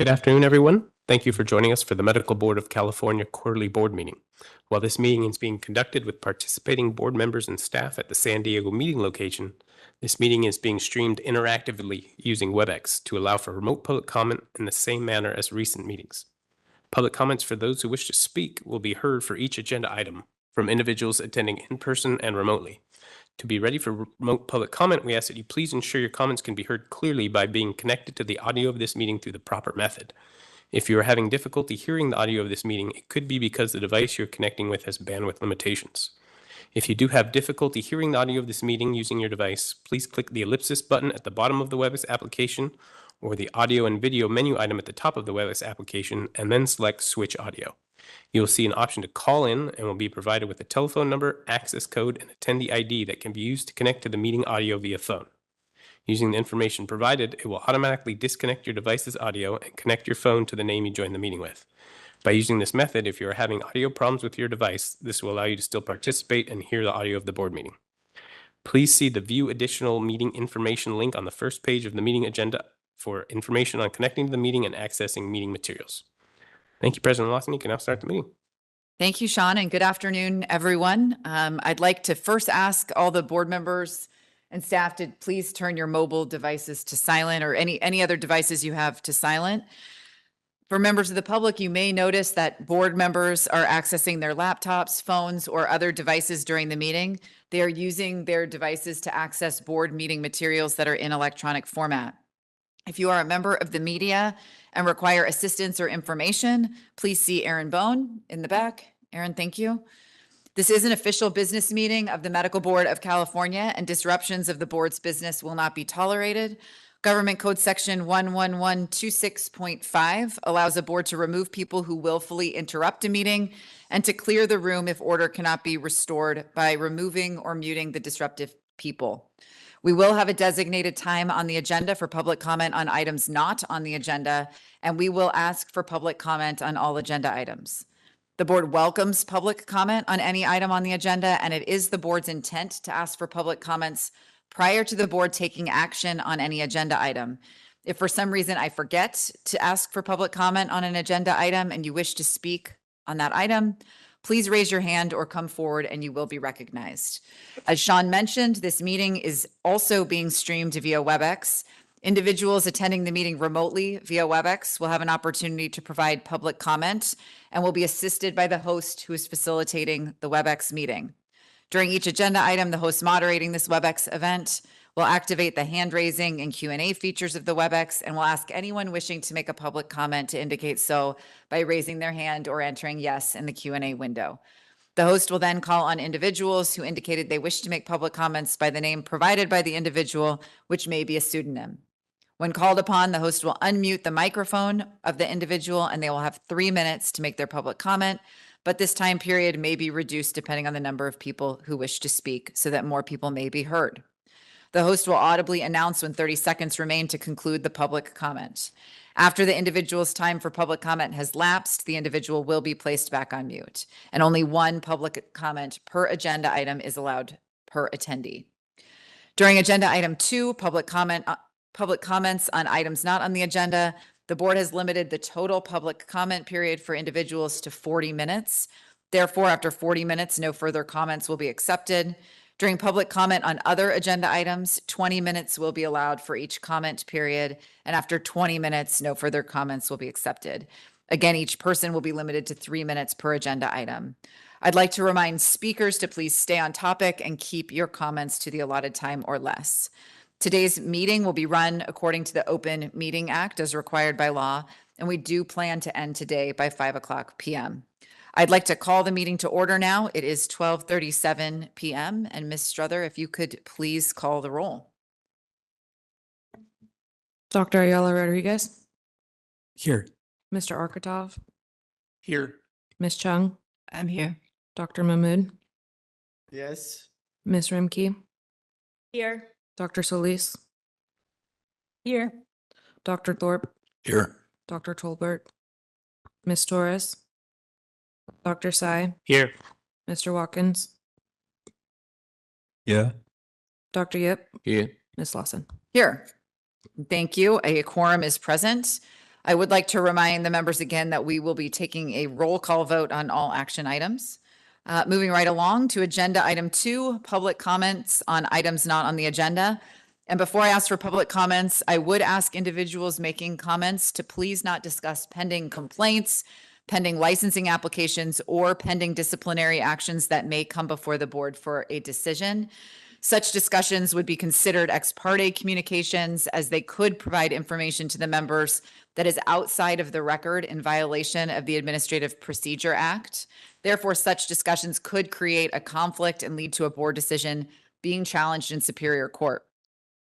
Good afternoon, everyone. Thank you for joining us for the Medical Board of California Quarterly Board Meeting. While this meeting is being conducted with participating board members and staff at the San Diego meeting location, this meeting is being streamed interactively using WebEx to allow for remote public comment in the same manner as recent meetings. Public comments for those who wish to speak will be heard for each agenda item from individuals attending in person and remotely. To be ready for remote public comment, we ask that you please ensure your comments can be heard clearly by being connected to the audio of this meeting through the proper method. If you are having difficulty hearing the audio of this meeting, it could be because the device you're connecting with has bandwidth limitations. If you do have difficulty hearing the audio of this meeting using your device, please click the ellipsis button at the bottom of the WebEx application or the audio and video menu item at the top of the WebEx application and then select Switch Audio. You will see an option to call in and will be provided with a telephone number, access code, and attendee ID that can be used to connect to the meeting audio via phone. Using the information provided, it will automatically disconnect your device's audio and connect your phone to the name you joined the meeting with. By using this method, if you are having audio problems with your device, this will allow you to still participate and hear the audio of the board meeting. Please see the View Additional Meeting Information link on the first page of the meeting agenda for information on connecting to the meeting and accessing meeting materials. Thank you, President Lawson. You can now start the meeting. Thank you, Sean, and good afternoon, everyone. I'd like to first ask all the board members and staff to please turn your mobile devices to silent or any other devices you have to silent. For members of the public, you may notice that board members are accessing their laptops, phones, or other devices during the meeting. They are using their devices to access board meeting materials that are in electronic format. If you are a member of the media and require assistance or information, please see Aaron Bone in the back. Aaron, thank you. This is an official business meeting of the Medical Board of California, and disruptions of the board's business will not be tolerated. Government Code Section 11126.5 allows a board to remove people who willfully interrupt a meeting and to clear the room if order cannot be restored by removing or muting the disruptive people. We will have a designated time on the agenda for public comment on items not on the agenda, and we will ask for public comment on all agenda items. The board welcomes public comment on any item on the agenda, and it is the board's intent to ask for public comments prior to the board taking action on any agenda item. If for some reason I forget to ask for public comment on an agenda item and you wish to speak on that item, please raise your hand or come forward and you will be recognized. As Sean mentioned, this meeting is also being streamed via WebEx. Individuals attending the meeting remotely via WebEx will have an opportunity to provide public comment and will be assisted by the host who is facilitating the WebEx meeting. During each agenda item, the host moderating this WebEx event will activate the hand raising and Q&A features of the WebEx and will ask anyone wishing to make a public comment to indicate so by raising their hand or entering yes in the Q&A window. The host will then call on individuals who indicated they wish to make public comments by the name provided by the individual, which may be a pseudonym. When called upon, the host will unmute the microphone of the individual and they will have 3 minutes to make their public comment, but this time period may be reduced depending on the number of people who wish to speak so that more people may be heard. The host will audibly announce when 30 seconds remain to conclude the public comment. After the individual's time for public comment has lapsed, the individual will be placed back on mute, and only one public comment per agenda item is allowed per attendee. During agenda item 2, public comments on items not on the agenda, the board has limited the total public comment period for individuals to 40 minutes. Therefore, after 40 minutes, no further comments will be accepted. During public comment on other agenda items, 20 minutes will be allowed for each comment period, and after 20 minutes, no further comments will be accepted. Again, each person will be limited to 3 minutes per agenda item. I'd like to remind speakers to please stay on topic and keep your comments to the allotted time or less. Today's meeting will be run according to the Open Meeting Act as required by law, and we do plan to end today by 5:00 p.m. I'd like to call the meeting to order now. It is 12:37 p.m. And Ms. Struther, if you could please call the roll. Dr. Ayala Rodriguez. Here. Mr. Arkatov. Here. Ms. Chung. I'm here. Dr. Mahmood. Yes. Ms. Rimke. Here. Dr. Solis. Here. Dr. Thorpe. Here. Dr. Tolbert. Ms. Torres. Dr. Sai. Here. Mr. Watkins. Yeah. Dr. Yip. Here. Ms. Lawson. Here. Thank you. A quorum is present. I would like to remind the members again that we will be taking a roll call vote on all action items. Moving right along to agenda item 2, public comments on items not on the agenda. And before I ask for public comments, I would ask individuals making comments to please not discuss pending complaints, pending licensing applications, or pending disciplinary actions that may come before the board for a decision. Such discussions would be considered ex parte communications, as they could provide information to the members that is outside of the record in violation of the Administrative Procedure Act. Therefore, such discussions could create a conflict and lead to a board decision being challenged in Superior Court.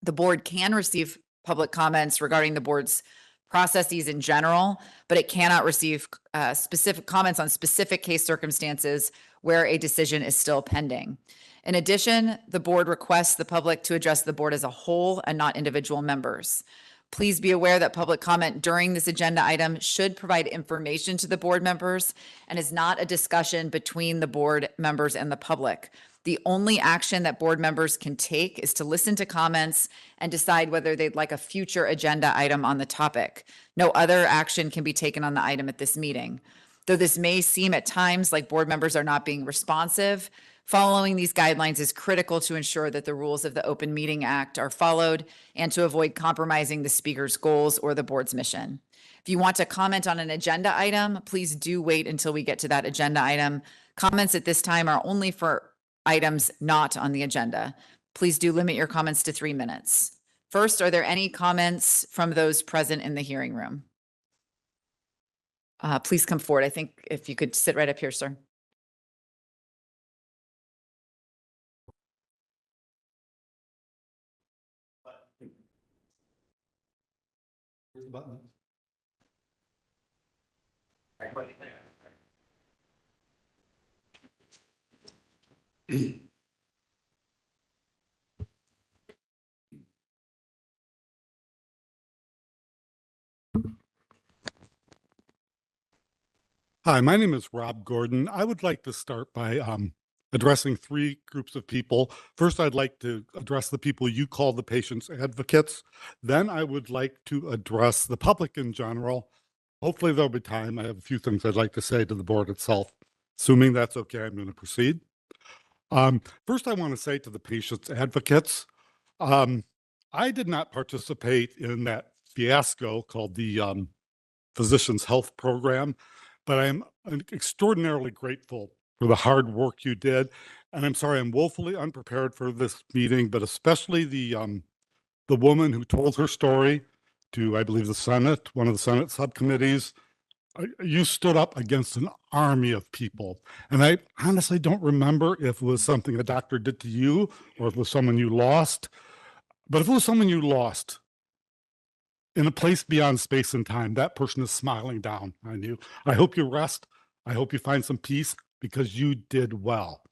The board can receive public comments regarding the board's processes in general, but it cannot receive specific comments on specific case circumstances where a decision is still pending. In addition, the board requests the public to address the board as a whole and not individual members. Please be aware that public comment during this agenda item should provide information to the board members and is not a discussion between the board members and the public. The only action that board members can take is to listen to comments and decide whether they'd like a future agenda item on the topic. No other action can be taken on the item at this meeting. Though this may seem at times like board members are not being responsive, following these guidelines is critical to ensure that the rules of the Open Meeting Act are followed and to avoid compromising the speaker's goals or the board's mission. If you want to comment on an agenda item, please do wait until we get to that agenda item. Comments at this time are only for items not on the agenda. Please do limit your comments to 3 minutes. First, are there any comments from those present in the hearing room? Please come forward. I think if you could sit right up here, sir. Button. Hi, my name is Rob Gordon. I would like to start by addressing 3 groups of people. First, I'd like to address the people you call the patient's advocates. Then I would like to address the public in general. Hopefully there'll be time. I have a few things I'd like to say to the board itself. Assuming that's okay, I'm going to proceed. First, I want to say to the patient's advocates, I did not participate in that fiasco called the Physicians Health Program, but I am extraordinarily grateful for the hard work you did. And I'm sorry, I'm woefully unprepared for this meeting, but especially the woman who told her story to, I believe, the Senate, one of the Senate subcommittees. You stood up against an army of people. And I honestly don't remember if it was something a doctor did to you or if it was someone you lost. But if it was someone you lost in a place beyond space and time, that person is smiling down on you. I hope you rest. I hope you find some peace because you did well.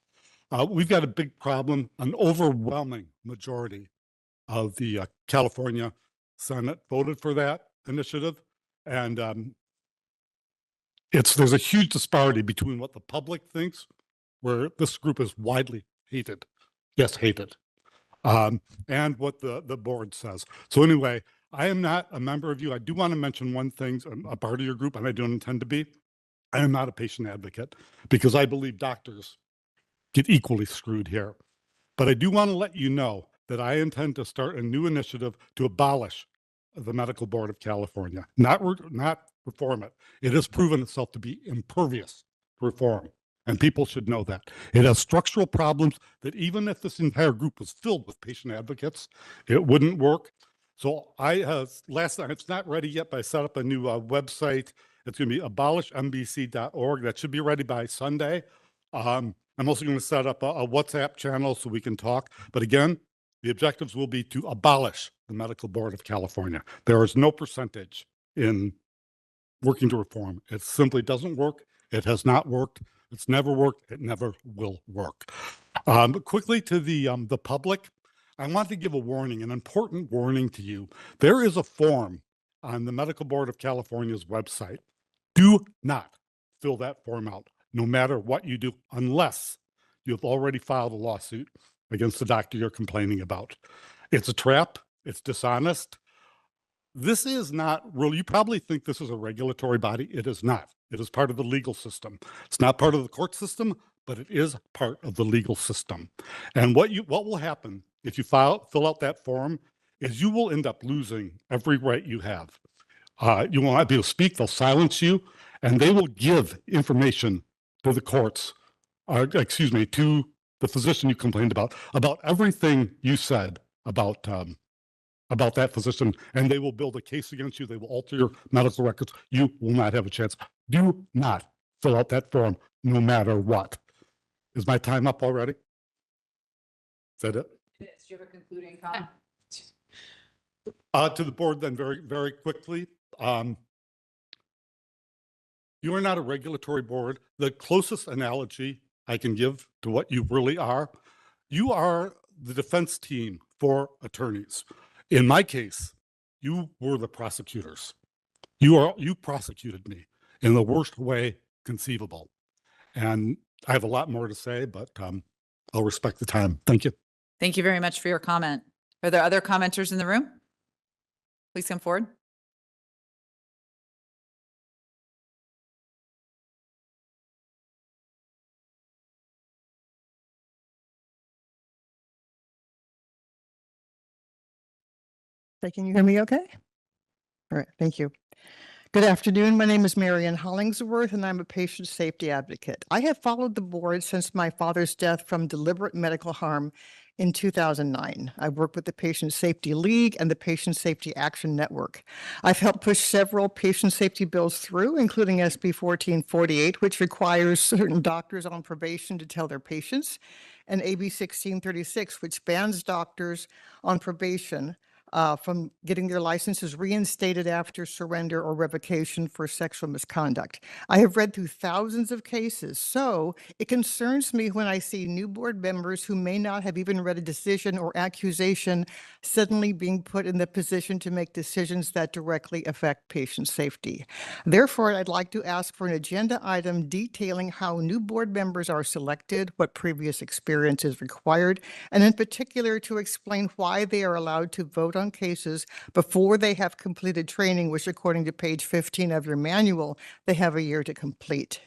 We've got a big problem. An overwhelming majority of the California Senate voted for that initiative. And there's a huge disparity between what the public thinks, where this group is widely hated, yes, hated, and what the board says. So anyway, I am not a member of you. I do want to mention one thing, a part of your group, and I don't intend to be. I am not a patient advocate because I believe doctors get equally screwed here. But I do want to let you know that I intend to start a new initiative to abolish the Medical Board of California, not reform it. It has proven itself to be impervious to reform, and people should know that. It has structural problems that even if this entire group was filled with patient advocates, it wouldn't work. So last time, it's not ready yet, but I set up a new website. It's going to be abolishmbc.org. That should be ready by Sunday. I'm also going to set up a WhatsApp channel so we can talk. But again, the objectives will be to abolish the Medical Board of California. There is no percentage in working to reform. It simply doesn't work. It has not worked. It's never worked. It never will work. Quickly to the public, I want to give a warning, an important warning to you. There is a form on the Medical Board of California's website. Do not fill that form out, no matter what you do, unless you have already filed a lawsuit against the doctor you're complaining about. It's a trap. It's dishonest. This is not really, you probably think this is a regulatory body. It is not. It is part of the legal system. It's not part of the court system, but it is part of the legal system. And what will happen if you fill out that form is you will end up losing every right you have. You will not be able to speak. They'll silence you, and they will give information to the courts, to the physician you complained about everything you said about that physician, and they will build a case against you. They will alter your medical records. You will not have a chance. Do not fill out that form, no matter what. Is my time up already? Is that it? Do you have a concluding comment? To the board then very, very quickly. You are not a regulatory board. The closest analogy I can give to what you really are, you are the defense team for attorneys. In my case, you were the prosecutors. You prosecuted me in the worst way conceivable. And I have a lot more to say, but I'll respect the time. Thank you. Thank you very much for your comment. Are there other commenters in the room? Please come forward. Can you hear me okay? All right, thank you. Good afternoon. My name is Marian Hollingsworth, and I'm a patient safety advocate. I have followed the board since my father's death from deliberate medical harm in 2009. I work with the Patient Safety League and the Patient Safety Action Network. I've helped push several patient safety bills through, including SB 1448, which requires certain doctors on probation to tell their patients, and AB 1636, which bans doctors on probation from getting their licenses reinstated after surrender or revocation for sexual misconduct. I have read through thousands of cases, so it concerns me when I see new board members who may not have even read a decision or accusation suddenly being put in the position to make decisions that directly affect patient safety. Therefore, I'd like to ask for an agenda item detailing how new board members are selected, what previous experience is required, and in particular to explain why they are allowed to vote on cases before they have completed training, which according to page 15 of your manual, they have a year to complete.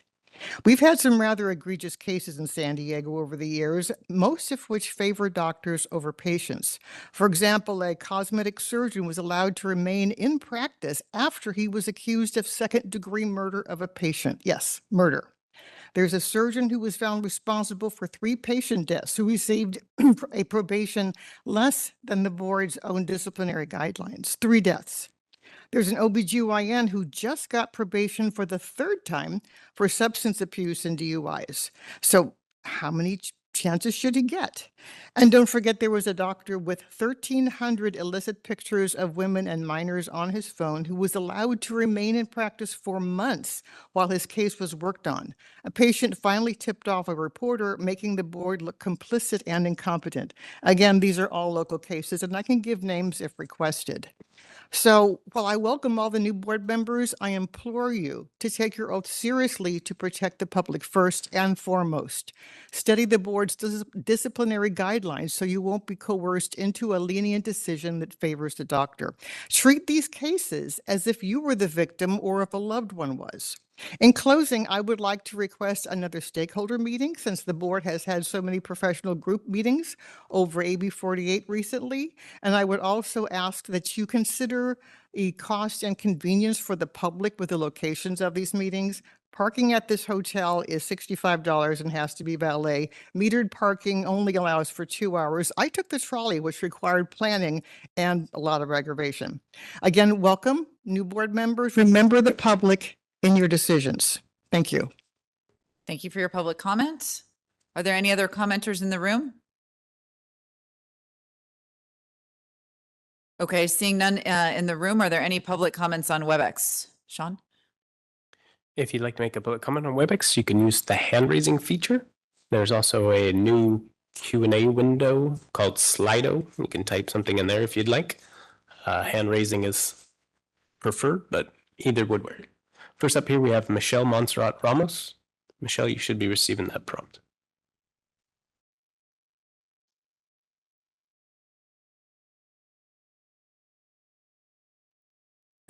We've had some rather egregious cases in San Diego over the years, most of which favor doctors over patients. For example, a cosmetic surgeon was allowed to remain in practice after he was accused of second-degree murder of a patient. Yes, murder. There's a surgeon who was found responsible for 3 patient deaths who received a probation less than the board's own disciplinary guidelines. 3 deaths. There's an OBGYN who just got probation for the 3rd time for substance abuse and DUIs. So how many chances should he get? And don't forget, there was a doctor with 1,300 illicit pictures of women and minors on his phone who was allowed to remain in practice for months while his case was worked on. A patient finally tipped off a reporter, making the board look complicit and incompetent. Again, these are all local cases, and I can give names if requested. So while I welcome all the new board members, I implore you to take your oath seriously to protect the public first and foremost. Study the board's disciplinary guidelines so you won't be coerced into a lenient decision that favors the doctor. Treat these cases as if you were the victim or if a loved one was. In closing, I would like to request another stakeholder meeting since the board has had so many professional group meetings over AB 48 recently. And I would also ask that you consider the cost and convenience for the public with the locations of these meetings. Parking at this hotel is $65 and has to be valet. Metered parking only allows for 2 hours. I took the trolley, which required planning and a lot of aggravation. Again, welcome, new board members. Remember the public in your decisions. Thank you. Thank you for your public comment. Are there any other commenters in the room? Okay, seeing none in the room, are there any public comments on WebEx? Sean? If you'd like to make a public comment on WebEx, you can use the hand raising feature. There's also a new Q&A window called Slido. You can type something in there if you'd like. Hand raising is preferred, but either would work. First up here, we have Michelle Montserrat Ramos. Michelle, you should be receiving that prompt.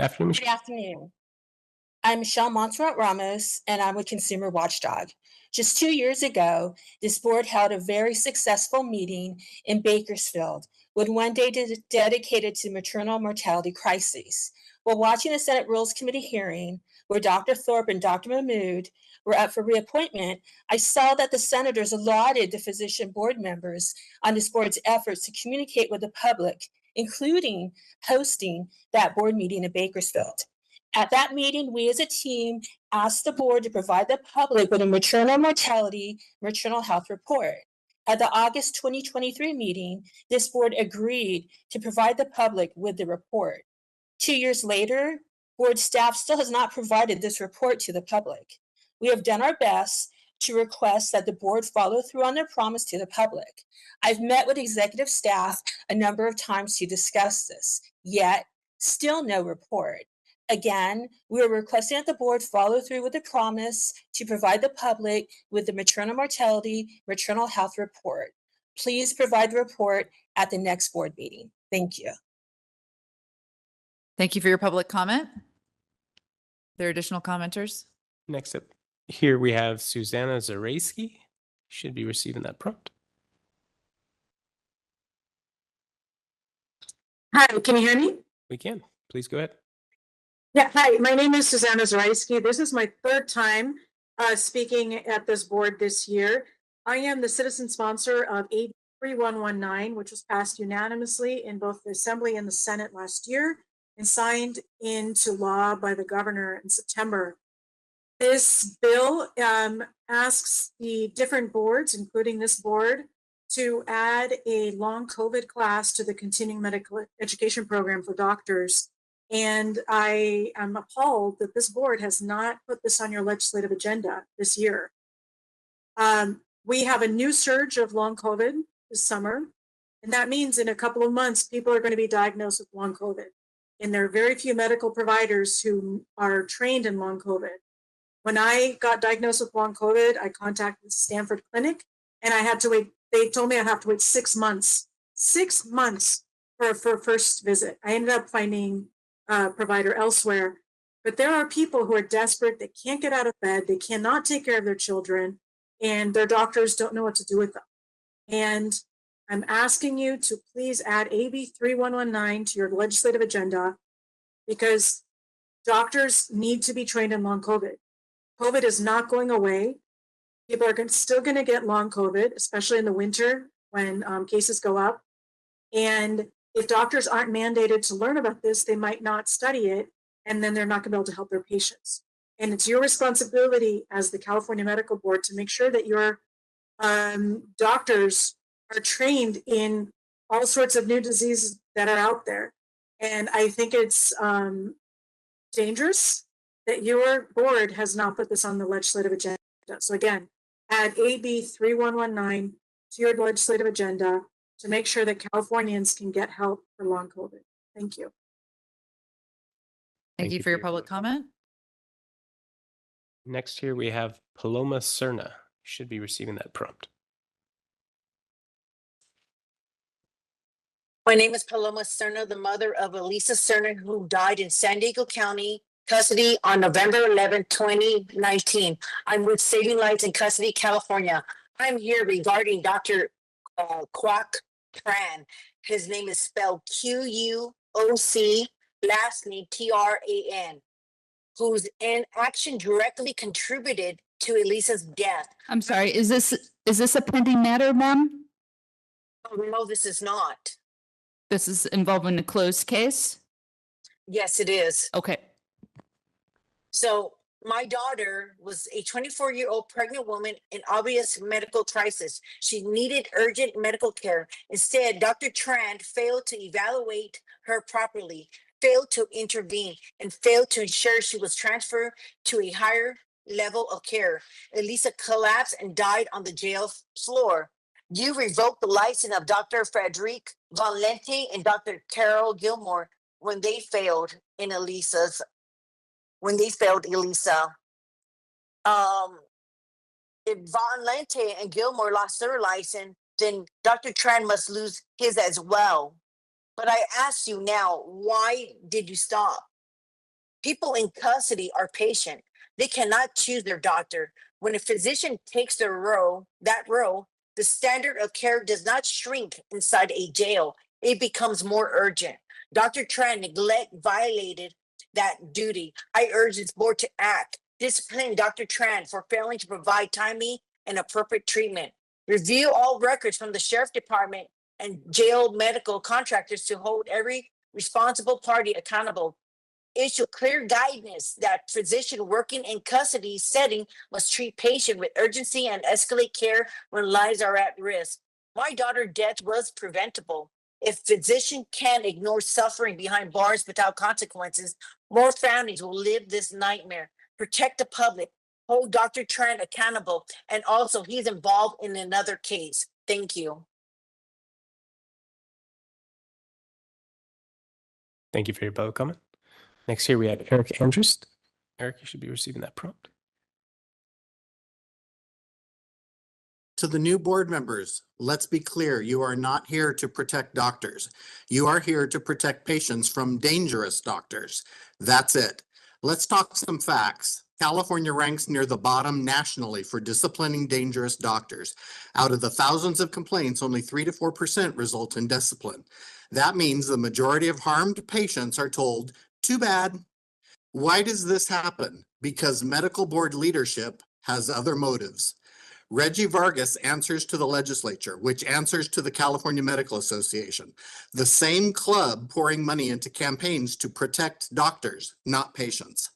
Afternoon, Good afternoon. I'm Michelle Montserrat Ramos, and I'm a consumer watchdog. Just 2 years ago, this board held a very successful meeting in Bakersfield with one day dedicated to maternal mortality crises. While watching the Senate Rules Committee hearing, where Dr. Thorpe and Dr. Mahmood were up for reappointment, I saw that the senators lauded the physician board members on this board's efforts to communicate with the public, including hosting that board meeting in Bakersfield. At that meeting, we as a team asked the board to provide the public with a maternal mortality, maternal health report. At the August 2023 meeting, this board agreed to provide the public with the report. 2 years later, board staff still has not provided this report to the public. We have done our best to request that the board follow through on their promise to the public. I've met with executive staff a number of times to discuss this, yet still no report. Again, we are requesting that the board follow through with the promise to provide the public with the maternal mortality, maternal health report. Please provide the report at the next board meeting. Thank you. Thank you for your public comment. There are additional commenters? Next up here, we have Susanna Zarayski. Should be receiving that prompt. Hi, can you hear me? We can. Please go ahead. Yeah, hi, my name is Susanna Zarayski. This is my third time speaking at this board this year. I am the citizen sponsor of AB 3119, which was passed unanimously in both the Assembly and the Senate last year and signed into law by the governor in September. This bill asks the different boards, including this board, to add a long COVID class to the continuing medical education program for doctors. And I am appalled that this board has not put this on your legislative agenda this year. We have a new surge of long COVID this summer, and that means in a couple of months, people are going to be diagnosed with long COVID. And there are very few medical providers who are trained in long COVID. When I got diagnosed with long COVID, I contacted the Stanford Clinic, and I had to wait. They told me I'd have to wait 6 months, 6 months for a first visit. I ended up finding provider elsewhere. But there are people who are desperate. They can't get out of bed. They cannot take care of their children, and their doctors don't know what to do with them. And I'm asking you to please add AB 3119 to your legislative agenda, because doctors need to be trained in long COVID. COVID is not going away. People are still going to get long COVID, especially in the winter when cases go up. And if doctors aren't mandated to learn about this, they might not study it, and then they're not going to be able to help their patients. And it's your responsibility as the California Medical Board to make sure that your doctors are trained in all sorts of new diseases that are out there. And I think it's dangerous that your board has not put this on the legislative agenda. So again, add AB 3119 to your legislative agenda to make sure that Californians can get help for long COVID. Thank you. Thank you for your public comment. Next here, we have Paloma Cerna. Should be receiving that prompt. My name is Paloma Cerna, the mother of Elisa Cerna, who died in San Diego County custody on November 11, 2019. I'm with Saving Lives in Custody, California. I'm here regarding Dr. Quoc Tran. His name is spelled Quoc, last name Tran, whose inaction directly contributed to Elisa's death. I'm sorry, is this a pending matter, ma'am? Oh, no, this is not. This is involving a closed case? Yes, it is. Okay. So my daughter was a 24-year-old pregnant woman in obvious medical crisis. She needed urgent medical care. Instead, Dr. Tran failed to evaluate her properly, failed to intervene, and failed to ensure she was transferred to a higher level of care. Elisa collapsed and died on the jail floor. You revoked the license of Dr. Frederic Valente and Dr. Carol Gilmore when they failed Elisa. If Valente and Gilmore lost their license, then Dr. Tran must lose his as well. But I ask you now, why did you stop? People in custody are patient. They cannot choose their doctor. When a physician takes that role, the standard of care does not shrink inside a jail. It becomes more urgent. Dr. Tran violated that duty. I urge this board to act. Discipline Dr. Tran for failing to provide timely and appropriate treatment. Review all records from the sheriff department and jail medical contractors to hold every responsible party accountable. Issue clear guidance that physician working in custody setting must treat patient with urgency and escalate care when lives are at risk. My daughter's death was preventable. If physician can ignore suffering behind bars without consequences, more families will live this nightmare. Protect the public, hold Dr. Tran accountable, and also he's involved in another case. Thank you. Thank you for your public comment. Next here we have Eric Andrus. Eric, you should be receiving that prompt. To the new board members, let's be clear, you are not here to protect doctors. You are here to protect patients from dangerous doctors. That's it. Let's talk some facts. California ranks near the bottom nationally for disciplining dangerous doctors. Out of the thousands of complaints, only 3 to 4% result in discipline. That means the majority of harmed patients are told, too bad. Why does this happen? Because medical board leadership has other motives. Reggie Vargas answers to the legislature, which answers to the California Medical Association, the same club pouring money into campaigns to protect doctors, not patients.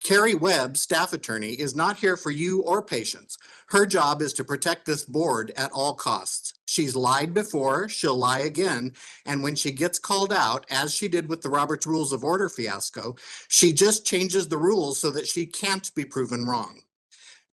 Carrie Webb, staff attorney, is not here for you or patients. Her job is to protect this board at all costs. She's lied before, she'll lie again, and when she gets called out, as she did with the Robert's Rules of Order fiasco, she just changes the rules so that she can't be proven wrong.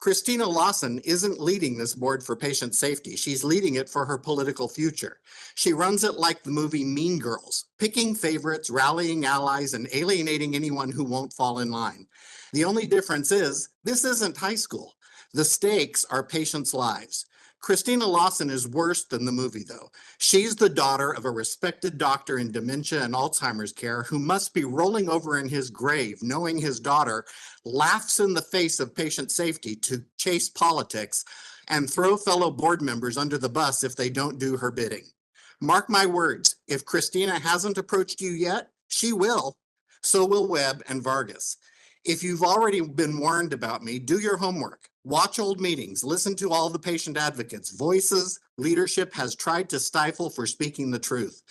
Christina Lawson isn't leading this board for patient safety. She's leading it for her political future. She runs it like the movie Mean Girls, picking favorites, rallying allies, and alienating anyone who won't fall in line. The only difference is this isn't high school. The stakes are patients' lives. Christina Lawson is worse than the movie, though. She's the daughter of a respected doctor in dementia and Alzheimer's care who must be rolling over in his grave, knowing his daughter laughs in the face of patient safety to chase politics and throw fellow board members under the bus if they don't do her bidding. Mark my words, if Christina hasn't approached you yet, she will. So will Webb and Vargas. If you've already been warned about me, do your homework. Watch old meetings, listen to all the patient advocates' voices leadership has tried to stifle for speaking the truth.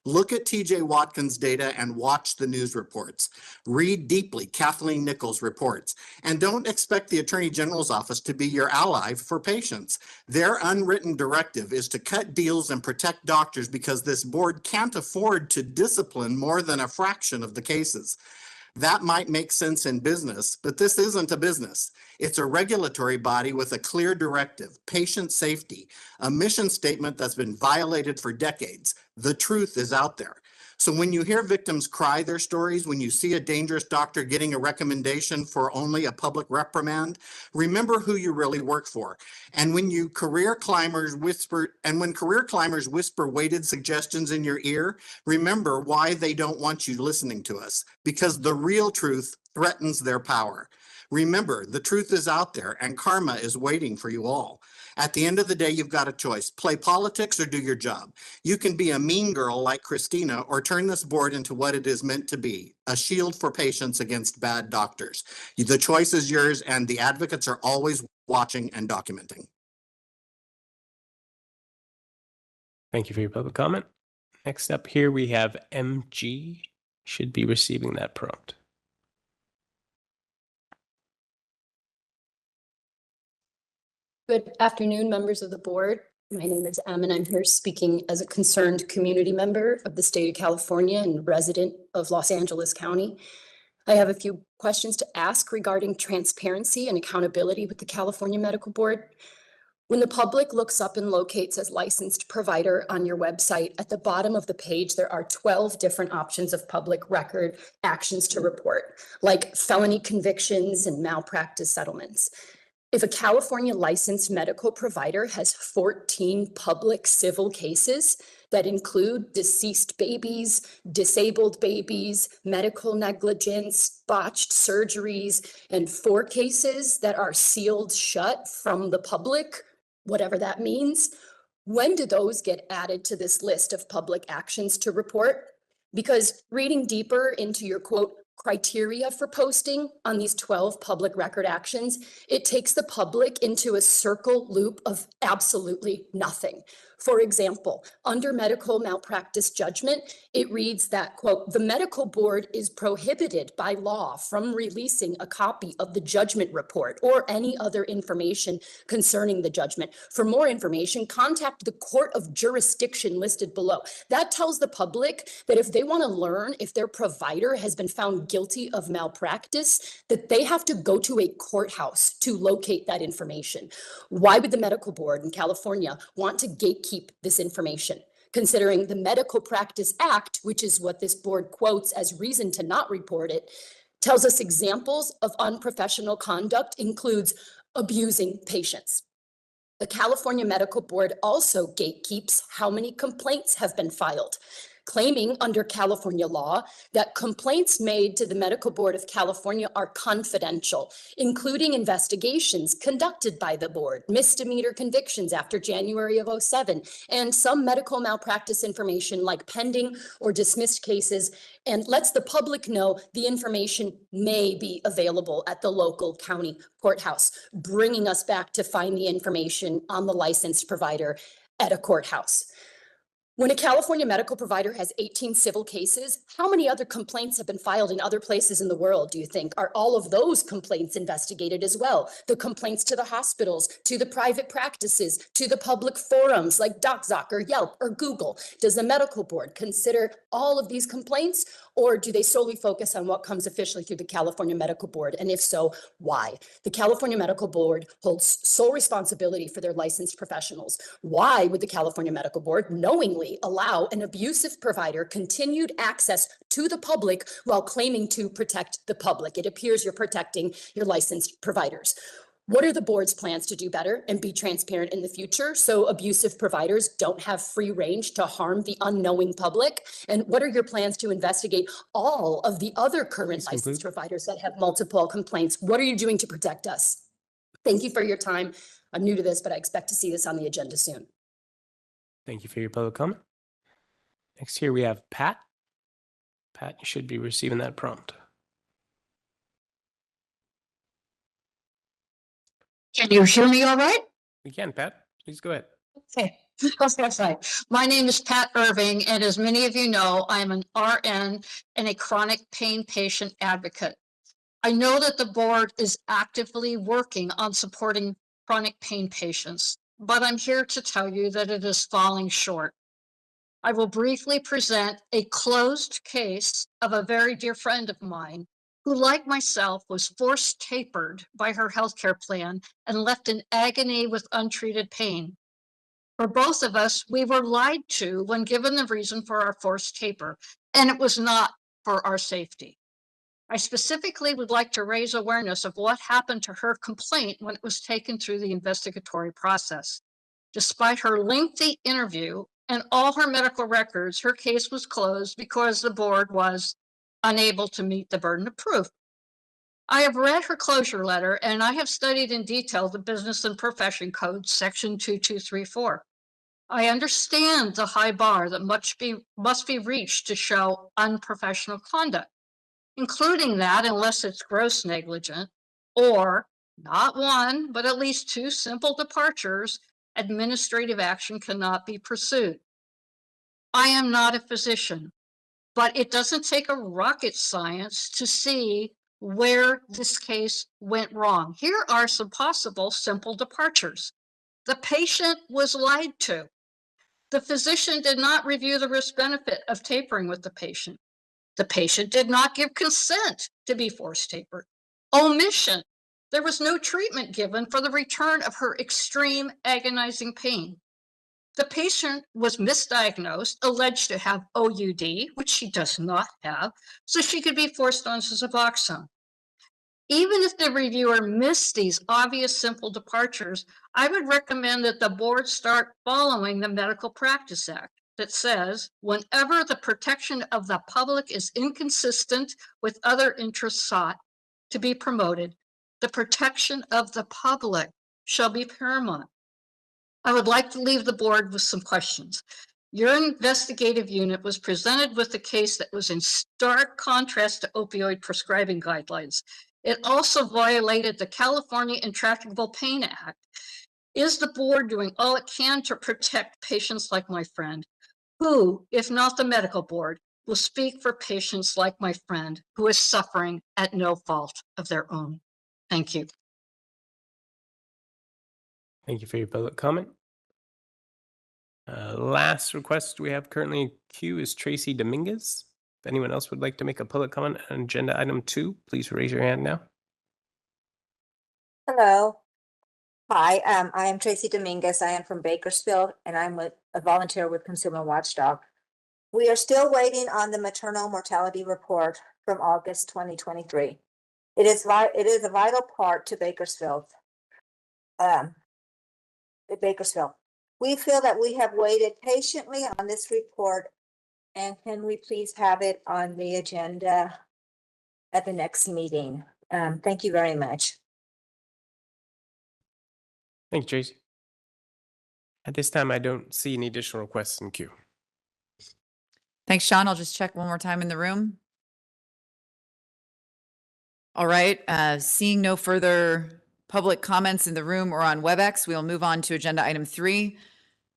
Look at TJ Watkins' data and watch the news reports. Read deeply Kathleen Nichols' reports. And don't expect the Attorney General's office to be your ally for patients. Their unwritten directive is to cut deals and protect doctors because this board can't afford to discipline more than a fraction of the cases. That might make sense in business, but this isn't a business. It's a regulatory body with a clear directive, patient safety, a mission statement that's been violated for decades. The truth is out there. So when you hear victims cry their stories, when you see a dangerous doctor getting a recommendation for only a public reprimand, remember who you really work for. And when career climbers whisper weighted suggestions in your ear, remember why they don't want you listening to us, because the real truth threatens their power. Remember, the truth is out there and karma is waiting for you all. At the end of the day, you've got a choice. Play politics or do your job. You can be a mean girl like Christina or turn this board into what it is meant to be, a shield for patients against bad doctors. The choice is yours and the advocates are always watching and documenting. Thank you for your public comment. Next up here we have MG. Should be receiving that prompt. Good afternoon, members of the board. My name is Em, and I'm here speaking as a concerned community member of the state of California and resident of Los Angeles County. I have a few questions to ask regarding transparency and accountability with the California Medical Board. When the public looks up and locates as licensed provider on your website, at the bottom of the page, there are 12 different options of public record actions to report, like felony convictions and malpractice settlements. If a California licensed medical provider has 14 public civil cases, that include deceased babies, disabled babies, medical negligence, botched surgeries, and 4 cases that are sealed shut from the public, whatever that means. When do those get added to this list of public actions to report? Because reading deeper into your quote, criteria for posting on these 12 public record actions, it takes the public into a circle loop of absolutely nothing. For example, under medical malpractice judgment, it reads that, quote, the medical board is prohibited by law from releasing a copy of the judgment report or any other information concerning the judgment. For more information, contact the court of jurisdiction listed below. That tells the public that if they want to learn if their provider has been found guilty of malpractice, that they have to go to a courthouse to locate that information. Why would the medical board in California want to gatekeep this information? Considering the Medical Practice Act, which is what this board quotes as reason to not report it, tells us examples of unprofessional conduct includes abusing patients. The California Medical Board also gatekeeps how many complaints have been filed, claiming under California law that complaints made to the Medical Board of California are confidential, including investigations conducted by the board, misdemeanor convictions after January of 2007, and some medical malpractice information like pending or dismissed cases, and lets the public know the information may be available at the local county courthouse, bringing us back to find the information on the licensed provider at a courthouse. When a California medical provider has 18 civil cases, how many other complaints have been filed in other places in the world, do you think? Are all of those complaints investigated as well? The complaints to the hospitals, to the private practices, to the public forums like DocZoc or Yelp or Google? Does the medical board consider all of these complaints, or do they solely focus on what comes officially through the California Medical Board? And if so, why? The California Medical Board holds sole responsibility for their licensed professionals. Why would the California Medical Board knowingly allow an abusive provider continued access to the public while claiming to protect the public? It appears you're protecting your licensed providers. What are the board's plans to do better and be transparent in the future so abusive providers don't have free range to harm the unknowing public? And what are your plans to investigate all of the other current licensed providers that have multiple complaints? What are you doing to protect us? Thank you for your time. I'm new to this, but I expect to see this on the agenda soon. Thank you for your public comment. Next here we have Pat. Pat, you should be receiving that prompt. Can you hear me all right? We can, Pat. Please go ahead. Okay, that's right. My name is Pat Irving, and as many of you know, I'm an RN and a chronic pain patient advocate. I know that the board is actively working on supporting chronic pain patients, but I'm here to tell you that it is falling short. I will briefly present a closed case of a very dear friend of mine who, like myself, was forced tapered by her healthcare plan and left in agony with untreated pain. For both of us, we were lied to when given the reason for our forced taper, and it was not for our safety. I specifically would like to raise awareness of what happened to her complaint when it was taken through the investigatory process. Despite her lengthy interview and all her medical records, her case was closed because the board was unable to meet the burden of proof. I have read her closure letter, and I have studied in detail the Business and Profession Code, Section 2234. I understand the high bar that must be reached to show unprofessional conduct, including that unless it's gross negligent or not one, but at least 2 simple departures, administrative action cannot be pursued. I am not a physician, but it doesn't take a rocket science to see where this case went wrong. Here are some possible simple departures. The patient was lied to. The physician did not review the risk-benefit of tapering with the patient. The patient did not give consent to be forced tapered. Omission. There was no treatment given for the return of her extreme agonizing pain. The patient was misdiagnosed, alleged to have OUD, which she does not have, so she could be forced on Suboxone. Even if the reviewer missed these obvious simple departures, I would recommend that the board start following the Medical Practice Act. that says, whenever the protection of the public is inconsistent with other interests sought to be promoted, the protection of the public shall be paramount. I would like to leave the board with some questions. Your investigative unit was presented with a case that was in stark contrast to opioid prescribing guidelines. It also violated the California Intractable Pain Act. Is the board doing all it can to protect patients like my friend? Who, if not the medical board, will speak for patients like my friend who is suffering at no fault of their own? Thank you. Thank you for your public comment. Last request we have currently in queue is Tracy Dominguez. If anyone else would like to make a public comment on agenda item 2, please raise your hand now. Hello. Hi, I am Tracy Dominguez. I am from Bakersfield and I'm a volunteer with Consumer Watchdog. We are still waiting on the maternal mortality report from August 2023. It is a vital part to Bakersfield. We feel that we have waited patiently on this report, and can we please have it on the agenda at the next meeting? Thank you very much. Thank you, Tracy. At this time, I don't see any additional requests in queue. Thanks, Sean. I'll just check one more time in the room. All right, seeing no further public comments in the room or on WebEx, we'll move on to agenda item 3,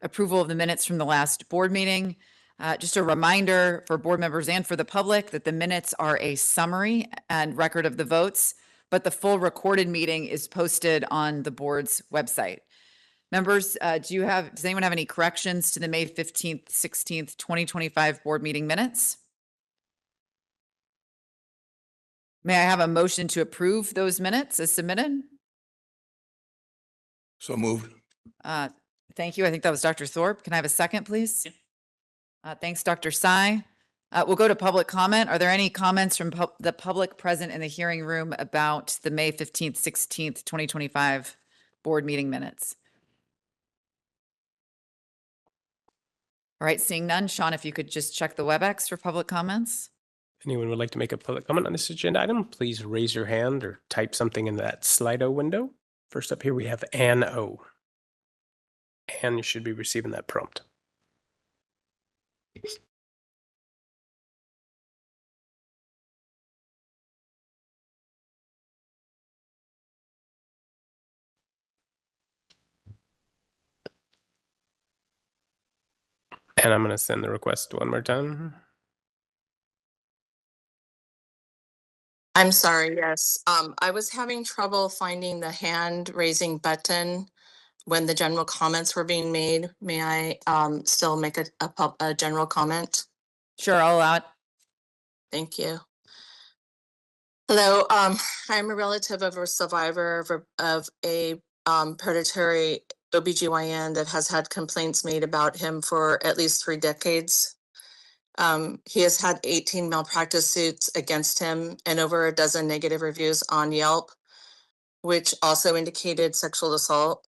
approval of the minutes from the last board meeting. Just a reminder for board members and for the public that the minutes are a summary and record of the votes, but the full recorded meeting is posted on the board's website. Members, does anyone have any corrections to the May 15th, 16th, 2025 board meeting minutes? May I have a motion to approve those minutes as submitted? So moved. Thank you. I think that was Dr. Thorpe. Can I have a second, please? Thanks, Dr. Tsai. We'll go to public comment. Are there any comments from the public present in the hearing room about the May 15th, 16th, 2025 board meeting minutes? All right, seeing none. Sean, if you could just check the WebEx for public comments. If anyone would like to make a public comment on this agenda item, please raise your hand or type something in that Slido window. First up here, we have Ann O. Ann, you should be receiving that prompt. And I'm going to send the request one more time. I'm sorry, yes. I was having trouble finding the hand raising button when the general comments were being made. May I still make a general comment? Sure, I'll allow it. Thank you. Hello, I'm a relative of a survivor of a predatory OBGYN that has had complaints made about him for at least 3 decades. He has had 18 malpractice suits against him and over a dozen negative reviews on Yelp, which also indicated sexual assault.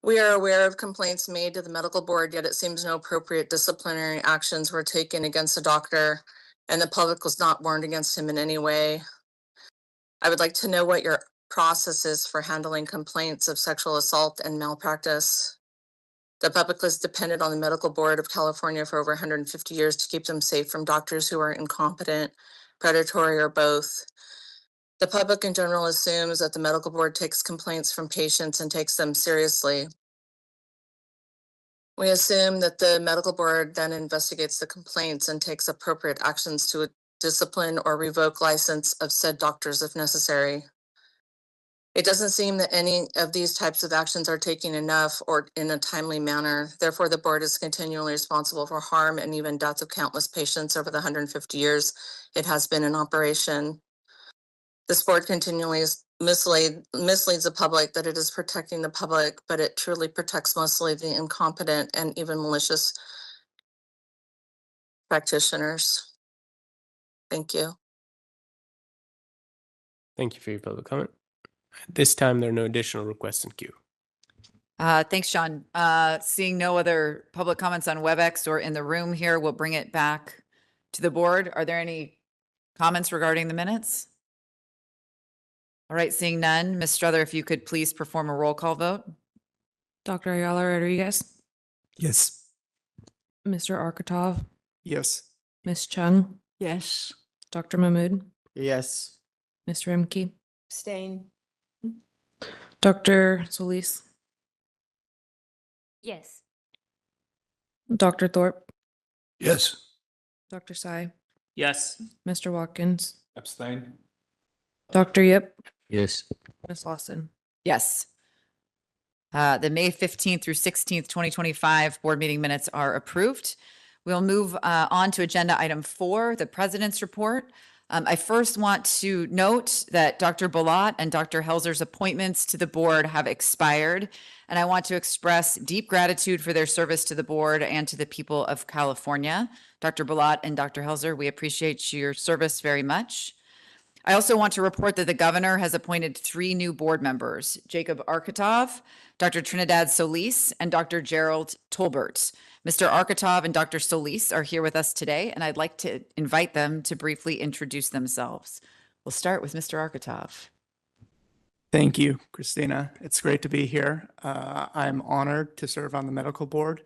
We are aware of complaints made to the medical board, yet it seems no appropriate disciplinary actions were taken against the doctor, and the public was not warned against him in any way. I would like to know what your process is for handling complaints of sexual assault and malpractice. The public has depended on the Medical Board of California for over 150 years to keep them safe from doctors who are incompetent, predatory, or both. The public in general assumes that the medical board takes complaints from patients and takes them seriously. We assume that the medical board then investigates the complaints and takes appropriate actions to discipline or revoke license of said doctors if necessary. It doesn't seem that any of these types of actions are taken enough or in a timely manner. Therefore, the board is continually responsible for harm and even death of countless patients over the 150 years it has been in operation. This board continually misleads the public that it is protecting the public, but it truly protects mostly the incompetent and even malicious practitioners. Thank you. Thank you for your public comment. At this time, there are no additional requests in queue. Thanks, Sean. Seeing no other public comments on WebEx or in the room here, we'll bring it back to the board. Are there any comments regarding the minutes? All right, seeing none, Ms. Struther, if you could please perform a roll call vote. Dr. Ayala Rodriguez, Yes. Mr. Arkatov, Yes. Ms. Chung, Yes. Dr. Mahmood, Yes. Ms. Rimke, Abstain. Dr. Solis, Yes. Dr. Thorpe, Yes. Dr. Sy, Yes. Mr. Watkins, Abstain. Dr. Yip, Yes. Ms. Lawson. Yes. The May 15th through 16th, 2025 board meeting minutes are approved. We'll move on to agenda item 4, the president's report. I first want to note that Dr. Balat and Dr. Helzer's appointments to the board have expired, and I want to express deep gratitude for their service to the board and to the people of California. Dr. Balat and Dr. Helzer, we appreciate your service very much. I also want to report that the governor has appointed 3 new board members, Jacob Arkatov, Dr. Trinidad Solis, and Dr. Gerald Tolbert. Mr. Arkatov and Dr. Solis are here with us today, and I'd like to invite them to briefly introduce themselves. We'll start with Mr. Arkatov. Thank you, Christina. It's great to be here. I'm honored to serve on the medical board,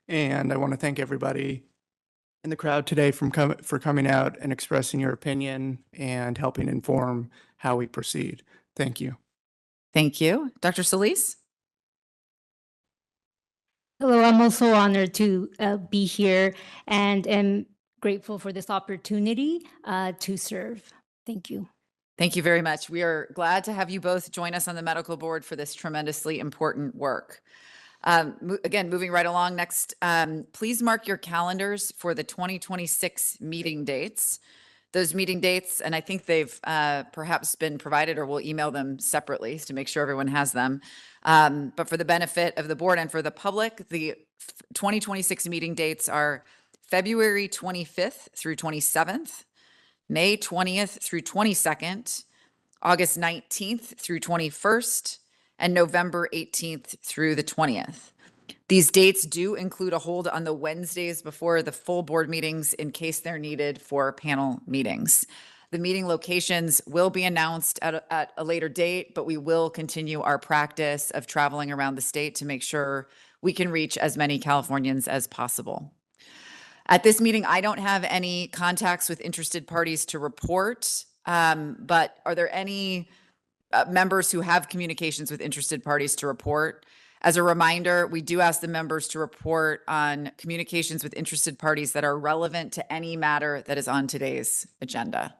and I want to thank everybody in the crowd today for coming out and expressing your opinion and helping inform how we proceed. Thank you. Thank you. Dr. Solis? Hello, I'm also honored to be here and am grateful for this opportunity to serve. Thank you. Thank you very much. We are glad to have you both join us on the medical board for this tremendously important work. Again, moving right along next, please mark your calendars for the 2026 meeting dates. Those meeting dates, and I think they've perhaps been provided or we'll email them separately to make sure everyone has them. But for the benefit of the board and for the public, the 2026 meeting dates are February 25th through 27th, May 20th through 22nd, August 19th through 21st, and November 18th through the 20th. These dates do include a hold on the Wednesdays before the full board meetings in case they're needed for panel meetings. The meeting locations will be announced at a later date, but we will continue our practice of traveling around the state to make sure we can reach as many Californians as possible. At this meeting, I don't have any contacts with interested parties to report, but are there any members who have communications with interested parties to report? As a reminder, we do ask the members to report on communications with interested parties that are relevant to any matter that is on today's agenda.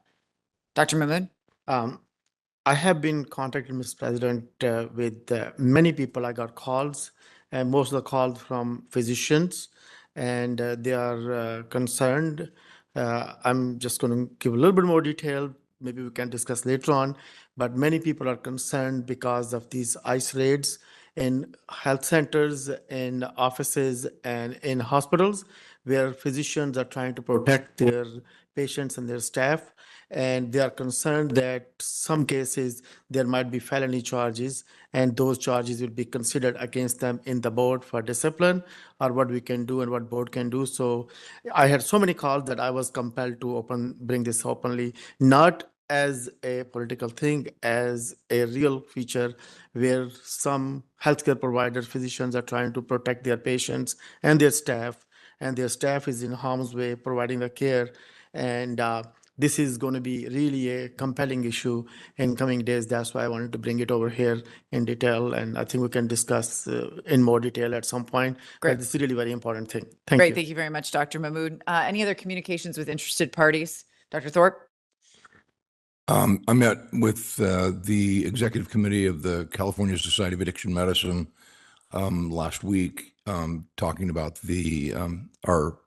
Dr. Mahmood? I have been contacted, Mr. President, with many people. I got calls, and most of the calls from physicians, and they are concerned. I'm just going to give a little bit more detail. Maybe we can discuss later on, but many people are concerned because of these ICE raids in health centers, in offices, and in hospitals, where physicians are trying to protect their patients and their staff. And they are concerned that some cases there might be felony charges, and those charges will be considered against them in the board for discipline, or what we can do and what board can do. So I had so many calls that I was compelled to bring this openly, not as a political thing, as a real feature where some healthcare providers, physicians are trying to protect their patients and their staff is in harm's way providing the care. And this is going to be really a compelling issue in coming days. That's why I wanted to bring it over here in detail. And I think we can discuss in more detail at some point. Great. But it's a really very important thing. Thank Great. you. Thank you very much, Dr. Mahmood. Any other communications with interested parties? Dr. Thorpe? I met with the executive committee of the California Society of Addiction Medicine last week, talking about the our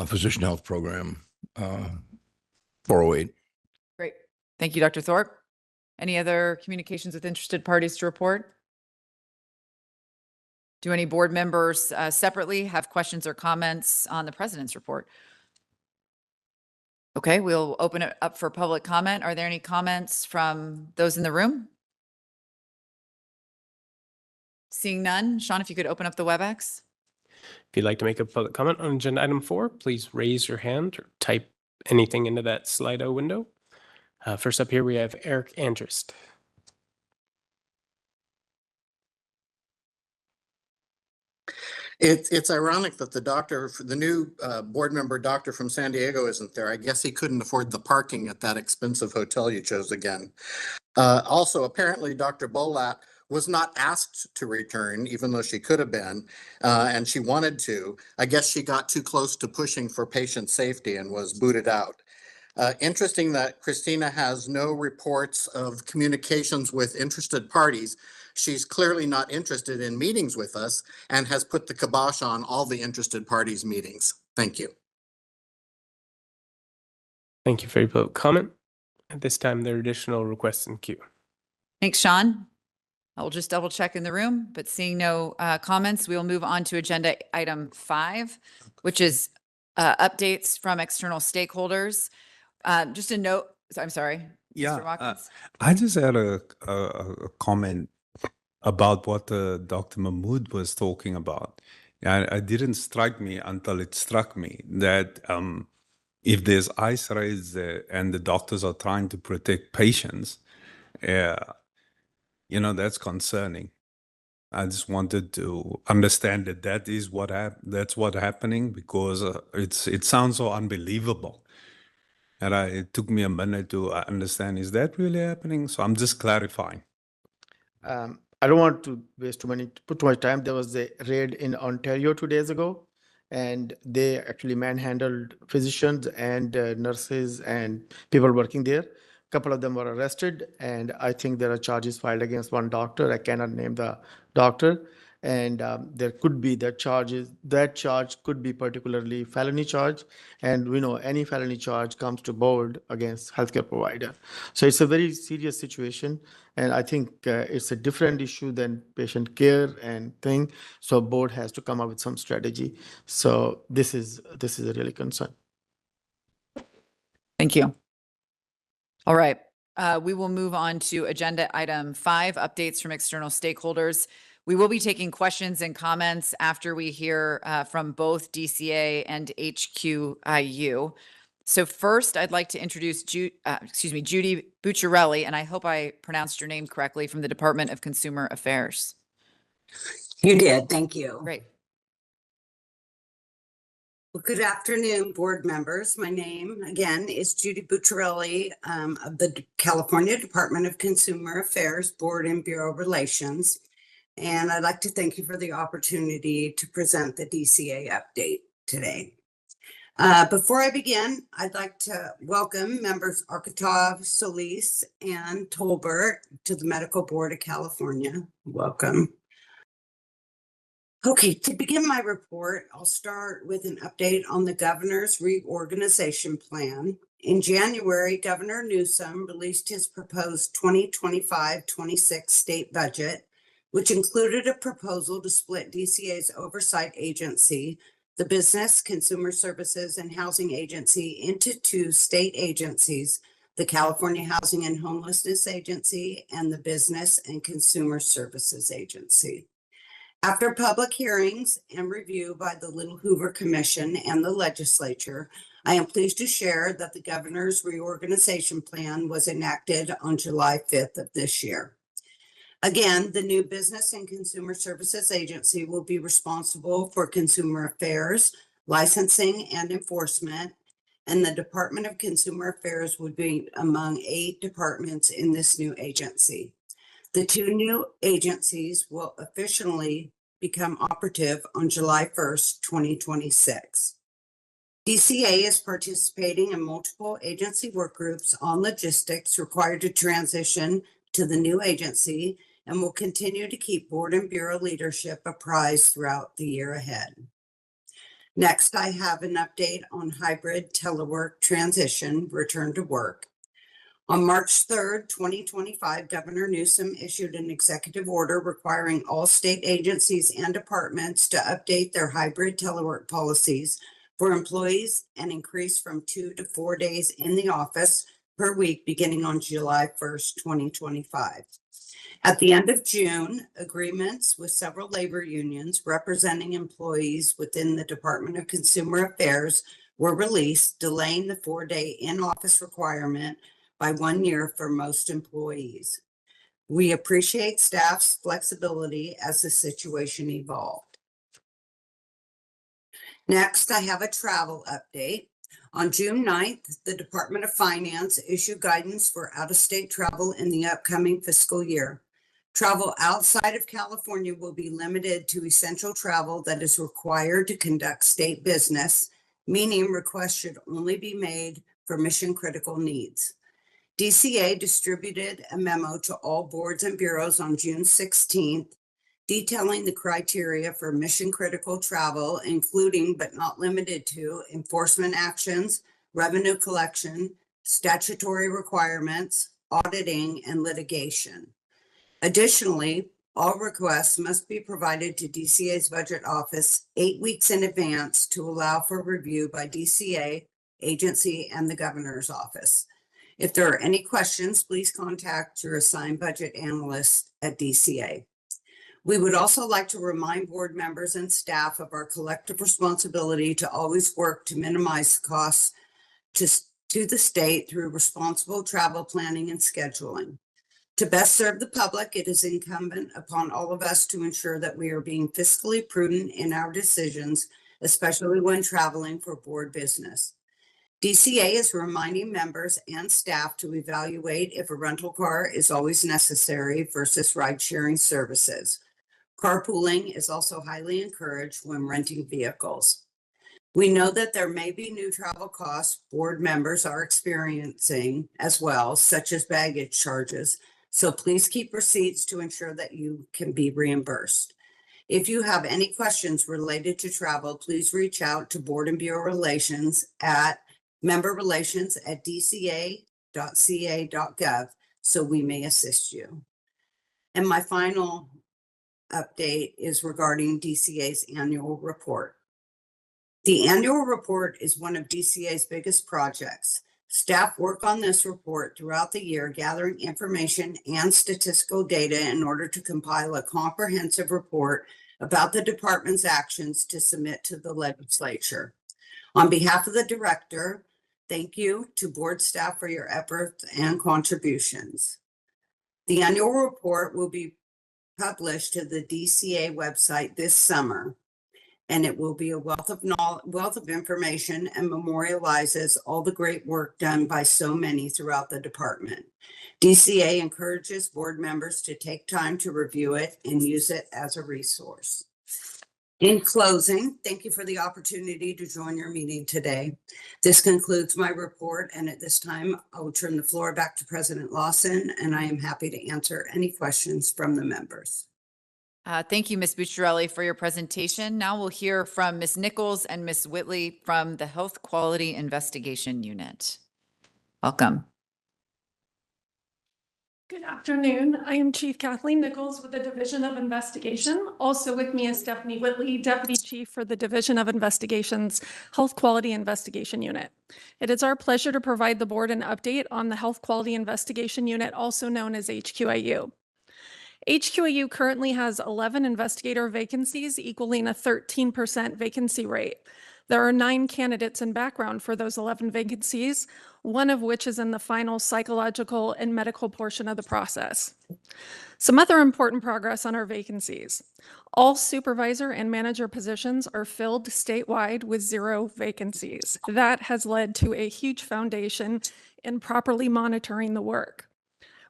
physician health program, 408. Great. Thank you, Dr. Thorpe. Any other communications with interested parties to report? Do any board members separately have questions or comments on the president's report? Okay, we'll open it up for public comment. Are there any comments from those in the room? Seeing none, Sean, if you could open up the WebEx. If you'd like to make a public comment on agenda item 4, please raise your hand or type anything into that Slido window. First up here, we have Eric Andrist. It's ironic that the new board member doctor from San Diego isn't there. I guess he couldn't afford the parking at that expensive hotel you chose again. Also, apparently Dr. Bolat was not asked to return, even though she could have been, and she wanted to. I guess she got too close to pushing for patient safety and was booted out. Interesting that Christina has no reports of communications with interested parties. She's clearly not interested in meetings with us and has put the kibosh on all the interested parties' meetings. Thank you. Thank you for your public comment. At this time, there are additional requests in queue. Thanks, Sean. I will just double check in the room, but seeing no comments, we will move on to agenda item 5, which is updates from external stakeholders. Just a note, I'm sorry. Mr. Yeah, Watkins? I just had a comment about what Dr. Mahmood was talking about. It didn't strike me until it struck me that if there's ice raids and the doctors are trying to protect patients, that's concerning. I just wanted to understand that that's what's happening, because it sounds so unbelievable. And it took me a minute to understand, is that really happening? So I'm just clarifying. I don't want to put too much time. There was a raid in Ontario 2 days ago, and they actually manhandled physicians and nurses and people working there. A couple of them were arrested, and I think there are charges filed against one doctor. I cannot name the doctor. And there could be that charge could be particularly felony charge. And we know any felony charge comes to board against healthcare provider. So it's a very serious situation. And I think it's a different issue than patient care and thing. So board has to come up with some strategy. So this is a really concern. Thank you. All right. We will move on to agenda item 5, updates from external stakeholders. We will be taking questions and comments after we hear from both DCA and HQIU. So first, I'd like to introduce Judy Bucciarelli, and I hope I pronounced your name correctly, from the Department of Consumer Affairs. You did. Thank you. Great. Well, good afternoon, board members. My name, again, is Judy Bucciarelli of the California Department of Consumer Affairs Board and Bureau Relations. And I'd like to thank you for the opportunity to present the DCA update today. Before I begin, I'd like to welcome members Arkatov, Solis, and Tolbert to the Medical Board of California. Welcome. Okay, to begin my report, I'll start with an update on the governor's reorganization plan. In January, Governor Newsom released his proposed 2025-26 state budget, which included a proposal to split DCA's oversight agency, the Business, Consumer Services, and Housing Agency, into 2 state agencies, the California Housing and Homelessness Agency and the Business and Consumer Services Agency. After public hearings and review by the Little Hoover Commission and the legislature, I am pleased to share that the governor's reorganization plan was enacted on July 5th of this year. Again, the new Business and Consumer Services Agency will be responsible for consumer affairs, licensing, and enforcement, and the Department of Consumer Affairs would be among 8 departments in this new agency. The 2 new agencies will officially become operative on July 1st, 2026. DCA is participating in multiple agency work groups on logistics required to transition to the new agency, and will continue to keep board and bureau leadership apprised throughout the year ahead. Next, I have an update on hybrid telework transition, return to work. On March 3rd, 2025, Governor Newsom issued an executive order requiring all state agencies and departments to update their hybrid telework policies for employees and increase from 2 to 4 days in the office per week beginning on July 1st, 2025. At the end of June, agreements with several labor unions representing employees within the Department of Consumer Affairs were released, delaying the 4-day in-office requirement by 1 year for most employees. We appreciate staff's flexibility as the situation evolved. Next, I have a travel update. On June 9th, the Department of Finance issued guidance for out-of-state travel in the upcoming fiscal year. Travel outside of California will be limited to essential travel that is required to conduct state business, meaning requests should only be made for mission-critical needs. DCA distributed a memo to all boards and bureaus on June 16th, detailing the criteria for mission-critical travel, including but not limited to enforcement actions, revenue collection, statutory requirements, auditing, and litigation. Additionally, all requests must be provided to DCA's budget office 8 weeks in advance to allow for review by DCA, agency, and the governor's office. If there are any questions, please contact your assigned budget analyst at DCA. We would also like to remind board members and staff of our collective responsibility to always work to minimize the costs to the state through responsible travel planning and scheduling. To best serve the public, it is incumbent upon all of us to ensure that we are being fiscally prudent in our decisions, especially when traveling for board business. DCA is reminding members and staff to evaluate if a rental car is always necessary versus ride-sharing services. Carpooling is also highly encouraged when renting vehicles. We know that there may be new travel costs board members are experiencing as well, such as baggage charges. So please keep receipts to ensure that you can be reimbursed. If you have any questions related to travel, please reach out to Board and Bureau Relations at memberrelations@dca.ca.gov so we may assist you. And my final update is regarding DCA's annual report. The annual report is one of DCA's biggest projects. Staff work on this report throughout the year, gathering information and statistical data in order to compile a comprehensive report about the department's actions to submit to the legislature. On behalf of the director, thank you to board staff for your efforts and contributions. The annual report will be published to the DCA website this summer, and it will be a wealth of information and memorializes all the great work done by so many throughout the department. DCA encourages board members to take time to review it and use it as a resource. In closing, thank you for the opportunity to join your meeting today. This concludes my report, and at this time, I will turn the floor back to President Lawson, and I am happy to answer any questions from the members. Thank you, Ms. Bucciarelli, for your presentation. Now we'll hear from Ms. Nichols and Ms. Whitley from the Health Quality Investigation Unit. Welcome. Good afternoon. I am Chief Kathleen Nichols with the Division of Investigation. Also with me is Stephanie Whitley, Deputy Chief for the Division of Investigation's Health Quality Investigation Unit. It is our pleasure to provide the board an update on the Health Quality Investigation Unit, also known as HQIU. HQIU currently has 11 investigator vacancies, equaling a 13% vacancy rate. There are 9 candidates in background for those 11 vacancies, one of which is in the final psychological and medical portion of the process. Some other important progress on our vacancies. All supervisor and manager positions are filled statewide with 0 vacancies. That has led to a huge foundation in properly monitoring the work.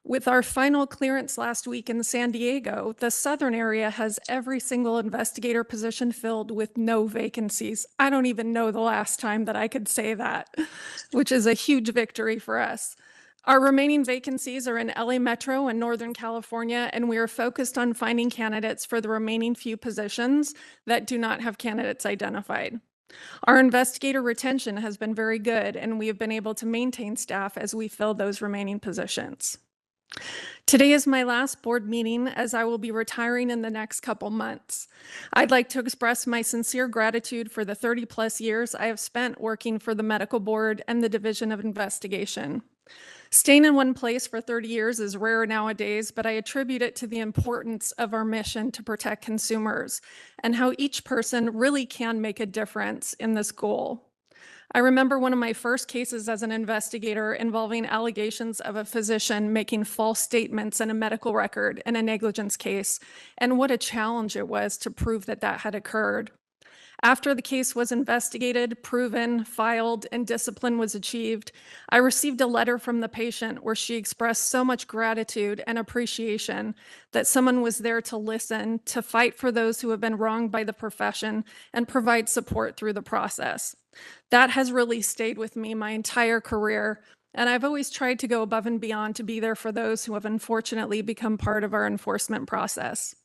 With our final clearance last week in San Diego, the southern area has every single investigator position filled with no vacancies. I don't even know the last time that I could say that, which is a huge victory for us. Our remaining vacancies are in LA Metro and Northern California, and we are focused on finding candidates for the remaining few positions that do not have candidates identified. Our investigator retention has been very good, and we have been able to maintain staff as we fill those remaining positions. Today is my last board meeting, as I will be retiring in the next couple months. I'd like to express my sincere gratitude for the 30+ years I have spent working for the medical board and the Division of Investigation. Staying in one place for 30 years is rare nowadays, but I attribute it to the importance of our mission to protect consumers and how each person really can make a difference in this goal. I remember one of my first cases as an investigator involving allegations of a physician making false statements in a medical record in a negligence case, and what a challenge it was to prove that that had occurred. After the case was investigated, proven, filed, and discipline was achieved, I received a letter from the patient where she expressed so much gratitude and appreciation that someone was there to listen, to fight for those who have been wronged by the profession, and provide support through the process. That has really stayed with me my entire career, and I've always tried to go above and beyond to be there for those who have unfortunately become part of our enforcement process.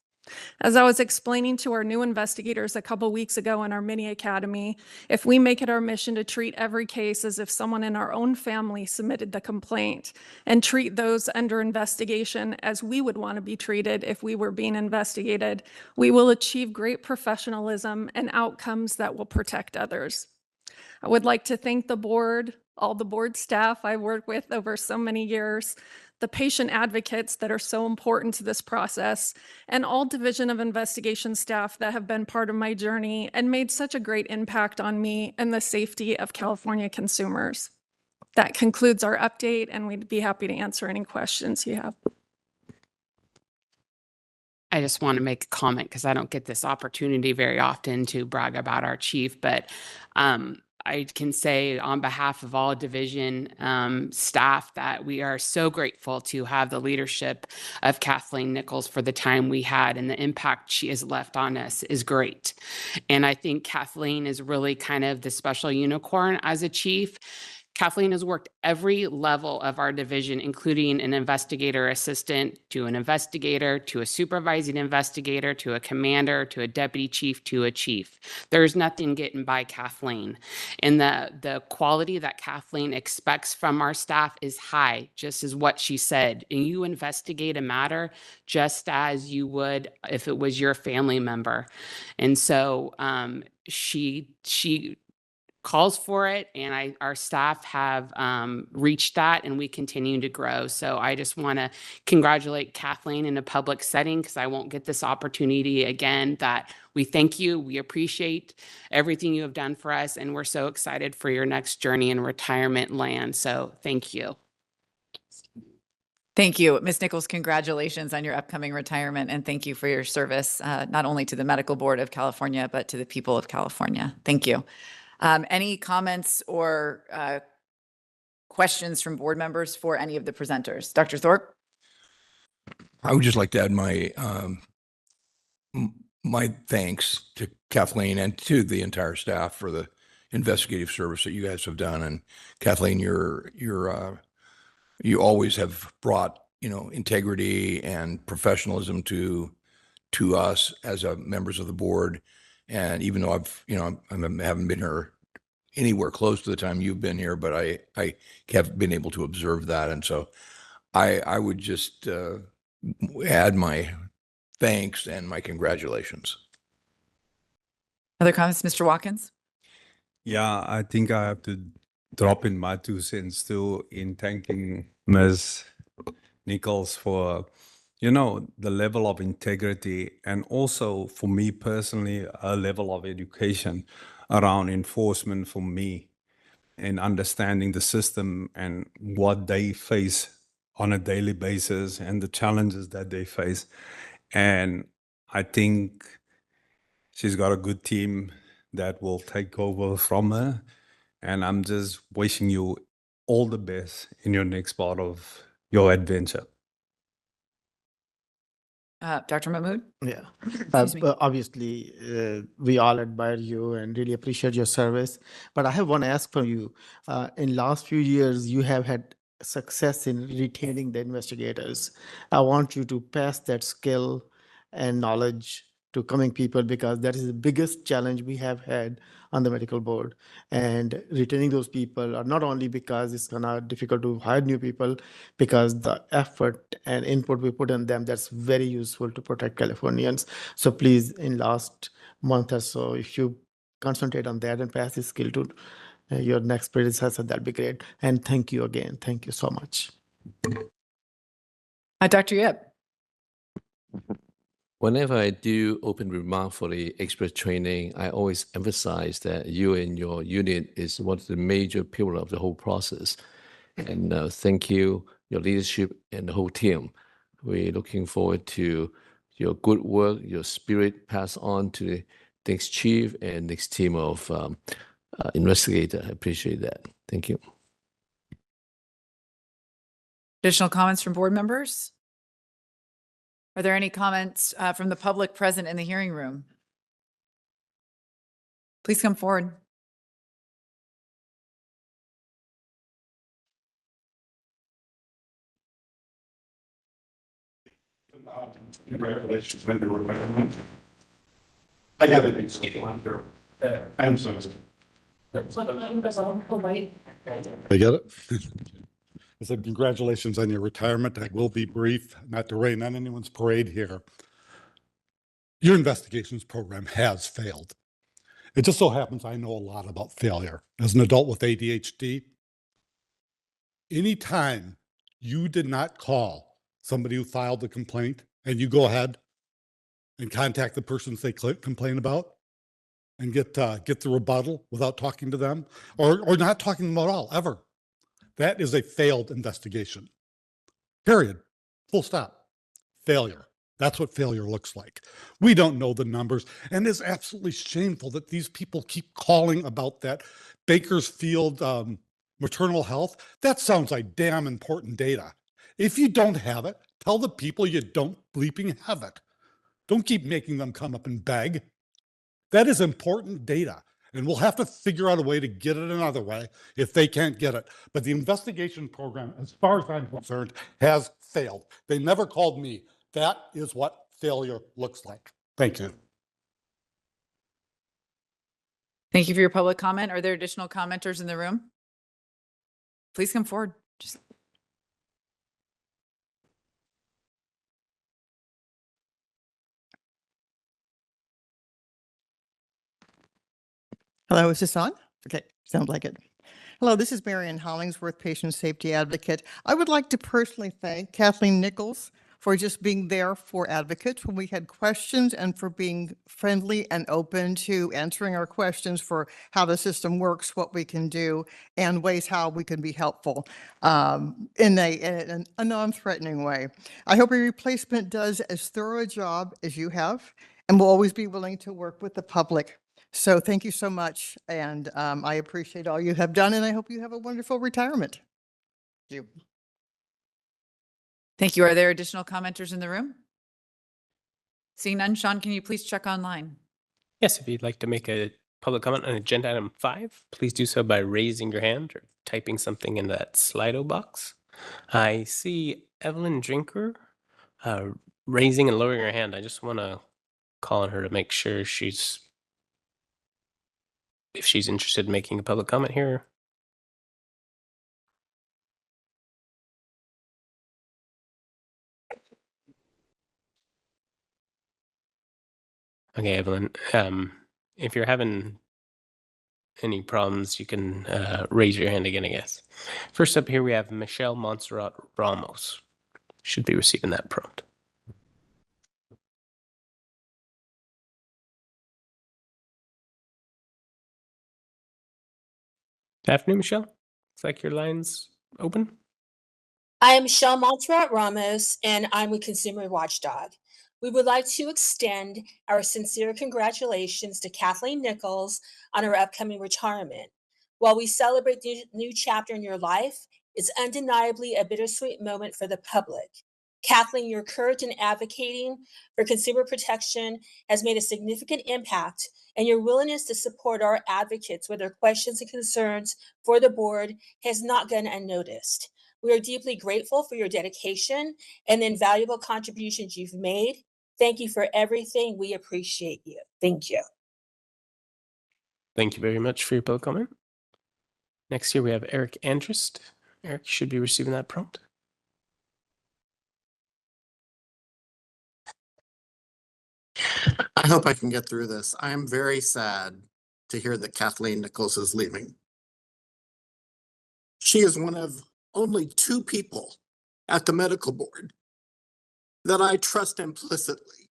As I was explaining to our new investigators a couple weeks ago in our mini academy, if we make it our mission to treat every case as if someone in our own family submitted the complaint and treat those under investigation as we would want to be treated if we were being investigated, we will achieve great professionalism and outcomes that will protect others. I would like to thank the board, all the board staff I worked with over so many years, the patient advocates that are so important to this process, and all Division of Investigation staff that have been part of my journey and made such a great impact on me and the safety of California consumers. That concludes our update, and we'd be happy to answer any questions you have. I just want to make a comment because I don't get this opportunity very often to brag about our chief, but I can say on behalf of all division staff that we are so grateful to have the leadership of Kathleen Nichols for the time we had, and the impact she has left on us is great. And I think Kathleen is really kind of the special unicorn as a chief. Kathleen has worked every level of our division, including an investigator assistant to an investigator, to a supervising investigator, to a commander, to a deputy chief, to a chief. There's nothing getting by Kathleen. And the quality that Kathleen expects from our staff is high, just as what she said. And you investigate a matter just as you would if it was your family member. And so she calls for it, and our staff have reached that, and we continue to grow. So I just want to congratulate Kathleen in a public setting, because I won't get this opportunity again, that we thank you. We appreciate everything you have done for us, and we're so excited for your next journey in retirement land. So thank you. Thank you. Ms. Nichols, congratulations on your upcoming retirement, and thank you for your service, not only to the Medical Board of California, but to the people of California. Thank you. Any comments or questions from board members for any of the presenters? Dr. Thorpe? I would just like to add my my thanks to Kathleen and to the entire staff for the investigative service that you guys have done. And Kathleen, you always have brought, integrity and professionalism to us as members of the board. And even though I haven't been here anywhere close to the time you've been here, but I have been able to observe that. And so I would just add my thanks and my congratulations. Other comments, Mr. Watkins? Yeah, I think I have to drop in my 2 cents too in thanking Ms. Nichols for the level of integrity, and also for me personally, a level of education around enforcement for me, and understanding the system and what they face on a daily basis and the challenges that they face. And I think she's got a good team that will take over from her. And I'm just wishing you all the best in your next part of your adventure. Dr. Mahmood? Yeah. Excuse me. Obviously, we all admire you and really appreciate your service. But I have one ask for you. In last few years, you have had success in retaining the investigators. I want you to pass that skill and knowledge to coming people, because that is the biggest challenge we have had on the medical board. And retaining those people are not only because it's kind of difficult to hire new people, because the effort and input we put in them, that's very useful to protect Californians. So please, in last month or so, if you concentrate on that and pass this skill to your next predecessor, that'd be great. And thank you again. Thank you so much. Dr. Yip. Whenever I do open remark for the expert training, I always emphasize that you and your unit is one of the major pillar of the whole process. And thank you, your leadership and the whole team. We're looking forward to your good work, your spirit passed on to the next chief and next team of investigator. I appreciate that. Thank you. Additional comments from board members? Are there any comments from the public present in the hearing room? Please come forward. Congratulations on your retirement. I got it. I'm sorry. I get it. I said, congratulations on your retirement. I will be brief, not to rain on anyone's parade here. Your investigations program has failed. It just so happens I know a lot about failure. As an adult with ADHD, anytime you did not call somebody who filed the complaint and you go ahead and contact the persons they complain about and get the rebuttal without talking to them or not talking to them at all, ever. That is a failed investigation. Period. Full stop. Failure. That's what failure looks like. We don't know the numbers, and it's absolutely shameful that these people keep calling about that Bakersfield maternal health. That sounds like damn important data. If you don't have it, tell the people you don't bleeping have it. Don't keep making them come up and beg. That is important data, and we'll have to figure out a way to get it another way if they can't get it. But the investigation program, as far as I'm concerned, has failed. They never called me. That is what failure looks like. Thank you. Thank you for your public comment. Are there additional commenters in the room? Please come forward. Hello, is this on? Okay, sounds like it. Hello, this is Marian Hollingsworth, patient safety advocate. I would like to personally thank Kathleen Nichols for just being there for advocates when we had questions and for being friendly and open to answering our questions for how the system works, what we can do, and ways how we can be helpful in a non-threatening way. I hope your replacement does as thorough a job as you have and will always be willing to work with the public. So thank you so much, and I appreciate all you have done, and I hope you have a wonderful retirement. Thank you. Thank you. Are there additional commenters in the room? Seeing none, Sean, can you please check online? Yes, if you'd like to make a public comment on agenda item 5, please do so by raising your hand or typing something in that Slido box. I see Evelyn Drinker raising and lowering her hand. I just want to call on her to make sure if she's interested in making a public comment here. Okay, Evelyn, if you're having any problems, you can raise your hand again, I guess. First up here, we have Michelle Montserrat Ramos. Should be receiving that prompt. Good afternoon, Michelle. Looks like your line's open. I am Michelle Montserrat Ramos, and I'm with Consumer Watchdog. We would like to extend our sincere congratulations to Kathleen Nichols on her upcoming retirement. While we celebrate the new chapter in your life, it's undeniably a bittersweet moment for the public. Kathleen, your courage in advocating for consumer protection has made a significant impact, and your willingness to support our advocates with their questions and concerns for the board has not gone unnoticed. We are deeply grateful for your dedication and the invaluable contributions you've made. Thank you for everything. We appreciate you. Thank you. Thank you very much for your public comment. Next here, we have Eric Andrist. Eric should be receiving that prompt. I hope I can get through this. I am very sad to hear that Kathleen Nichols is leaving. She is one of only 2 people at the medical board that I trust implicitly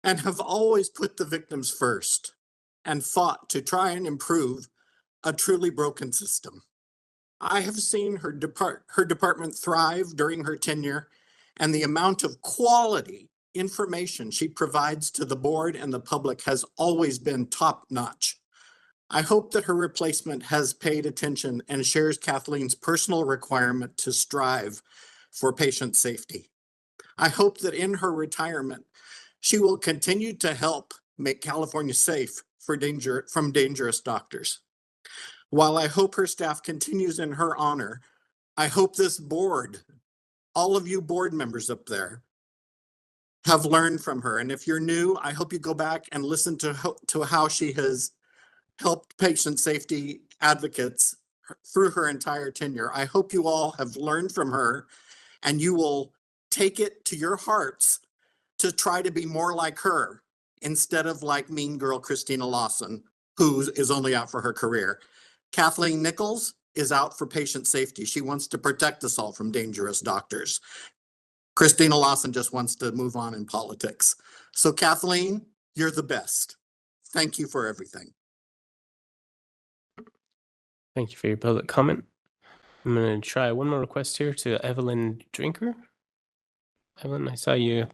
and have always put the victims first and fought to try and improve a truly broken system. I have seen her department thrive during her tenure, and the amount of quality information she provides to the board and the public has always been top-notch. I hope that her replacement has paid attention and shares Kathleen's personal requirement to strive for patient safety. I hope that in her retirement, she will continue to help make California safe from dangerous doctors. While I hope her staff continues in her honor, I hope this board, all of you board members up there, have learned from her. And if you're new, I hope you go back and listen to how she has helped patient safety advocates through her entire tenure. I hope you all have learned from her and you will take it to your hearts to try to be more like her instead of like mean girl Christina Lawson, who is only out for her career. Kathleen Nichols is out for patient safety. She wants to protect us all from dangerous doctors. Christina Lawson just wants to move on in politics. So Kathleen, you're the best. Thank you for everything. Thank you for your public comment. I'm going to try one more request here to Evelyn Drinker. Evelyn, I saw you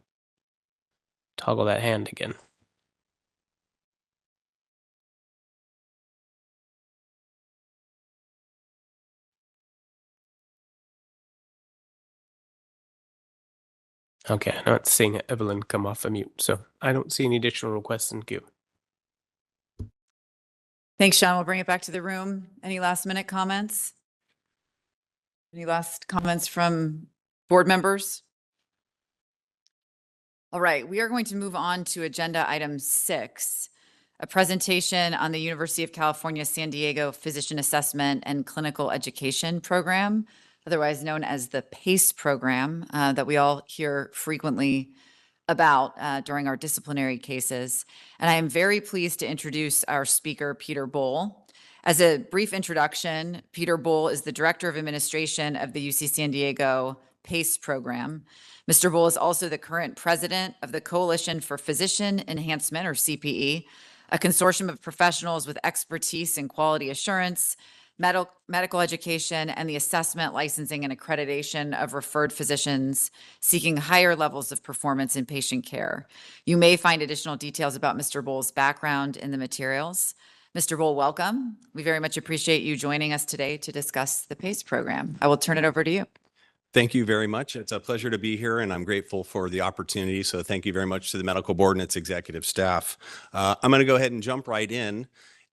toggle that hand again. Okay, I'm not seeing Evelyn come off of mute, so I don't see any additional requests in queue. Thanks, Sean. We'll bring it back to the room. Any last minute comments? Any last comments from board members? All right, we are going to move on to agenda item 6, a presentation on the University of California, San Diego Physician Assessment and Clinical Education Program, otherwise known as the PACE program, that we all hear frequently about during our disciplinary cases. And I am very pleased to introduce our speaker, Peter Bohl. As a brief introduction, Peter Bohl is the Director of Administration of the UC San Diego PACE program. Mr. Bohl is also the current president of the Coalition for Physician Enhancement, or CPE, a consortium of professionals with expertise in quality assurance, medical education, and the assessment, licensing, and accreditation of referred physicians seeking higher levels of performance in patient care. You may find additional details about Mr. Bohl's background in the materials. Mr. Bohl, welcome. We very much appreciate you joining us today to discuss the PACE program. I will turn it over to you. Thank you very much. It's a pleasure to be here, and I'm grateful for the opportunity. So thank you very much to the medical board and its executive staff. I'm going to go ahead and jump right in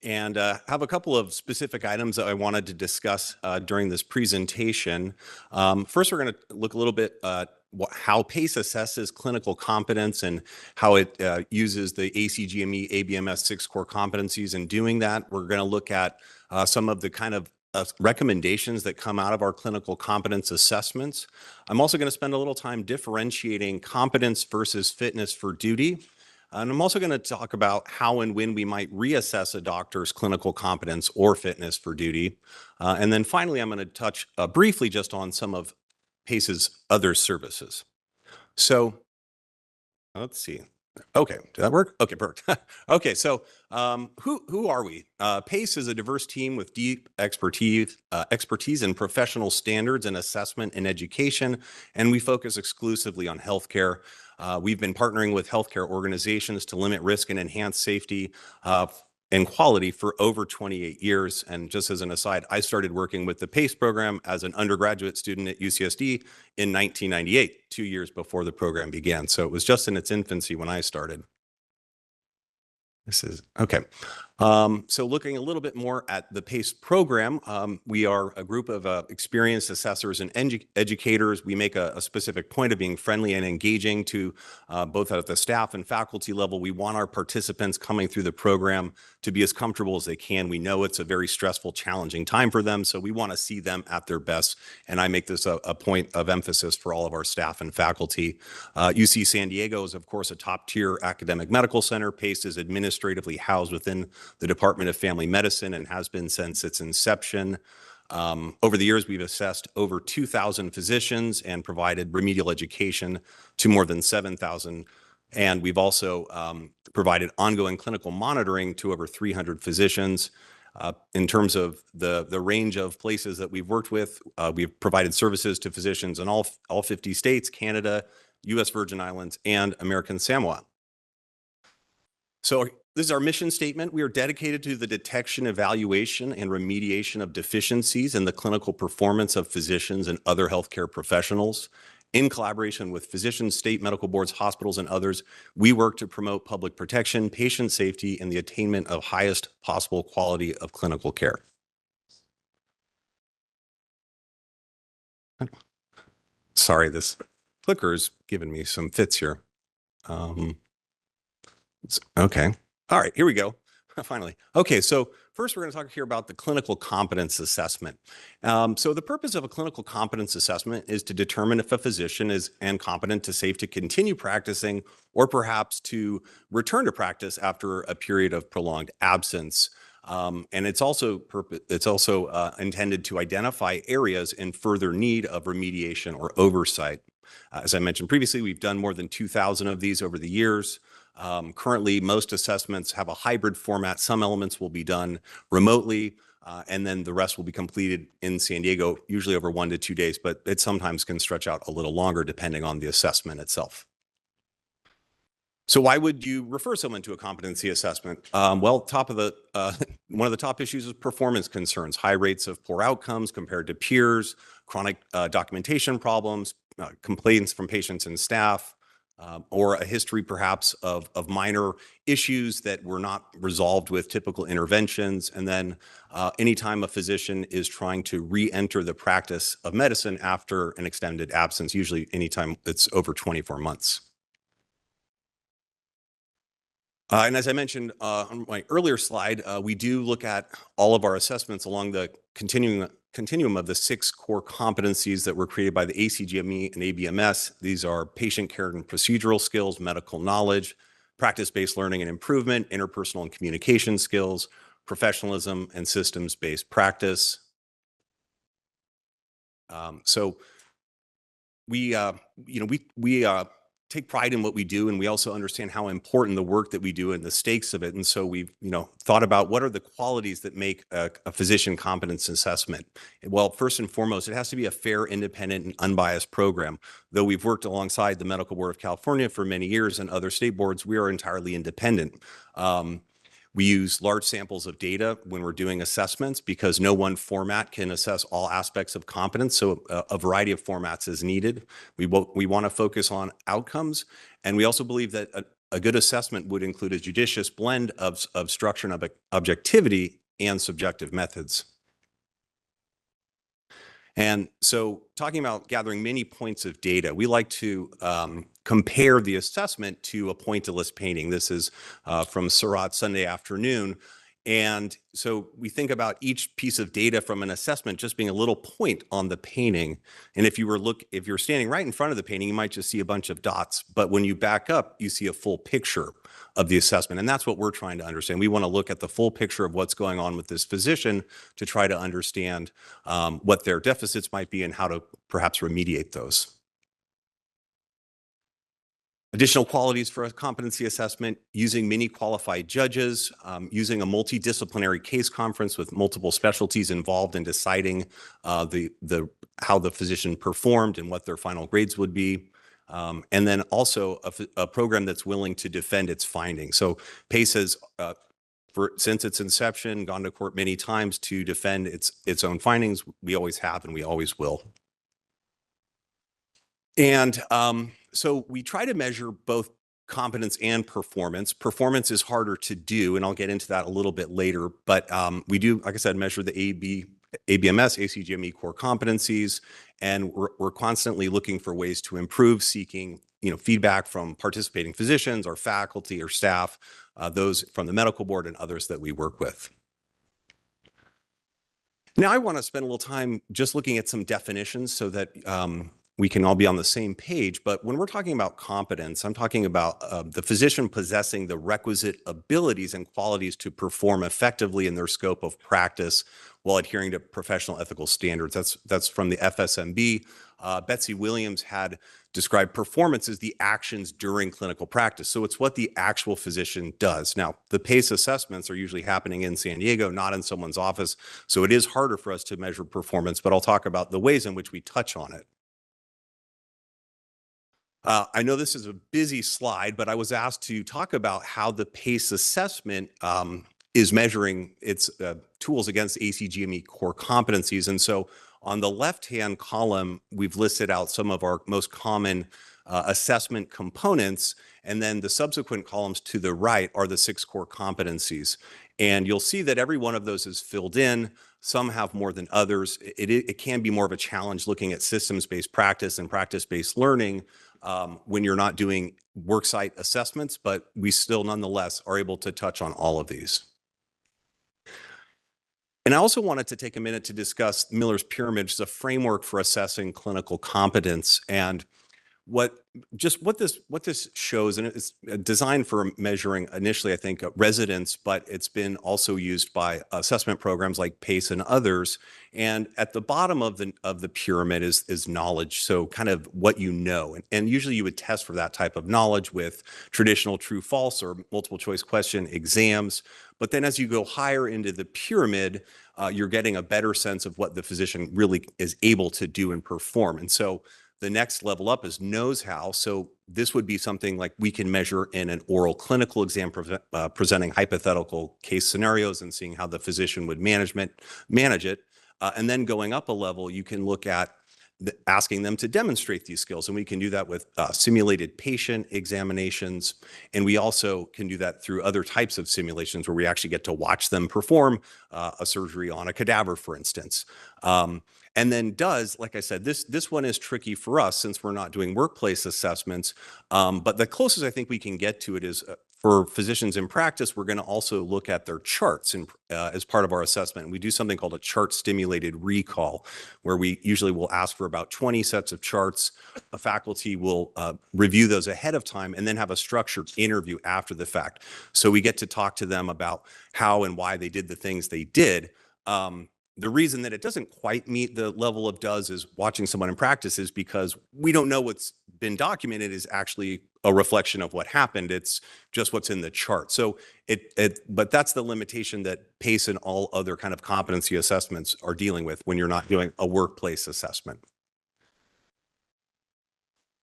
and have a couple of specific items that I wanted to discuss during this presentation. First, we're going to look a little bit at how PACE assesses clinical competence and how it uses the ACGME ABMS 6 core competencies in doing that. We're going to look at some of the kind of recommendations that come out of our clinical competence assessments. I'm also going to spend a little time differentiating competence versus fitness for duty. And I'm also going to talk about how and when we might reassess a doctor's clinical competence or fitness for duty. And then finally, I'm going to touch briefly just on some of PACE's other services. So let's see. Okay, did that work? Okay, perfect. Okay, so who are we? PACE is a diverse team with deep expertise in professional standards and assessment and education, and we focus exclusively on healthcare. We've been partnering with healthcare organizations to limit risk and enhance safety and quality for over 28 years. And just as an aside, I started working with the PACE program as an undergraduate student at UCSD in 1998, 2 years before the program began. So it was just in its infancy when I started. This is okay. So looking a little bit more at the PACE program, we are a group of experienced assessors and educators. We make a specific point of being friendly and engaging to both at the staff and faculty level. We want our participants coming through the program to be as comfortable as they can. We know it's a very stressful, challenging time for them, so we want to see them at their best. And I make this a point of emphasis for all of our staff and faculty. UC San Diego is, of course, a top-tier academic medical center. PACE is administratively housed within the Department of Family Medicine and has been since its inception. Over the years, we've assessed over 2,000 physicians and provided remedial education to more than 7,000. And we've also provided ongoing clinical monitoring to over 300 physicians. In terms of the range of places that we've worked with, we've provided services to physicians in all 50 states, Canada, U.S. Virgin Islands, and American Samoa. So this is our mission statement. We are dedicated to the detection, evaluation, and remediation of deficiencies in the clinical performance of physicians and other healthcare professionals. In collaboration with physicians, state medical boards, hospitals, and others, we work to promote public protection, patient safety, and the attainment of highest possible quality of clinical care. Sorry, this clicker's giving me some fits here. Okay. All right, here we go. Finally. Okay, so first we're going to talk here about the clinical competence assessment. So the purpose of a clinical competence assessment is to determine if a physician is competent to safe to continue practicing or perhaps to return to practice after a period of prolonged absence. And it's also intended to identify areas in further need of remediation or oversight. As I mentioned previously, we've done more than 2,000 of these over the years. Currently, most assessments have a hybrid format. Some elements will be done remotely, and then the rest will be completed in San Diego, usually over 1 to 2 days, but it sometimes can stretch out a little longer depending on the assessment itself. So why would you refer someone to a competency assessment? Well, one of the top issues is performance concerns, high rates of poor outcomes compared to peers, chronic documentation problems, complaints from patients and staff, or a history perhaps of minor issues that were not resolved with typical interventions. And then anytime a physician is trying to re-enter the practice of medicine after an extended absence, usually anytime it's over 24 months. And as I mentioned on my earlier slide, we do look at all of our assessments along the continuum of the 6 core competencies that were created by the ACGME and ABMS. These are patient care and procedural skills, medical knowledge, practice-based learning and improvement, interpersonal and communication skills, professionalism, and systems-based practice. So we take pride in what we do, and we also understand how important the work that we do and the stakes of it. And so we've thought about what are the qualities that make a physician competence assessment. Well, first and foremost, it has to be a fair, independent, and unbiased program. Though we've worked alongside the Medical Board of California for many years and other state boards, we are entirely independent. We use large samples of data when we're doing assessments because no one format can assess all aspects of competence, so a variety of formats is needed. We want to focus on outcomes, and we also believe that a good assessment would include a judicious blend of structure and objectivity and subjective methods. And so talking about gathering many points of data, we like to compare the assessment to a pointillist painting. This is from Surratt Sunday Afternoon. And so we think about each piece of data from an assessment just being a little point on the painting. And if you're standing right in front of the painting, you might just see a bunch of dots. But when you back up, you see a full picture of the assessment. And that's what we're trying to understand. We want to look at the full picture of what's going on with this physician to try to understand what their deficits might be and how to perhaps remediate those. Additional qualities for a competency assessment: using many qualified judges, using a multidisciplinary case conference with multiple specialties involved in deciding how the physician performed and what their final grades would be. And then also a program that's willing to defend its findings. So PACE has, since its inception, gone to court many times to defend its own findings. We always have and we always will. And so we try to measure both competence and performance. Performance is harder to do, and I'll get into that a little bit later. But we do, like I said, measure the ABMS, ACGME core competencies, and we're constantly looking for ways to improve, seeking feedback from participating physicians or faculty or staff, those from the medical board and others that we work with. Now I want to spend a little time just looking at some definitions so that we can all be on the same page. But when we're talking about competence, I'm talking about the physician possessing the requisite abilities and qualities to perform effectively in their scope of practice while adhering to professional ethical standards. That's from the FSMB. Betsy Williams had described performance as the actions during clinical practice. So it's what the actual physician does. Now, the PACE assessments are usually happening in San Diego, not in someone's office. So it is harder for us to measure performance, but I'll talk about the ways in which we touch on it. I know this is a busy slide, but I was asked to talk about how the PACE assessment is measuring its tools against ACGME core competencies. And so on the left-hand column, we've listed out some of our most common assessment components, and then the subsequent columns to the right are the 6 core competencies. And you'll see that every one of those is filled in. Some have more than others. It can be more of a challenge looking at systems-based practice and practice-based learning when you're not doing worksite assessments, but we still nonetheless are able to touch on all of these. And I also wanted to take a minute to discuss Miller's Pyramid, which is a framework for assessing clinical competence. And what this shows, and it's designed for measuring initially, I think, residents, but it's been also used by assessment programs like PACE and others. And at the bottom of the pyramid is knowledge, so kind of what you know. And usually you would test for that type of knowledge with traditional true false or multiple choice question exams. But then as you go higher into the pyramid, you're getting a better sense of what the physician really is able to do and perform. And so the next level up is knows how. So this would be something like we can measure in an oral clinical exam presenting hypothetical case scenarios and seeing how the physician would manage it. And then going up a level, you can look at asking them to demonstrate these skills. And we can do that with simulated patient examinations. And we also can do that through other types of simulations where we actually get to watch them perform a surgery on a cadaver, for instance. And then like I said, this one is tricky for us since we're not doing workplace assessments. But the closest I think we can get to it is for physicians in practice, we're going to also look at their charts as part of our assessment. And we do something called a chart stimulated recall, where we usually will ask for about 20 sets of charts. A faculty will review those ahead of time and then have a structured interview after the fact. So we get to talk to them about how and why they did the things they did. The reason that it doesn't quite meet the level of does is watching someone in practice is because we don't know what's been documented is actually a reflection of what happened. It's just what's in the chart. So but that's the limitation that PACE and all other kind of competency assessments are dealing with when you're not doing a workplace assessment.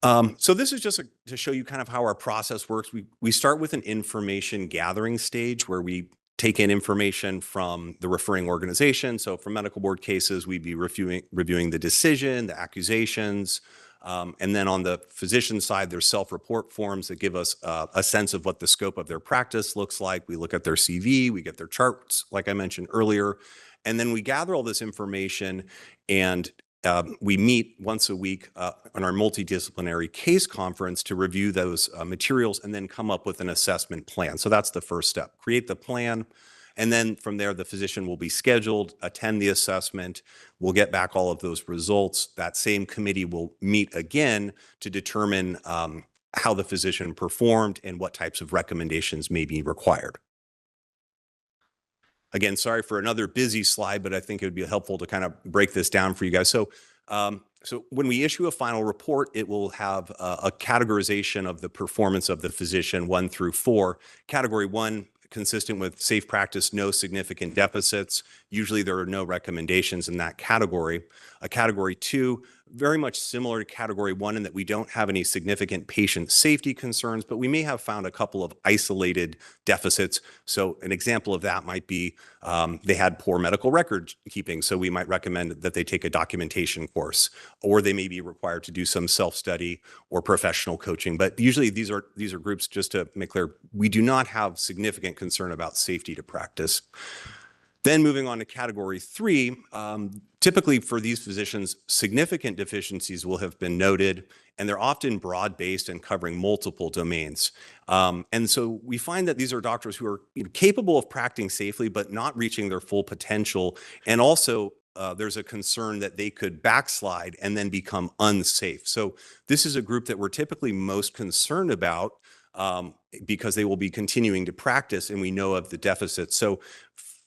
So this is just to show you kind of how our process works. We start with an information gathering stage where we take in information from the referring organization. So for medical board cases, we'd be reviewing the decision, the accusations, and then on the physician side, there's self-report forms that give us a sense of what the scope of their practice looks like. We look at their CV, we get their charts, like I mentioned earlier, and then we gather all this information and we meet once a week on our multidisciplinary case conference to review those materials and then come up with an assessment plan. So that's the first step, create the plan. And then from there, the physician will be scheduled, attend the assessment. We'll get back all of those results. That same committee will meet again to determine how the physician performed and what types of recommendations may be required. Again, sorry for another busy slide, but I think it would be helpful to kind of break this down for you guys. So, so when we issue a final report, it will have a categorization of the performance of the physician 1 through 4. Category 1, consistent with safe practice, no significant deficits. Usually there are no recommendations in that category. A category 2, very much similar to category 1 in that we don't have any significant patient safety concerns, but we may have found a couple of isolated deficits. So an example of that might be they had poor medical record keeping. So we might recommend that they take a documentation course, or they may be required to do some self-study or professional coaching. But usually these are groups, just to make clear, we do not have significant concern about safety to practice. Then moving on to category 3, typically for these physicians, significant deficiencies will have been noted, and they're often broad-based and covering multiple domains. And so we find that these are doctors who are capable of practicing safely, but not reaching their full potential, and also there's a concern that they could backslide and then become unsafe. So this is a group that we're typically most concerned about because they will be continuing to practice and we know of the deficits. So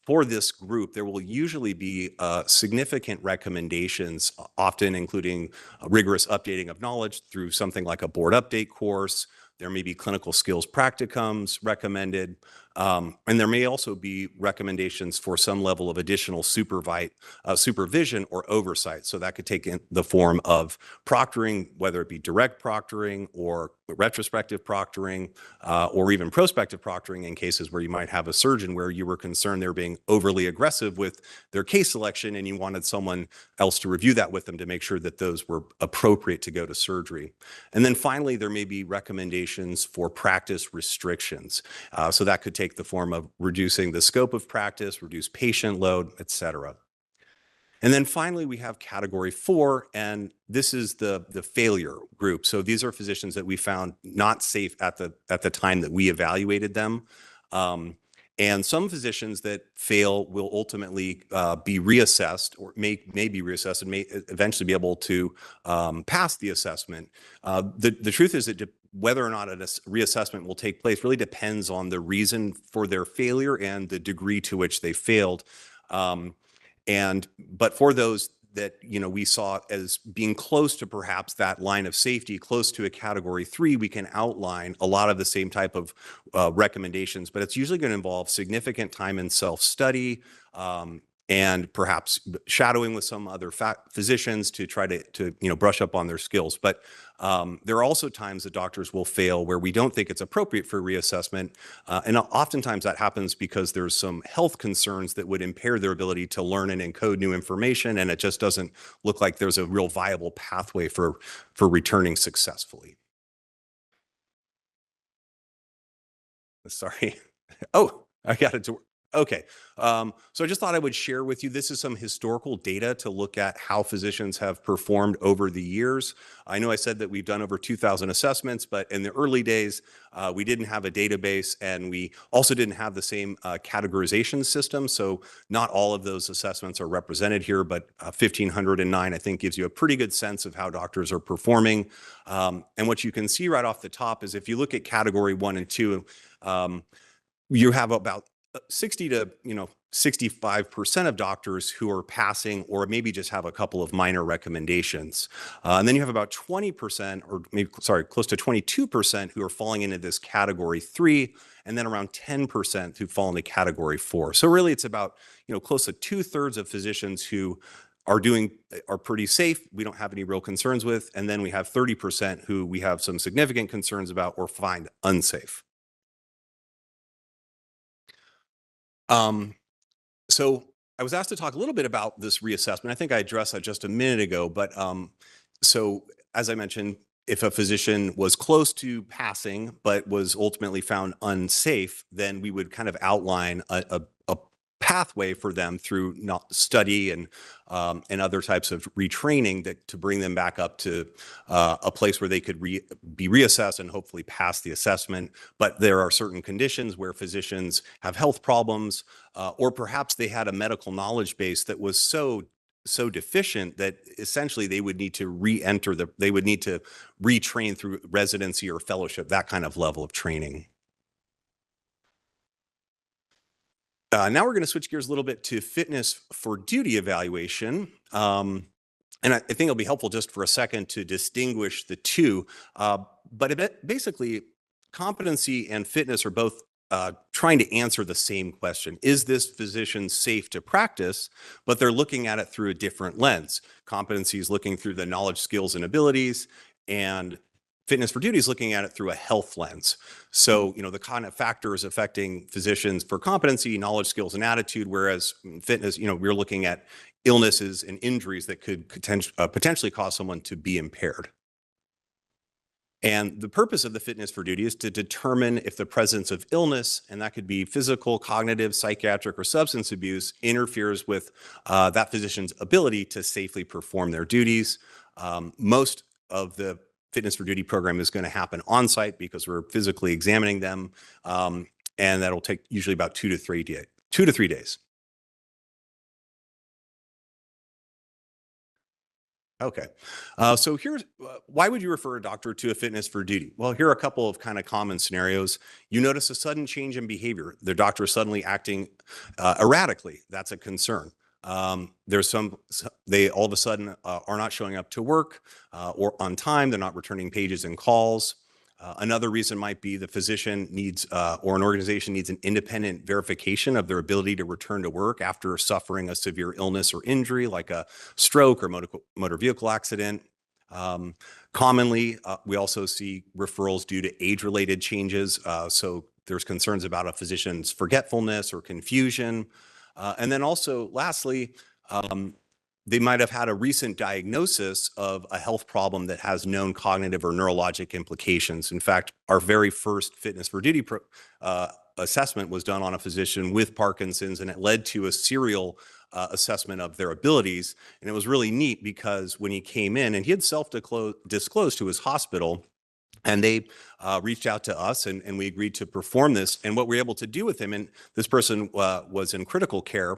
for this group, there will usually be significant recommendations, often including a rigorous updating of knowledge through something like a board update course. There may be clinical skills practicums recommended, and there may also be recommendations for some level of additional supervision or oversight. So that could take in the form of proctoring, whether it be direct proctoring or retrospective proctoring, or even prospective proctoring in cases where you might have a surgeon where you were concerned they're being overly aggressive with their case selection and you wanted someone else to review that with them to make sure that those were appropriate to go to surgery. And then finally, there may be recommendations for practice restrictions. So that could take the form of reducing the scope of practice, reduce patient load, et cetera. And then finally, we have category 4, and this is the failure group. So these are physicians that we found not safe at the time that we evaluated them. And some physicians that fail will ultimately be reassessed or may be reassessed and may eventually be able to pass the assessment. The truth is that whether or not a reassessment will take place really depends on the reason for their failure and the degree to which they failed. But for those that we saw as being close to perhaps that line of safety, close to a category 3, we can outline a lot of the same type of recommendations, but it's usually going to involve significant time in self-study and perhaps shadowing with some other physicians to try to brush up on their skills. But there are also times that doctors will fail where we don't think it's appropriate for reassessment. And oftentimes that happens because there's some health concerns that would impair their ability to learn and encode new information. And it just doesn't look like there's a real viable pathway for returning successfully. Sorry. Oh, I got it to okay. So I just thought I would share with you, this is some historical data to look at how physicians have performed over the years. I know I said that we've done over 2,000 assessments, but in the early days, we didn't have a database and we also didn't have the same categorization system. So not all of those assessments are represented here, but 1,509 I think gives you a pretty good sense of how doctors are performing. And what you can see right off the top is if you look at category 1 and 2, you have about 60 to 65% of doctors who are passing or maybe just have a couple of minor recommendations. And then you have about 20% or maybe, sorry, close to 22% who are falling into this category 3, and then around 10% who fall into category 4. So really it's about, close to 2/3 of physicians who are pretty safe, we don't have any real concerns with, and then we have 30% who we have some significant concerns about or find unsafe. So I was asked to talk a little bit about this reassessment. I think I addressed that just a minute ago, but so as I mentioned, if a physician was close to passing but was ultimately found unsafe, then we would kind of outline a pathway for them through study and other types of retraining to bring them back up to a place where they could be reassessed and hopefully pass the assessment. But there are certain conditions where physicians have health problems, or perhaps they had a medical knowledge base that was so deficient that essentially they would need to they would need to retrain through residency or fellowship, that kind of level of training. Now we're going to switch gears a little bit to fitness for duty evaluation. And I think it'll be helpful just for a second to distinguish the two. But basically, competency and fitness are both trying to answer the same question. Is this physician safe to practice? But they're looking at it through a different lens. Competency is looking through the knowledge, skills, and abilities, and fitness for duty is looking at it through a health lens. So, the kind of factors affecting physicians for competency, knowledge, skills, and attitude, whereas fitness, we're looking at illnesses and injuries that could potentially cause someone to be impaired. And the purpose of the fitness for duty is to determine if the presence of illness, and that could be physical, cognitive, psychiatric, or substance abuse, interferes with that physician's ability to safely perform their duties. Most of the fitness for duty program is going to happen on site because we're physically examining them, and that'll take usually about 2 to 3 days. Okay. So here's why would you refer a doctor to a fitness for duty? Well, here are a couple of kind of common scenarios. You notice a sudden change in behavior. The doctor is suddenly acting erratically. That's a concern. There's they all of a sudden are not showing up to work or on time. They're not returning pages and calls. Another reason might be the physician needs or an organization needs an independent verification of their ability to return to work after suffering a severe illness or injury like a stroke or motor vehicle accident. Commonly, we also see referrals due to age-related changes. So there's concerns about a physician's forgetfulness or confusion. And then also, lastly, they might have had a recent diagnosis of a health problem that has known cognitive or neurologic implications. In fact, our very first fitness for duty assessment was done on a physician with Parkinson's, and it led to a serial assessment of their abilities. And it was really neat because when he came in, and he had self-disclosed to his hospital, and they reached out to us and we agreed to perform this. And what we were able to do with him, and this person was in critical care,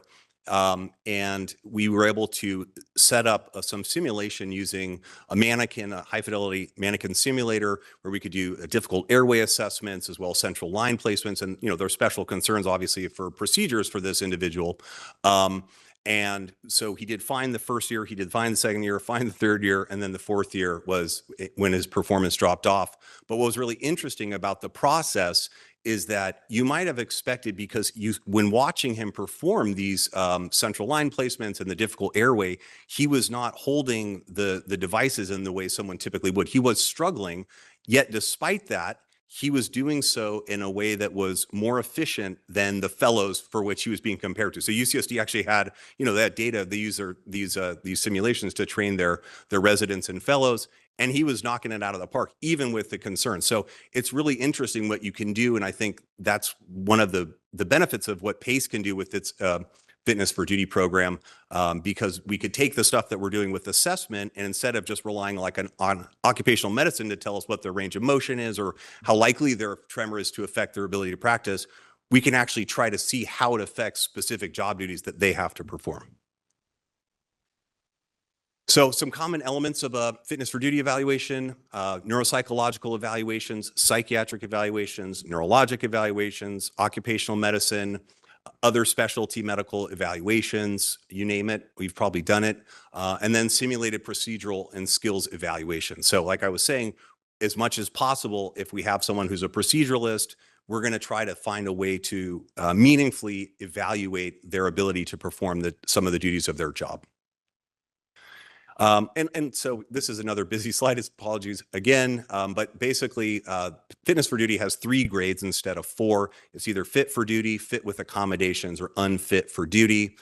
and we were able to set up some simulation using a mannequin, a high fidelity mannequin simulator, where we could do difficult airway assessments as well as central line placements. And, you know, there are special concerns, obviously, for procedures for this individual. And so he did fine the first year, he did fine the second year, fine the third year, and then the fourth year was when his performance dropped off. But what was really interesting about the process is that you might have expected, because when watching him perform these central line placements and the difficult airway, he was not holding the devices in the way someone typically would. He was struggling, yet despite that, he was doing so in a way that was more efficient than the fellows for which he was being compared to. So UCSD actually had, you know, that data. They use these simulations to train their residents and fellows, and he was knocking it out of the park, even with the concerns. So it's really interesting what you can do, and I think that's one of the benefits of what PACE can do with its Fitness for Duty program, because we could take the stuff that we're doing with assessment, and instead of just relying on occupational medicine to tell us what their range of motion is or how likely their tremor is to affect their ability to practice, we can actually try to see how it affects specific job duties that they have to perform. So some common elements of a fitness for duty evaluation: neuropsychological evaluations, psychiatric evaluations, neurologic evaluations, occupational medicine, other specialty medical evaluations, you name it, we've probably done it. And then simulated procedural and skills evaluation. So like I was saying, as much as possible, if we have someone who's a proceduralist, we're going to try to find a way to meaningfully evaluate their ability to perform some of the duties of their job. And so this is another busy slide, apologies again, but basically Fitness for Duty has 3 grades instead of 4. It's either fit for duty, fit with accommodations, or unfit for duty.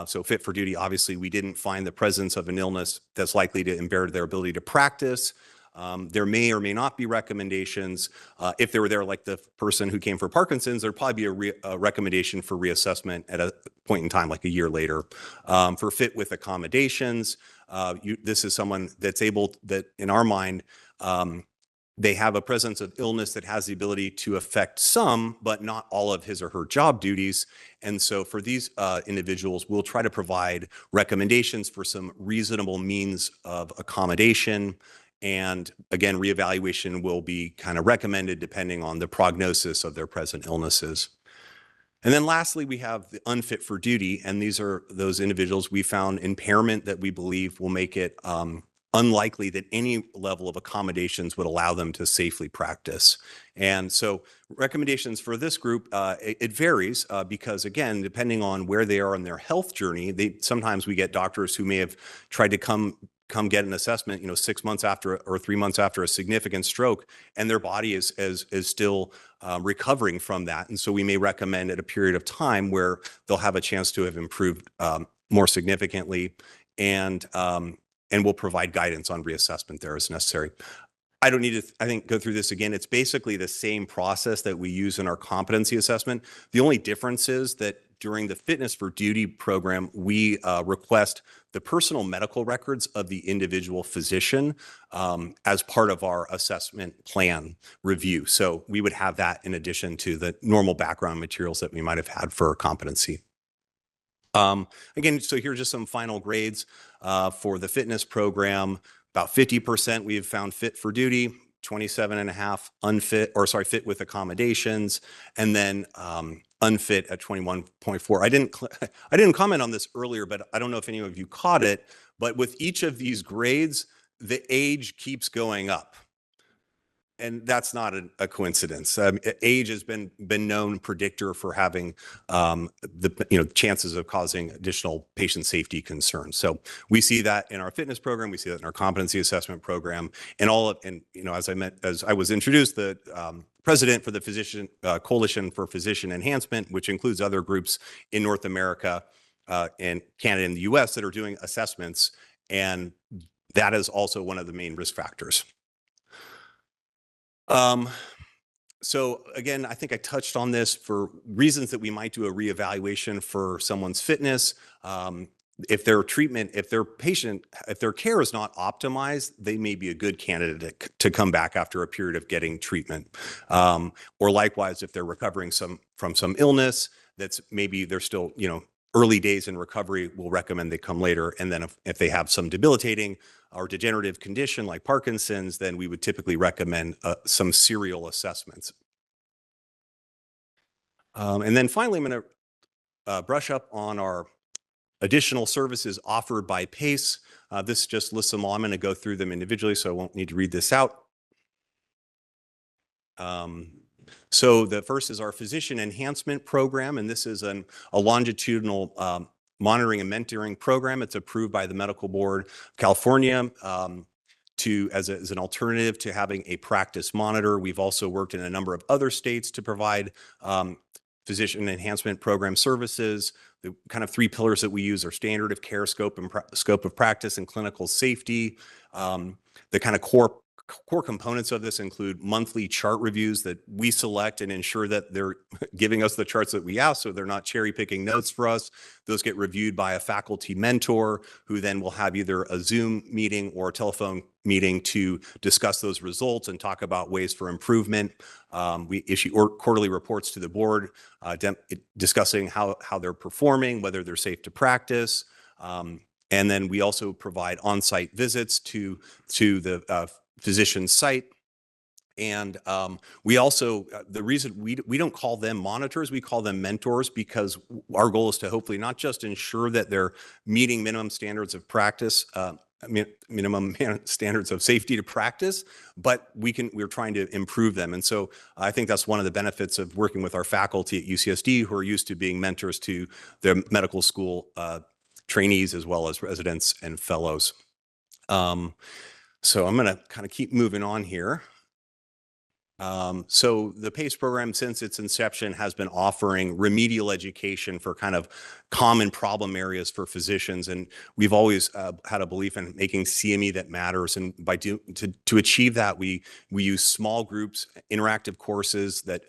So fit for duty, obviously we didn't find the presence of an illness that's likely to impair their ability to practice. There may or may not be recommendations. If they were there, like the person who came for Parkinson's, there'd probably be a recommendation for reassessment at a point in time, like a year later. For fit with accommodations, this is someone that's able, that in our mind, they have a presence of illness that has the ability to affect some, but not all of his or her job duties. And so for these individuals, we'll try to provide recommendations for some reasonable means of accommodation. And again, reevaluation will be kind of recommended depending on the prognosis of their present illnesses. And then lastly, we have the unfit for duty. And these are those individuals we found impairment that we believe will make it unlikely that any level of accommodations would allow them to safely practice. And so recommendations for this group, it varies because again, depending on where they are in their health journey, sometimes we get doctors who may have tried to come get an assessment, 6 months after or 3 months after a significant stroke, and their body is still recovering from that. And so we may recommend at a period of time where they'll have a chance to have improved more significantly, and we'll provide guidance on reassessment there as necessary. I don't need to, I think, go through this again. It's basically the same process that we use in our competency assessment. The only difference is that during the Fitness for Duty program, we request the personal medical records of the individual physician as part of our assessment plan review. So we would have that in addition to the normal background materials that we might have had for competency. Again, so here are just some final grades for the fitness program. About 50% we have found fit for duty, 27.5 unfit, or sorry, fit with accommodations, and then unfit at 21.4. I didn't comment on this earlier, but I don't know if any of you caught it, but with each of these grades, the age keeps going up. And that's not a coincidence. Age has been known predictor for having the chances of causing additional patient safety concerns. So we see that in our fitness program, we see that in our competency assessment program, and as I was introduced, the president for the Physician Coalition for Physician Enhancement, which includes other groups in North America and Canada and the U.S. that are doing assessments, and that is also one of the main risk factors. So again, I think I touched on this for reasons that we might do a reevaluation for someone's fitness. If their care is not optimized, they may be a good candidate to come back after a period of getting treatment. Or likewise, if they're recovering from some illness that's maybe they're still, early days in recovery, we'll recommend they come later. And then if they have some debilitating or degenerative condition like Parkinson's, then we would typically recommend some serial assessments. And then finally, I'm going to brush up on our additional services offered by PACE. This just lists them all. I'm going to go through them individually, so I won't need to read this out. So the first is our Physician Enhancement Program, and this is a longitudinal monitoring and mentoring program. It's approved by the Medical Board of California as an alternative to having a practice monitor. We've also worked in a number of other states to provide Physician Enhancement Program services. The kind of three pillars that we use are standard of care, scope of practice, and clinical safety. The kind of core components of this include monthly chart reviews that we select and ensure that they're giving us the charts that we ask, so they're not cherry picking notes for us. Those get reviewed by a faculty mentor who then will have either a Zoom meeting or a telephone meeting to discuss those results and talk about ways for improvement. We issue quarterly reports to the board discussing how they're performing, whether they're safe to practice. And then we also provide on-site visits to the physician site. And we also, the reason we don't call them monitors, we call them mentors, because our goal is to hopefully not just ensure that they're meeting minimum standards of practice, minimum standards of safety to practice, but we're trying to improve them. And so I think that's one of the benefits of working with our faculty at UCSD, who are used to being mentors to their medical school trainees as well as residents and fellows. So I'm going to kind of keep moving on here. So the PACE program, since its inception, has been offering remedial education for kind of common problem areas for physicians. And we've always had a belief in making CME that matters. And to achieve that, we use small groups, interactive courses that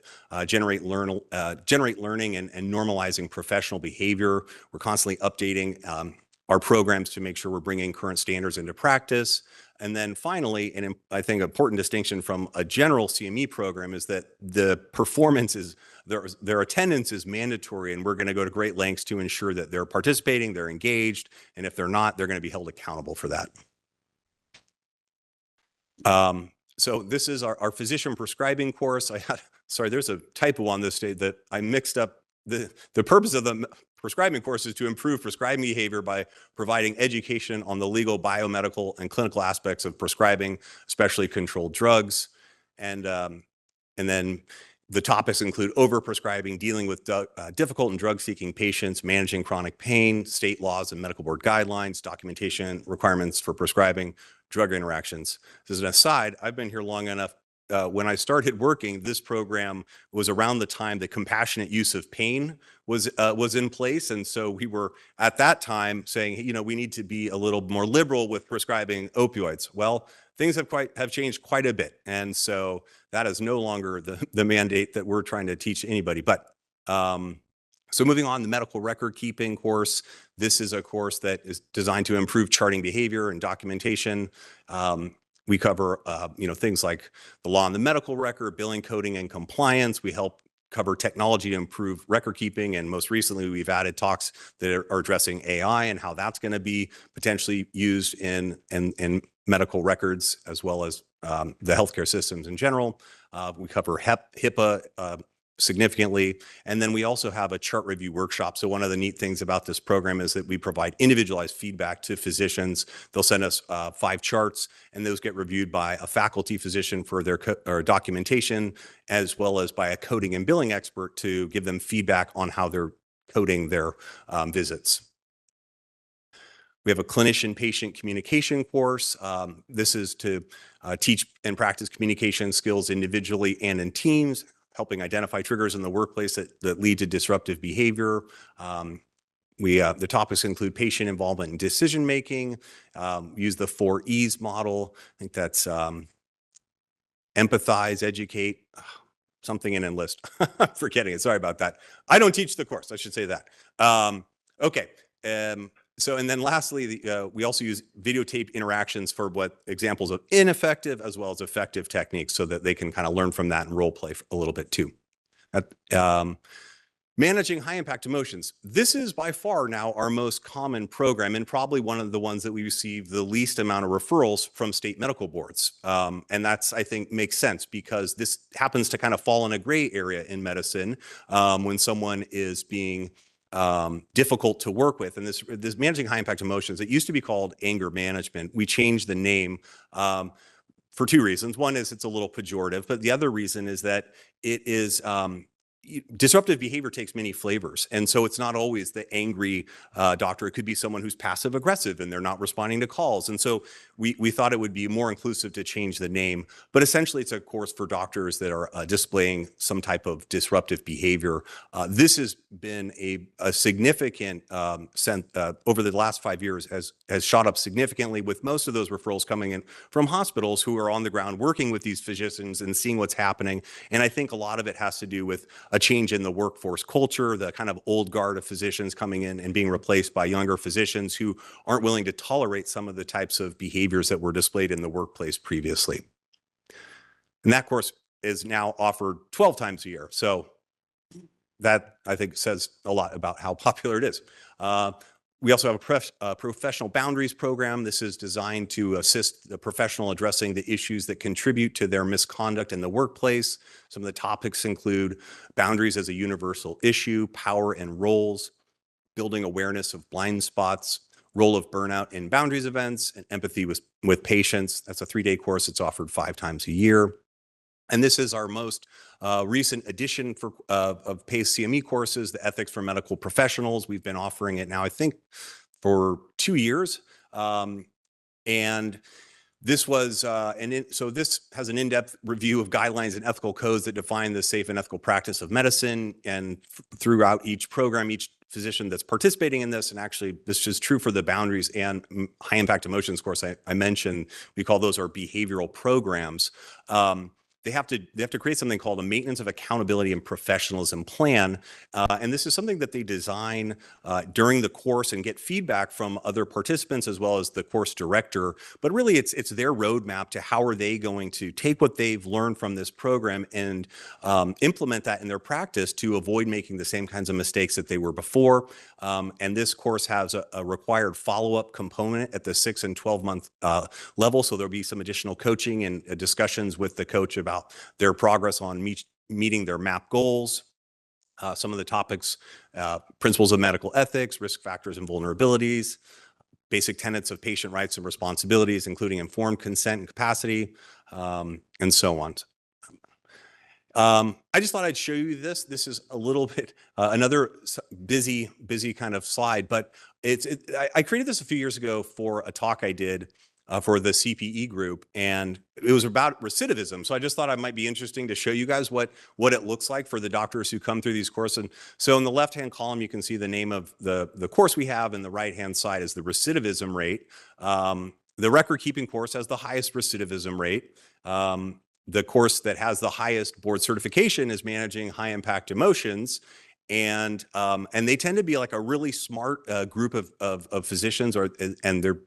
generate learning and normalizing professional behavior. We're constantly updating our programs to make sure we're bringing current standards into practice. And then finally, and I think an important distinction from a general CME program is that the performance is, their attendance is mandatory, and we're going to go to great lengths to ensure that they're participating, they're engaged, and if they're not, they're going to be held accountable for that. So this is our physician prescribing course. Sorry, there's a typo on this state that I mixed up. The purpose of the prescribing course is to improve prescribing behavior by providing education on the legal, biomedical, and clinical aspects of prescribing, especially controlled drugs. And then the topics include overprescribing, dealing with difficult and drug-seeking patients, managing chronic pain, state laws and medical board guidelines, documentation requirements for prescribing, drug interactions. As an aside, I've been here long enough. When I started working, this program was around the time the compassionate use of pain was in place. And so we were at that time saying, we need to be a little more liberal with prescribing opioids. Well, things have changed quite a bit. And so that is no longer the mandate that we're trying to teach anybody. But so moving on, the medical record keeping course. This is a course that is designed to improve charting behavior and documentation. We cover, things like the law on the medical record, billing, coding, and compliance. We help cover technology to improve record keeping. And most recently, we've added talks that are addressing AI and how that's going to be potentially used in medical records, as well as the healthcare systems in general. We cover HIPAA significantly. And then we also have a chart review workshop. So one of the neat things about this program is that we provide individualized feedback to physicians. They'll send us 5 charts, and those get reviewed by a faculty physician for their documentation, as well as by a coding and billing expert to give them feedback on how they're coding their visits. We have a clinician-patient communication course. This is to teach and practice communication skills individually and in teams, helping identify triggers in the workplace that lead to disruptive behavior. The topics include patient involvement in decision-making, use the 4 E's model. I think that's empathize, educate, something in enlist. I'm forgetting it. Sorry about that. I don't teach the course. I should say that. Okay. So, and then lastly, we also use videotape interactions for what examples of ineffective as well as effective techniques, so that they can kind of learn from that and role play a little bit too. Managing high impact emotions. This is by far now our most common program, and probably one of the ones that we receive the least amount of referrals from state medical boards. And that's, I think, makes sense, because this happens to kind of fall in a gray area in medicine when someone is being difficult to work with. And this managing high impact emotions, it used to be called anger management. We changed the name for 2 reasons. One is it's a little pejorative, but the other reason is that it is disruptive behavior takes many flavors. And so it's not always the angry doctor. It could be someone who's passive aggressive and they're not responding to calls. And so we thought it would be more inclusive to change the name. But essentially, it's a course for doctors that are displaying some type of disruptive behavior. This has been a significant, over the last 5 years, has shot up significantly, with most of those referrals coming in from hospitals who are on the ground working with these physicians and seeing what's happening. And I think a lot of it has to do with a change in the workforce culture, the kind of old guard of physicians coming in and being replaced by younger physicians who aren't willing to tolerate some of the types of behaviors that were displayed in the workplace previously. And that course is now offered 12 times a year. So that, I think, says a lot about how popular it is. We also have a professional boundaries program. This is designed to assist the professional addressing the issues that contribute to their misconduct in the workplace. Some of the topics include boundaries as a universal issue, power and roles, building awareness of blind spots, role of burnout in boundaries events, and empathy with patients. That's a 3-day course. It's offered 5 times a year. And this is our most recent addition of PACE CME courses, the Ethics for Medical Professionals. We've been offering it now, I think, for 2 years. And this was, so this has an in-depth review of guidelines and ethical codes that define the safe and ethical practice of medicine. And throughout each program, each physician that's participating in this, and actually this is true for the boundaries and high impact emotions course I mentioned, we call those our behavioral programs. They have to create something called a maintenance of accountability and professionalism plan. And this is something that they design during the course and get feedback from other participants as well as the course director. But really, it's their roadmap to how are they going to take what they've learned from this program and implement that in their practice to avoid making the same kinds of mistakes that they were before. And this course has a required follow-up component at the 6 and 12-month level. So there'll be some additional coaching and discussions with the coach about their progress on meeting their MAP goals. Some of the topics, principles of medical ethics, risk factors and vulnerabilities, basic tenets of patient rights and responsibilities, including informed consent and capacity, and so on. I just thought I'd show you this. This is a little bit another busy kind of slide, but I created this a few years ago for a talk I did for the CPE group, and it was about recidivism. So I just thought it might be interesting to show you guys what it looks like for the doctors who come through these courses. And so in the left-hand column, you can see the name of the course we have, and the right-hand side is the recidivism rate. The record-keeping course has the highest recidivism rate. The course that has the highest board certification is managing high-impact emotions. And they tend to be like a really smart group of physicians, and they're,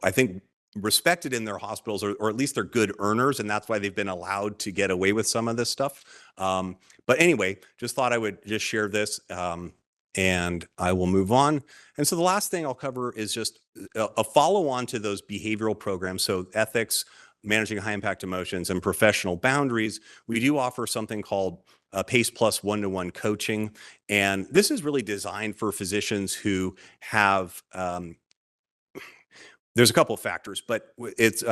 I think respected in their hospitals, or at least they're good earners, and that's why they've been allowed to get away with some of this stuff. But anyway, just thought I would just share this, and I will move on. And so the last thing I'll cover is just a follow-on to those behavioral programs. So ethics, managing high impact emotions, and professional boundaries. We do offer something called PACE Plus one-to-one coaching. And this is really designed for physicians who have, there's a couple of factors, but it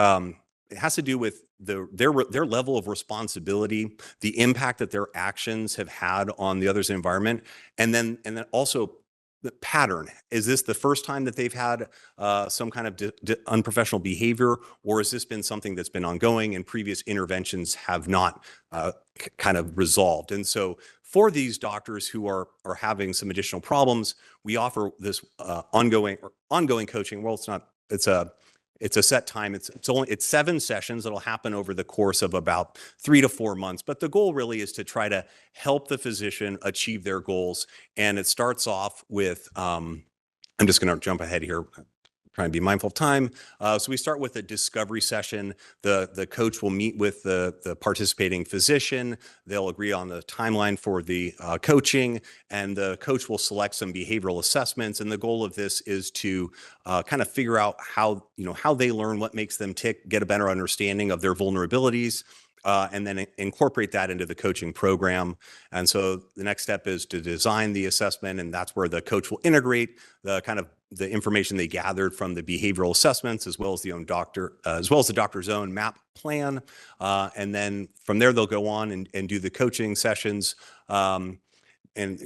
has to do with their level of responsibility, the impact that their actions have had on the other's environment, and then also the pattern. Is this the first time that they've had some kind of unprofessional behavior, or has this been something that's been ongoing and previous interventions have not kind of resolved? And so for these doctors who are having some additional problems, we offer this ongoing coaching. Well, it's a set time. It's 7 sessions that'll happen over the course of about 3 to 4 months. But the goal really is to try to help the physician achieve their goals. And it starts off with, I'm just going to jump ahead here, trying to be mindful of time. So we start with a discovery session. The coach will meet with the participating physician. They'll agree on the timeline for the coaching, and the coach will select some behavioral assessments. And the goal of this is to kind of figure out how they learn, what makes them tick, get a better understanding of their vulnerabilities, and then incorporate that into the coaching program. And so the next step is to design the assessment, and that's where the coach will integrate the information they gathered from the behavioral assessments, as well as the doctor's own MAP plan. And then from there, they'll go on and do the coaching sessions and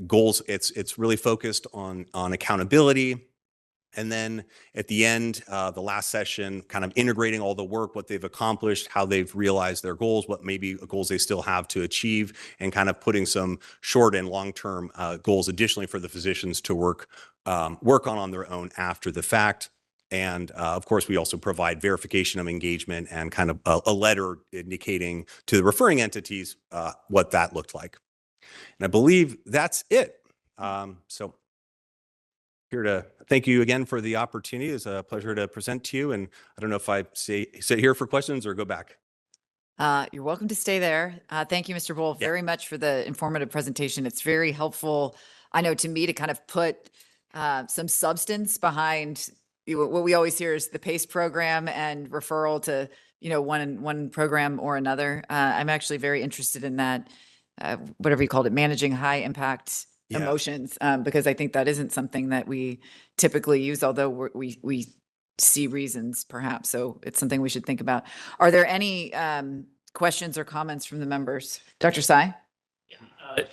goals. It's really focused on accountability. And then at the end, the last session, kind of integrating all the work, what they've accomplished, how they've realized their goals, what maybe goals they still have to achieve, and kind of putting some short and long-term goals additionally for the physicians to work on their own after the fact. And of course, we also provide verification of engagement and kind of a letter indicating to the referring entities what that looked like. And I believe that's it. So here to thank you again for the opportunity. It's a pleasure to present to you. And I don't know if I sit here for questions or go back. You're welcome to stay there. Thank you, Mr. Bull, very much for the informative presentation. It's very helpful, I know, to me, to kind of put some substance behind what we always hear is the PACE program and referral to, one program or another. I'm actually very interested in that, whatever you called it, managing high impact emotions, because I think that isn't something that we typically use, although we see reasons perhaps. So it's something we should think about. Are there any questions or comments from the members? Dr. Tsai?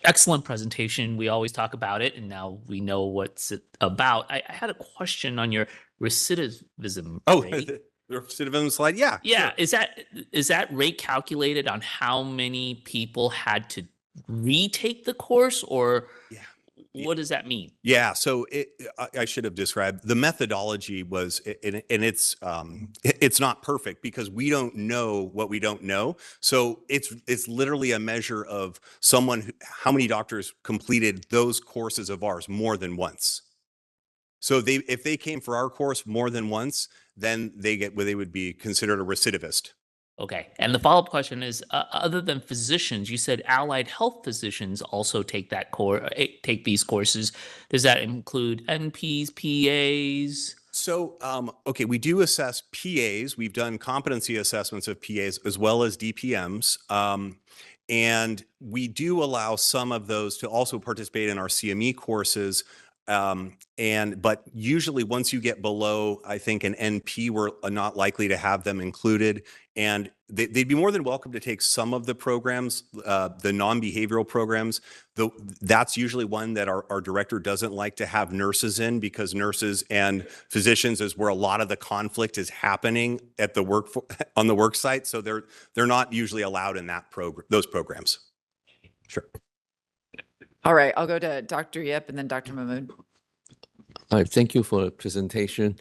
Excellent presentation. We always talk about it, and now we know what's it about. I had a question on your recidivism rate. The recidivism slide? Yeah. Yeah. Sure. Is that rate calculated on how many people had to retake the course, or what does that mean? Yeah, so I should have described the methodology was, and it's not perfect because we don't know what we don't know. So it's literally a measure of how many doctors completed those courses of ours more than once. So if they came for our course more than once, then they would be considered a recidivist. Okay. And the follow-up question is, other than physicians, you said allied health physicians also take these courses. Does that include NPs, PAs? So, okay, we do assess PAs. We've done competency assessments of PAs as well as DPMs. And we do allow some of those to also participate in our CME courses. But usually once you get below, I think, an NP, we're not likely to have them included. And they'd be more than welcome to take some of the programs, the non-behavioral programs. That's usually one that our director doesn't like to have nurses in, because nurses and physicians is where a lot of the conflict is happening at the on the work site. So they're not usually allowed in those programs. Sure. All right, I'll go to Dr. Yip and then Dr. Mahmood. All right, thank you for the presentation.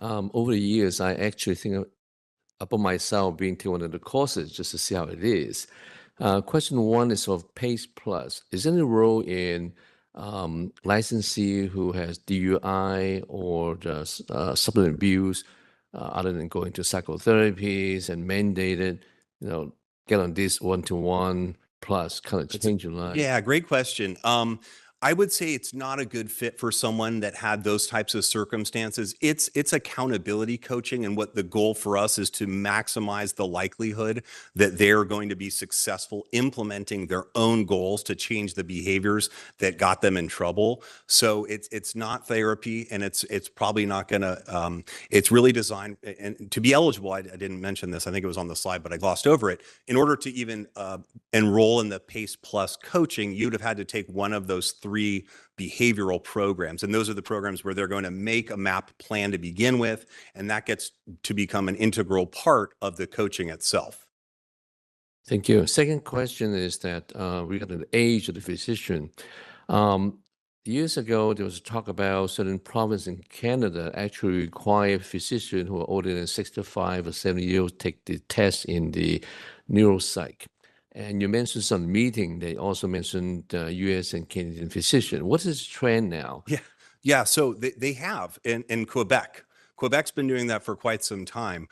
Over the years, I actually think about myself being to one of the courses just to see how it is. Question one is of PACE Plus. Is there any role in licensee who has DUI or just substance abuse other than going to psychotherapies and mandated, get on this one-to-one plus kind of change your life? Yeah, great question. I would say it's not a good fit for someone that had those types of circumstances. It's accountability coaching, and what the goal for us is to maximize the likelihood that they're going to be successful implementing their own goals to change the behaviors that got them in trouble. So it's not therapy, and it's probably not gonna. It's really designed, and to be eligible, I didn't mention this. I think it was on the slide, but I glossed over it. In order to even enroll in the PACE Plus coaching, you'd have had to take one of those 3 behavioral programs. And those are the programs where they're going to make a MAP plan to begin with, and that gets to become an integral part of the coaching itself. Thank you. Second question is that regarding the age of the physician. Years ago, there was talk about certain provinces in Canada actually require physicians who are older than 65 or 70 years take the test in the neuropsych. And you mentioned some meeting, they also mentioned US and Canadian physician. What is the trend now? Yeah. So they have in Quebec. Quebec's been doing that for quite some time.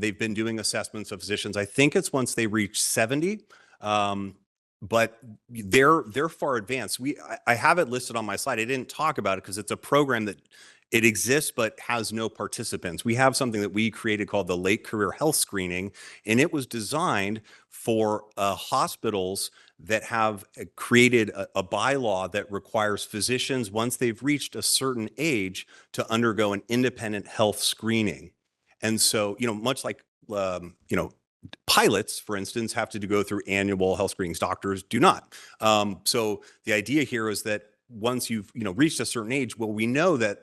They've been doing assessments of physicians. I think it's once they reach 70. But they're far advanced. I have it listed on my slide. I didn't talk about it because it's a program that it exists but has no participants. We have something that we created called the Late Career Health Screening, and it was designed for hospitals that have created a bylaw that requires physicians, once they've reached a certain age, to undergo an independent health screening. And so, much like, pilots, for instance, have to go through annual health screenings. Doctors do not. So the idea here is that once you've reached a certain age, well, we know that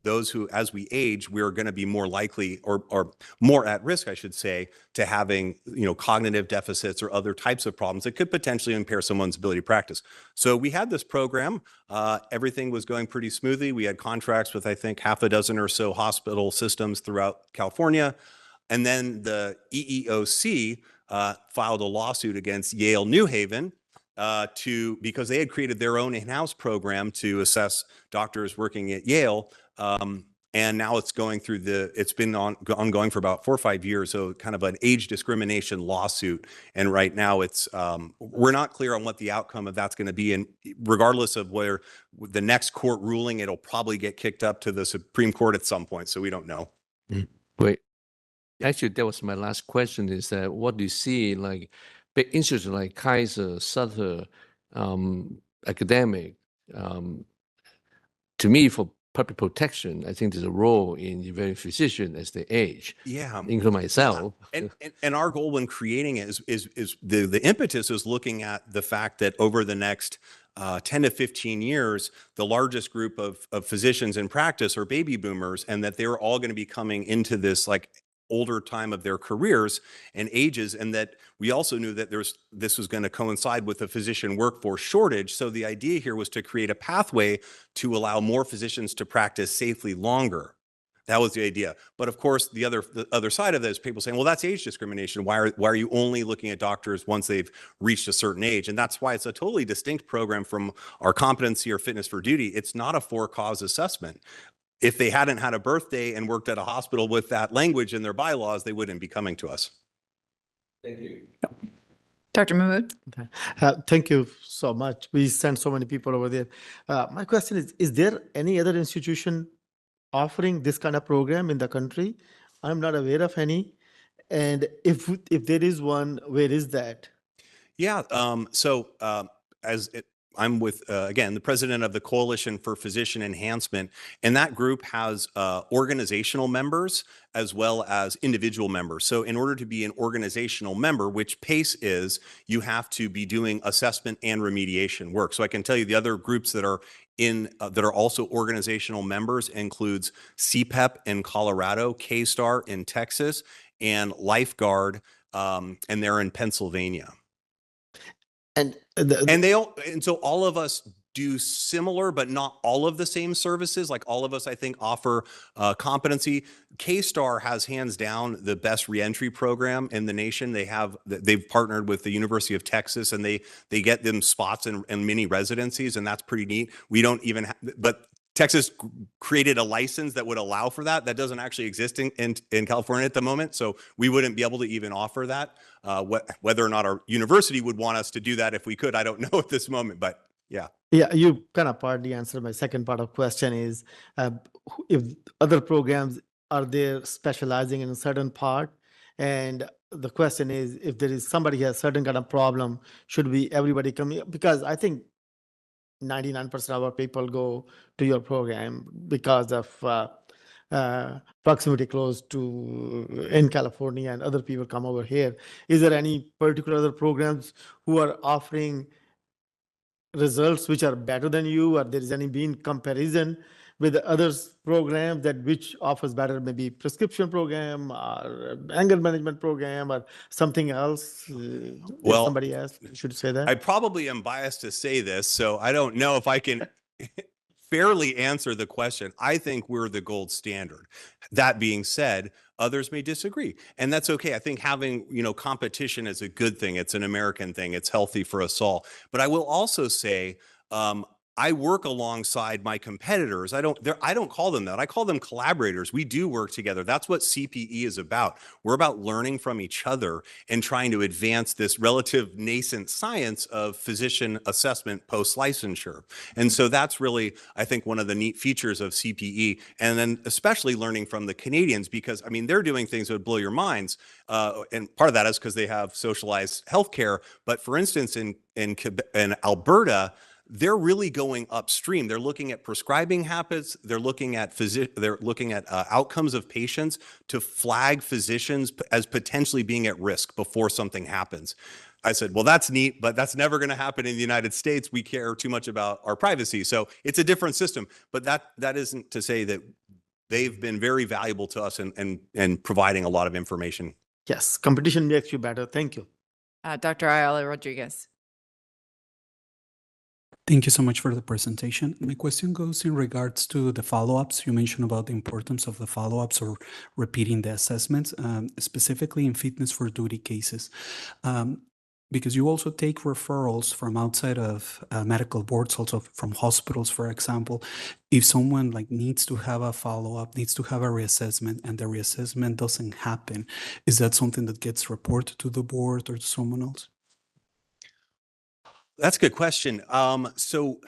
those who, as we age, we're going to be more likely or more at risk, I should say, to having cognitive deficits or other types of problems that could potentially impair someone's ability to practice. So we had this program. Everything was going pretty smoothly. We had contracts with, I think, 6 or so hospital systems throughout California. And then the EEOC filed a lawsuit against Yale New Haven because they had created their own in-house program to assess doctors working at Yale. And now it's going through it's been ongoing for about 4 or 5 years. So kind of an age discrimination lawsuit. And right now we're not clear on what the outcome of that's going to be. And regardless of where the next court ruling, it'll probably get kicked up to the Supreme Court at some point. So we don't know. Great. Actually, that was my last question, is that what do you see like big institutions like Kaiser, Sutter, academic, to me, for public protection, I think there's a role in evaluating physicians as they age. Yeah. Including myself. And our goal when creating it is the impetus is looking at the fact that over the next 10 to 15 years, the largest group of physicians in practice are baby boomers, and that they're all going to be coming into this like older time of their careers and ages, and that we also knew that this was going to coincide with a physician workforce shortage. So the idea here was to create a pathway to allow more physicians to practice safely longer. That was the idea. But of course, the other side of this, people saying, well, that's age discrimination. Why are you only looking at doctors once they've reached a certain age? And that's why it's a totally distinct program from our competency or fitness for duty. It's not a for-cause assessment. If they hadn't had a birthday and worked at a hospital with that language in their bylaws, they wouldn't be coming to us. Thank you. Dr. Mahmood? Thank you so much. We send so many people over there. My question is there any other institution offering this kind of program in the country? I'm not aware of any. And if there is one, where is that? Yeah. I'm with, again, the president of the Coalition for Physician Enhancement, and that group has organizational members as well as individual members. So in order to be an organizational member, which PACE is, you have to be doing assessment and remediation work. So I can tell you the other groups that are that are also organizational members includes CPEP in Colorado, K-STAR in Texas, and Lifeguard, and they're in Pennsylvania. And so all of us do similar, but not all of the same services. Like all of us, I think, offer competency. K-STAR has hands down the best reentry program in the nation. They've partnered with the University of Texas, and they get them spots in mini residencies, and that's pretty neat. We don't even, but Texas created a license that would allow for that. That doesn't actually exist in California at the moment. So we wouldn't be able to even offer that. Whether or not our university would want us to do that if we could, I don't know at this moment, but yeah. Yeah, you kind of partly answered my second part of question is if other programs are there specializing in a certain part, and the question is if there is somebody has certain kind of problem, should everybody come here? Because I think 99% of our people go to your program because of proximity close to in California, and other people come over here. Is there any particular other programs who are offering results which are better than you, or there is any being comparison with the others programs that which offers better, maybe prescription program or anger management program or something else? Well, somebody else should say that. I probably am biased to say this, so I don't know if I can fairly answer the question. I think we're the gold standard. That being said, others may disagree, and that's okay. I think having, competition is a good thing. It's an American thing. It's healthy for us all. But I will also say, I work alongside my competitors. I don't call them that. I call them collaborators. We do work together. That's what CPE is about. We're about learning from each other and trying to advance this relative nascent science of physician assessment post-licensure. And so that's really, I think, one of the neat features of CPE. And then especially learning from the Canadians, because, they're doing things that would blow your minds. And part of that is because they have socialized healthcare. But for instance, in Alberta, they're really going upstream. They're looking at prescribing habits. They're looking at outcomes of patients to flag physicians as potentially being at risk before something happens. I said, well, that's neat, but that's never going to happen in the United States. We care too much about our privacy. So it's a different system, but that isn't to say that they've been very valuable to us and providing a lot of information. Yes, competition makes you better. Thank you. Dr. Ayala Rodriguez. Thank you so much for the presentation. My question goes in regards to the follow-ups. You mentioned about the importance of the follow-ups or repeating the assessments, specifically in fitness for duty cases. Because you also take referrals from outside of medical boards, also from hospitals, for example. If someone needs to have a follow-up, needs to have a reassessment, and the reassessment doesn't happen, is that something that gets reported to the board or to someone else? That's a good question. So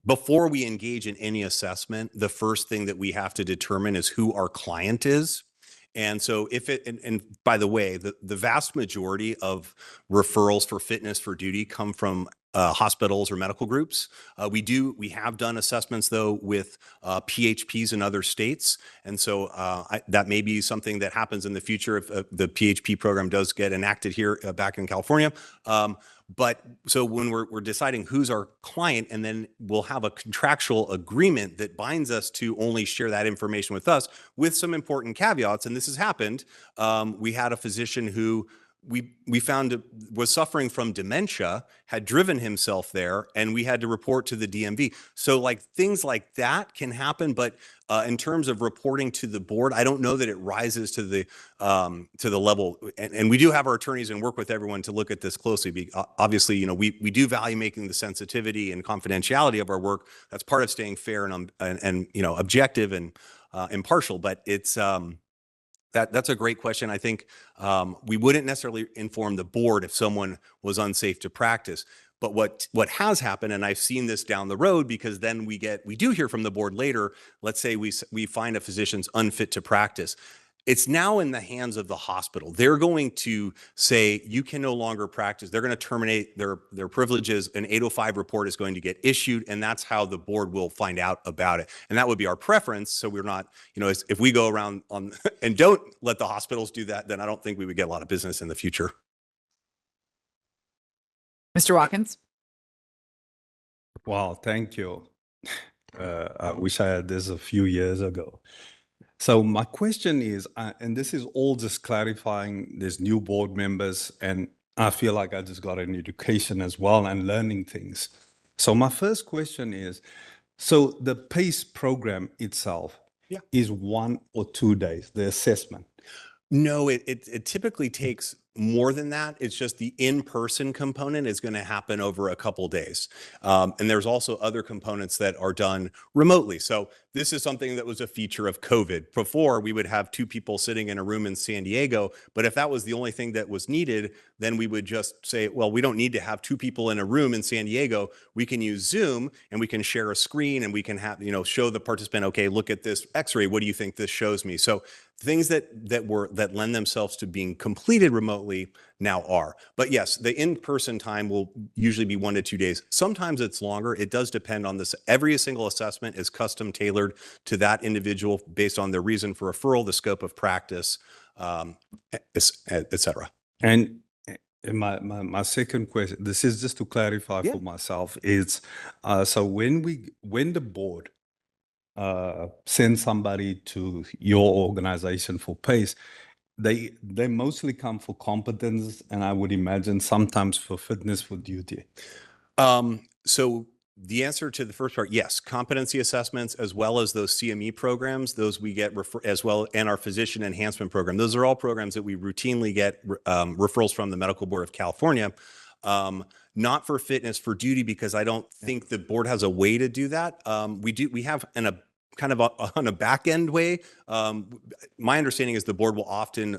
before we engage in any assessment, the first thing that we have to determine is who our client is. And so and by the way, the vast majority of referrals for fitness for duty come from hospitals or medical groups. We have done assessments though with PHPs in other states. And so that may be something that happens in the future if the PHP program does get enacted here back in California. But so when we're deciding who's our client, and then we'll have a contractual agreement that binds us to only share that information with us with some important caveats. And this has happened. We had a physician who we found was suffering from dementia, had driven himself there, and we had to report to the DMV. So things like that can happen, but in terms of reporting to the board, I don't know that it rises to the level. And we do have our attorneys and work with everyone to look at this closely. Obviously, we do value making the sensitivity and confidentiality of our work. That's part of staying fair and objective and impartial. But it's That's a great question. I think we wouldn't necessarily inform the board if someone was unsafe to practice. But what has happened, and I've seen this down the road, because then we do hear from the board later. Let's say we find a physician's unfit to practice. It's now in the hands of the hospital. They're going to say, you can no longer practice. They're going to terminate their privileges. An 805 report is going to get issued, and that's how the board will find out about it. And that would be our preference. So we're not, if we go around and don't let the hospitals do that, then I don't think we would get a lot of business in the future. Mr. Watkins. Wow, thank you. I wish I had this a few years ago. So my question is, and this is all just clarifying, there's new board members, and I feel like I just got an education as well and learning things. So my first question is, so the PACE program itself is 1 or 2 days, the assessment? No, it typically takes more than that. It's just the in-person component is going to happen over a couple days. And there's also other components that are done remotely. So this is something that was a feature of COVID. Before, we would have 2 people sitting in a room in San Diego, but if that was the only thing that was needed, then we would just say, well, we don't need to have 2 people in a room in San Diego. We can use Zoom and we can share a screen and we can have, show the participant, okay, look at this X-ray. What do you think this shows me? So things that lend themselves to being completed remotely now are. But yes, the in-person time will usually be 1 to 2 days. Sometimes it's longer. It does depend on this. Every single assessment is custom tailored to that individual based on their reason for referral, the scope of practice, et cetera. And my second question, this is just to clarify for myself, is so when the board send somebody to your organization for PACE, they mostly come for competence, and I would imagine sometimes for fitness for duty. So the answer to the first part, yes, competency assessments as well as those CME programs, those we get as well, and our physician enhancement program. Those are all programs that we routinely get referrals from the Medical Board of California. Not for fitness for duty, because I don't think the board has a way to do that. We have on a back end way. My understanding is the board will often,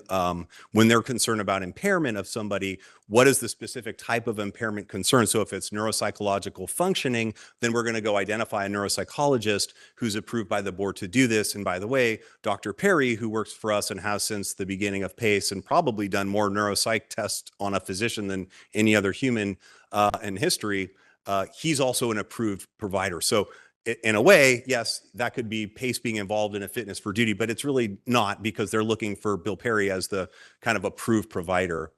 when they're concerned about impairment of somebody, what is the specific type of impairment concern? So if it's neuropsychological functioning, then we're going to go identify a neuropsychologist who's approved by the board to do this. And by the way, Dr. Perry, who works for us and has since the beginning of PACE and probably done more neuropsych tests on a physician than any other human in history, he's also an approved provider. So in a way, yes, that could be PACE being involved in a fitness for duty, but it's really not, because they're looking for Bill Perry as the kind of approved provider.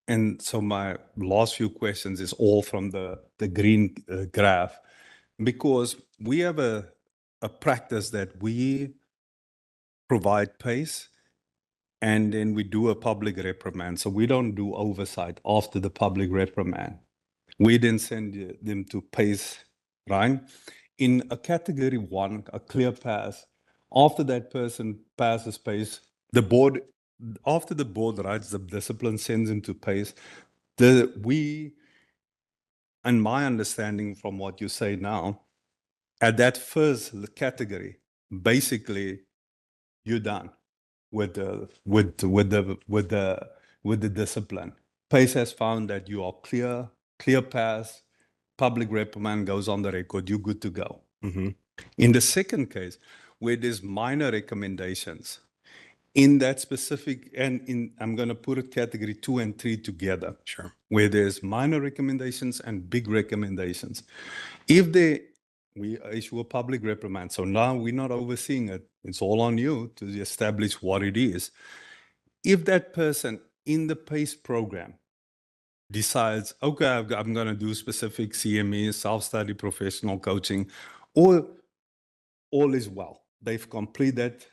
And so my last few questions is all from the green graph, because we have a practice that we provide PACE and then we do a public reprimand. So we don't do oversight after the public reprimand. We then send them to PACE, right? In a category 1, a clear pass, after that person passes PACE, after the board writes the discipline, sends him to PACE, and my understanding from what you say now, at that first category, basically you're done with the discipline. PACE has found that you are clear pass, public reprimand goes on the record, you're good to go. Mm-hmm. In the second case, where there's minor recommendations, in that specific, and I'm going to put it category 2 and 3 together. Sure. Where there's minor recommendations and big recommendations. We issue a public reprimand, so now we're not overseeing it. It's all on you to establish what it is. If that person in the PACE program decides, okay, I'm going to do specific CME, self-study, professional coaching, or all is well. They've completed,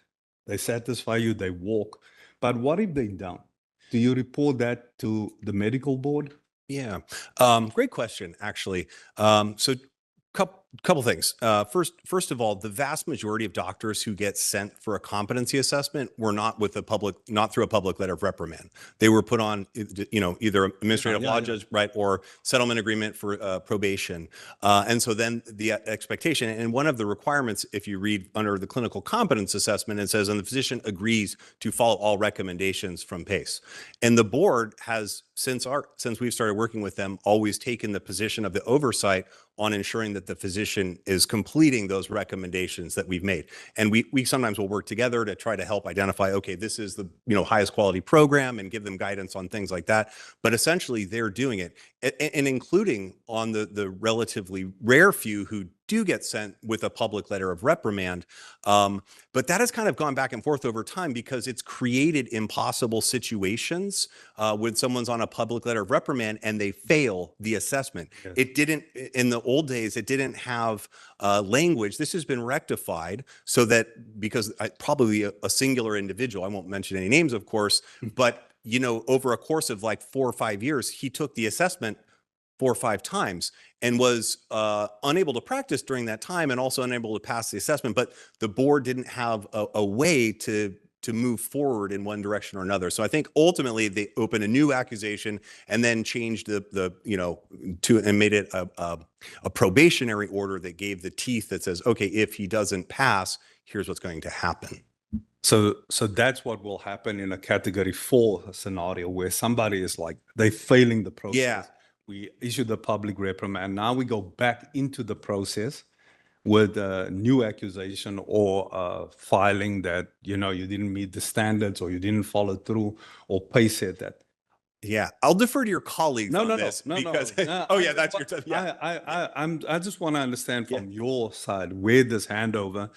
they satisfy you, they walk. But what if they don't? Do you report that to the medical board? Yeah, great question, actually. So couple things. First of all, the vast majority of doctors who get sent for a competency assessment were not through a public letter of reprimand. They were put on, either administrative law judge, right, or settlement agreement for probation. And so then the expectation, and one of the requirements, if you read under the clinical competence assessment, it says, and the physician agrees to follow all recommendations from PACE. And the board has, since we've started working with them, always taken the position of the oversight on ensuring that the physician is completing those recommendations that we've made. And we sometimes will work together to try to help identify, okay, this is the highest quality program, and give them guidance on things like that. But essentially they're doing it, and including on the relatively rare few who do get sent with a public letter of reprimand. But that has kind of gone back and forth over time, because it's created impossible situations when someone's on a public letter of reprimand and they fail the assessment. Yes. It didn't, in the old days, it didn't have language. This has been rectified so that, because probably a singular individual, I won't mention any names, of course, but over a course of like 4 or 5 years, he took the assessment 4 or 5 times and was unable to practice during that time, and also unable to pass the assessment. But the board didn't have a way to to move forward in one direction or another. So I think ultimately they opened a new accusation and then changed the you know, and made it a probationary order that gave the teeth that says, okay, if he doesn't pass, here's what's going to happen. So that's what will happen in a category 4 scenario where somebody is like, they're failing the process. Yeah. We issue the public reprimand. Now we go back into the process with a new accusation or filing that, you know, you didn't meet the standards or you didn't follow through or Pay said that. Yeah, I'll defer to your colleagues on No, this no, because, no. oh yeah, that's your, yeah. I just want to understand from your side where this handover,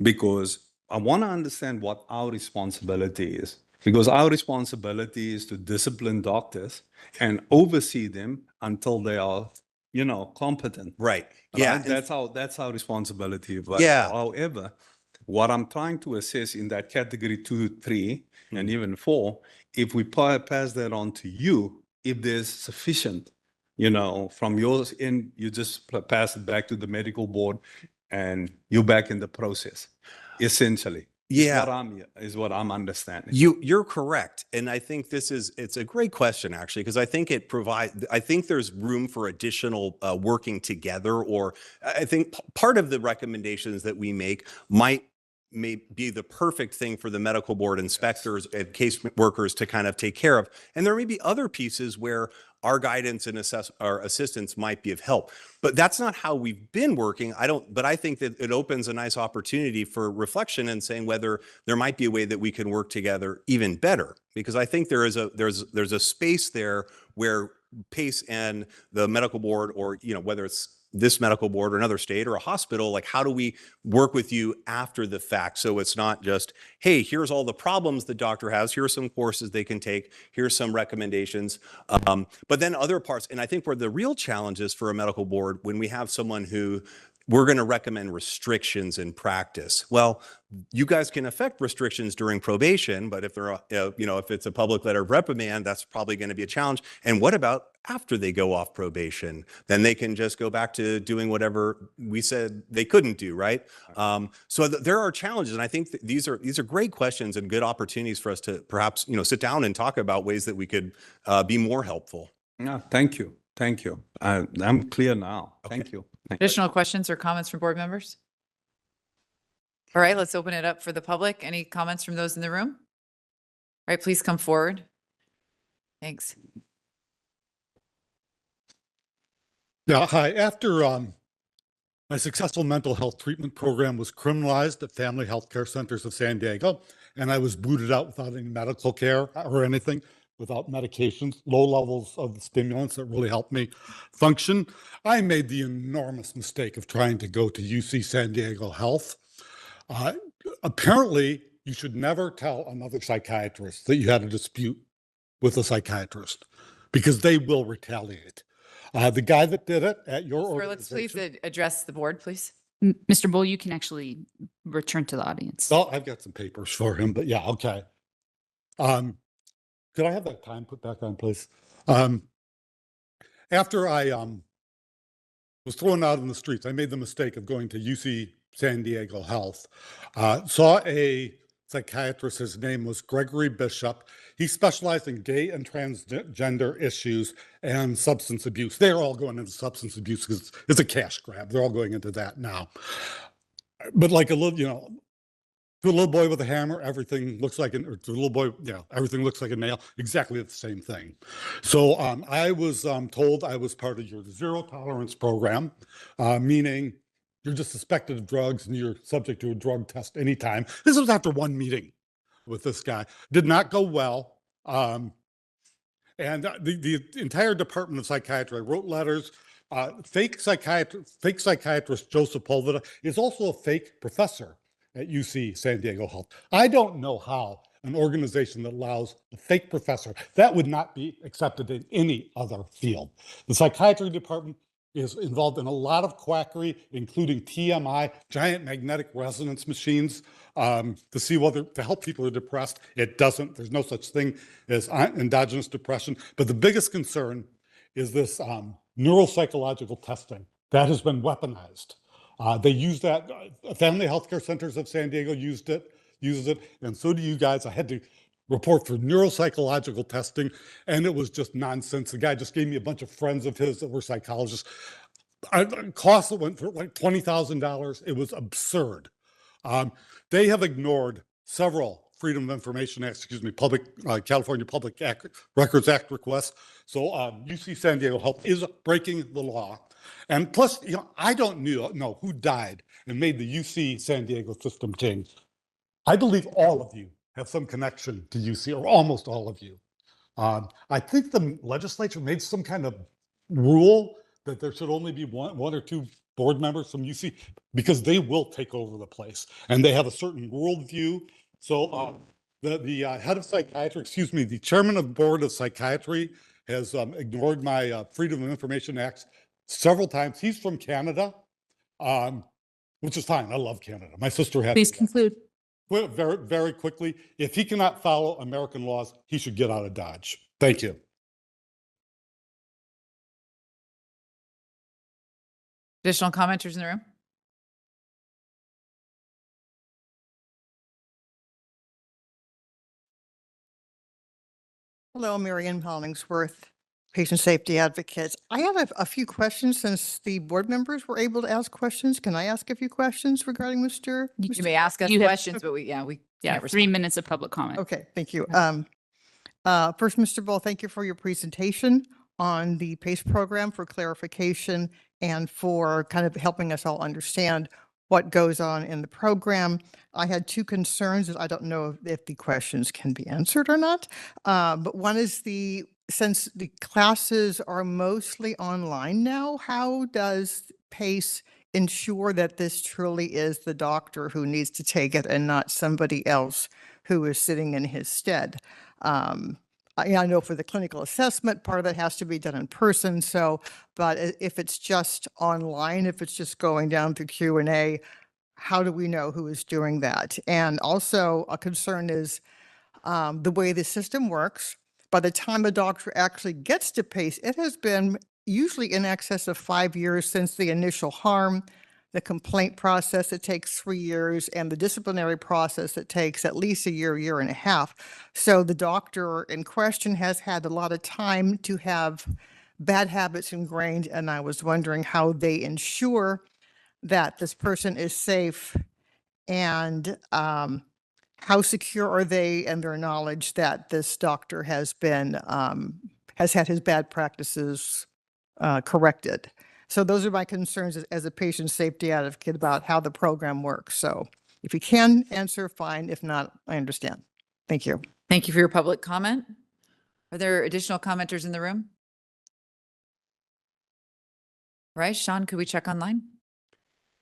because I want to understand what our responsibility is. Because our responsibility is to discipline doctors and oversee them until they are, you know, competent. Right. Yeah. Right? That's our responsibility. But Yeah. however, what I'm trying to assess in that category 2, 3, and even 4, if we pass that on to you, if there's sufficient, you know, from yours end, you just pass it back to the medical board and you're back in the process, essentially. Yeah. Is what I'm understanding. You're correct. And I think it's a great question, actually, because I think I think there's room for additional working together, or I think part of the recommendations that we make may be the perfect thing for the medical board inspectors and case workers to kind of take care of. And there may be other pieces where our guidance and our assistance might be of help, but that's not how we've been working. But I think that it opens a nice opportunity for reflection and saying whether there might be a way that we can work together even better, because I think there's a space there where PACE and the medical board, or, you know, whether it's this medical board or another state or a hospital, like, how do we work with you after the fact? So it's not just, hey, here's all the problems the doctor has, here are some courses they can take, here's some recommendations. But then other parts, and I think where the real challenge is for a medical board, when we have someone who we're going to recommend restrictions in practice. Well, you guys can affect restrictions during probation, but if they're, you know, if it's a public letter of reprimand, that's probably going to be a challenge. And what about after they go off probation? Then they can just go back to doing whatever we said they couldn't do, right? So there are challenges, and I think these are great questions and good opportunities for us to perhaps, you know, sit down and talk about ways that we could be more helpful. No, thank you. Thank you. I'm clear now. Okay. Thank you. Additional questions or comments from board members? All right, let's open it up for the public. Any comments from those in the room? All right, please come forward. Thanks. Yeah, hi. After my successful mental health treatment program was criminalized at Family Health Care Centers of San Diego, and I was booted out without any medical care or anything, without medications, low levels of stimulants that really helped me function, I made the enormous mistake of trying to go to UC San Diego Health. Apparently, you should never tell another psychiatrist that you had a dispute with a psychiatrist, because they will retaliate. The guy that did it at your Sir, let's please address the board, please. Mr. Bull, you can actually return to the audience. Well, I've got some papers for him, but yeah, okay. Could I have that time put back on, please? After I was thrown out in the streets, I made the mistake of going to UC San Diego Health. Saw a psychiatrist, his name was Gregory Bishop. He specialized in gay and transgender issues and substance abuse. They're all going into substance abuse because it's a cash grab. They're all going into that now. But like a little, you know, to a little boy with a hammer, everything looks like to a little boy, yeah, everything looks like a nail, exactly the same thing. So I was told I was part of your zero tolerance program, meaning you're just suspected of drugs and you're subject to a drug test anytime. This was after one meeting with this guy. Did not go well. And the entire Department of Psychiatry, I wrote letters. Fake psychiatrist Joseph Polvita is also a fake professor at UC San Diego Health. I don't know how an organization that allows a fake professor, that would not be accepted in any other field. The psychiatry department is involved in a lot of quackery, including TMI, giant magnetic resonance machines, to see whether, to help people who are depressed. It doesn't, there's no such thing as endogenous depression. But the biggest concern is this neuropsychological testing that has been weaponized. They used that, Family Healthcare Centers of San Diego used it uses it, and so do you guys. I had to report for neuropsychological testing, and it was just nonsense. The guy just gave me a bunch of friends of his that were psychologists. Costs that went for like $20,000. It was absurd. They have ignored several Freedom of Information Act, California Public Records Act requests. So UC San Diego Health is breaking the law. And plus, I don't know who died and made the UC San Diego system change. I believe all of you have some connection to UC, or almost all of you. I think the legislature made some kind of rule that there should only be one or two board members from UC, because they will take over the place and they have a certain worldview. So the head of psychiatry, the chairman of the board of psychiatry has ignored my Freedom of Information Act several times. He's from Canada, which is fine. I love Canada. My sister had. Please conclude. Well, very, very quickly, if he cannot follow American laws, he should get out of Dodge. Thank you. Additional commenters in the room? Hello, Marian Hollingsworth, Patient Safety Advocate. I have a few questions since the board members were able to ask questions. Can I ask a few questions regarding Mr.? You may ask us You have- questions, but we Yeah, can't 3 respond. minutes of public comment. Okay, thank you. First, Mr. Bull, thank you for your presentation on the PACE program, for clarification and for kind of helping us all understand what goes on in the program. I had two concerns that I don't know if the questions can be answered or not. But one is since the classes are mostly online now, how does PACE ensure that this truly is the doctor who needs to take it and not somebody else who is sitting in his stead? I know for the clinical assessment, part of it has to be done in person. So, but if it's just online, if it's just going down through Q&A, how do we know who is doing that? And also a concern is the way the system works. By the time a doctor actually gets to PACE, it has been usually in excess of 5 years since the initial harm. The complaint process, it takes 3 years, and the disciplinary process, it takes at least a year and a half. So the doctor in question has had a lot of time to have bad habits ingrained, and I was wondering how they ensure that this person is safe, and how secure are they in their knowledge that this doctor has been, has had his bad practices corrected. So those are my concerns as a patient safety advocate about how the program works. So if you can answer, fine. If not, I understand. Thank you. Thank you for your public comment. Are there additional commenters in the room? Right, Sean, could we check online?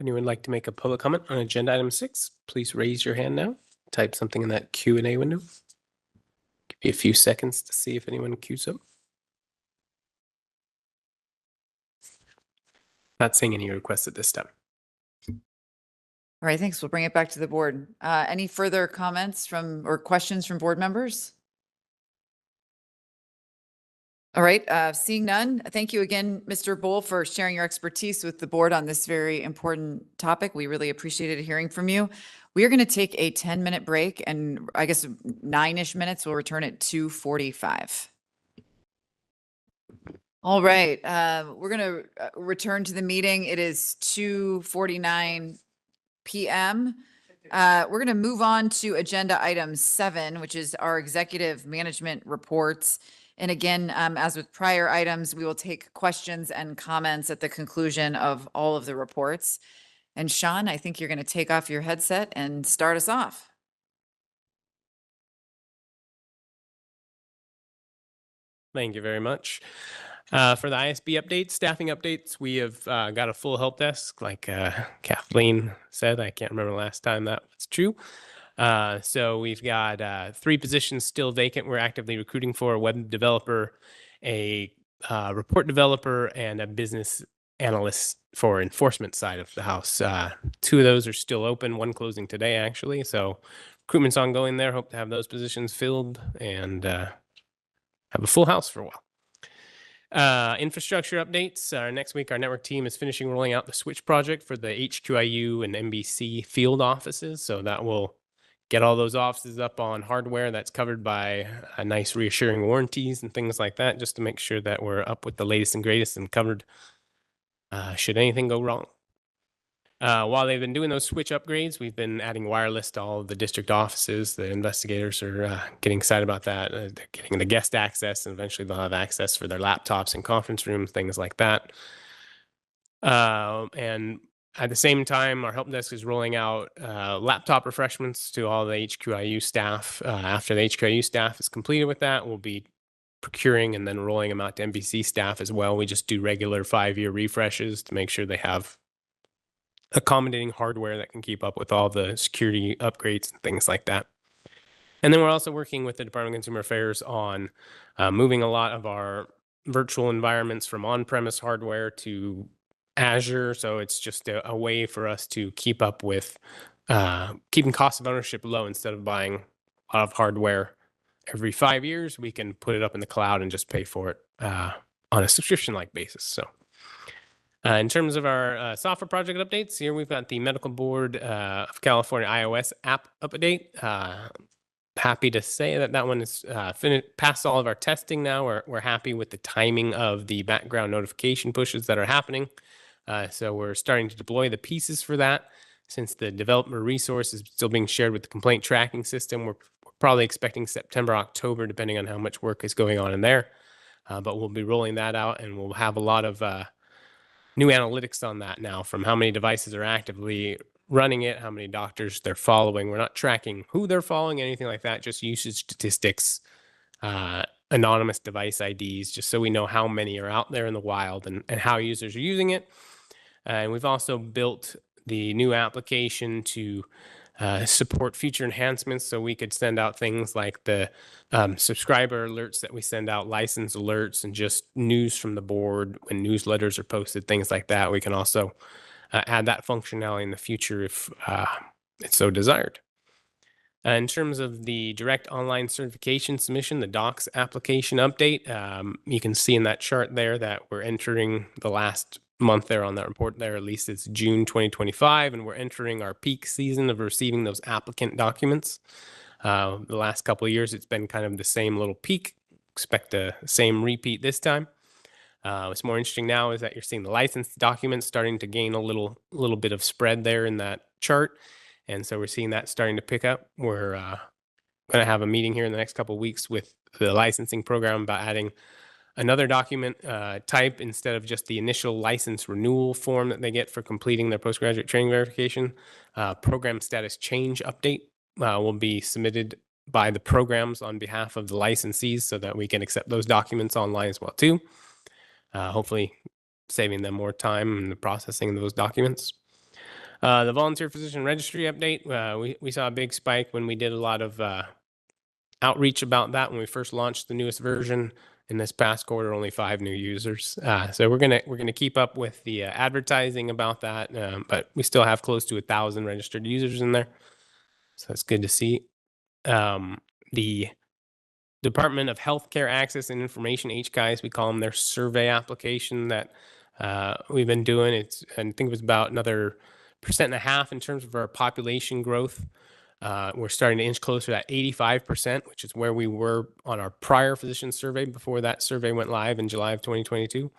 Anyone like to make a public comment on agenda item 6? Please raise your hand now. Type something in that Q&A window. Give you a few seconds to see if anyone queues up. Not seeing any requests at this time. All right, thanks. We'll bring it back to the board. Any further comments or questions from board members? All right, seeing none, thank you again, Mr. Bull, for sharing your expertise with the board on this very important topic. We really appreciated hearing from you. We are going to take a 10-minute break, and I guess 9-ish minutes. We'll return at 2:45. All right, we're going to return to the meeting. It is 2:49 p.m. We're going to move on to agenda item 7, which is our executive management reports. And again, as with prior items, we will take questions and comments at the conclusion of all of the reports. And Sean, I think you're going to take off your headset and start us off. Thank you very much. For the ISB updates, staffing updates, we have got a full help desk, like Kathleen said. I can't remember the last time that was true. So we've got 3 positions still vacant. We're actively recruiting for a web developer, a report developer, and a business analyst for enforcement side of the house. 2 of those are still open, 1 closing today, actually. So recruitment's ongoing there. Hope to have those positions filled and have a full house for a while. Infrastructure updates. Next week, our network team is finishing rolling out the switch project for the HQIU and NBC field offices. So that will get all those offices up on hardware that's covered by nice reassuring warranties and things like that, just to make sure that we're up with the latest and greatest and covered should anything go wrong. While they've been doing those switch upgrades, we've been adding wireless to all of the district offices. The investigators are getting excited about that. They're getting the guest access, and eventually they'll have access for their laptops and conference rooms, things like that. And at the same time, our help desk is rolling out laptop refreshments to all the HQIU staff. After the HQIU staff is completed with that, we'll be procuring and then rolling them out to MBC staff as well. We just do regular 5-year refreshes to make sure they have accommodating hardware that can keep up with all the security upgrades and things like that. And then we're also working with the Department of Consumer Affairs on moving a lot of our virtual environments from on-premise hardware to Azure. So it's just a way for us to keep up with keeping cost of ownership low. Instead of buying a lot of hardware every 5 years, we can put it up in the cloud and just pay for it on a subscription-like basis. So in terms of our software project updates, here we've got the Medical Board of California iOS app update. Happy to say that that one is past all of our testing now. We're happy with the timing of the background notification pushes that are happening. So we're starting to deploy the pieces for that. Since the developer resource is still being shared with the complaint tracking system, we're probably expecting September, October, depending on how much work is going on in there. But we'll be rolling that out, and we'll have a lot of new analytics on that now, from how many devices are actively running it, how many doctors they're following. We're not tracking who they're following, anything like that, just usage statistics, anonymous device IDs, just so we know how many are out there in the wild and how users are using it. And we've also built the new application to support future enhancements, so we could send out things like the subscriber alerts that we send out, license alerts, and just news from the board when newsletters are posted, things like that. We can also add that functionality in the future if it's so desired. In terms of the direct online certification submission, the docs application update, you can see in that chart there that we're entering the last month there on that report there, at least it's June 2025, and we're entering our peak season of receiving those applicant documents. The last couple of years, it's been kind of the same little peak. Expect the same repeat this time. What's more interesting now is that you're seeing the license documents starting to gain a little bit of spread there in that chart. And so we're seeing that starting to pick up. We're going to have a meeting here in the next couple of weeks with the licensing program about adding another document type instead of just the initial license renewal form that they get for completing their postgraduate training verification. Program status change update will be submitted by the programs on behalf of the licensees so that we can accept those documents online as well too. Hopefully saving them more time in the processing of those documents. The volunteer physician registry update, we saw a big spike when we did a lot of outreach about that when we first launched the newest version. In this past quarter, only 5 new users. So we're gonna keep up with the advertising about that, but we still have close to 1,000 registered users in there, so that's good to see. The Department of Healthcare Access and Information, HCAI, we call them, their survey application that we've been doing. I think it was about another 1.5% in terms of our population growth. We're starting to inch closer to that 85%, which is where we were on our prior physician survey before that survey went live in July of 2022.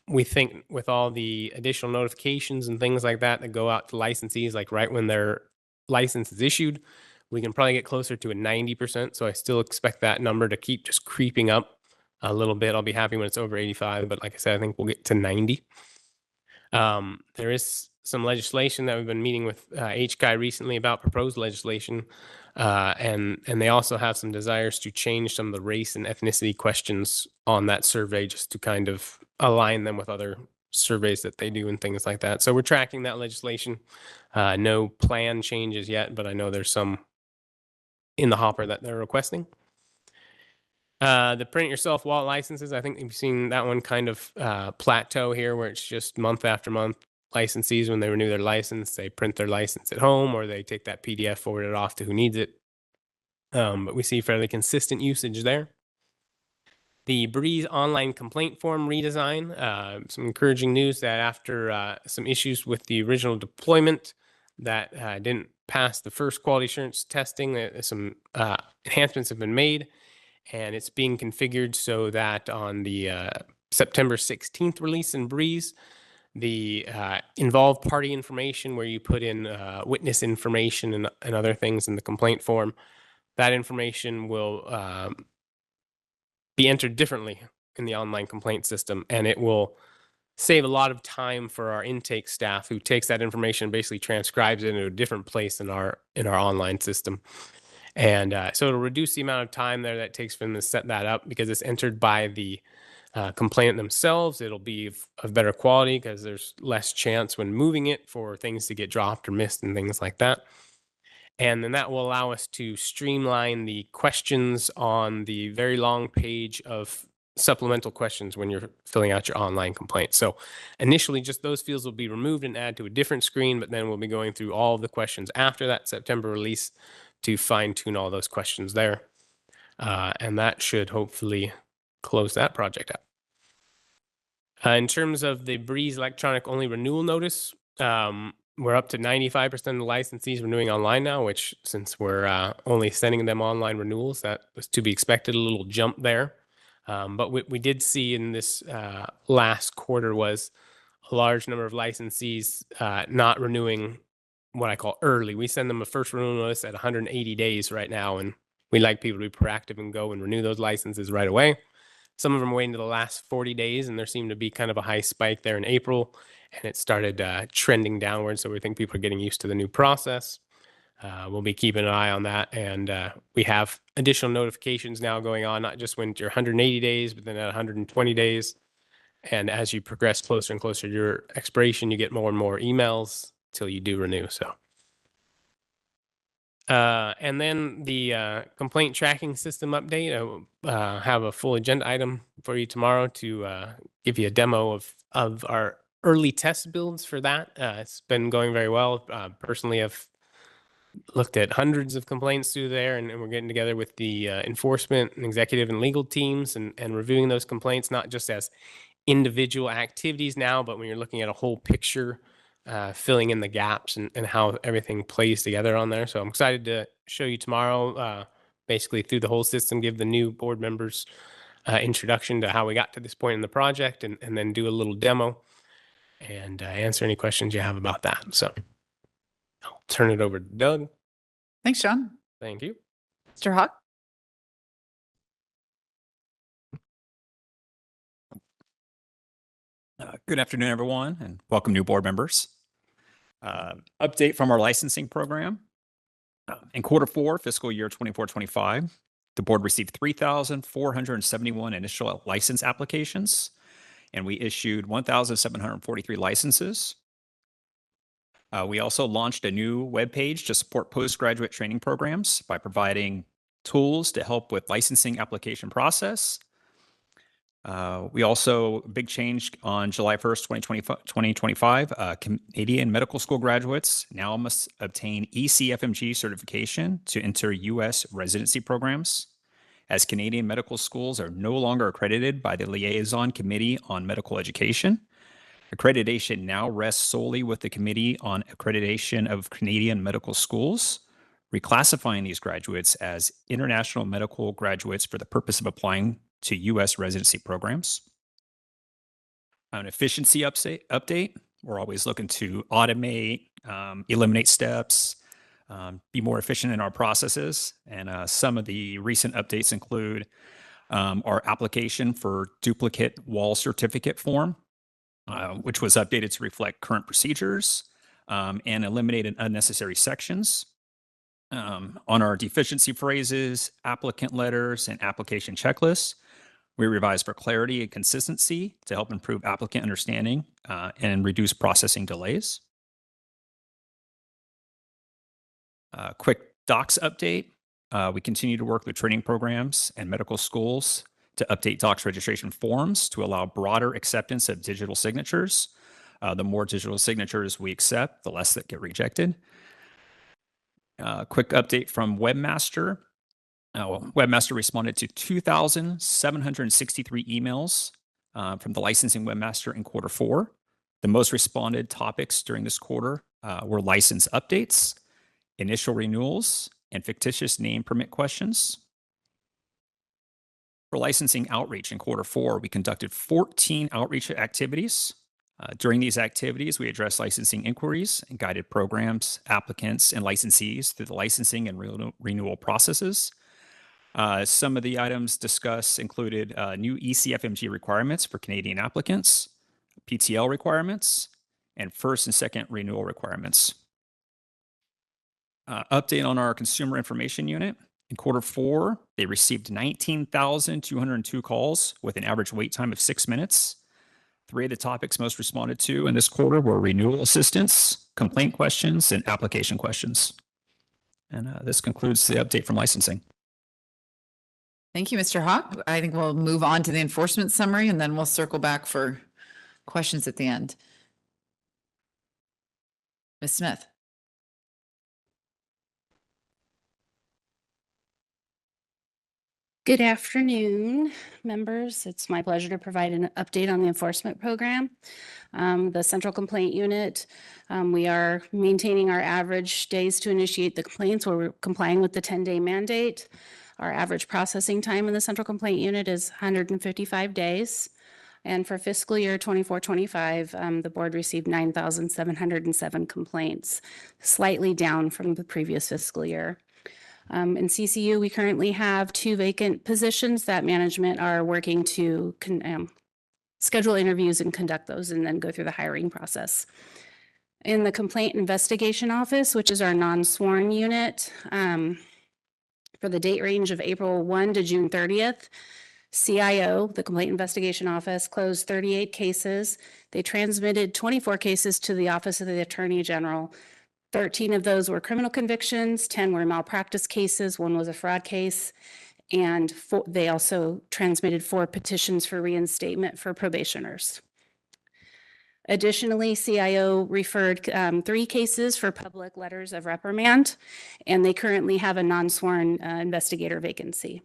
We think with all the additional notifications and things like that go out to licensees, like right when their license is issued, we can probably get closer to a 90%. So I still expect that number to keep just creeping up a little bit. I'll be happy when it's over 85, but like I said, I think we'll get to 90. There is some legislation that we've been meeting with HCAI recently about, proposed legislation, and they also have some desires to change some of the race and ethnicity questions on that survey just to kind of align them with other surveys that they do and things like that. So we're tracking that legislation. No plan changes yet, but I know there's some in the hopper that they're requesting. The print it yourself wallet licenses, I think you've seen that one kind of plateau here, where it's just month after month. Licensees, when they renew their license, they print their license at home, or they take that PDF, forward it off to who needs it. But we see fairly consistent usage there. The Breeze online complaint form redesign, some encouraging news that after some issues with the original deployment that didn't passed the first quality assurance testing. Some enhancements have been made, and it's being configured so that on the September 16th release in Breeze, the involved party information where you put in witness information and other things in the complaint form, that information will be entered differently in the online complaint system, and it will save a lot of time for our intake staff who takes that information and basically transcribes it into a different place in our online system. And so it'll reduce the amount of time there that it takes for them to set that up because it's entered by the complainant themselves. It'll be of better quality because there's less chance when moving it for things to get dropped or missed and things like that. And then that will allow us to streamline the questions on the very long page of supplemental questions when you're filling out your online complaint. So initially, just those fields will be removed and add to a different screen, but then we'll be going through all of the questions after that September release to fine tune all those questions there. And that should hopefully close that project out. In terms of the Breeze electronic only renewal notice, we're up to 95% of the licensees renewing online now, which since we're only sending them online renewals, that was to be expected, a little jump there. But we did see in this last quarter was a large number of licensees not renewing what I call early. We send them a first renewal notice at 180 days right now, and we like people to be proactive and go and renew those licenses right away. Some of them wait into the last 40 days, and there seemed to be kind of a high spike there in April, and it started trending downward. So we think people are getting used to the new process. We'll be keeping an eye on that. And we have additional notifications now going on, not just when you're 180 days, but then at 120 days. And as you progress closer and closer to your expiration, you get more and more emails till you do renew. So, and then the complaint tracking system update. I have a full agenda item for you tomorrow to give you a demo of our early test builds for that. It's been going very well. Personally, I've looked at hundreds of complaints through there, and we're getting together with the enforcement and executive and legal teams and reviewing those complaints, not just as individual activities now, but when you're looking at a whole picture, filling in the gaps and how everything plays together on there. So I'm excited to show you tomorrow, basically through the whole system, give the new board members introduction to how we got to this point in the project, and then do a little demo and answer any questions you have about that. So I'll turn it over to Doug. Thanks, John. Thank you. Mr. Hawk? Good afternoon, everyone, and welcome new board members. Update from our licensing program. In Q4, fiscal year 24-25, the board received 3,471 initial license applications, and we issued 1,743 licenses. We also launched a new webpage to support postgraduate training programs by providing tools to help with licensing application process. We also, big change on July 1st, 2025, Canadian medical school graduates now must obtain ECFMG certification to enter U.S. residency programs, as Canadian medical schools are no longer accredited by the Liaison Committee on Medical Education. Accreditation now rests solely with the Committee on Accreditation of Canadian Medical Schools, reclassifying these graduates as international medical graduates for the purpose of applying to U.S. residency programs. An efficiency update, we're always looking to automate, eliminate steps, be more efficient in our processes. And some of the recent updates include our application for duplicate wall certificate form, which was updated to reflect current procedures and eliminated unnecessary sections. On our deficiency phrases, applicant letters, and application checklists, we revised for clarity and consistency to help improve applicant understanding and reduce processing delays. Quick docs update. We continue to work with training programs and medical schools to update docs registration forms to allow broader acceptance of digital signatures. The more digital signatures we accept, the less that get rejected. Quick update from Webmaster. Webmaster responded to 2,763 emails from the licensing Webmaster in Q4. The most responded topics during this quarter were license updates initial renewals, and fictitious name permit questions. For licensing outreach in Q4, we conducted 14 outreach activities. During these activities, we addressed licensing inquiries and guided programs, applicants, and licensees through the licensing and renewal processes. Some of the items discussed included new ECFMG requirements for Canadian applicants, PTL requirements, and first and second renewal requirements. Update on our consumer information unit. In Q4, they received 19,202 calls with an average wait time of 6 minutes. 3 of the topics most responded to in this quarter were renewal assistance, complaint questions, and application questions. And this concludes the update from licensing. Thank you, Mr. Hawk. I think we'll move on to the enforcement summary and then we'll circle back for questions at the end. Ms. Smith. Good afternoon, members. It's my pleasure to provide an update on the enforcement program. The Central Complaint Unit, we are maintaining our average days to initiate the complaints. We're complying with the 10-day mandate. Our average processing time in the Central Complaint Unit is 155 days. And for fiscal year 24-25, the board received 9,707 complaints, slightly down from the previous fiscal year. In CCU, we currently have 2 vacant positions that management are working to schedule interviews and conduct those and then go through the hiring process. In the Complaint Investigation Office, which is our non-sworn unit, for the date range of April 1 to June 30th, CIO, the Complaint Investigation Office, closed 38 cases. They transmitted 24 cases to the Office of the Attorney General. 13 of those were criminal convictions, 10 were malpractice cases, 1 was a fraud case, and they also transmitted 4 petitions for reinstatement for probationers. Additionally, CIO referred 3 cases for public letters of reprimand, and they currently have a non-sworn investigator vacancy.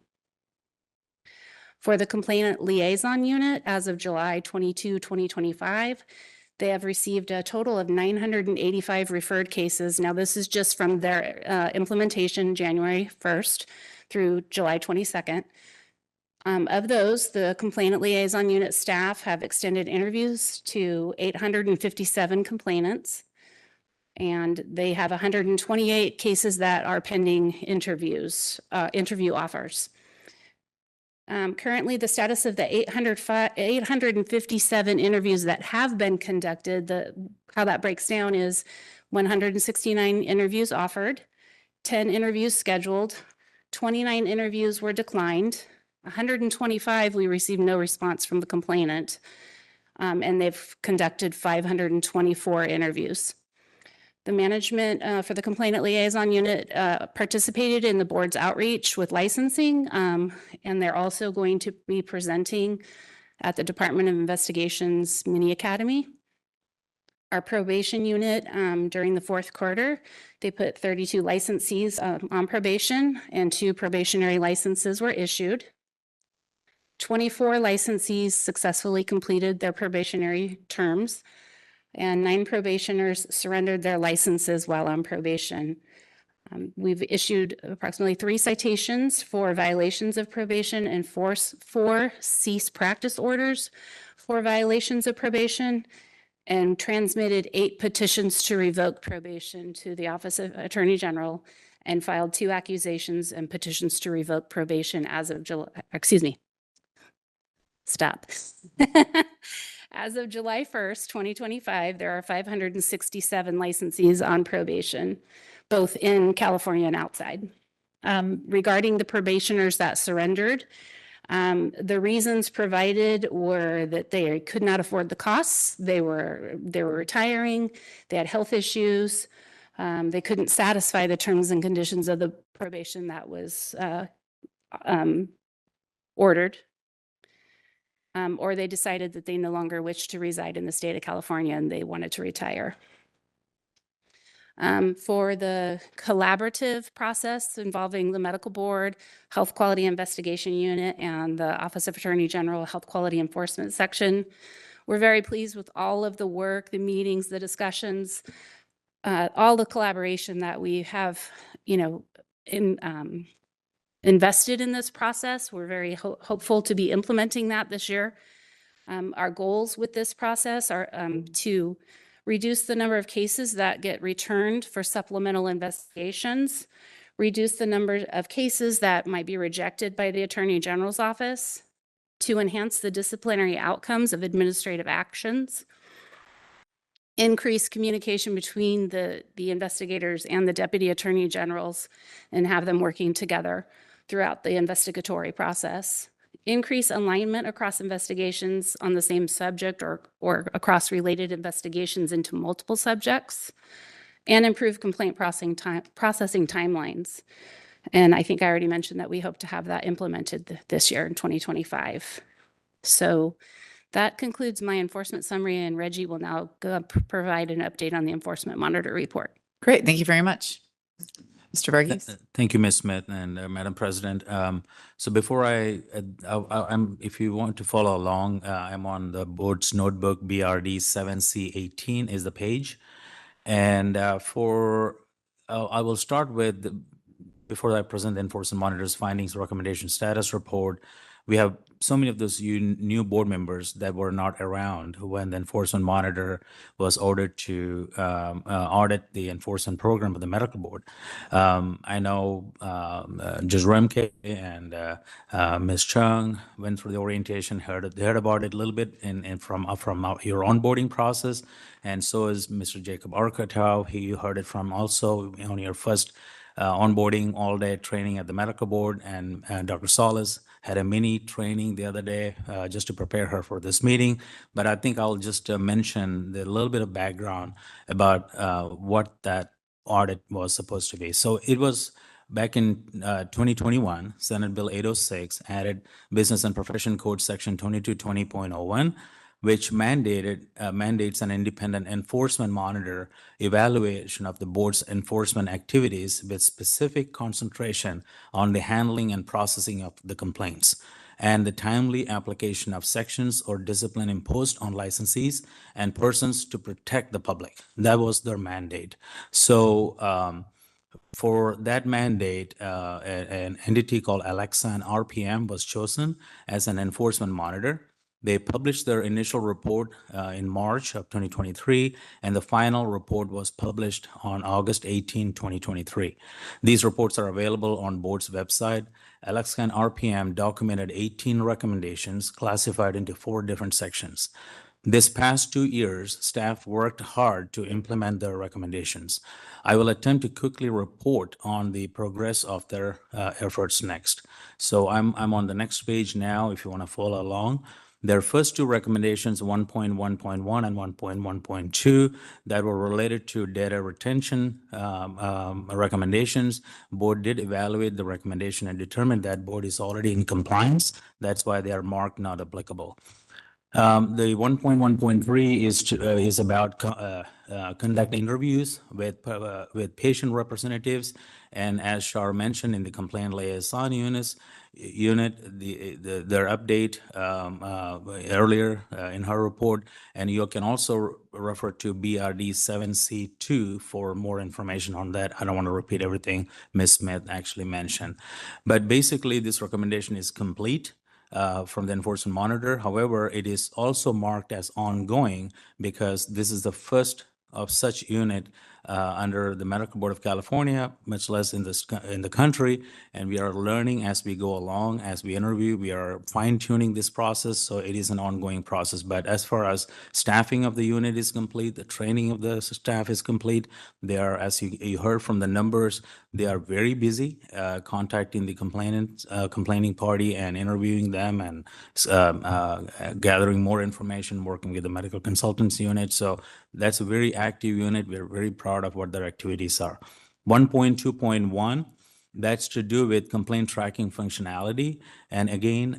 For the Complainant Liaison Unit, as of July 22, 2025, they have received a total of 985 referred cases. Now, this is just from their implementation January 1st through July 22nd. Of those, the Complainant Liaison Unit staff have extended interviews to 857 complainants, and they have 128 cases that are pending interview offers. Currently, the status of the 857 interviews that have been conducted, how that breaks down is 169 interviews offered, 10 interviews scheduled, 29 interviews were declined, 125 we received no response from the complainant, and they've conducted 524 interviews. The management for the Complainant Liaison Unit participated in the board's outreach with licensing, and they're also going to be presenting at the Department of Investigation's Mini Academy. Our probation unit, during the 4th quarter, they put 32 licensees on probation, and 2 probationary licenses were issued. 24 licensees successfully completed their probationary terms, and 9 probationers surrendered their licenses while on probation. We've issued approximately 3 citations for violations of probation and 4 cease practice orders for violations of probation, and transmitted 8 petitions to revoke probation to the Office of Attorney General, and filed 2 accusations and petitions to revoke probation as of July, As of July 1st, 2025, there are 567 licensees on probation, both in California and outside. Regarding the probationers that surrendered, the reasons provided were that they could not afford the costs, they were retiring, they had health issues, they couldn't satisfy the terms and conditions of the probation that was ordered. Or they decided that they no longer wished to reside in the state of California and they wanted to retire. For the collaborative process involving the Medical Board, Health Quality Investigation Unit, and the Office of Attorney General Health Quality Enforcement Section, we're very pleased with all of the work, the meetings, the discussions. all the collaboration that we have, invested in this process. We're very hopeful to be implementing that this year. Our goals with this process are to reduce the number of cases that get returned for supplemental investigations, reduce the number of cases that might be rejected by the Attorney General's office, to enhance the disciplinary outcomes of administrative actions, increase communication between the investigators and the deputy attorney generals and have them working together throughout the investigatory process, increase alignment across investigations on the same subject or across related investigations into multiple subjects, and improve complaint processing timelines. And I think I already mentioned that we hope to have that implemented this year in 2025. So that concludes my enforcement summary, and Reggie will now provide an update on the enforcement monitor report. Great. Thank you very much. Mr. Varghese. Thank you, Ms. Smith and Madam President. So before if you want to follow along, I'm on the board's notebook. BRD 7C18 is the page. And I will start with, before I present the enforcement monitor's findings, recommendation status report. We have so many of those new board members that were not around when the enforcement monitor was ordered to audit the enforcement program of the medical board. I know Judge Remke and Ms. Chung went through the orientation, heard about it a little bit from your onboarding process, and so is Mr. Jacob Arkatow. You heard it from also on your first onboarding all-day training at the medical board, and Dr. Solis had a mini training the other day just to prepare her for this meeting. But I think I'll just mention a little bit of background about what that audit was supposed to be. So it was back in 2021, Senate Bill 806 added Business and Profession Code Section 2220.01, which mandates an independent enforcement monitor evaluation of the board's enforcement activities with specific concentration on the handling and processing of the complaints and the timely application of sections or discipline imposed on licensees and persons to protect the public. That was their mandate. So for that mandate, an entity called Alexan RPM was chosen as an enforcement monitor. They published their initial report in March of 2023, and the final report was published on August 18, 2023. These reports are available on board's website. Alexan RPM documented 18 recommendations classified into 4 different sections. This past 2 years, staff worked hard to implement their recommendations. I will attempt to quickly report on the progress of their efforts next. So I'm on the next page now if you want to follow along. Their first 2 recommendations, 1.1.1 and 1.1.2, that were related to data retention recommendations. Board did evaluate the recommendation and determined that board is already in compliance. That's why they are marked not applicable. The 1.1.3 is about conducting interviews with patient representatives, and as Shar mentioned in the complaint liaison unit, their update earlier in her report, and you can also refer to BRD 7C2 for more information on that. I don't want to repeat everything Ms. Smith actually mentioned, but basically this recommendation is complete from the enforcement monitor. However, it is also marked as ongoing because this is the first of such unit under the Medical Board of California, much less in the country, and we are learning as we go along, as we interview. We are fine-tuning this process, so it is an ongoing process. But as far as staffing of the unit is complete, the training of the staff is complete. They are, as you heard from the numbers, they are very busy contacting the complaining party and interviewing them and gathering more information, working with the medical consultants unit. So that's a very active unit. We're very proud of what their activities are. 1.2.1, that's to do with complaint tracking functionality. And again,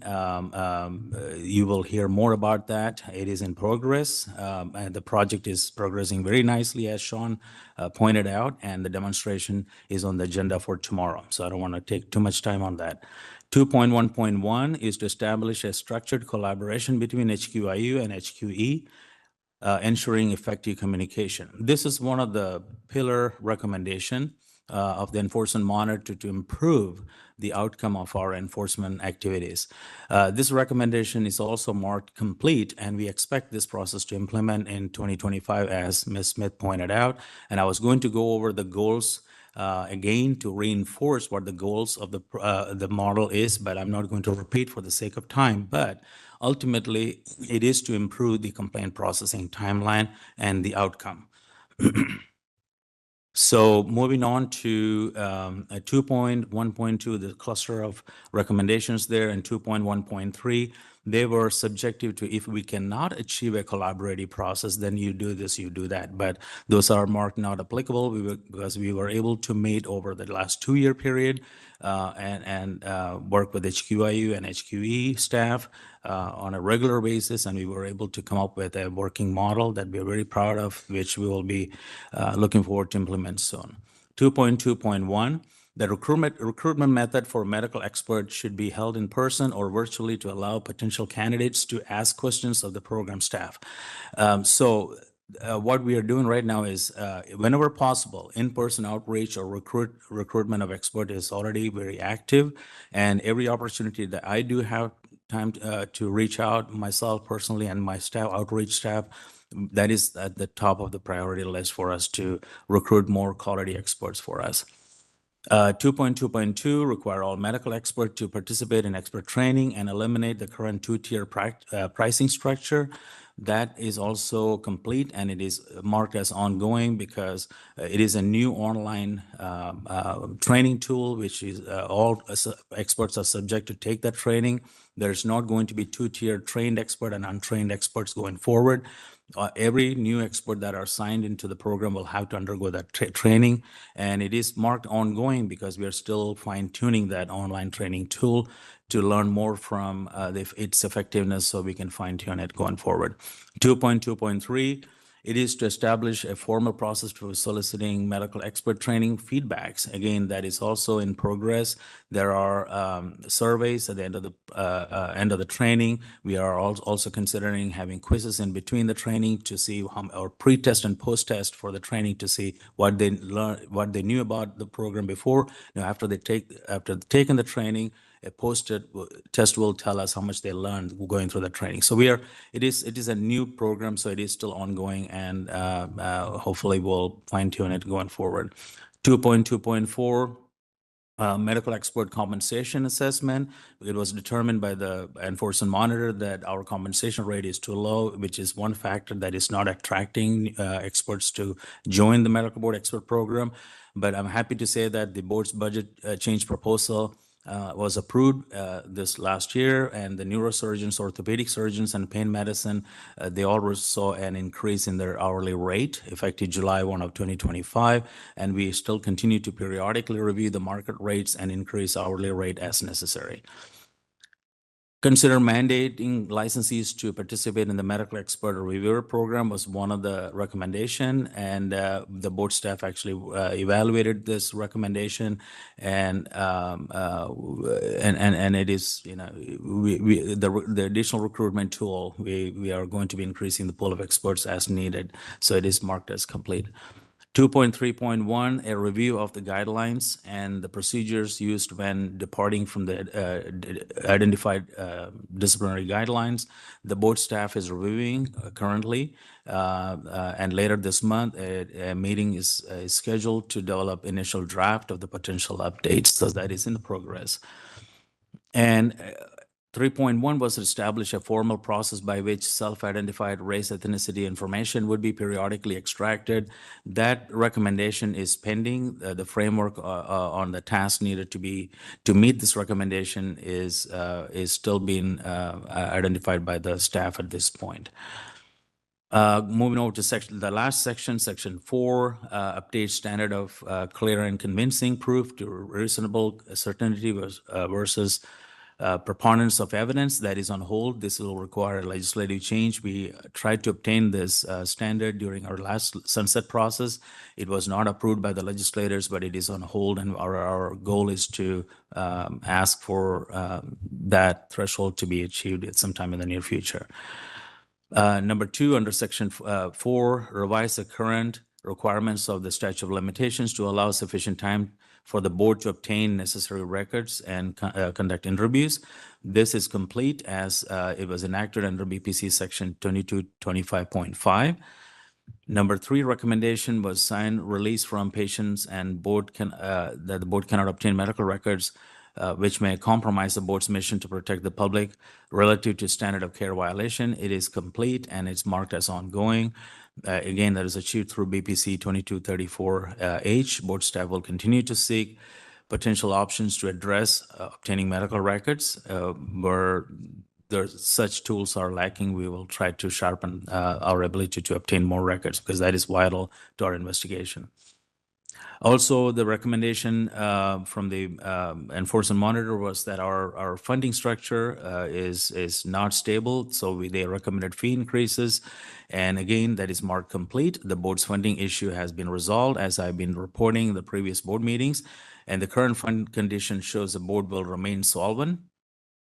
you will hear more about that. It is in progress. And the project is progressing very nicely, as Sean pointed out, and the demonstration is on the agenda for tomorrow. So I don't want to take too much time on that. 2.1.1 is to establish a structured collaboration between HQIU and HQE ensuring effective communication. This is one of the pillar recommendation of the enforcement monitor to improve the outcome of our enforcement activities. This recommendation is also marked complete, and we expect this process to implement in 2025, as Ms. Smith pointed out. And I was going to go over the goals again to reinforce what the goals of the model is, but I'm not going to repeat for the sake of time. But ultimately, it is to improve the complaint processing timeline and the outcome. So moving on to 2.1.2, the cluster of recommendations there, and 2.1.3, they were subjective to if we cannot achieve a collaborative process, then you do this, you do that. But those are marked not applicable because we were able to meet over the last 2-year period and work with HQIU and HQE staff on a regular basis, and we were able to come up with a working model that we're very proud of, which we will be looking forward to implement soon. 2.2.1, the recruitment method for medical experts should be held in person or virtually to allow potential candidates to ask questions of the program staff. What we are doing right now is, whenever possible, in-person outreach or recruitment of expert is already very active, and every opportunity that I do have time to reach out myself personally and my staff, outreach staff, that is at the top of the priority list for us to recruit more quality experts for us. 2.2.2 require all medical experts to participate in expert training and eliminate the current 2-tier pricing structure. That is also complete, and it is marked as ongoing because it is a new online training tool, which is all experts are subject to take that training. There's not going to be 2-tier trained expert and untrained experts going forward. Every new expert that are signed into the program will have to undergo that training, and it is marked ongoing because we are still fine-tuning that online training tool to learn more from its effectiveness so we can fine-tune it going forward. 2.2.3, it is to establish a formal process for soliciting medical expert training feedbacks. Again, that is also in progress. There are surveys at the end of the training. We are also considering having quizzes in between the training to see or pre-test and post-test for the training to see what they learned, what they knew about the program before. Now, after taking the training, a post-test will tell us how much they learned going through the training. So it is a new program, so it is still ongoing, and hopefully we'll fine-tune it going forward. 2.2.4, medical expert compensation assessment. It was determined by the enforcement monitor that our compensation rate is too low, which is one factor that is not attracting experts to join the medical board expert program. But I'm happy to say that the board's budget change proposal was approved this last year, and the neurosurgeons, orthopedic surgeons, and pain medicine, they all saw an increase in their hourly rate effective July 1 of 2025, and we still continue to periodically review the market rates and increase hourly rate as necessary. Consider mandating licensees to participate in the medical expert reviewer program was one of the recommendation, and the board staff actually evaluated this recommendation, and it is, you know, the additional recruitment tool, we are going to be increasing the pool of experts as needed, so it is marked as complete. 2.3.1, a review of the guidelines and the procedures used when departing from the identified disciplinary guidelines. The board staff is reviewing currently, and later this month, a meeting is scheduled to develop initial draft of the potential updates, so that is in progress. And 3.1 was to establish a formal process by which self-identified race ethnicity information would be periodically extracted. That recommendation is pending. The framework on the task needed to meet this recommendation is still being identified by the staff at this point. Moving over to the last section, section 4, update standard of clear and convincing proof to reasonable certainty versus preponderance of evidence. That is on hold. This will require a legislative change. We tried to obtain this standard during our last sunset process. It was not approved by the legislators, but it is on hold, and our goal is to ask for that threshold to be achieved at some time in the near future. Number two, under section 4, revise the current requirements of the statute of limitations to allow sufficient time for the board to obtain necessary records and conduct interviews. This is complete as it was enacted under BPC section 2225.5. Number 3 recommendation was sign release from patients and board that the board cannot obtain medical records which may compromise the board's mission to protect the public relative to standard of care violation. It is complete and it's marked as ongoing. Again, that is achieved through BPC 2234H. Board staff will continue to seek potential options to address obtaining medical records. Where such tools are lacking, we will try to sharpen our ability to obtain more records because that is vital to our investigation. Also, the recommendation from the enforcement monitor was that our funding structure is not stable, so they recommended fee increases. And again, that is marked complete. The board's funding issue has been resolved, as I've been reporting in the previous board meetings, and the current fund condition shows the board will remain solvent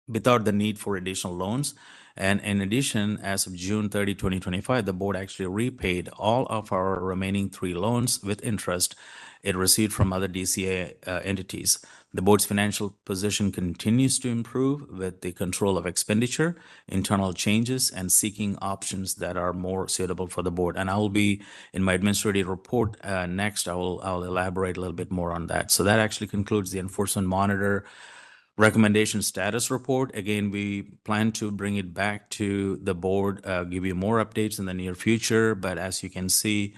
without the need for additional loans. And in addition, as of June 30, 2025, the board actually repaid all of our remaining 3 loans with interest it received from other DCA entities. The board's financial position continues to improve with the control of expenditure, internal changes, and seeking options that are more suitable for the board. And I will be in my administrative report next. I'll elaborate a little bit more on that. So that actually concludes the enforcement monitor recommendation status report. Again, we plan to bring it back to the board, give you more updates in the near future. But as you can see,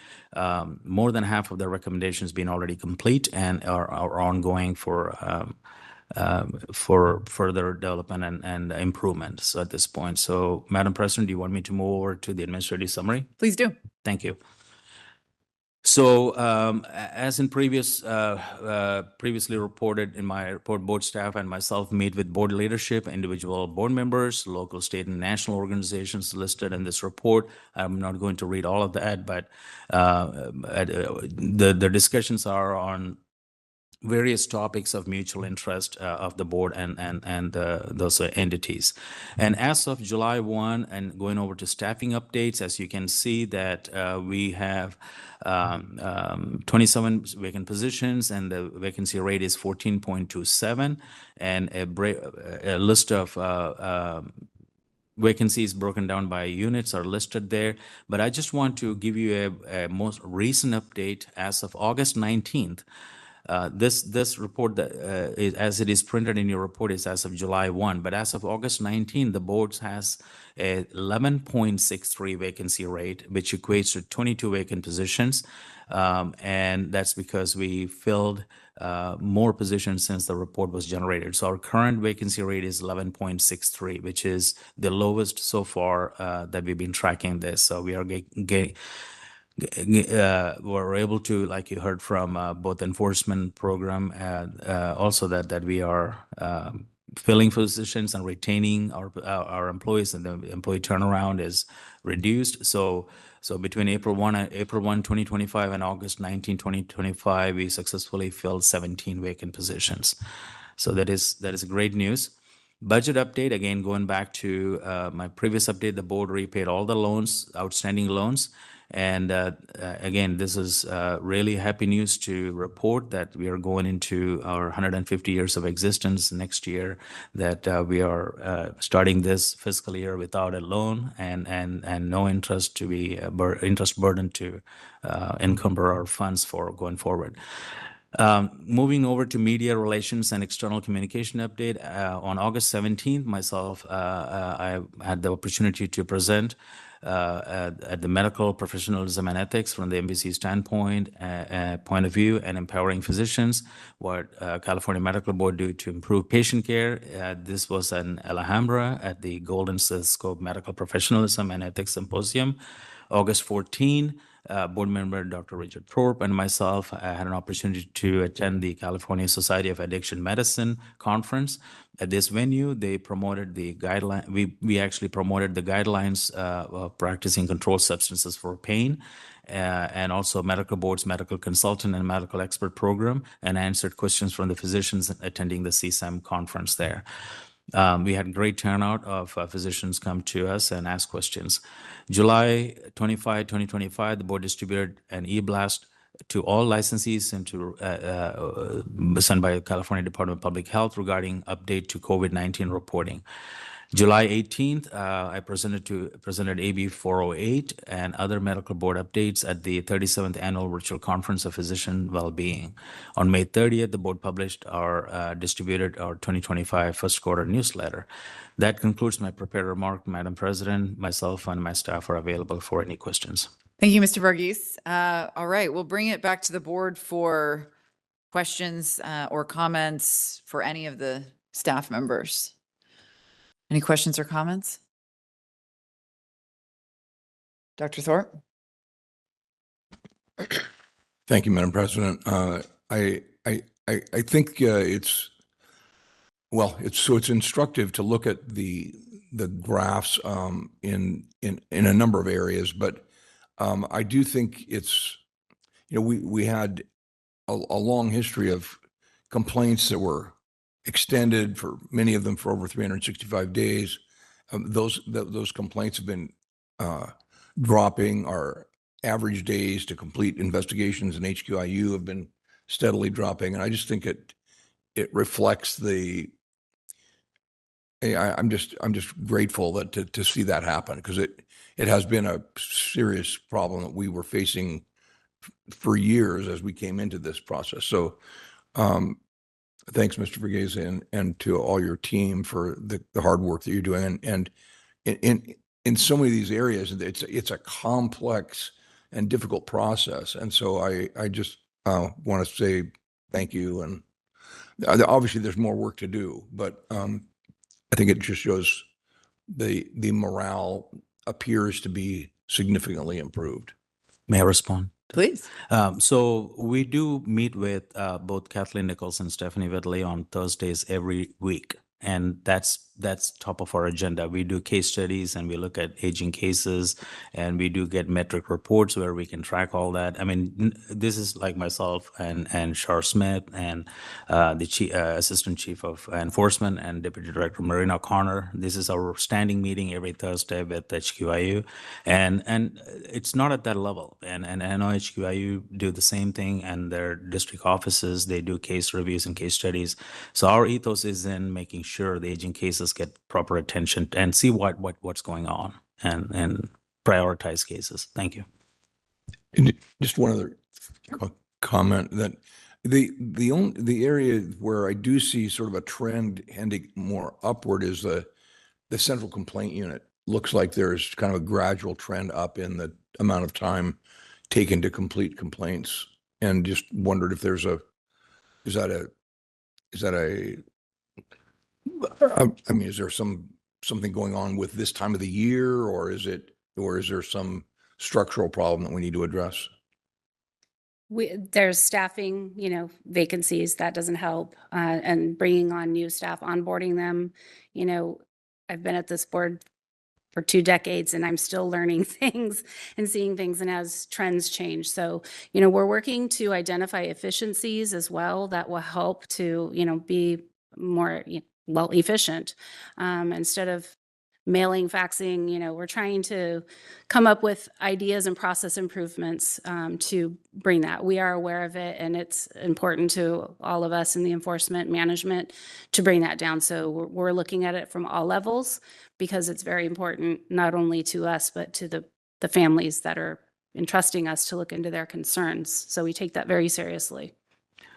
more than half of the recommendations been already complete and are ongoing for further development and improvements at this point. So, Madam President, do you want me to move over to the administrative summary? Please do. Thank you. So as in previously reported in my report, board staff and myself meet with board leadership, individual board members, local, state, and national organizations listed in this report. I'm not going to read all of that, but the discussions are on various topics of mutual interest of the board and those entities. And as of July 1, and going over to staffing updates, as you can see that we have 27 vacant positions and the vacancy rate is 14.27, and a list of vacancies broken down by units are listed there. But I just want to give you a most recent update as of August 19th. This report that as it is printed in your report is as of July 1, but as of August 19, the board has a 11.63 vacancy rate, which equates to 22 vacant positions. And that's because we filled more positions since the report was generated. So our current vacancy rate is 11.63, which is the lowest so far that we've been tracking this. So we are we're able to, like you heard from both enforcement program and also that we are filling positions and retaining our employees, and the employee turnaround is reduced. So between April 1, 2025 and August 19, 2025, we successfully filled 17 vacant positions. So that is great news. Budget update, again, going back to my previous update, the board repaid all the loans, outstanding loans. And again, this is really happy news to report that we are going into our 150 years of existence next year, that we are starting this fiscal year without a loan and no interest to be interest burden to encumber our funds for going forward. Moving over to media relations and external communication update, on August 17th, myself, I had the opportunity to present at the medical professionalism and ethics from the MBC standpoint, point of view, and empowering physicians, what California Medical Board do to improve patient care. This was in Alhambra at the Golden Stethoscope Medical Professionalism and Ethics Symposium. August 14, board member Dr. Richard Thorpe and myself had an opportunity to attend the California Society of Addiction Medicine conference. At this venue, they promoted the guideline. We actually promoted the guidelines of practicing controlled substances for pain, and also Medical Board's medical consultant and medical expert program, and answered questions from the physicians attending the CSAM conference there. We had great turnout of physicians come to us and ask questions. July 25, 2025, the board distributed an e-blast to all licensees and sent by California Department of Public Health regarding update to COVID-19 reporting. July 18th, I presented AB 408 and other medical board updates at the 37th Annual Virtual Conference of Physician Wellbeing. On May 30th, the board published distributed our 2025 first quarter newsletter. That concludes my prepared remark, Madam President. Myself and my staff are available for any questions. Thank you, Mr. Varghese. All right, we'll bring it back to the board for questions or comments for any of the staff members. Any questions or comments? Dr. Thorpe? Thank you, Madam President. I think it's instructive to look at the graphs in a number of areas, but I do think it's, we had a long history of complaints that were extended for many of them for over 365 days. Those complaints have been dropping. Our average days to complete investigations in HQIU have been steadily dropping, and I just think it reflects I'm just grateful that to see that happen, because it has been a serious problem that we were facing for years as we came into this process. So thanks, Mr. Varghese, and to all your team for the hard work that you're doing. And in so many of these areas, it's a complex and difficult process. And so I just want to say thank you. And obviously there's more work to do, but I think it just shows the morale appears to be significantly improved. May I respond? Please. So we do meet with both Kathleen Nichols and Stephanie Whitley on Thursdays every week. And that's top of our agenda. We do case studies and we look at aging cases, and we do get metric reports where we can track all that. I mean, this is like myself and Shar Smith and the Assistant Chief of Enforcement and Deputy Director Marina Connor. This is our standing meeting every Thursday with HQIU, and it's not at that level. And I know HQIU do the same thing, and their district offices, they do case reviews and case studies. So our ethos is in making sure the aging cases get proper attention and see what's going on and prioritize cases. Thank you. And just one other comment, that the area where I do see sort of a trend heading more upward is the central complaint unit. Looks like there's kind of a gradual trend up in the amount of time taken to complete complaints, and just wondered if there's is there something going on with this time of the year, or is there some structural problem that we need to address? There's staffing, vacancies that doesn't help, and bringing on new staff, onboarding them. I've been at this board for 2 decades, and I'm still learning things and seeing things, and as trends change. So, we're working to identify efficiencies as well that will help to, be more efficient. Instead of mailing, faxing, we're trying to come up with ideas and process improvements to bring that. We are aware of it, and it's important to all of us in the enforcement management to bring that down. So we're looking at it from all levels, because it's very important, not only to us, but to the families that are entrusting us to look into their concerns. So we take that very seriously.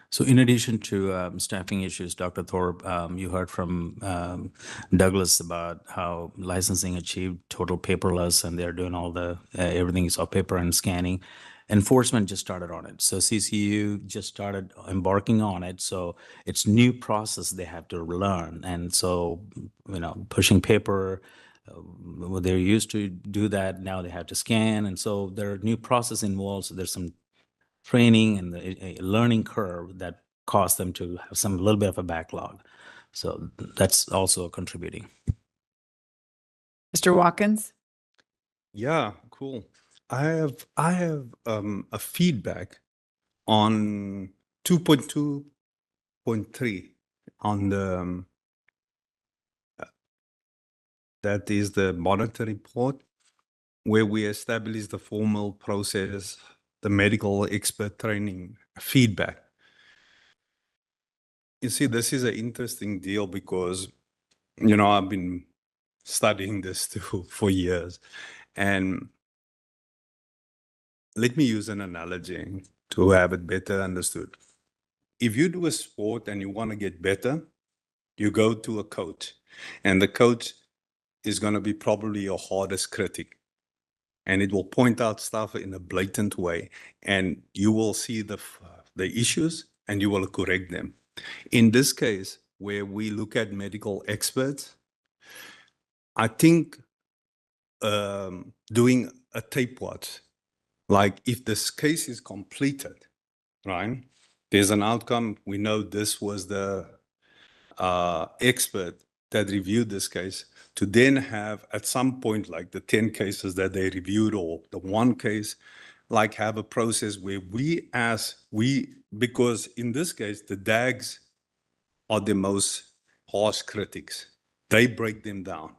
So in addition to staffing issues, Dr. Thorpe, you heard from Douglas about how licensing achieved total paperless, and they're doing all everything is off paper and scanning. Enforcement just started on it. So CCU just started embarking on it. So it's new process they have to learn. And so, pushing paper, they're used to do that. Now they have to scan. And so there are new process involved. So there's some training and a learning curve that caused them to have a little bit of a backlog. So that's also contributing. Mr. Watkins? Yeah, cool. I have a feedback on 2.2.3 on the that is the monitor report, where we establish the formal process, the medical expert training, feedback. You see, this is an interesting deal because, I've been studying this too for years. And let me use an analogy to have it better understood. If you do a sport and you want to get better, you go to a coach, and the coach is going to be probably your hardest critic. And it will point out stuff in a blatant way, and you will see the issues and you will correct them. In this case, where we look at medical experts, I think doing a tape watch, like if this case is completed, right? There's an outcome. We know this was the expert that reviewed this case, to then have at some point, like the 10 cases that they reviewed or the one case, like have a process where because in this case, the DAGs are the most harsh critics. They break them down.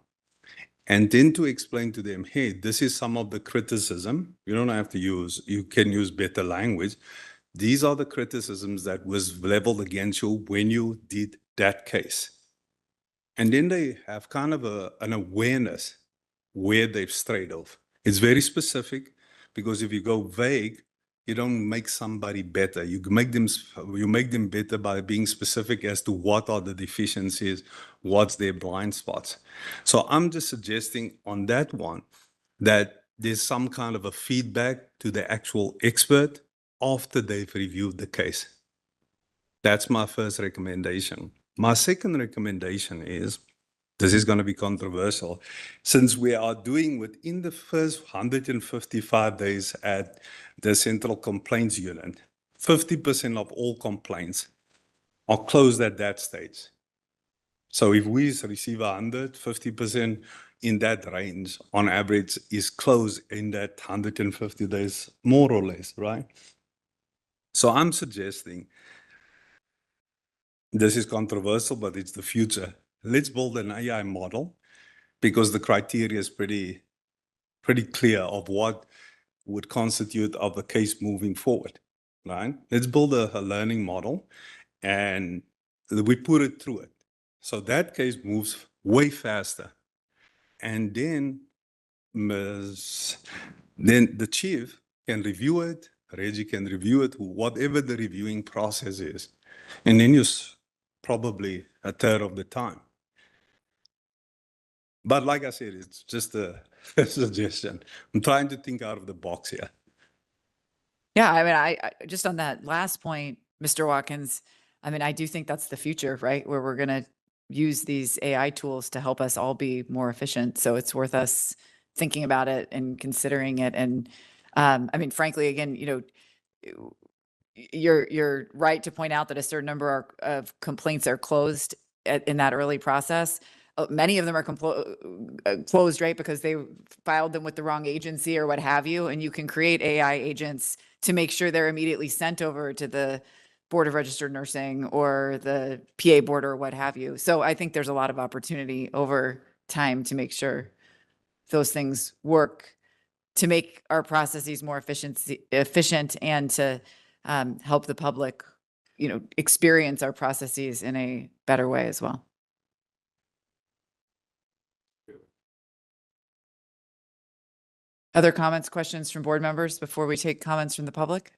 And then to explain to them, hey, this is some of the criticism. You don't have to you can use better language. These are the criticisms that was leveled against you when you did that case. And then they have kind of an awareness where they've strayed off. It's very specific, because if you go vague, you don't make somebody better. You make them better by being specific as to what are the deficiencies, what's their blind spots. So I'm just suggesting on that one that there's some kind of a feedback to the actual expert after they've reviewed the case. That's my first recommendation. My second recommendation is, this is going to be controversial, since we are doing within the first 155 days at the Central Complaints Unit, 50% of all complaints are closed at that stage. So if we receive 50% in that range, on average, is closed in that 150 days, more or less, right? So I'm suggesting, this is controversial, but it's the future. Let's build an AI model, because the criteria is pretty clear of what would constitute of a case moving forward, right? Let's build a learning model, and we put it through it. So that case moves way faster. And then the chief can review it, Reggie can review it, whatever the reviewing process is. And then probably a third of the time. But like I said, it's just a suggestion. I'm trying to think out of the box here. Yeah, I mean, I just on that last point, Mr. Watkins, I mean, I do think that's the future, right? Where we're going to use these AI tools to help us all be more efficient. So it's worth us thinking about it and considering it. And I mean, frankly, again, you're right to point out that a certain number of complaints are closed in that early process. Many of them are closed, right, because they filed them with the wrong agency or what have you. And you can create AI agents to make sure they're immediately sent over to the Board of Registered Nursing or the PA board or what have you. So I think there's a lot of opportunity over time to make sure those things work, to make our processes more efficient and to help the public, experience our processes in a better way as well. Other comments, questions from board members before we take comments from the public?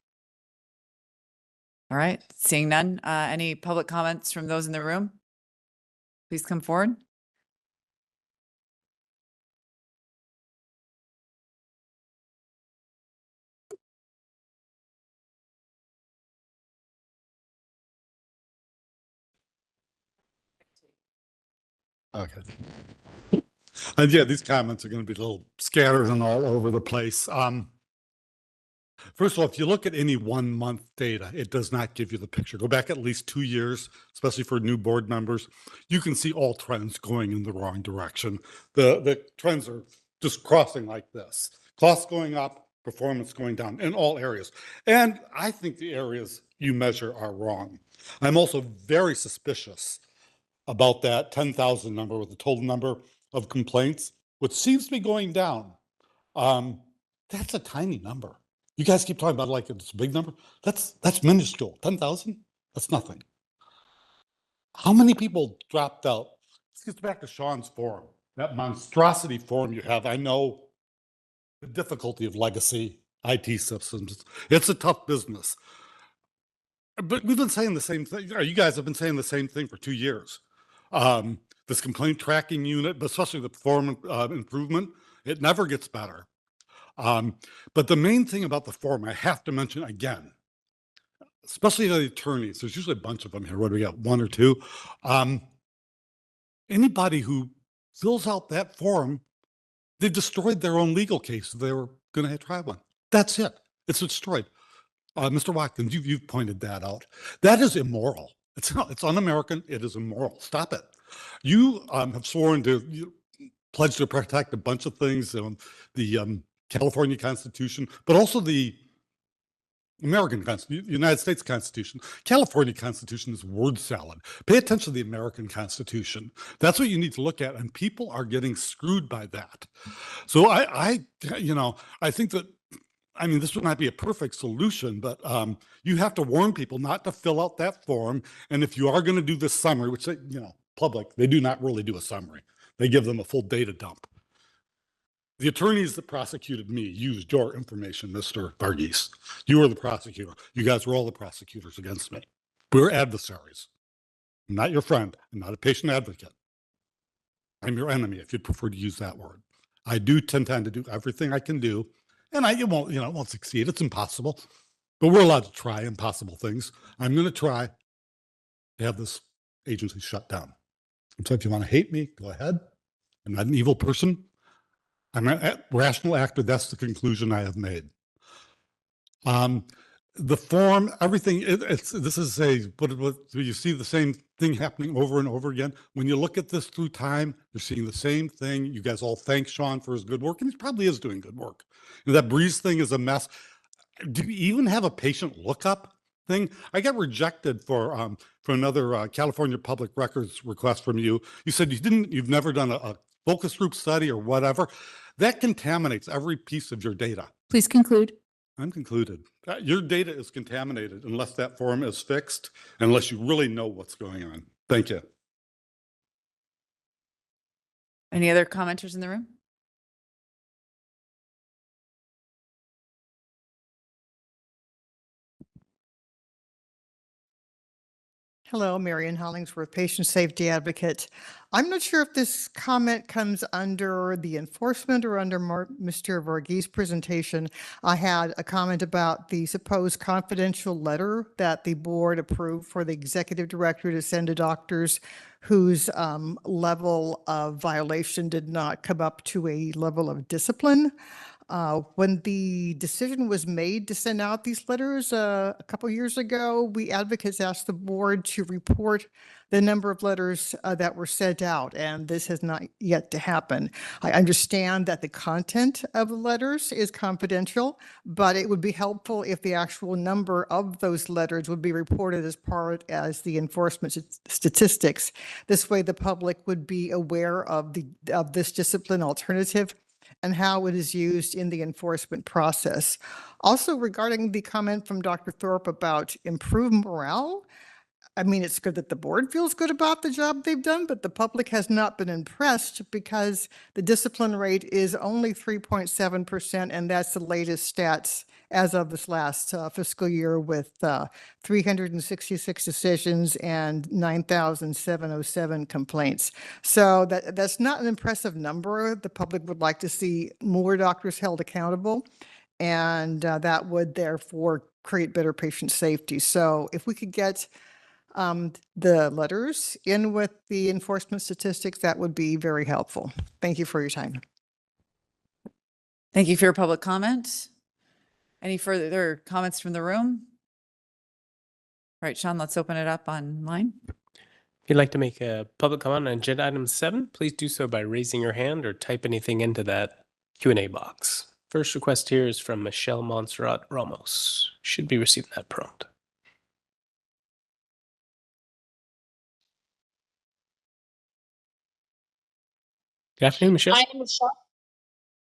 All right, seeing none. Any public comments from those in the room? Please come forward. Okay. And yeah, these comments are going to be a little scattered and all over the place. First of all, if you look at any 1 month data, it does not give you the picture. Go back at least 2 years, especially for new board members. You can see all trends going in the wrong direction. The trends are just crossing like this. Costs going up, performance going down in all areas. And I think the areas you measure are wrong. I'm also very suspicious about that 10,000 number with the total number. of complaints, which seems to be going down. That's a tiny number. You guys keep talking about like it's a big number. That's minuscule. 10,000? That's nothing. How many people dropped out? Let's get back to Sean's form, that monstrosity form you have. I know the difficulty of legacy IT systems. It's a tough business. But we've been saying the same thing. You guys have been saying the same thing for 2 years. This complaint tracking unit, but especially the form improvement, it never gets better. But the main thing about the form, I have to mention again, especially the attorneys, there's usually a bunch of them here. What do we got? 1 or 2? Anybody who fills out that form, they destroyed their own legal case they were going to have trial on. That's it. It's destroyed. Mr. Watkins, you've pointed that out. That is immoral. It's not, it's un-American. It is immoral. Stop it. You have sworn to pledge to protect a bunch of things, the California Constitution, but also the American Constitution, United States Constitution. California Constitution is word salad. Pay attention to the American Constitution. That's what you need to look at, and people are getting screwed by that. So I think that, I mean, this would not be a perfect solution, but you have to warn people not to fill out that form. And if you are going to do this summary, which they, public, they do not really do a summary. They give them a full data dump. The attorneys that prosecuted me used your information, Mr. Varghese. You were the prosecutor. You guys were all the prosecutors against me. We're adversaries. I'm not your friend. I'm not a patient advocate. I'm your enemy, if you'd prefer to use that word. I do intend to do everything I can do, and it won't succeed. It's impossible, but we're allowed to try impossible things. I'm going to try to have this agency shut down. And so if you want to hate me, go ahead. I'm not an evil person. I'm a rational actor. That's the conclusion I have made. The form, everything, you see the same thing happening over and over again. When you look at this through time, you're seeing the same thing. You guys all thank Sean for his good work, and he probably is doing good work. That Breeze thing is a mess. Do you even have a patient lookup thing? I got rejected for another California Public Records request from you. You said you've never done a focus group study or whatever. That contaminates every piece of your data. Please conclude. I'm concluded. Your data is contaminated unless that form is fixed, unless you really know what's going on. Thank you. Any other commenters in the room? Hello, Marian Hollingsworth, patient safety advocate. I'm not sure if this comment comes under the enforcement or under Mr. Varghese's presentation. I had a comment about the supposed confidential letter that the board approved for the executive director to send to doctors whose level of violation did not come up to a level of discipline. When the decision was made to send out these letters a couple years ago, we advocates asked the board to report the number of letters that were sent out, and this has not yet to happen. I understand that the content of the letters is confidential, but it would be helpful if the actual number of those letters would be reported as part as the enforcement statistics. This way, the public would be aware of this discipline alternative and how it is used in the enforcement process. Also, regarding the comment from Dr. Thorpe about improved morale, I mean, it's good that the board feels good about the job they've done, but the public has not been impressed because the discipline rate is only 3.7%, and that's the latest stats as of this last fiscal year with 366 decisions and 9,707 complaints. So that's not an impressive number. The public would like to see more doctors held accountable, and that would therefore create better patient safety. So if we could get the letters in with the enforcement statistics, that would be very helpful. Thank you for your time. Thank you for your public comment. Any further comments from the room? All right, Sean, let's open it up online. If you'd like to make a public comment on agenda item 7, please do so by raising your hand or type anything into that Q&A box. First request here is from Michelle Montserrat Ramos. Should be receiving that prompt. Good afternoon, Michelle.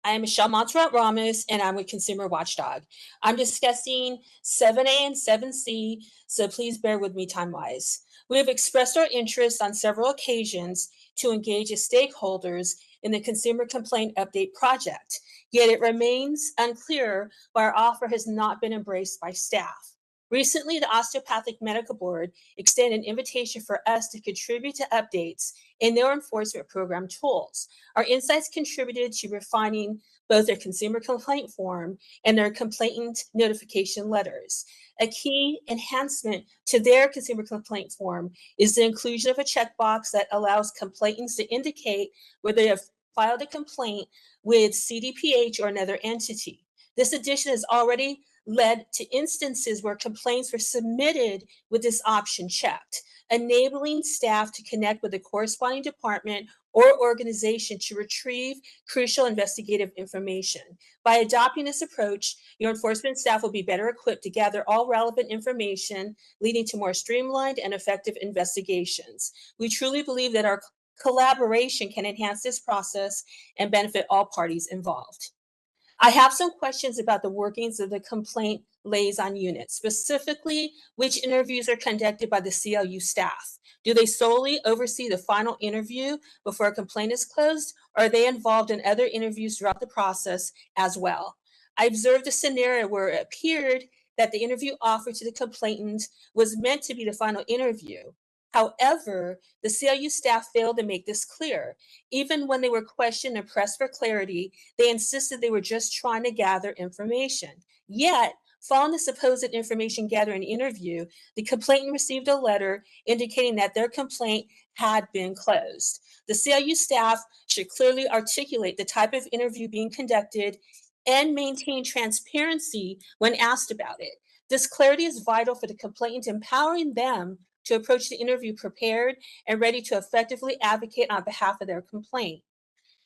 I am Michelle Montserrat Ramos, and I'm with Consumer Watchdog. I'm discussing 7A and 7C, so please bear with me time-wise. We have expressed our interest on several occasions to engage as stakeholders in the Consumer Complaint Update project, yet it remains unclear why our offer has not been embraced by staff. Recently, the Osteopathic Medical Board extended an invitation for us to contribute to updates in their enforcement program tools. Our insights contributed to refining both their consumer complaint form and their complainant notification letters. A key enhancement to their consumer complaint form is the inclusion of a checkbox that allows complainants to indicate whether they have filed a complaint with CDPH or another entity. This addition has already led to instances where complaints were submitted with this option checked, enabling staff to connect with the corresponding department or organization to retrieve crucial investigative information. By adopting this approach, your enforcement staff will be better equipped to gather all relevant information, leading to more streamlined and effective investigations. We truly believe that our collaboration can enhance this process and benefit all parties involved. I have some questions about the workings of the complaint liaison unit, specifically which interviews are conducted by the CLU staff. Do they solely oversee the final interview before a complaint is closed, or are they involved in other interviews throughout the process as well? I observed a scenario where it appeared that the interview offered to the complainant was meant to be the final interview. However, the CLU staff failed to make this clear. Even when they were questioned and pressed for clarity, they insisted they were just trying to gather information. Yet, following the supposed information gathering interview, the complainant received a letter indicating that their complaint had been closed. The CLU staff should clearly articulate the type of interview being conducted and maintain transparency when asked about it. This clarity is vital for the complainant, empowering them to approach the interview prepared and ready to effectively advocate on behalf of their complaint.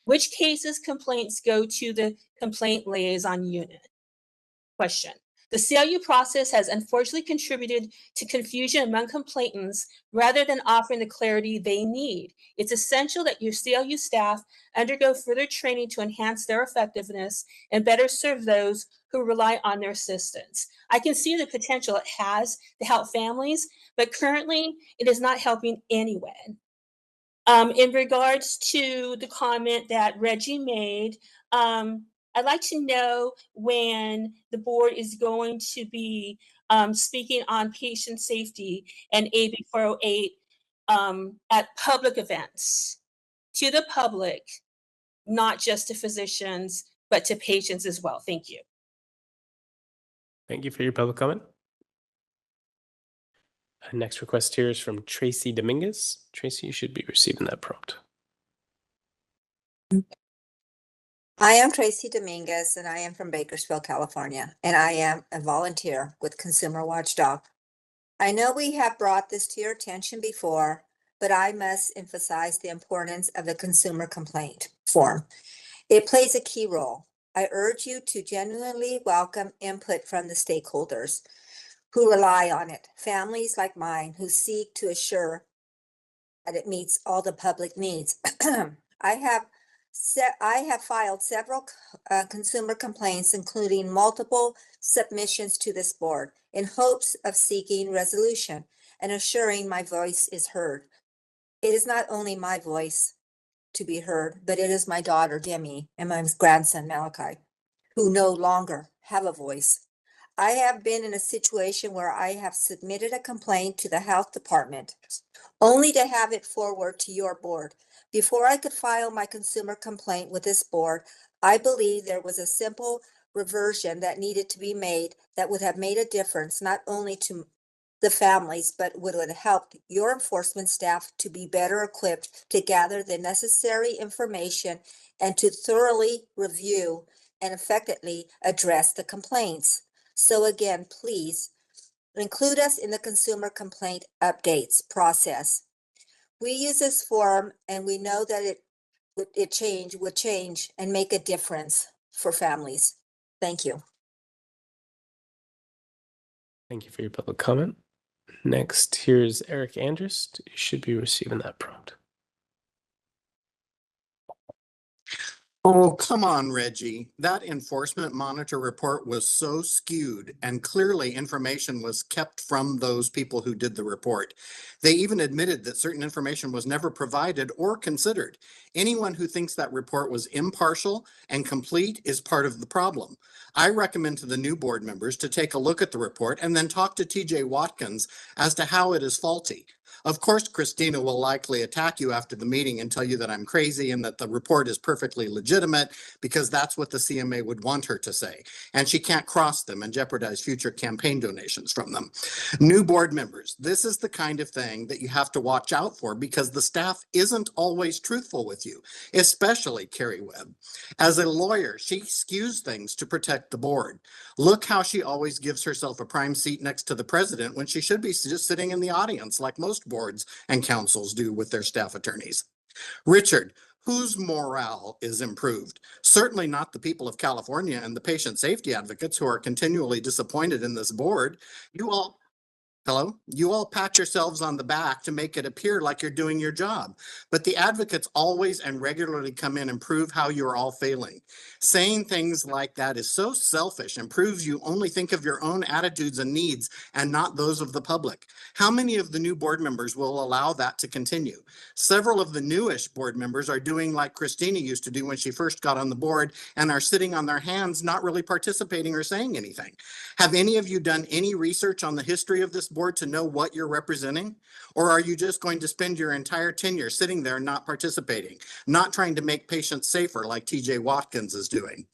Which cases complaints go to the complaint liaison unit? Question. The CLU process has unfortunately contributed to confusion among complainants rather than offering the clarity they need. It's essential that your CLU staff undergo further training to enhance their effectiveness and better serve those who rely on their assistance. I can see the potential it has to help families, but currently it is not helping anyone. In regards to the comment that Reggie made, I'd like to know when the board is going to be speaking on patient safety and AB 408 at public events to the public, not just to physicians, but to patients as well. Thank you. Thank you for your public comment. Next request here is from Tracy Dominguez. Tracy, you should be receiving that prompt. I am Tracy Dominguez, and I am from Bakersfield, California, and I am a volunteer with Consumer Watchdog. I know we have brought this to your attention before, but I must emphasize the importance of the consumer complaint form. It plays a key role. I urge you to genuinely welcome input from the stakeholders who rely on it, families like mine who seek to assure that it meets all the public needs. I have filed several consumer complaints, including multiple submissions to this board, in hopes of seeking resolution and assuring my voice is heard. It is not only my voice to be heard, but it is my daughter, Demi, and my grandson, Malachi, who no longer have a voice. I have been in a situation where I have submitted a complaint to the health department, only to have it forward to your board. Before I could file my consumer complaint with this board, I believe there was a simple reversion that needed to be made that would have made a difference, not only to the families, but would have helped your enforcement staff to be better equipped to gather the necessary information and to thoroughly review and effectively address the complaints. So again, please include us in the consumer complaint updates process. We use this form and we know that it would change and make a difference for families. Thank you. Thank you for your public comment. Next, here's Eric Andrus. You should be receiving that prompt. Oh, come on, Reggie. That enforcement monitor report was so skewed and clearly information was kept from those people who did the report. They even admitted that certain information was never provided or considered. Anyone who thinks that report was impartial and complete is part of the problem. I recommend to the new board members to take a look at the report and then talk to TJ Watkins as to how it is faulty. Of course, Christina will likely attack you after the meeting and tell you that I'm crazy and that the report is perfectly legitimate because that's what the CMA would want her to say. And she can't cross them and jeopardize future campaign donations from them. New board members, this is the kind of thing that you have to watch out for because the staff isn't always truthful with you, especially Carrie Webb. As a lawyer, she skews things to protect the board. Look how she always gives herself a prime seat next to the president when she should be just sitting in the audience like most boards and councils do with their staff attorneys. Richard, whose morale is improved? Certainly not the people of California and the patient safety advocates who are continually disappointed in this board. You all pat yourselves on the back to make it appear like you're doing your job, but the advocates always and regularly come in and prove how you're all failing. Saying things like that is so selfish and proves you only think of your own attitudes and needs and not those of the public. How many of the new board members will allow that to continue? Several of the newish board members are doing like Christina used to do when she first got on the board and are sitting on their hands, not really participating or saying anything. Have any of you done any research on the history of this board to know what you're representing? Or are you just going to spend your entire tenure sitting there not participating, not trying to make patients safer like TJ Watkins is doing?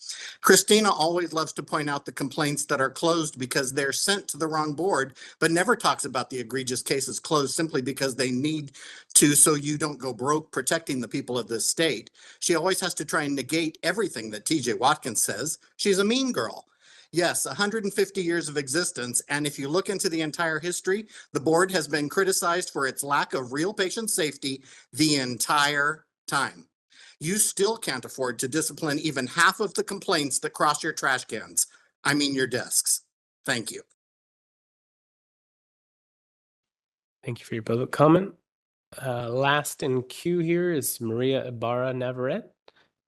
Christina always loves to point out the complaints that are closed because they're sent to the wrong board, but never talks about the egregious cases closed simply because they need to so you don't go broke protecting the people of this state. She always has to try and negate everything that TJ Watkins says. She's a mean girl. Yes, 150 years of existence, and if you look into the entire history, the board has been criticized for its lack of real patient safety the entire time. You still can't afford to discipline even half of the complaints that cross your trash cans. I mean your desks. Thank you. Thank you for your public comment. Last in queue here is Maria Ibarra Navarrete.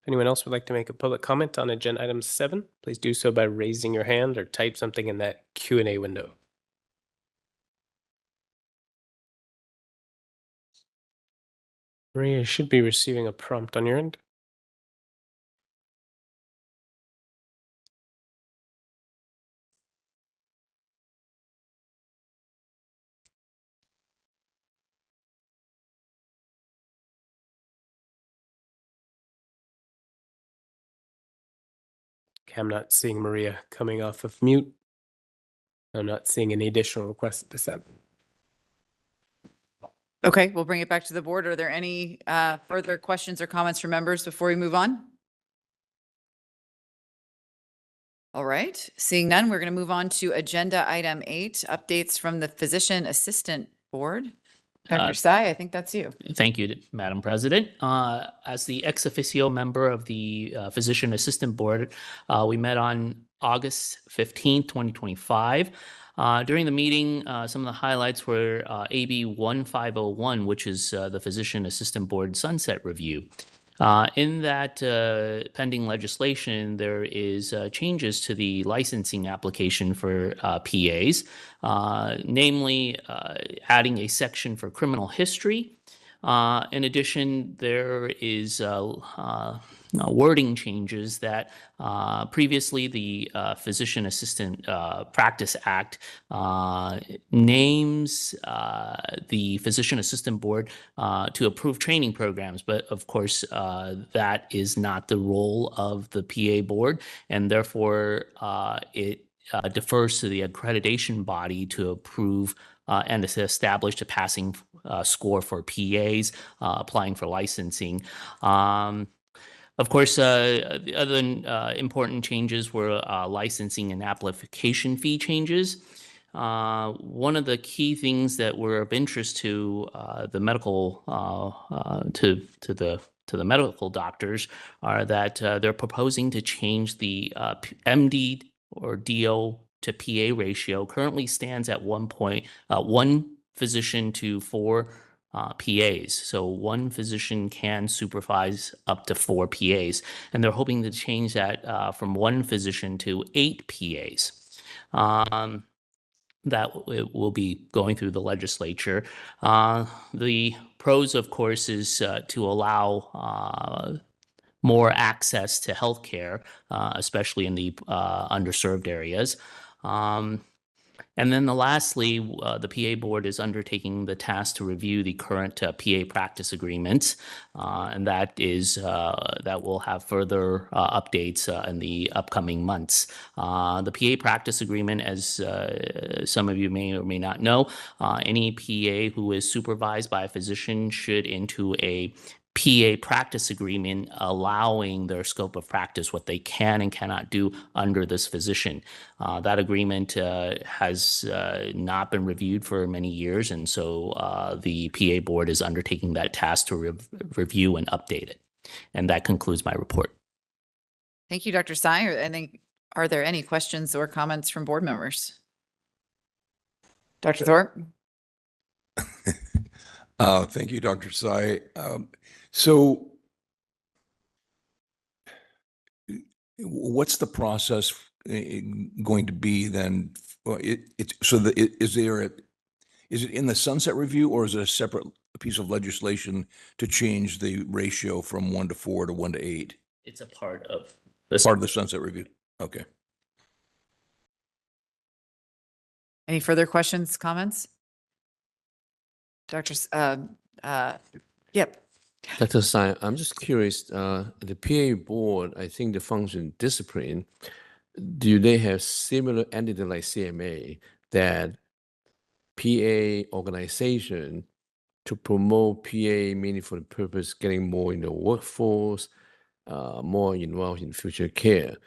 If anyone else would like to make a public comment on agenda item 7, please do so by raising your hand or type something in that Q&A window. Maria should be receiving a prompt on your end. Okay, I'm not seeing Maria coming off of mute. I'm not seeing any additional requests at this time. Okay, we'll bring it back to the board. Are there any further questions or comments from members before we move on? All right, seeing none, we're going to move on to agenda item 8, updates from the Physician Assistant Board. Dr. Sai, I think that's you. Thank you, Madam President. As the ex officio member of the Physician Assistant Board, we met on August 15th, 2025. During the meeting, some of the highlights were AB 1501, which is the Physician Assistant Board Sunset Review. In that pending legislation, there is changes to the licensing application for PAs, namely adding a section for criminal history. In addition, there is wording changes that previously the Physician Assistant Practice Act names the Physician Assistant Board to approve training programs, but of course that is not the role of the PA board, and therefore it defers to the accreditation body to approve and to establish a passing score for PAs applying for licensing. Of course, the other important changes were licensing and application fee changes. One of the key things that were of interest to the medical to the medical doctors are that they're proposing to change the MD or DO to PA ratio. Currently stands at 1 physician to 4 PAs. So one physician can supervise up to 4 PAs, and they're hoping to change that from 1 physician to 8 PAs. That it will be going through the legislature. The pros, of course, is to allow more access to healthcare, especially in the underserved areas. And then lastly, the PA board is undertaking the task to review the current PA practice agreements, and that will have further updates in the upcoming months. The PA practice agreement, as some of you may or may not know, any PA who is supervised by a physician should into a PA practice agreement allowing their scope of practice, what they can and cannot do under this physician. That agreement has not been reviewed for many years, and so the PA board is undertaking that task to review and update it. And that concludes my report. Thank you, Dr. Tsai. Are there any questions or comments from board members? Dr. Thorpe? Thank you, Dr. Tsai. So what's the process going to be then? Is it in the sunset review, or is it a separate piece of legislation to change the ratio from 1 to 4 to 1 to 8? It's a part of the sunset review. Okay. Any further questions, comments? Yep. Dr. Tsai, I'm just curious, the PA board, I think the function discipline, do they have similar entity like CMA that PA organization to promote PA meaning for the purpose, getting more in the workforce, more involved in future care?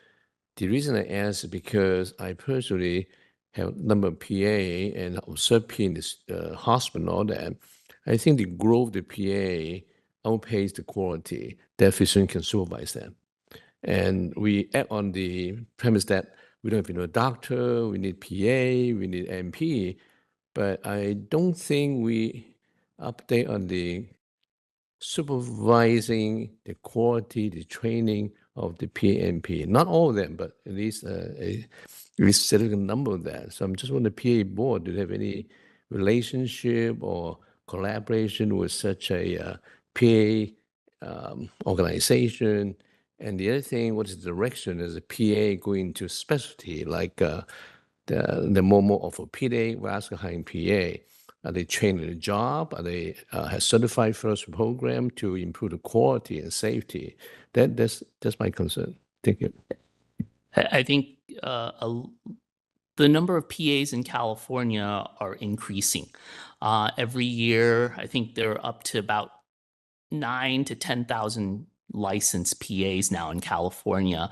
The reason I ask is because I personally have a number of PA and observed PA in this hospital that I think the growth of the PA outpaces the quality that physician can supervise them. And we act on the premise that we don't have a doctor, we need PA, we need MP, but I don't think we update on the supervising the quality, the training of the PA MP. Not all of them, but at least a significant number of that. So I'm just wondering, the PA board, do they have any relationship or collaboration with such a PA organization? And the other thing, what is the direction as a PA going to specialty, like the more orthopedic, vascular PA? Are they trained in a job? Are they have certified first program to improve the quality and safety? That's my concern. Thank you. I think the number of PAs in California are increasing. Every year, I think they're up to about 9,000 to 10,000 licensed PAs now in California.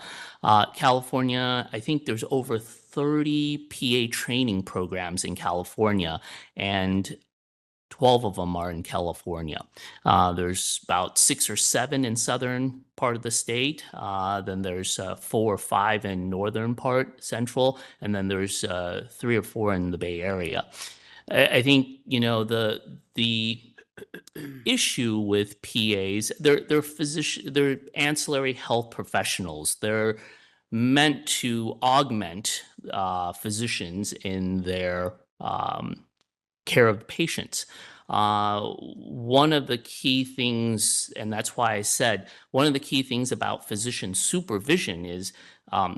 California, I think there's over 30 PA training programs in California, and 12 of them are in California. There's about 6 or 7 in southern part of the state. Then there's 4 or 5 in northern part, central, and then there's 3 or 4 in the Bay Area. I think, the issue with PAs, they're ancillary health professionals. They're meant to augment physicians in their care of patients. One of the key things, and that's why I said, one of the key things about physician supervision is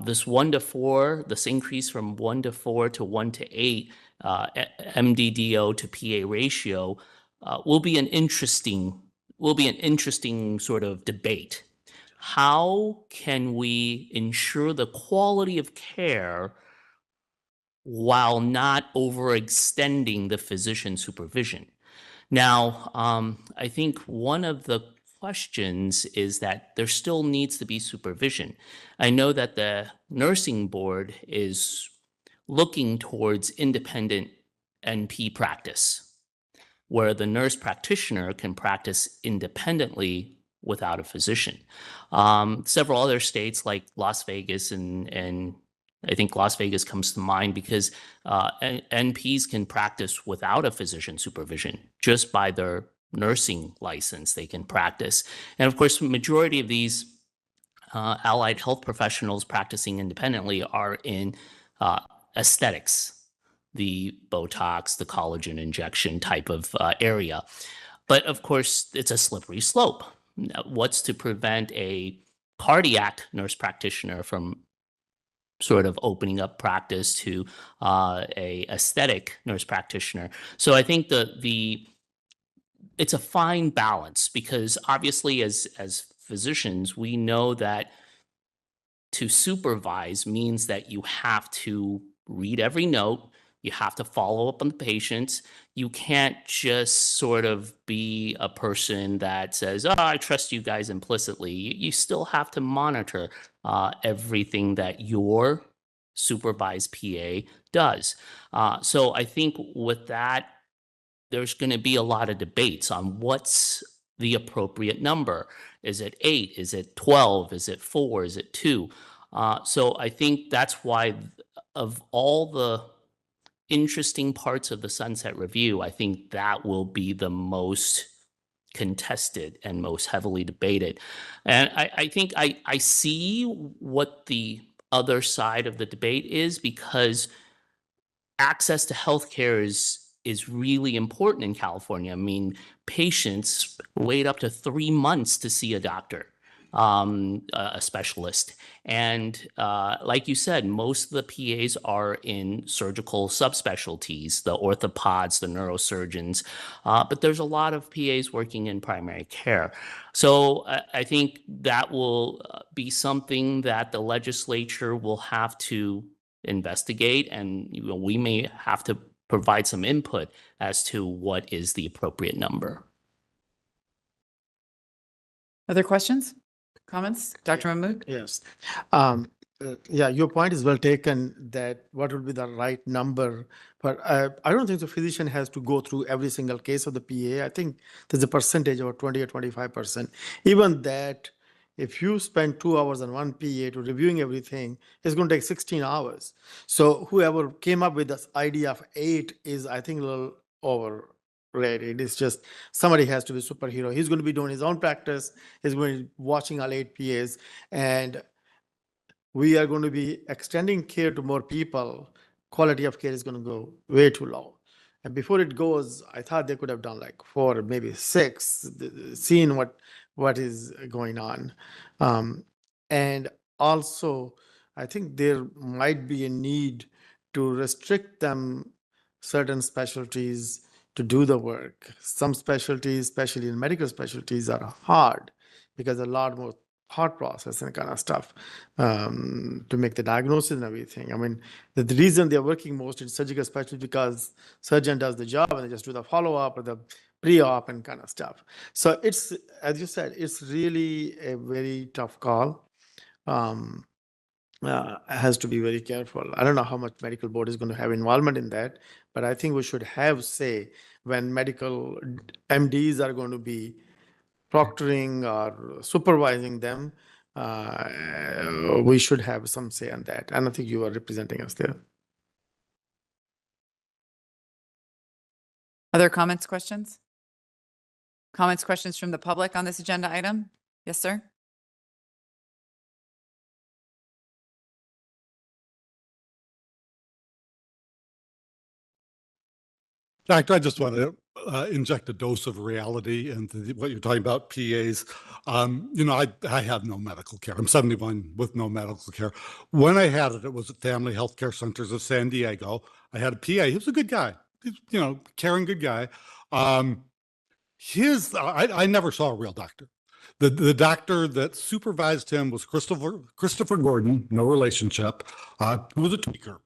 this 1 to 4, this increase from 1 to 4 to 1 to 8 MDDO to PA ratio will be an interesting sort of debate. How can we ensure the quality of care while not overextending the physician supervision? Now, I think one of the questions is that there still needs to be supervision. I know that the nursing board is looking towards independent NP practice, where the nurse practitioner can practice independently without a physician. Several other states like Las Vegas and I think Las Vegas comes to mind because NPs can practice without a physician supervision just by their nursing license. They can practice. And of course, the majority of these allied health professionals practicing independently are in aesthetics, the Botox, the collagen injection type of area. But of course, it's a slippery slope. What's to prevent a cardiac nurse practitioner from sort of opening up practice to a aesthetic nurse practitioner? So I think it's a fine balance, because obviously as physicians, we know that to supervise means that you have to read every note, you have to follow up on the patients. You can't just sort of be a person that says, oh, I trust you guys implicitly. You still have to monitor everything that your supervised PA does. So I think with that, there's going to be a lot of debates on what's the appropriate number. Is it 8? Is it 12? Is it 4? Is it 2? So I think that's why of all the interesting parts of the Sunset Review, I think that will be the most contested and most heavily debated. And I think I see what the other side of the debate is, because access to healthcare is really important in California. I mean, patients wait up to 3 months to see a doctor, a specialist. And like you said, most of the PAs are in surgical subspecialties, the orthopods, the neurosurgeons, but there's a lot of PAs working in primary care. So I think that will be something that the legislature will have to investigate, and we may have to provide some input as to what is the appropriate number. Other questions, comments? Dr. Mahmood? Yes. Yeah, your point is well taken, that what would be the right number. But I don't think the physician has to go through every single case of the PA. I think there's a percentage of 20 or 25%. Even that, if you spend 2 hours on one PA to reviewing everything, it's going to take 16 hours. So whoever came up with this idea of 8 is, I think, a little overrated. It's just somebody has to be a superhero. He's going to be doing his own practice. He's going to be watching all 8 PAs. And we are going to be extending care to more people. Quality of care is going to go way too low. And before it goes, I thought they could have done like 4, maybe 6, seeing what is going on. And also, I think there might be a need to restrict them certain specialties to do the work. Some specialties, especially in medical specialties, are hard because a lot more thought process and kind of stuff to make the diagnosis and everything. I mean, the reason they're working most in surgical specialties because surgeon does the job and they just do the follow-up or the pre-op and kind of stuff. So it's, as you said, it's really a very tough call. Has to be very careful. I don't know how much medical board is going to have involvement in that, but I think we should have say when medical MDs are going to be proctoring or supervising them, we should have some say on that. And I think you are representing us there. Other comments, questions? Comments, questions from the public on this agenda item? Yes, sir. Doctor, I just want to inject a dose of reality into what you're talking about, PAs. You know, I have no medical care. I'm 71 with no medical care. When I had it, it was at Family Healthcare Centers of San Diego. I had a PA. He was a good guy. He's, you know, caring, good guy. I never saw a real doctor. The doctor that supervised him was Christopher Gordon, no relationship, who was a tweaker.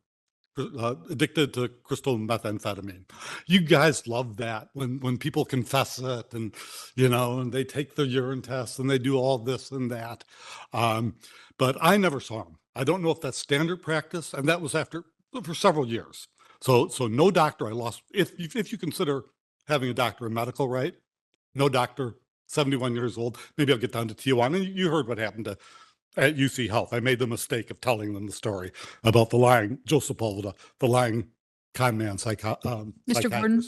Addicted to crystal methamphetamine. You guys love that when people confess it, and you know, and they take the urine test and they do all this and that. But I never saw him. I don't know if that's standard practice, and that was for several years. So no doctor. I lost. If you consider having a doctor in medical, right? No doctor. 71 years old. Maybe I'll get down to Tijuana. You heard what happened at UC Health. I made the mistake of telling them the story about the lying Joe Sepulveda, the lying con man Mr. Gordon,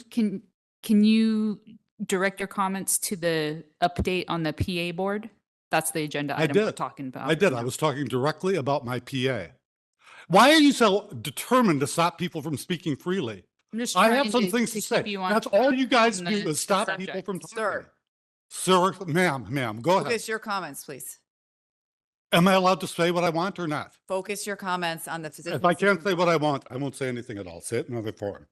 can you direct your comments to the update on the PA board? That's the agenda I item we're did. talking about. I did. I was talking directly about my PA. Why are you so determined to stop people from speaking freely? I'm just I trying have some things to keep say. you on That's all you guys on do the is stop subject. people from talking. Sir, Sir, ma'am, go ahead. focus your comments, please. Am I allowed to say what I want or not? Focus your comments on the physician. If I can't say what I want, I won't say anything at all. Say it in another forum.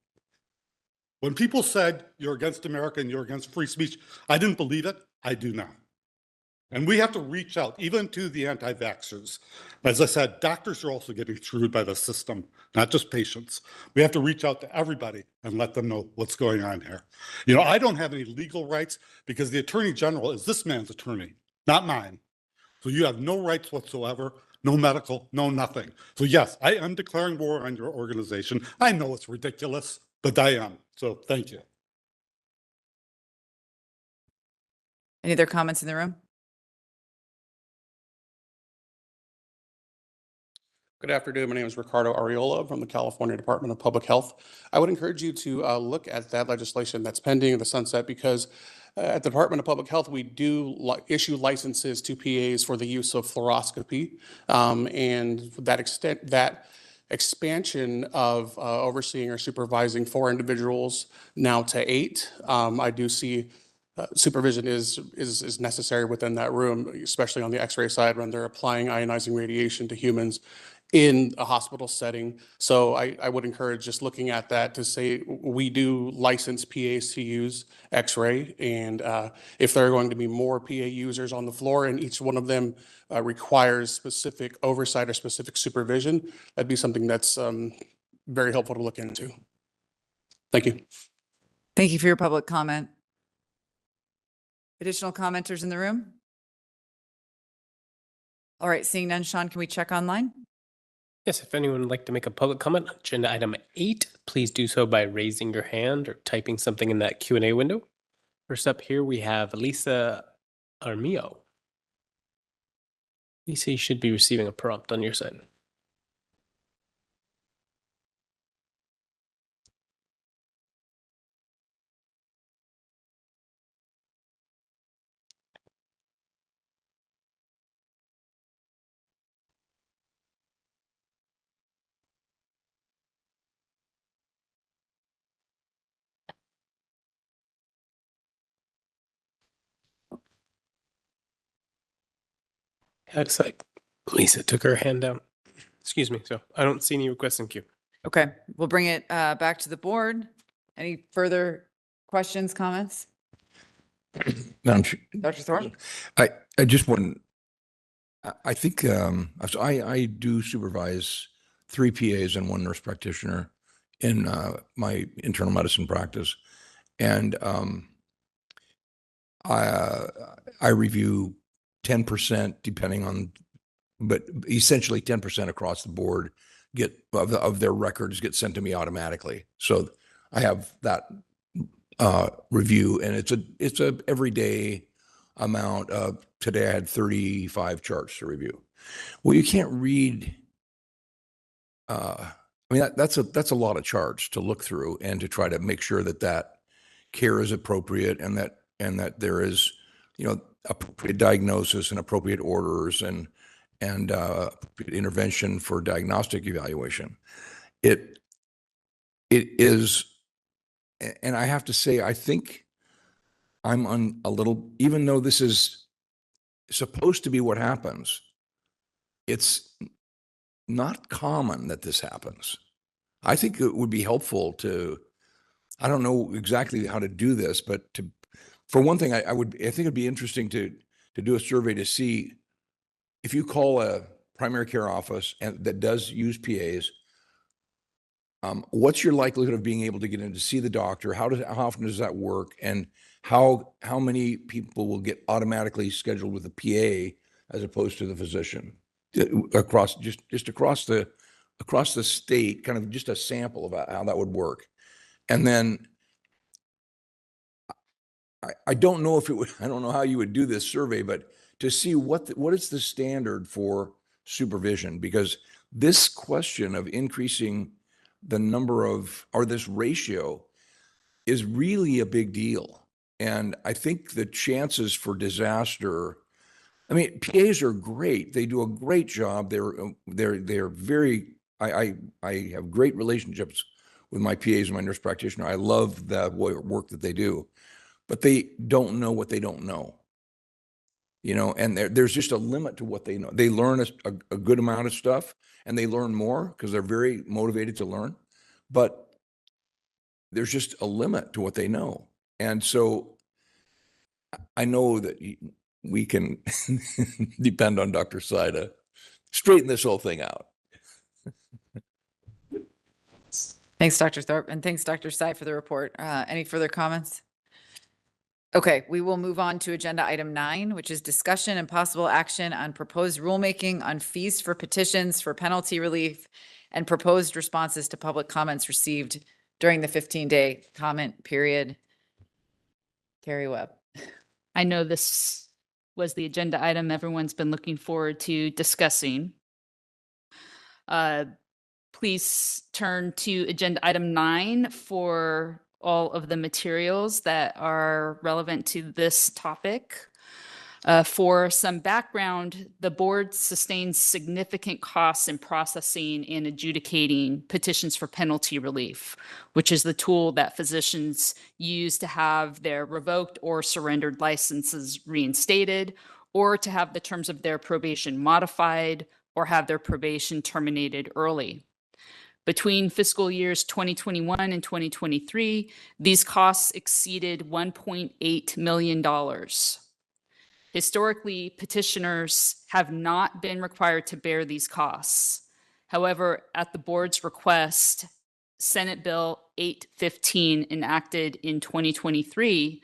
When people said you're against America and you're against free speech, I didn't believe it. I do now. And we have to reach out even to the anti-vaxxers. As I said, doctors are also getting screwed by the system, not just patients. We have to reach out to everybody and let them know what's going on here. You know, I don't have any legal rights because the Attorney General is this man's attorney, not mine. So you have no rights whatsoever, no medical, no nothing. So yes, I am declaring war on your organization. I know it's ridiculous, but I am. So thank you. Any other comments in the room? Good afternoon. My name is Ricardo Ariola from the California Department of Public Health. I would encourage you to look at that legislation that's pending, the sunset, because at the Department of Public Health, we do issue licenses to PAs for the use of fluoroscopy. And that expansion of overseeing or supervising 4 individuals now to 8, I do see supervision is necessary within that room, especially on the X-ray side when they're applying ionizing radiation to humans in a hospital setting. So I would encourage just looking at that to say we do license PAs to use X-ray. And if there are going to be more PA users on the floor and each one of them requires specific oversight or specific supervision, that'd be something that's very helpful to look into. Thank you. Thank you for your public comment. Additional commenters in the room? All right, seeing none, Sean, can we check online? Yes, if anyone would like to make a public comment on agenda item 8, please do so by raising your hand or typing something in that Q&A window. First up here, we have Lisa Armio. Lisa, you should be receiving a prompt on your side. Yeah, it's like Lisa took her hand down. Excuse me. So I don't see any requests in queue. Okay, we'll bring it back to the board. Any further questions, comments? Madam Chair, Dr. Thorne? I just want, I think, so I do supervise 3 PAs and 1 nurse practitioner in my internal medicine practice. And I review 10% depending on, but essentially 10% across the board of their records get sent to me automatically. So I have that review, and it's a everyday amount of, today I had 35 charts to review. Well, you can't read, I mean, that's a lot of charts to look through and to try to make sure that care is appropriate and that there is, appropriate diagnosis and appropriate orders and intervention for diagnostic evaluation. It is, and I have to say, I think I'm on a little, even though this is supposed to be what happens, it's not common that this happens. I think it would be helpful to, I don't know exactly how to do this, but for one thing, I think it'd be interesting to do a survey to see if you call a primary care office and that does use PAs, what's your likelihood of being able to get in to see the doctor? How often does that work? And how many people will get automatically scheduled with a PA as opposed to the physician across just across the state, kind of just a sample of how that would work. And then I don't know if it would, I don't know how you would do this survey, but to see what is the standard for supervision, because this question of increasing the number of, or this ratio is really a big deal. And I think the chances for disaster, I mean, PAs are great. They do a great job. They're very, I have great relationships with my PAs and my nurse practitioner. I love the work that they do, but they don't know what they don't know. You know, and there's just a limit to what they know. They learn a good amount of stuff, and they learn more because they're very motivated to learn, but there's just a limit to what they know. And so I know that we can depend on Dr. Sy to straighten this whole thing out. Thanks, Dr. Thorpe, and thanks, Dr. Sy, for the report. Any further comments? Okay, we will move on to agenda item 9, which is discussion and possible action on proposed rulemaking on fees for petitions for penalty relief and proposed responses to public comments received during the 15-day comment period. Carrie Webb. I know this was the agenda item everyone's been looking forward to discussing. Please turn to agenda item 9 for all of the materials that are relevant to this topic. For some background, the board sustains significant costs in processing and adjudicating petitions for penalty relief, which is the tool that physicians use to have their revoked or surrendered licenses reinstated, or to have the terms of their probation modified, or have their probation terminated early. Between fiscal years 2021 and 2023, these costs exceeded $1.8 million. Historically, petitioners have not been required to bear these costs. However, at the board's request, Senate Bill 815, enacted in 2023,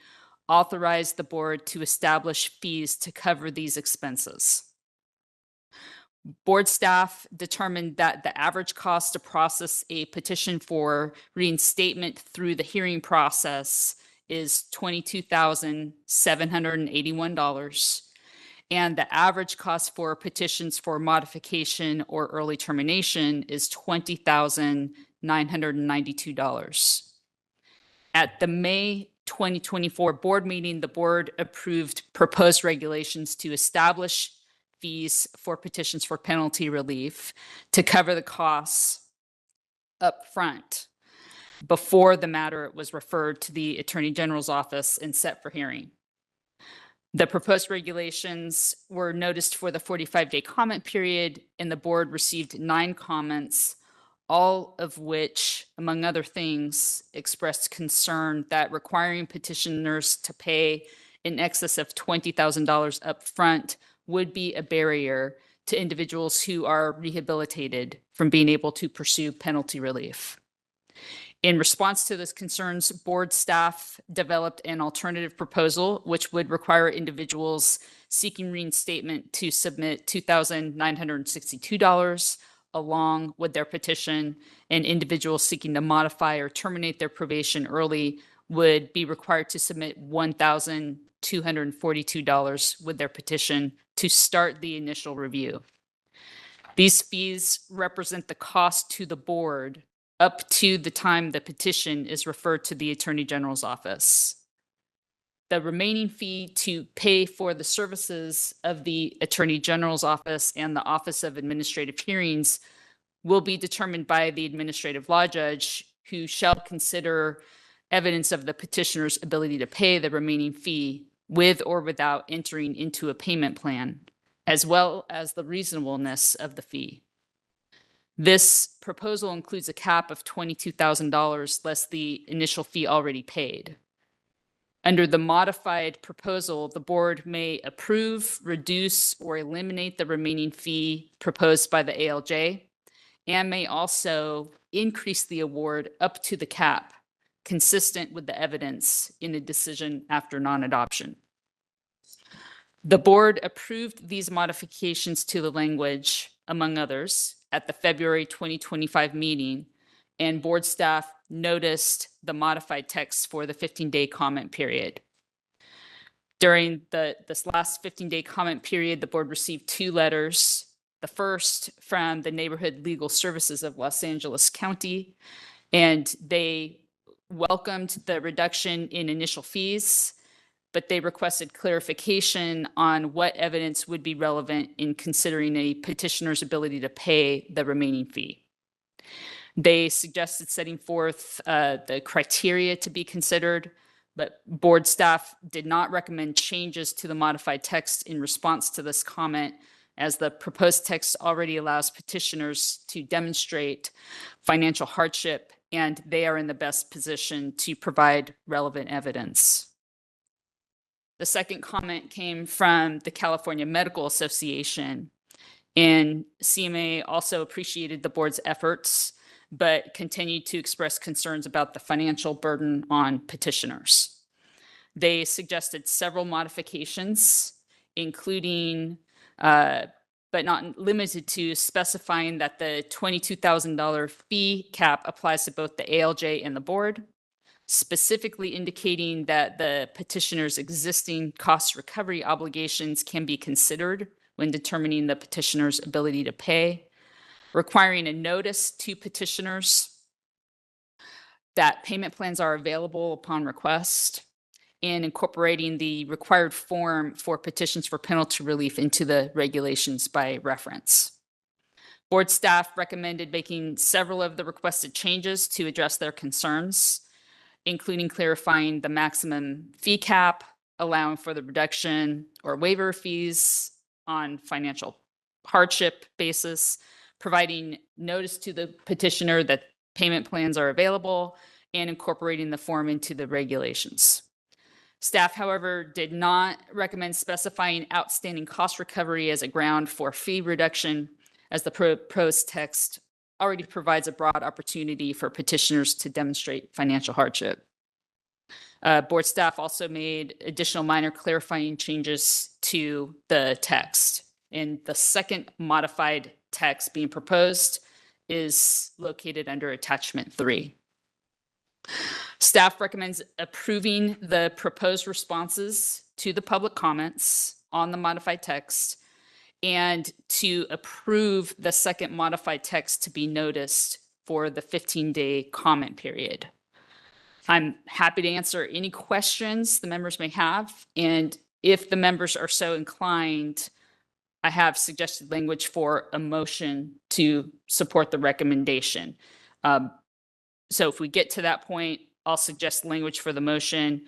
authorized the board to establish fees to cover these expenses. Board staff determined that the average cost to process a petition for reinstatement through the hearing process is $22,781, and the average cost for petitions for modification or early termination is $20,992. At the May 2024 board meeting, the board approved proposed regulations to establish fees for petitions for penalty relief to cover the costs up front before the matter was referred to the Attorney General's office and set for hearing. The proposed regulations were noticed for the 45-day comment period, and the board received 9 comments, all of which, among other things, expressed concern that requiring petitioners to pay in excess of $20,000 up front would be a barrier to individuals who are rehabilitated from being able to pursue penalty relief. In response to those concerns, board staff developed an alternative proposal, which would require individuals seeking reinstatement to submit $2,962 along with their petition, and individuals seeking to modify or terminate their probation early would be required to submit $1,242 with their petition to start the initial review. These fees represent the cost to the board up to the time the petition is referred to the Attorney General's office. The remaining fee to pay for the services of the Attorney General's office and the Office of Administrative Hearings will be determined by the administrative law judge, who shall consider evidence of the petitioner's ability to pay the remaining fee with or without entering into a payment plan, as well as the reasonableness of the fee. This proposal includes a cap of $22,000 less the initial fee already paid. Under the modified proposal, the board may approve, reduce, or eliminate the remaining fee proposed by the ALJ, and may also increase the award up to the cap, consistent with the evidence in a decision after non-adoption. The board approved these modifications to the language, among others, at the February 2025 meeting, and board staff noticed the modified text for the 15-day comment period. During this last 15-day comment period, the board received 2 letters. The first from the Neighborhood Legal Services of Los Angeles County, and they welcomed the reduction in initial fees but they requested clarification on what evidence would be relevant in considering a petitioner's ability to pay the remaining fee. They suggested setting forth the criteria to be considered, but board staff did not recommend changes to the modified text in response to this comment, as the proposed text already allows petitioners to demonstrate financial hardship, and they are in the best position to provide relevant evidence. The second comment came from the California Medical Association, and CMA also appreciated the board's efforts, but continued to express concerns about the financial burden on petitioners. They suggested several modifications, including, but not limited to, specifying that the $22,000 fee cap applies to both the ALJ and the board, specifically indicating that the petitioner's existing cost recovery obligations can be considered when determining the petitioner's ability to pay, requiring a notice to petitioners that payment plans are available upon request, and incorporating the required form for petitions for penalty relief into the regulations by reference. Board staff recommended making several of the requested changes to address their concerns, including clarifying the maximum fee cap, allowing for the reduction or waiver of fees on financial hardship basis, providing notice to the petitioner that payment plans are available, and incorporating the form into the regulations. Staff, however, did not recommend specifying outstanding cost recovery as a ground for fee reduction, as the proposed text already provides a broad opportunity for petitioners to demonstrate financial hardship. Board staff also made additional minor clarifying changes to the text. And the second modified text being proposed is located under attachment 3. Staff recommends approving the proposed responses to the public comments on the modified text, and to approve the second modified text to be noticed for the 15-day comment period. I'm happy to answer any questions the members may have, and if the members are so inclined, I have suggested language for a motion to support the recommendation. So if we get to that point, I'll suggest language for the motion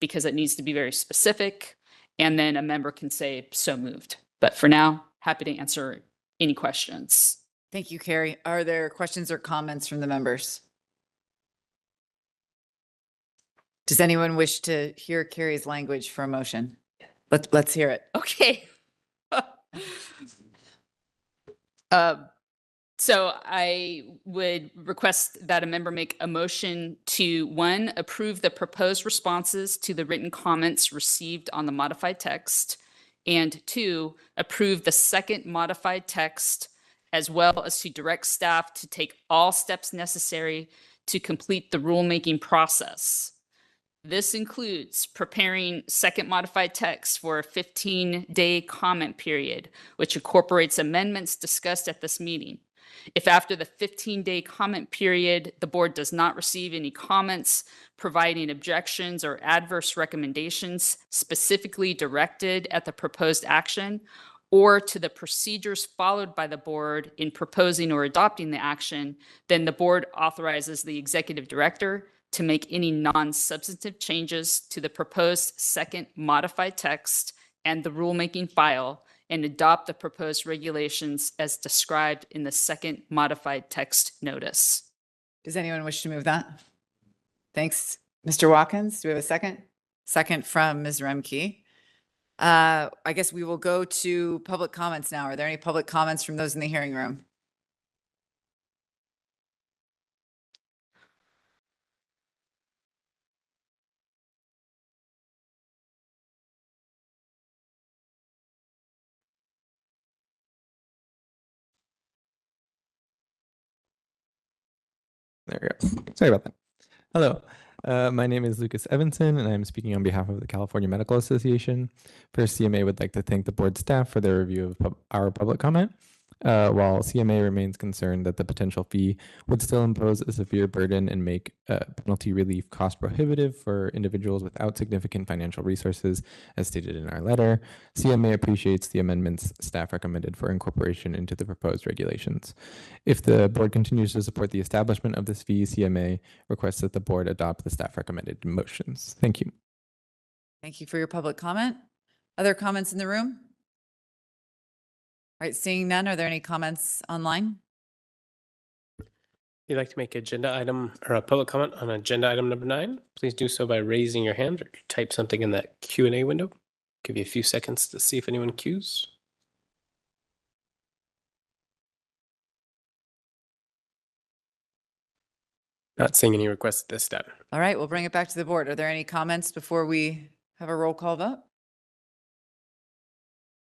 because it needs to be very specific, and then a member can say so moved. But for now, happy to answer any questions. Thank you, Carrie. Are there questions or comments from the members? Does anyone wish to hear Carrie's language for a motion? Let's hear it. Okay. So I would request that a member make a motion to, 1, approve the proposed responses to the written comments received on the modified text, and 2, approve the second modified text, as well as to direct staff to take all steps necessary to complete the rulemaking process. This includes preparing second modified text for a 15-day comment period, which incorporates amendments discussed at this meeting. If after the 15-day comment period, the board does not receive any comments, providing objections or adverse recommendations specifically directed at the proposed action or to the procedures followed by the board in proposing or adopting the action, then the board authorizes the executive director to make any non-substantive changes to the proposed second modified text and the rulemaking file, and adopt the proposed regulations as described in the second modified text notice. Does anyone wish to move that? Thanks. Mr. Watkins, do we have a second? Second from Ms. Remke. I guess we will go to public comments now. Are there any public comments from those in the hearing room? There we go. Sorry about that. Hello, my name is Lucas Evanson, and I'm speaking on behalf of the California Medical Association. First, CMA would like to thank the board staff for their review of our public comment. While CMA remains concerned that the potential fee would still impose a severe burden and make penalty relief cost prohibitive for individuals without significant financial resources, as stated in our letter, CMA appreciates the amendments staff recommended for incorporation into the proposed regulations. If the board continues to support the establishment of this fee, CMA requests that the board adopt the staff recommended motions. Thank you. Thank you for your public comment. Other comments in the room? All right, seeing none, are there any comments online? If you'd like to make agenda item or a public comment on agenda item number 9, please do so by raising your hand or type something in that Q&A window. Give you a few seconds to see if anyone queues. Not seeing any requests at this time. All right, we'll bring it back to the board. Are there any comments before we have a roll call vote?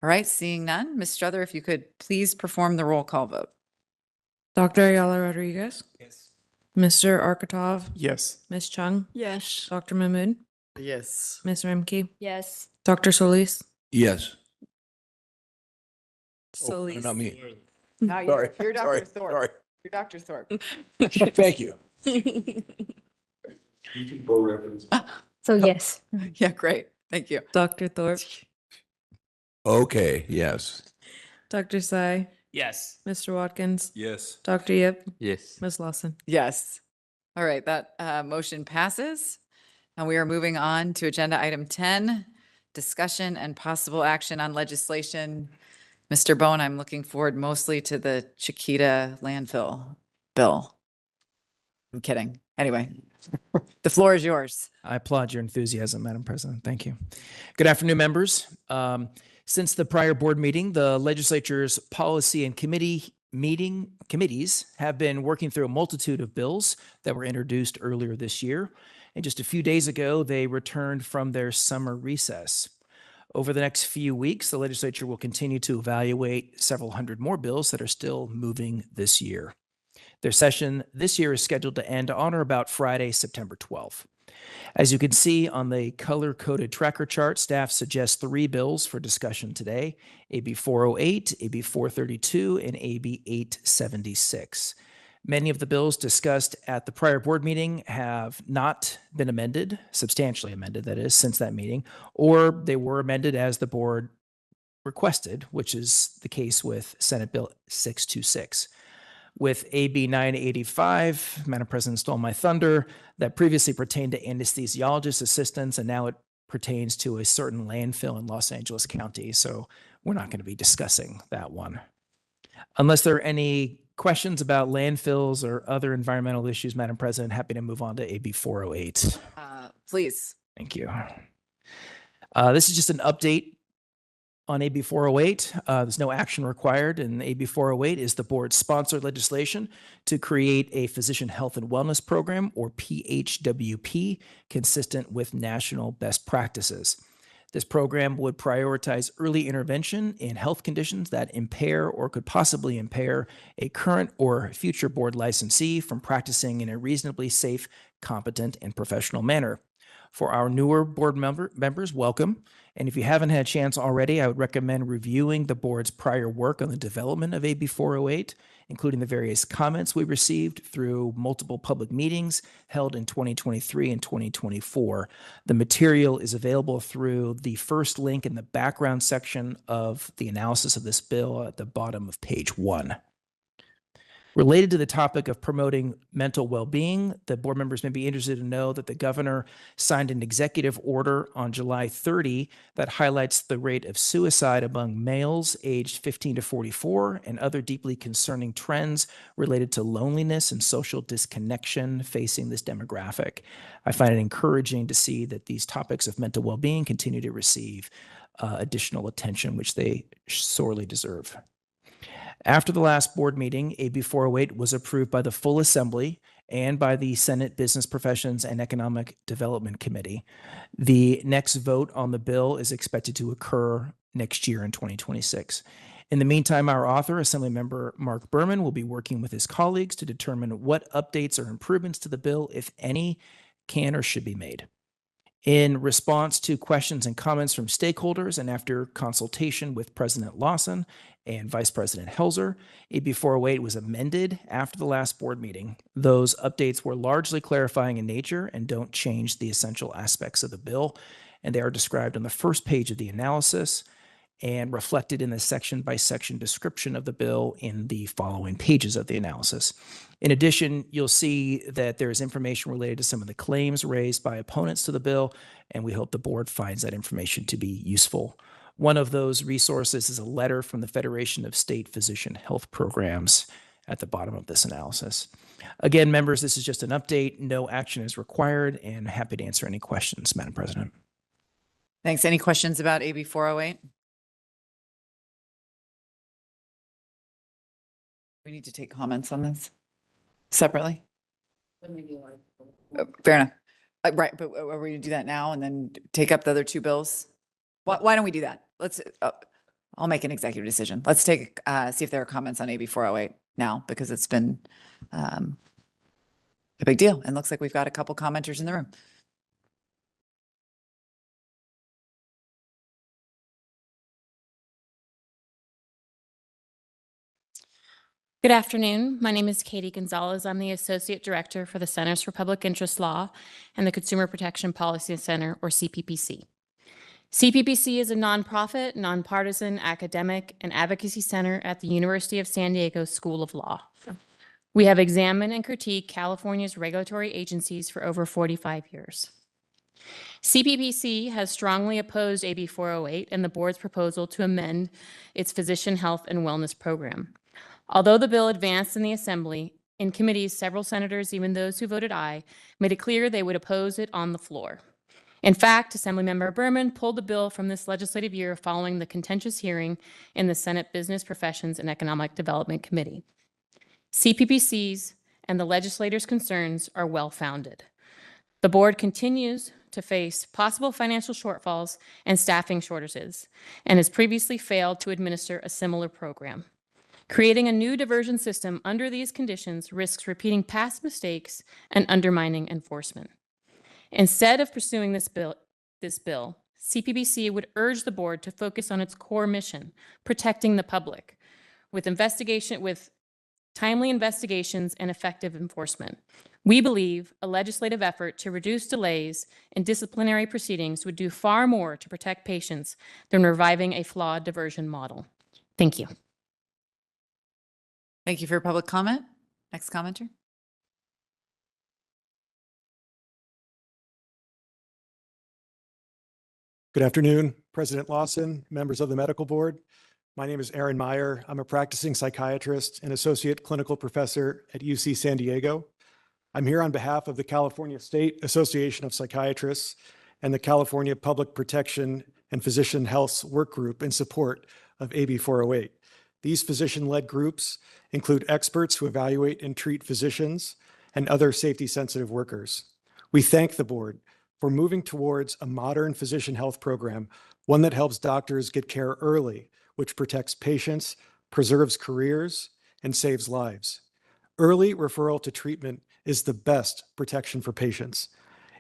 All right, seeing none, Ms. Struther, if you could please perform the roll call vote. Dr. Ayala Rodriguez? Yes. Mr. Arkatov? Yes. Ms. Chung? Yes. Dr. Mahmood? Yes. Ms. Remke? Yes. Dr. Solis? Yes. Solis. Not me. Not you. Sorry, You're Dr. sorry, Thorpe. sorry. You're Dr. Thorpe. Thank you. So yes. Yeah, great. Thank you. Dr. Thorpe? Okay, yes. Dr. Sai? Yes. Mr. Watkins? Yes. Dr. Yip? Yes. Ms. Lawson? Yes. All right, that motion passes. And we are moving on to agenda item 10, discussion and possible action on legislation. Mr. Bone, I'm looking forward mostly to the Chiquita landfill bill. I'm kidding. Anyway, the floor is yours. I applaud your enthusiasm, Madam President. Thank you. Good afternoon, members. Since the prior board meeting, the legislature's policy and committees have been working through a multitude of bills that were introduced earlier this year. And just a few days ago, they returned from their summer recess. Over the next few weeks, the legislature will continue to evaluate several hundred more bills that are still moving this year. Their session this year is scheduled to end on or about Friday, September 12th. As you can see on the color-coded tracker chart, staff suggests 3 bills for discussion today: AB 408, AB 432, and AB 876. Many of the bills discussed at the prior board meeting have not been amended, substantially amended, that is, since that meeting, or they were amended as the board requested, which is the case with Senate Bill 626. With AB 985, Madam President stole my thunder, that previously pertained to anesthesiologist assistants, and now it pertains to a certain landfill in Los Angeles County. So we're not going to be discussing that one. Unless there are any questions about landfills or other environmental issues, Madam President, happy to move on to AB 408. Please. Thank you. This is just an update on AB 408. There's no action required, and AB 408 is the board's sponsored legislation to create a physician health and wellness program, or PHWP, consistent with national best practices. This program would prioritize early intervention in health conditions that impair or could possibly impair a current or future board licensee from practicing in a reasonably safe, competent, and professional manner. For our newer board members, welcome. And if you haven't had a chance already, I would recommend reviewing the board's prior work on the development of AB 408, including the various comments we received through multiple public meetings held in 2023 and 2024. The material is available through the first link in the background section of the analysis of this bill at the bottom of page 1. Related to the topic of promoting mental well-being, the board members may be interested to know that the governor signed an executive order on July 30 that highlights the rate of suicide among males aged 15 to 44 and other deeply concerning trends related to loneliness and social disconnection facing this demographic. I find it encouraging to see that these topics of mental well-being continue to receive additional attention, which they sorely deserve. After the last board meeting, AB 408 was approved by the full assembly and by the Senate Business Professions and Economic Development Committee. The next vote on the bill is expected to occur next year in 2026. In the meantime, our author, Assemblymember Mark Berman, will be working with his colleagues to determine what updates or improvements to the bill, if any, can or should be made. In response to questions and comments from stakeholders and after consultation with President Lawson and Vice President Helzer. AB 408 was amended after the last board meeting. Those updates were largely clarifying in nature and don't change the essential aspects of the bill, and they are described on the first page of the analysis and reflected in the section-by-section description of the bill in the following pages of the analysis. In addition, you'll see that there is information related to some of the claims raised by opponents to the bill, and we hope the board finds that information to be useful. One of those resources is a letter from the Federation of State Physician Health Programs at the bottom of this analysis. Again, members, this is just an update. No action is required, and happy to answer any questions, Madam President. Thanks. Any questions about AB 408? We need to take comments on this separately. Fair enough. Right, but are we going to do that now and then take up the other two bills? Why don't we do that? Let's, I'll make an executive decision. Let's take, see if there are comments on AB 408 now, because it's been a big deal. And looks like we've got a couple commenters in the room. Good afternoon. My name is Katie Gonzalez. I'm the Associate Director for the Centers for Public Interest Law and the Consumer Protection Policy Center, or CPPC. CPPC is a nonprofit, nonpartisan academic and advocacy center at the University of San Diego School of Law. We have examined and critiqued California's regulatory agencies for over 45 years. CPPC has strongly opposed AB 408 and the board's proposal to amend its physician health and wellness program. Although the bill advanced in the Assembly, in committees, several senators, even those who voted aye, made it clear they would oppose it on the floor. In fact, Assemblymember Berman pulled the bill from this legislative year following the contentious hearing in the Senate Business Professions and Economic Development Committee. CPPC's and the legislators' concerns are well-founded. The board continues to face possible financial shortfalls and staffing shortages, and has previously failed to administer a similar program. Creating a new diversion system under these conditions risks repeating past mistakes and undermining enforcement. Instead of pursuing this bill, CPPC would urge the board to focus on its core mission, protecting the public, with timely investigations and effective enforcement. We believe a legislative effort to reduce delays in disciplinary proceedings would do far more to protect patients than reviving a flawed diversion model. Thank you. Thank you for your public comment. Next commenter. Good afternoon, President Lawson, members of the medical board. My name is Aaron Meyer. I'm a practicing psychiatrist and associate clinical professor at UC San Diego. I'm here on behalf of the California State Association of Psychiatrists and the California Public Protection and Physician Health Work Group in support of AB 408. These physician-led groups include experts who evaluate and treat physicians and other safety-sensitive workers. We thank the board for moving towards a modern physician health program, one that helps doctors get care early, which protects patients, preserves careers, and saves lives. Early referral to treatment is the best protection for patients.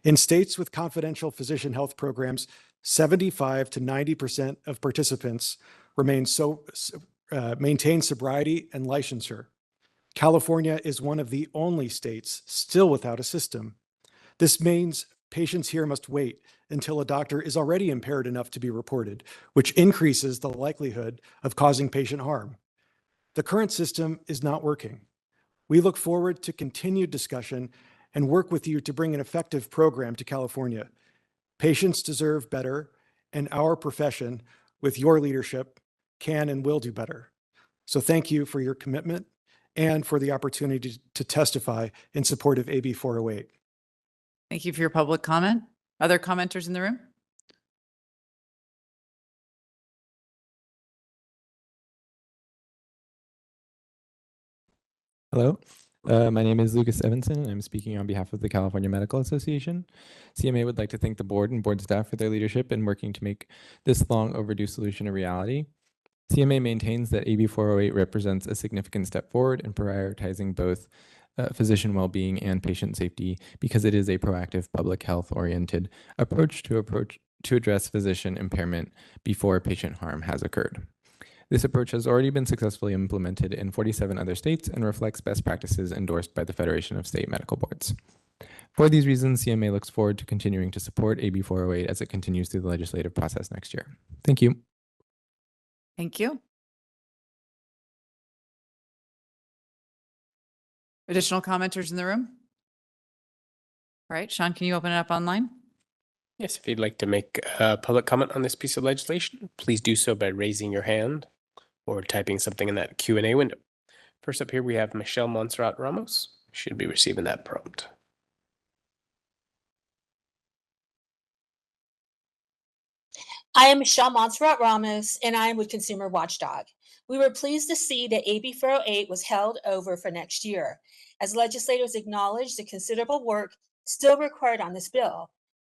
In states with confidential physician health programs, 75 to 90% of participants maintain sobriety and licensure. California is one of the only states still without a system. This means patients here must wait until a doctor is already impaired enough to be reported, which increases the likelihood of causing patient harm. The current system is not working. We look forward to continued discussion and work with you to bring an effective program to California. Patients deserve better, and our profession, with your leadership, can and will do better. So thank you for your commitment and for the opportunity to testify in support of AB 408. Thank you for your public comment. Other commenters in the room? Hello, my name is Lucas Evanson, and I'm speaking on behalf of the California Medical Association. CMA would like to thank the board and board staff for their leadership in working to make this long overdue solution a reality. CMA maintains that AB 408 represents a significant step forward in prioritizing both physician well-being and patient safety because it is a proactive public health-oriented approach to address physician impairment before patient harm has occurred. This approach has already been successfully implemented in 47 other states and reflects best practices endorsed by the Federation of State Medical Boards. For these reasons, CMA looks forward to continuing to support AB 408 as it continues through the legislative process next year. Thank you. Thank you. Additional commenters in the room? All right, Sean, can you open it up online? Yes, if you'd like to make a public comment on this piece of legislation, please do so by raising your hand or typing something in that Q&A window. First up here, we have Michelle Montserrat Ramos. Should be receiving that prompt. I am Michelle Montserrat Ramos, and I am with Consumer Watchdog. We were pleased to see that AB 408 was held over for next year, as legislators acknowledged the considerable work still required on this bill.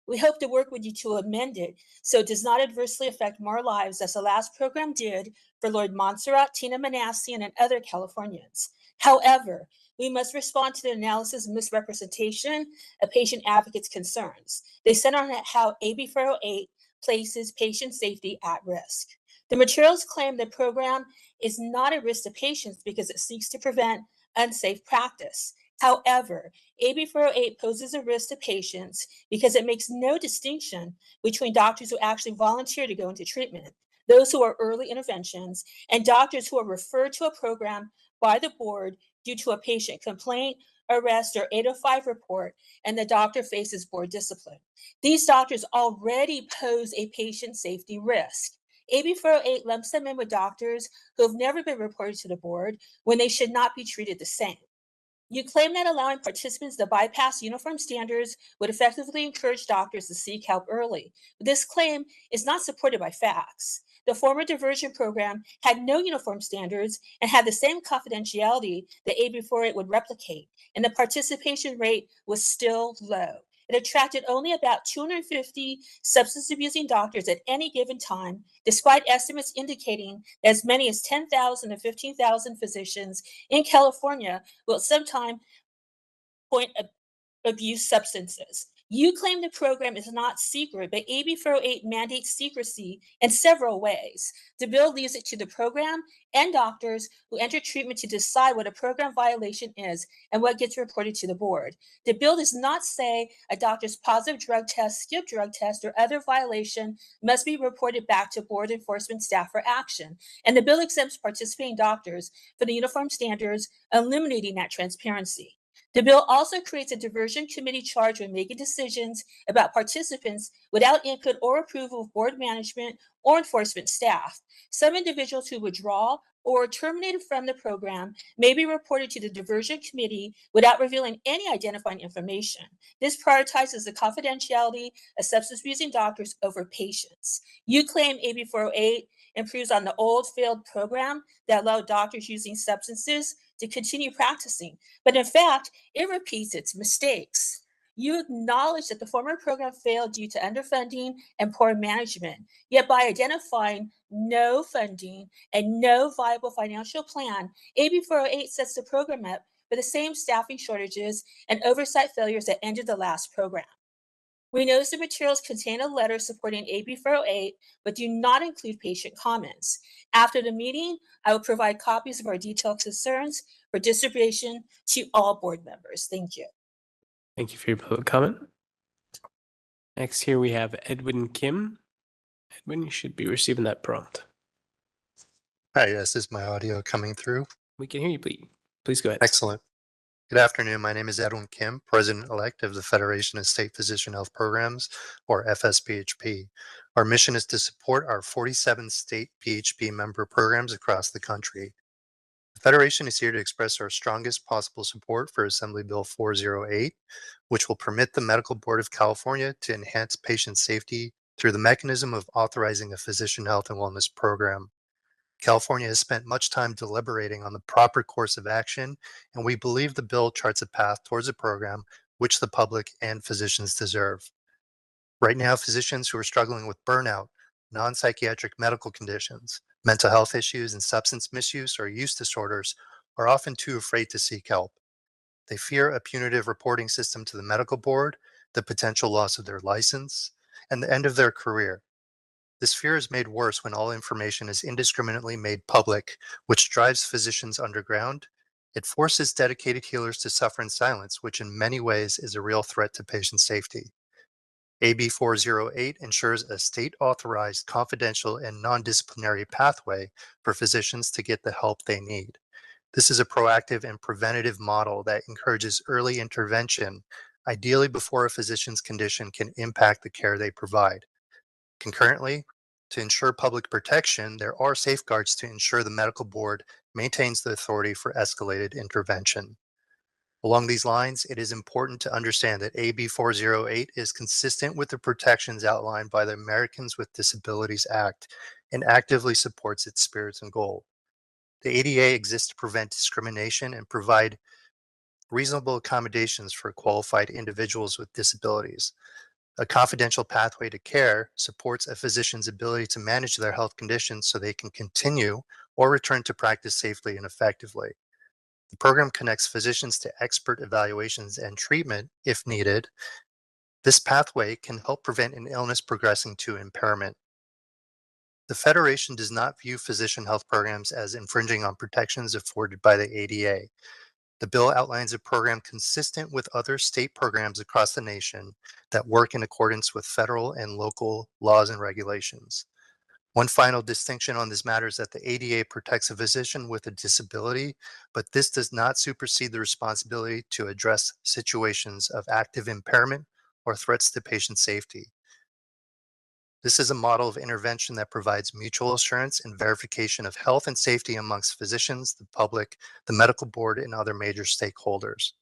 We hope to work with you to amend it so it does not adversely affect more lives as the last program did for Lloyd Montserrat, Tina Manassian, and other Californians. However, we must respond to the analysis of misrepresentation of patient advocates' concerns. They center on how AB 408 places patient safety at risk. The materials claim the program is not a risk to patients because it seeks to prevent unsafe practice. However, AB 408 poses a risk to patients because it makes no distinction between doctors who actually volunteer to go into treatment, those who are early interventions, and doctors who are referred to a program by the board due to a patient complaint, arrest, or 805 report, and the doctor faces board discipline. These doctors already pose a patient safety risk. AB 408 lumps them in with doctors who have never been reported to the board when they should not be treated the same. You claim that allowing participants to bypass uniform standards would effectively encourage doctors to seek help early. But this claim is not supported by facts. The former diversion program had no uniform standards and had the same confidentiality that AB 408 would replicate, and the participation rate was still low. It attracted only about 250 substance abusing doctors at any given time, despite estimates indicating that as many as 10,000 to 15,000 physicians in California will at some time point abuse substances. You claim the program is not secret, but AB 408 mandates secrecy in several ways. The bill leaves it to the program and doctors who enter treatment to decide what a program violation is and what gets reported to the board. The bill does not say a doctor's positive drug test, skip drug test, or other violation must be reported back to board enforcement staff for action. And the bill exempts participating doctors from the uniform standards, eliminating that transparency. The bill also creates a diversion committee charged with making decisions about participants without input or approval of board management or enforcement staff. Some individuals who withdraw or are terminated from the program may be reported to the diversion committee without revealing any identifying information. This prioritizes the confidentiality of substance abusing doctors over patients. You claim AB 408 improves on the old failed program that allowed doctors using substances to continue practicing, but in fact, it repeats its mistakes. You acknowledge that the former program failed due to underfunding and poor management, yet by identifying no funding and no viable financial plan, AB 408 sets the program up for the same staffing shortages and oversight failures that ended the last program. We notice the materials contain a letter supporting AB 408, but do not include patient comments. After the meeting, I will provide copies of our detailed concerns for distribution to all board members. Thank you. Thank you for your public comment. Next here we have Edwin Kim. Edwin, you should be receiving that prompt. Hi, yes, is my audio coming through? We can hear you, please. Please go ahead. Excellent. Good afternoon. My name is Edwin Kim, President-elect of the Federation of State Physician Health Programs, or FSPHP. Our mission is to support our 47 state PHP member programs across the country. The Federation is here to express our strongest possible support for Assembly Bill 408, which will permit the Medical Board of California to enhance patient safety through the mechanism of authorizing a physician health and wellness program. California has spent much time deliberating on the proper course of action, and we believe the bill charts a path towards a program which the public and physicians deserve. Right now, physicians who are struggling with burnout, non-psychiatric medical conditions, mental health issues, and substance misuse or use disorders are often too afraid to seek help. They fear a punitive reporting system to the medical board, the potential loss of their license, and the end of their career. This fear is made worse when all information is indiscriminately made public, which drives physicians underground. It forces dedicated healers to suffer in silence, which in many ways is a real threat to patient safety. AB 408 ensures a state-authorized, confidential, and non-disciplinary pathway for physicians to get the help they need. This is a proactive and preventative model that encourages early intervention, ideally before a physician's condition can impact the care they provide. Concurrently, to ensure public protection, there are safeguards to ensure the medical board maintains the authority for escalated intervention. Along these lines, it is important to understand that AB 408 is consistent with the protections outlined by the Americans with Disabilities Act and actively supports its spirit and goal. The ADA exists to prevent discrimination and provide reasonable accommodations for qualified individuals with disabilities. A confidential pathway to care supports a physician's ability to manage their health conditions so they can continue or return to practice safely and effectively. The program connects physicians to expert evaluations and treatment if needed. This pathway can help prevent an illness progressing to impairment. The Federation does not view physician health programs as infringing on protections afforded by the ADA. The bill outlines a program consistent with other state programs across the nation that work in accordance with federal and local laws and regulations. One final distinction on this matter is that the ADA protects a physician with a disability, but this does not supersede the responsibility to address situations of active impairment or threats to patient safety. This is a model of intervention that provides mutual assurance and verification of health and safety amongst physicians, the public, the medical board, and other major stakeholders.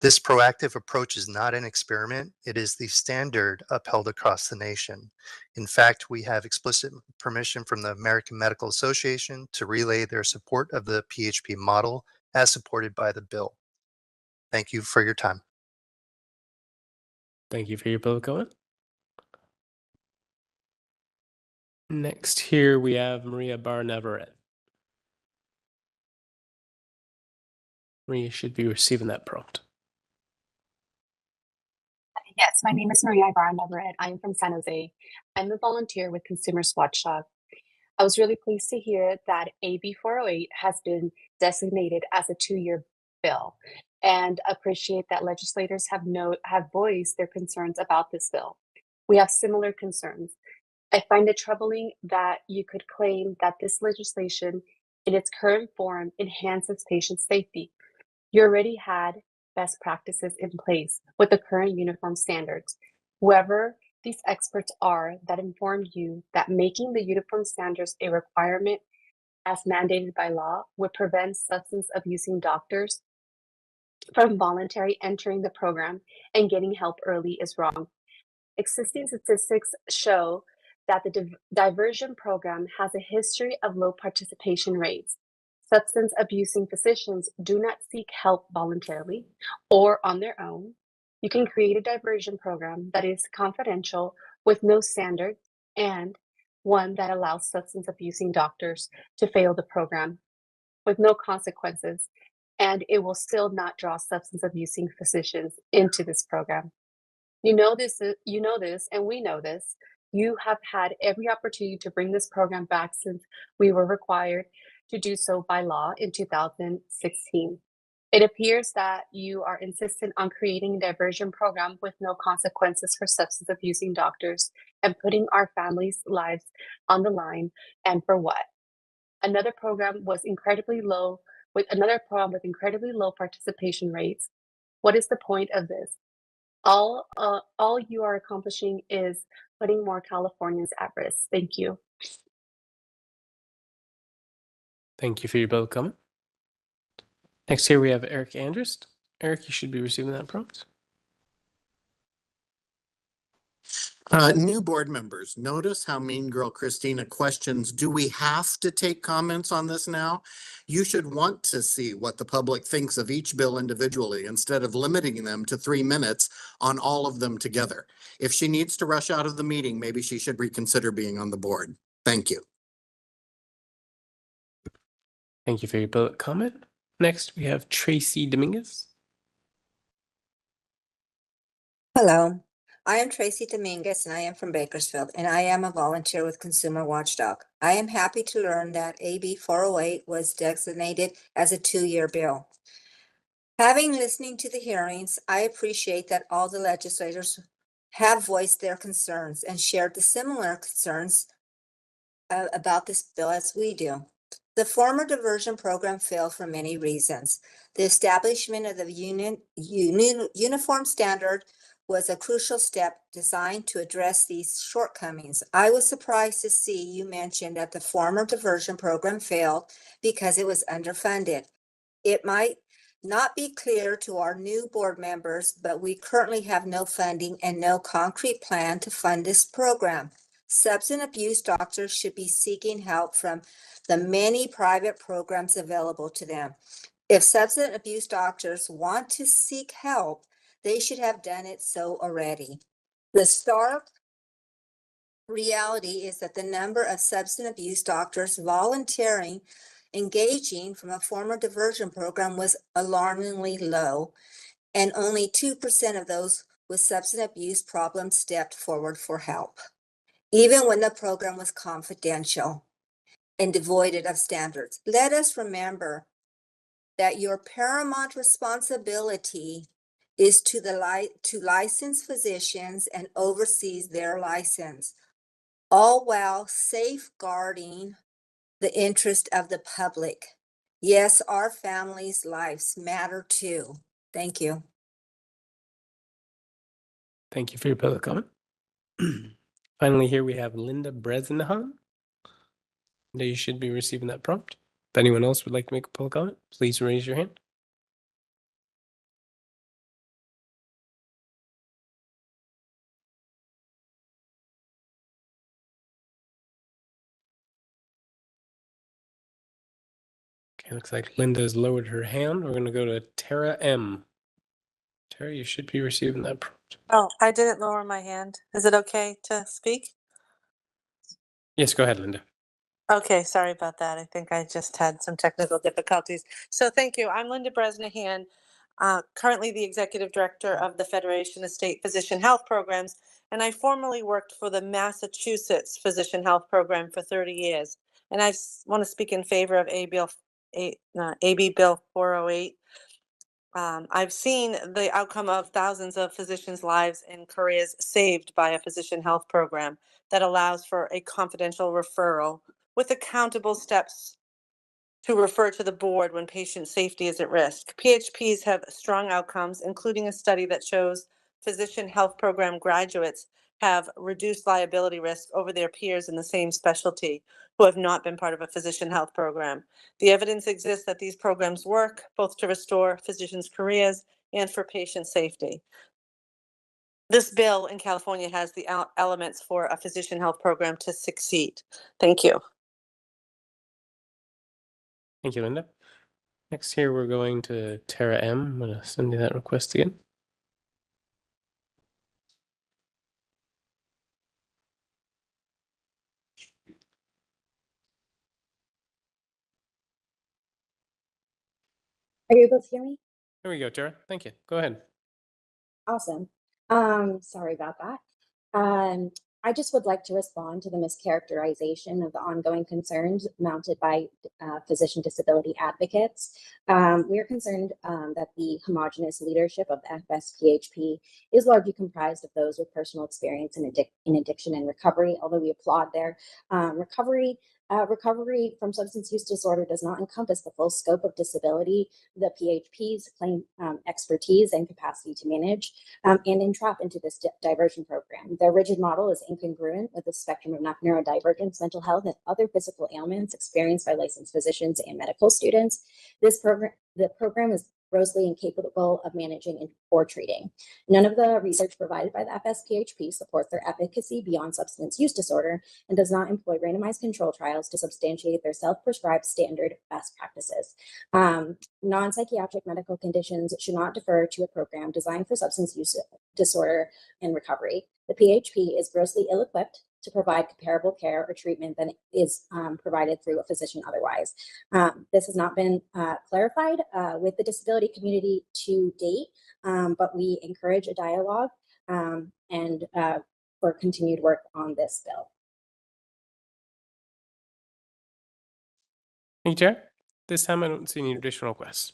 This proactive approach is not an experiment. It is the standard upheld across the nation. In fact, we have explicit permission from the American Medical Association to relay their support of the PHP model as supported by the bill. Thank you for your time. Thank you for your public comment. Next here we have Maria Barr-Navarrete. Maria should be receiving that prompt. Yes, my name is Maria Ibarra-Navarrete. I am from San Jose. I'm a volunteer with Consumers Watchdog. I was really pleased to hear that AB 408 has been designated as a 2-year bill and appreciate that legislators have voiced their concerns about this bill. We have similar concerns. I find it troubling that you could claim that this legislation in its current form enhances patient safety. You already had best practices in place with the current uniform standards. Whoever these experts are that informed you that making the uniform standards a requirement as mandated by law would prevent substance abusing doctors from voluntarily entering the program and getting help early is wrong. Existing statistics show that the diversion program has a history of low participation rates. Substance abusing physicians do not seek help voluntarily or on their own. You can create a diversion program that is confidential with no standards and one that allows substance abusing doctors to fail the program with no consequences, and it will still not draw substance abusing physicians into this program. You know this, and we know this. You have had every opportunity to bring this program back since we were required to do so by law in 2016. It appears that you are insistent on creating a diversion program with no consequences for substance abusing doctors and putting our families' lives on the line. And for what? Another program with incredibly low participation rates. What is the point of this? All you are accomplishing is putting more Californians at risk. Thank you. Thank you for your public comment. Next here we have Eric Andrist. Eric, you should be receiving that prompt. New board members, notice how Mean Girl Christina questions, do we have to take comments on this now? You should want to see what the public thinks of each bill individually instead of limiting them to 3 minutes on all of them together. If she needs to rush out of the meeting, maybe she should reconsider being on the board. Thank you. Thank you for your public comment. Next, we have Tracy Dominguez. Hello. I am Tracy Dominguez and I am from Bakersfield and I am a volunteer with Consumer Watchdog. I am happy to learn that AB 408 was designated as a 2-year bill. Having listening to the hearings, I appreciate that all the legislators have voiced their concerns and shared the similar concerns about this bill as we do. The former diversion program failed for many reasons. The establishment of the uniform standard was a crucial step designed to address these shortcomings. I was surprised to see you mention that the former diversion program failed because it was underfunded. It might not be clear to our new board members, but we currently have no funding and no concrete plan to fund this program. Substance abuse doctors should be seeking help from the many private programs available to them. If substance abuse doctors want to seek help, they should have done it so already. The stark reality is that the number of substance abuse doctors volunteering engaging from a former diversion program was alarmingly low, and only 2% of those with substance abuse problems stepped forward for help, even when the program was confidential and devoid of standards. Let us remember that your paramount responsibility is to license physicians and oversees their license, all while safeguarding the interest of the public. Yes, our families' lives matter too. Thank you. Thank you for your public comment. Finally, here we have Linda Bresnahan. Linda, you should be receiving that prompt. If anyone else would like to make a public comment, please raise your hand. Okay, looks like Linda has lowered her hand. We're going to go to Tara M. Tara, you should be receiving that prompt. Oh, I didn't lower my hand. Is it okay to speak? Yes, go ahead, Linda. Okay, sorry about that. I think I just had some technical difficulties. So thank you. I'm Linda Bresnahan, currently the Executive Director of the Federation of State Physician Health Programs, and I formerly worked for the Massachusetts Physician Health Program for 30 years. And I want to speak in favor of AB Bill 408. I've seen the outcome of thousands of physicians' lives and careers saved by a physician health program that allows for a confidential referral with accountable steps to refer to the board when patient safety is at risk. PHPs have strong outcomes, including a study that shows physician health program graduates have reduced liability risk over their peers in the same specialty who have not been part of a physician health program. The evidence exists that these programs work both to restore physicians' careers and for patient safety. This bill in California has the elements for a physician health program to succeed. Thank you. Thank you, Linda. Next here, we're going to Tara M. I'm going to send you that request again. Are you able to hear me? There we go, Tara. Thank you. Go ahead. Awesome. Sorry about that. I just would like to respond to the mischaracterization of the ongoing concerns mounted by physician disability advocates. We are concerned that the homogenous leadership of the FSPHP is largely comprised of those with personal experience in addiction and recovery, although we applaud their recovery. Recovery from substance use disorder does not encompass the full scope of disability the PHPs claim expertise and capacity to manage and entrap into this diversion program. Their rigid model is incongruent with the spectrum of neurodivergence, mental health, and other physical ailments experienced by licensed physicians and medical students. The program is grossly incapable of managing or treating. None of the research provided by the FSPHP supports their efficacy beyond substance use disorder and does not employ randomized control trials to substantiate their self-prescribed standard best practices. Non-psychiatric medical conditions should not defer to a program designed for substance use disorder and recovery. The PHP is grossly ill-equipped to provide comparable care or treatment than is provided through a physician otherwise. This has not been clarified with the disability community to date, but we encourage a dialogue and for continued work on this bill. Thank you, Chair. This time I don't see any additional requests.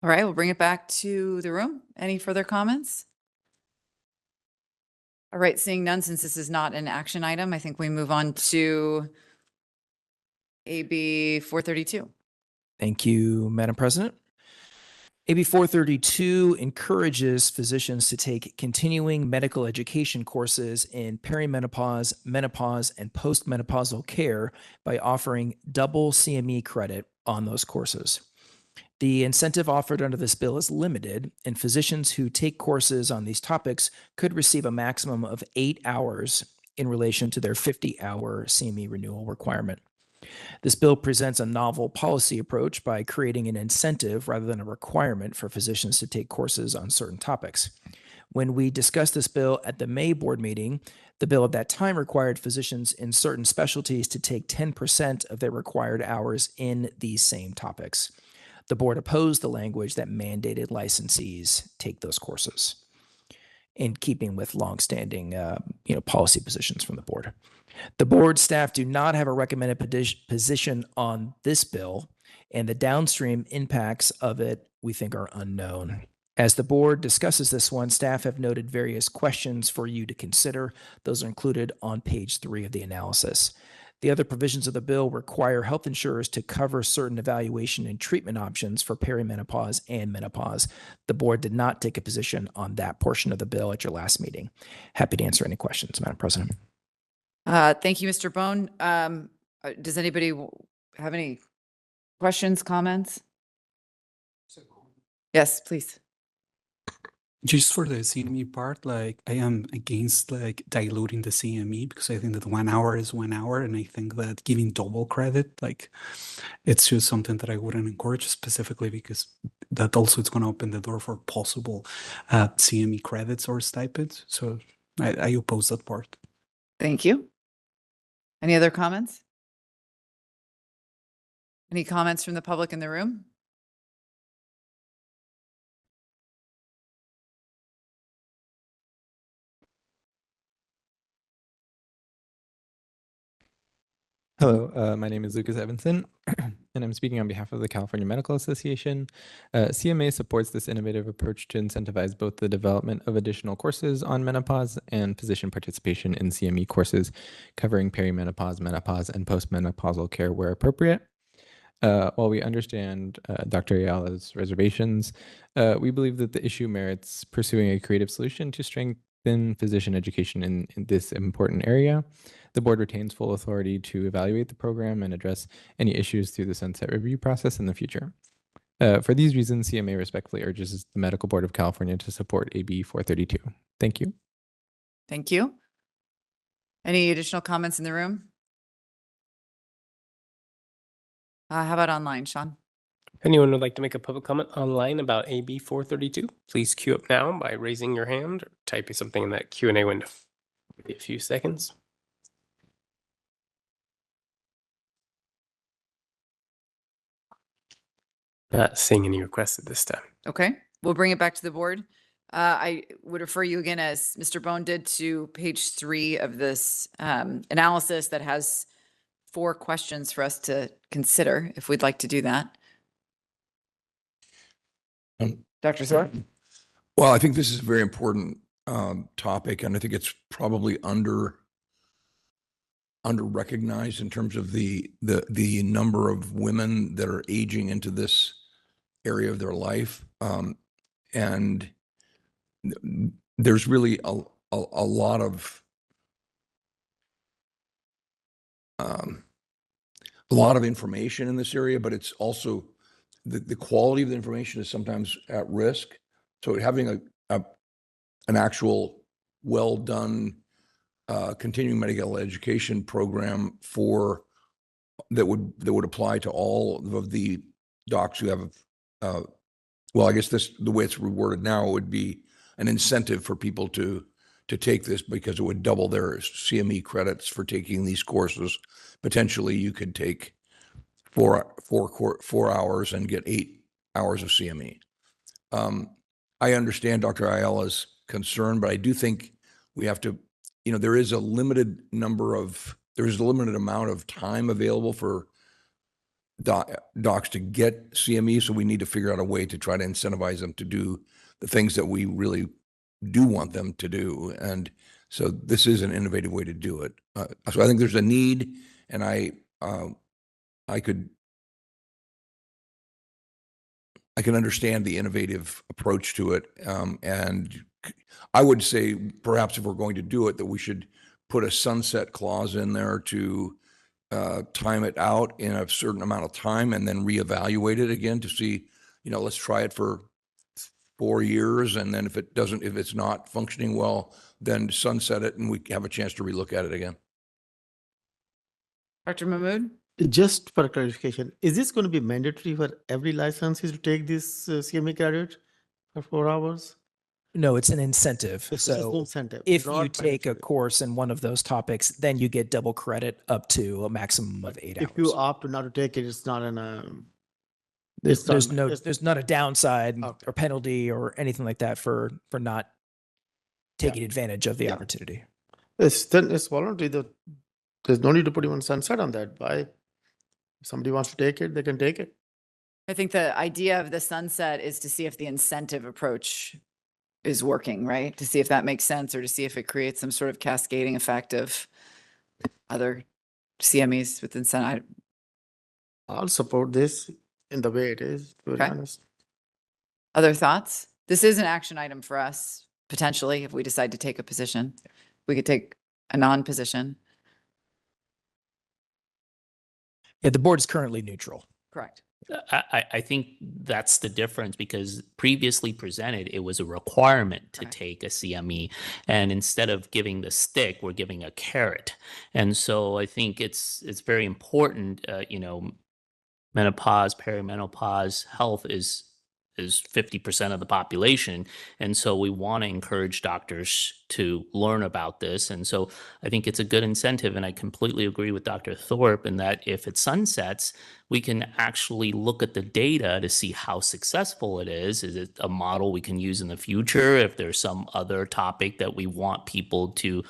All right, we'll bring it back to the room. Any further comments? All right, seeing none, since this is not an action item, I think we move on to AB 432. Thank you, Madam President. AB 432 encourages physicians to take continuing medical education courses in perimenopause, menopause, and postmenopausal care by offering double CME credit on those courses. The incentive offered under this bill is limited, and physicians who take courses on these topics could receive a maximum of 8 hours in relation to their 50-hour CME renewal requirement. This bill presents a novel policy approach by creating an incentive rather than a requirement for physicians to take courses on certain topics. When we discussed this bill at the May board meeting, the bill at that time required physicians in certain specialties to take 10% of their required hours in these same topics. The board opposed the language that mandated licensees take those courses, in keeping with longstanding policy positions from the board. The board staff do not have a recommended position on this bill, and the downstream impacts of it we think are unknown. As the board discusses this one, staff have noted various questions for you to consider. Those are included on page 3 of the analysis. The other provisions of the bill require health insurers to cover certain evaluation and treatment options for perimenopause and menopause. The board did not take a position on that portion of the bill at your last meeting. Happy to answer any questions, Madam President. Thank you, Mr. Bone. Does anybody have any questions, comments? Yes, please. Just for the CME part, like I am against like diluting the CME because I think that 1 hour is 1 hour, and I think that giving double credit, like it's just something that I wouldn't encourage, specifically because that also is going to open the door for possible CME credits or stipends. So I oppose that part. Thank you. Any other comments? Any comments from the public in the room? Hello, my name is Lucas Evanson, and I'm speaking on behalf of the California Medical Association. CMA supports this innovative approach to incentivize both the development of additional courses on menopause and physician participation in CME courses covering perimenopause, menopause, and postmenopausal care where appropriate. While we understand Dr. Ayala's reservations, we believe that the issue merits pursuing a creative solution to strengthen physician education in this important area. The board retains full authority to evaluate the program and address any issues through the sunset review process in the future. For these reasons, CMA respectfully urges the Medical Board of California to support AB 432. Thank you. Thank you. Any additional comments in the room? How about online, Sean? If anyone would like to make a public comment online about AB 432, please queue up now by raising your hand or typing something in that Q&A window. Give you a few seconds. Not seeing any requests at this time. Okay, we'll bring it back to the board. I would refer you again, as Mr. Bone did, to page 3 of this analysis that has 4 questions for us to consider, if we'd like to do that. Dr. Zor? Well, I think this is a very important topic, and I think it's probably under-recognized in terms of the number of women that are aging into this area of their life. And there's really a lot of information in this area, but it's also the quality of the information is sometimes at risk. So having an actual well done continuing medical education program that would apply to all of the docs who have well, I guess the way it's reworded now would be an incentive for people to take this because it would double their CME credits for taking these courses. Potentially, you could take 4 hours and get 8 hours of CME. I understand Dr. Ayala's concern, but I do think we have to, there is a limited amount of time available for docs to get CME. So we need to figure out a way to try to incentivize them to do the things that we really do want them to do. And so this is an innovative way to do it. So I think there's a need, and I can understand the innovative approach to it. And I would say perhaps if we're going to do it, that we should put a sunset clause in there to time it out in a certain amount of time and then reevaluate it again to see, let's try it for 4 years. And then if it's not functioning well, then sunset it and we have a chance to relook at it again. Dr. Mahmood? Just for clarification, is this going to be mandatory for every licensee to take this CME credit for 4 hours? No, it's an incentive. It's just an So incentive, if not you take a course in one of those topics, then you get double credit up to a maximum of 8 hours. If you opt not to take it, it's not There's not a downside or penalty or anything like that for not taking advantage of the opportunity. It's voluntary. There's no need to put even sunset on that. If somebody wants to take it, they can take it. I think the idea of the sunset is to see if the incentive approach is working, right? To see if that makes sense or to see if it creates some sort of cascading effect of other CMEs with incentive. I'll support this in the way it is, to be Okay. honest. Other thoughts? This is an action item for us, potentially, if we decide to take a position. We could take a non-position. Yeah, the board is currently neutral. Correct. I think that's the difference, because previously presented, it was a requirement to take a CME. And instead of giving the stick, we're giving a carrot. And so I think it's very important, menopause, perimenopause health is 50% of the population. And so we want to encourage doctors to learn about this. And so I think it's a good incentive. And I completely agree with Dr. Thorpe in that if it sunsets, we can actually look at the data to see how successful it is. Is it a model we can use in the future? If there's some other topic that we want people to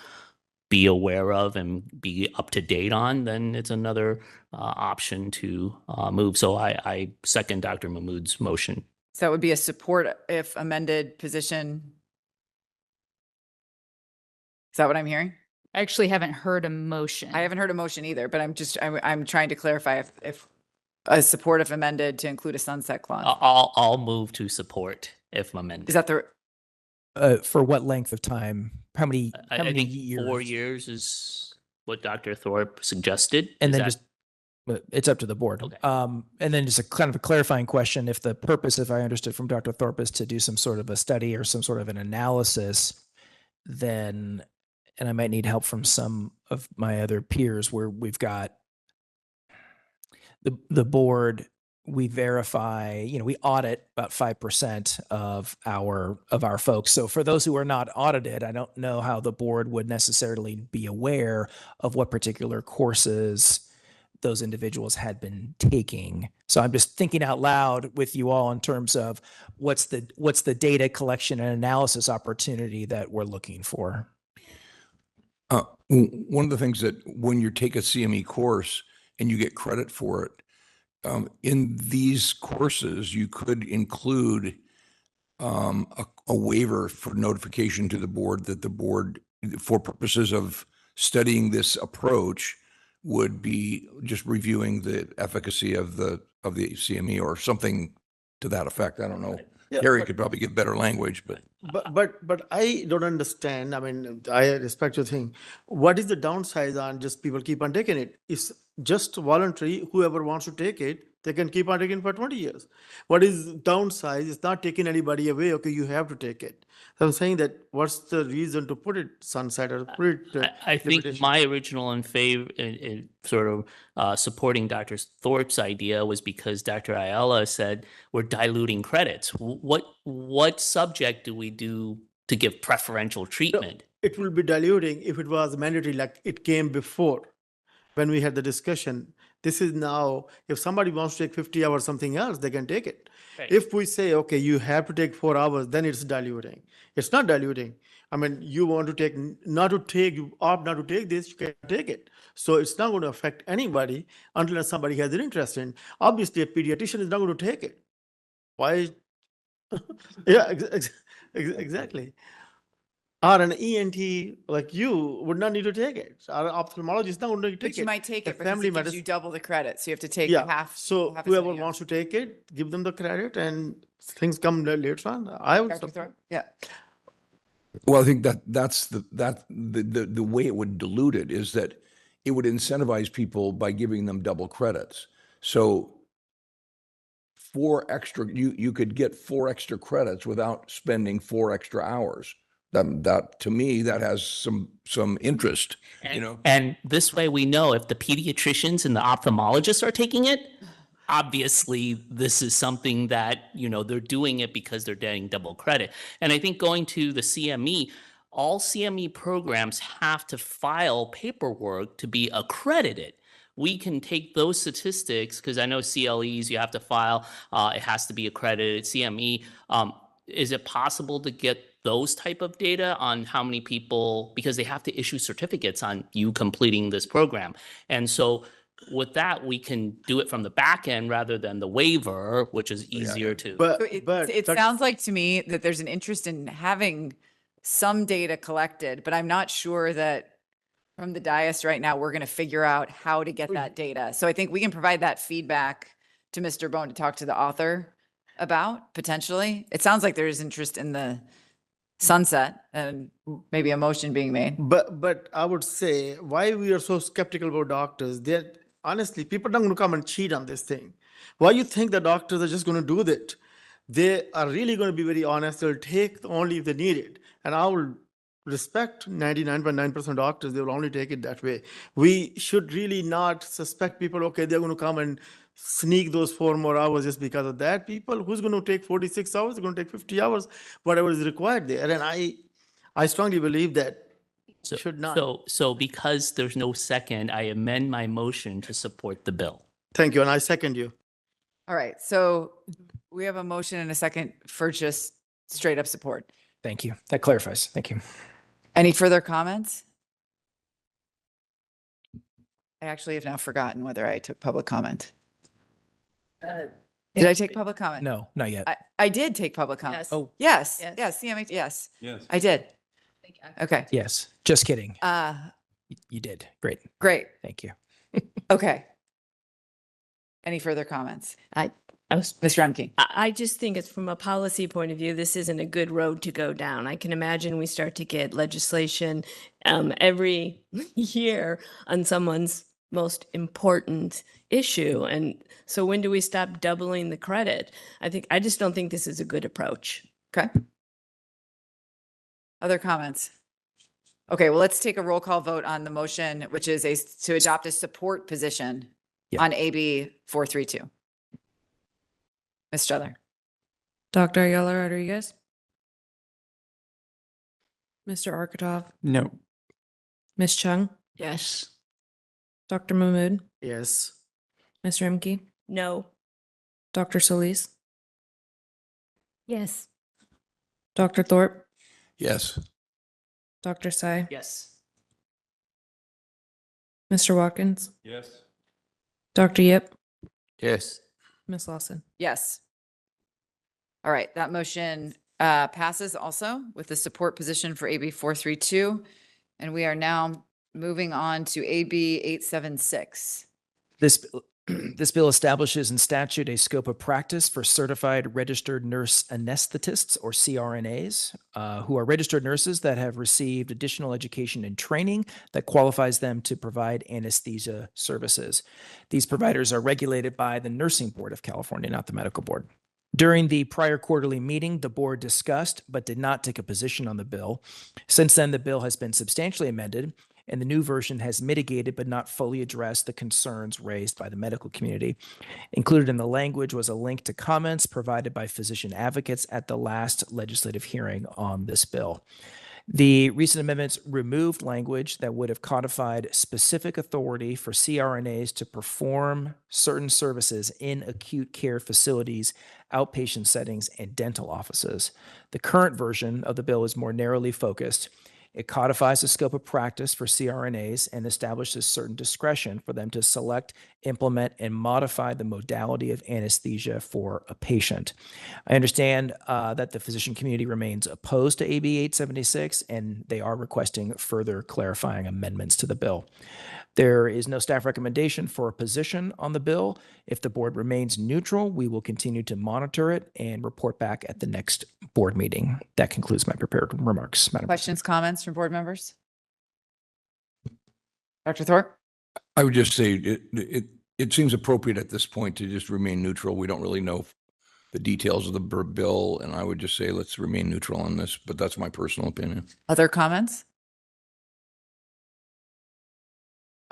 be aware of and be up to date on, then it's another option to move. So I second Dr. Mahmood's motion. So that would be a support if amended position. Is that what I'm hearing? I actually haven't heard a motion. I haven't heard a motion either, but I'm trying to clarify if a support if amended to include a sunset clause. I'll move to support if amended. Is that the For what length of time? How many I think years? 4 years is what Dr. Thorpe suggested. And Is then that- it's up to the board. And then just a kind of a clarifying question. If the purpose, if I understood from Dr. Thorpe, is to do some sort of a study or some sort of an analysis, then, and I might need help from some of my other peers where we've got the board, we verify, we audit about 5% of our folks. So for those who are not audited, I don't know how the board would necessarily be aware of what particular courses those individuals had been taking. So I'm just thinking out loud with you all in terms of what's the data collection and analysis opportunity that we're looking for. One of the things that when you take a CME course and you get credit for it, in these courses, you could include a waiver for notification to the board that the board, for purposes of studying this approach, would be just reviewing the efficacy of the CME or something to that effect. I don't know. Yeah, Harry but- could probably give better language, but But I don't understand. I mean, I respect your thing. What is the downside on just people keep on taking it? It's just voluntary. Whoever wants to take it, they can keep on taking it for 20 years. What is downside? It's not taking anybody away. Okay, you have to take it. So I'm saying that what's the reason to put it sunset or put it? I think limitation? my original in favor, in sort of supporting Dr. Thorpe's idea was because Dr. Ayala said we're diluting credits. What subject do we do to give preferential treatment. It will be diluting if it was mandatory, like it came before when we had the discussion. This is now, if somebody wants to take 50 hours something else, they can take it. Right. If we say, okay, you have to take 4 hours, then it's diluting. It's not diluting. I mean, you want to take, not to take, you opt not to take this, you can take it. So it's not going to affect anybody unless somebody has an interest in. Obviously, a pediatrician is not going to take it. Why? Yeah, exactly. Or an ENT like you would not need to take it. Our ophthalmologist is not going to take But it. you might take A it because family it gives medicine- you double the credit. So you have to take Yeah, half. so half as whoever many hours. wants to take it, give them the credit and things come later on. I would Dr. support. Thorpe? Yeah. Well, I think that's the way it would dilute it is that it would incentivize people by giving them double credits. So you could get 4 extra credits without spending 4 extra hours. That to me, that has some interest, you know? And this way we know if the pediatricians and the ophthalmologists are taking it, obviously this is something that, they're doing it because they're getting double credit. And I think going to the CME, all CME programs have to file paperwork to be accredited. We can take those statistics because I know CLEs, you have to file, it has to be accredited, CME. Is it possible to get those type of data on how many people, because they have to issue certificates on you completing this program. And so with that, we can do it from the back end rather than the waiver, which is easier to. But, So it that- sounds like to me that there's an interest in having some data collected, but I'm not sure that from the dais right now, we're going to figure out how to get that data. So I think we can provide that feedback to Mr. Bone to talk to the author about potentially. It sounds like there's interest in the sunset and maybe a motion being made. But I would say why we are so skeptical about doctors. That honestly, people are not going to come and cheat on this thing. Why you think the doctors are just going to do that? They are really going to be very honest. They'll take only if they need it. And I will respect 99.9% doctors. They will only take it that way. We should really not suspect people, okay, they're going to come and sneak those 4 more hours just because of that. People who's going to take 46 hours, they're going to take 50 hours, whatever is required there. And I strongly believe that should not. So because there's no second, I amend my motion to support the bill. Thank you. And I second you. All right. So we have a motion and a second for just straight up support. Thank you. That clarifies. Thank you. Any further comments? I actually have now forgotten whether I took public comment. Did I take public comment? No, not yet. I did take public comment. Yes. Oh, Yes, Yes. yes, CMH, yes, Yes. I did. Okay. yes. Just kidding. Uh, You did. Great. great. Thank you. Okay. Any further comments? I was Ms. Remke? I just think it's from a policy point of view, this isn't a good road to go down. I can imagine we start to get legislation every year on someone's most important issue. And so when do we stop doubling the credit? I just don't think this is a good approach. Okay. Other comments? Okay, well, let's take a roll call vote on the motion, which is to adopt a support position Yeah. on AB 432. Ms. Struther? Dr. Ayala Rodriguez? Mr. Arkatov? No. Ms. Chung? Yes. Dr. Mahmood? Yes. Ms. Remke? No. Dr. Solis? Yes. Dr. Thorpe? Yes. Dr. Sai? Yes. Mr. Watkins? Yes. Dr. Yip? Yes. Ms. Lawson? Yes. All right, that motion passes also with the support position for AB 432. And we are now moving on to AB 876. This bill establishes in statute a scope of practice for certified registered nurse anesthetists, or CRNAs, who are registered nurses that have received additional education and training that qualifies them to provide anesthesia services. These providers are regulated by the Nursing Board of California, not the Medical Board. During the prior quarterly meeting, the board discussed but did not take a position on the bill. Since then, the bill has been substantially amended, and the new version has mitigated but not fully addressed the concerns raised by the medical community. Included in the language was a link to comments provided by physician advocates at the last legislative hearing on this bill. The recent amendments removed language that would have codified specific authority for CRNAs to perform certain services in acute care facilities, outpatient settings, and dental offices. The current version of the bill is more narrowly focused. It codifies the scope of practice for CRNAs and establishes certain discretion for them to select, implement, and modify the modality of anesthesia for a patient. I understand that the physician community remains opposed to AB 876, and they are requesting further clarifying amendments to the bill. There is no staff recommendation for a position on the bill. If the board remains neutral, we will continue to monitor it and report back at the next board meeting. That concludes my prepared remarks, Madam Questions, comments from board members? Dr. Thorpe? I would just say it seems appropriate at this point to just remain neutral. We don't really know the details of the bill, and I would just say let's remain neutral on this, but that's my personal opinion. Other comments?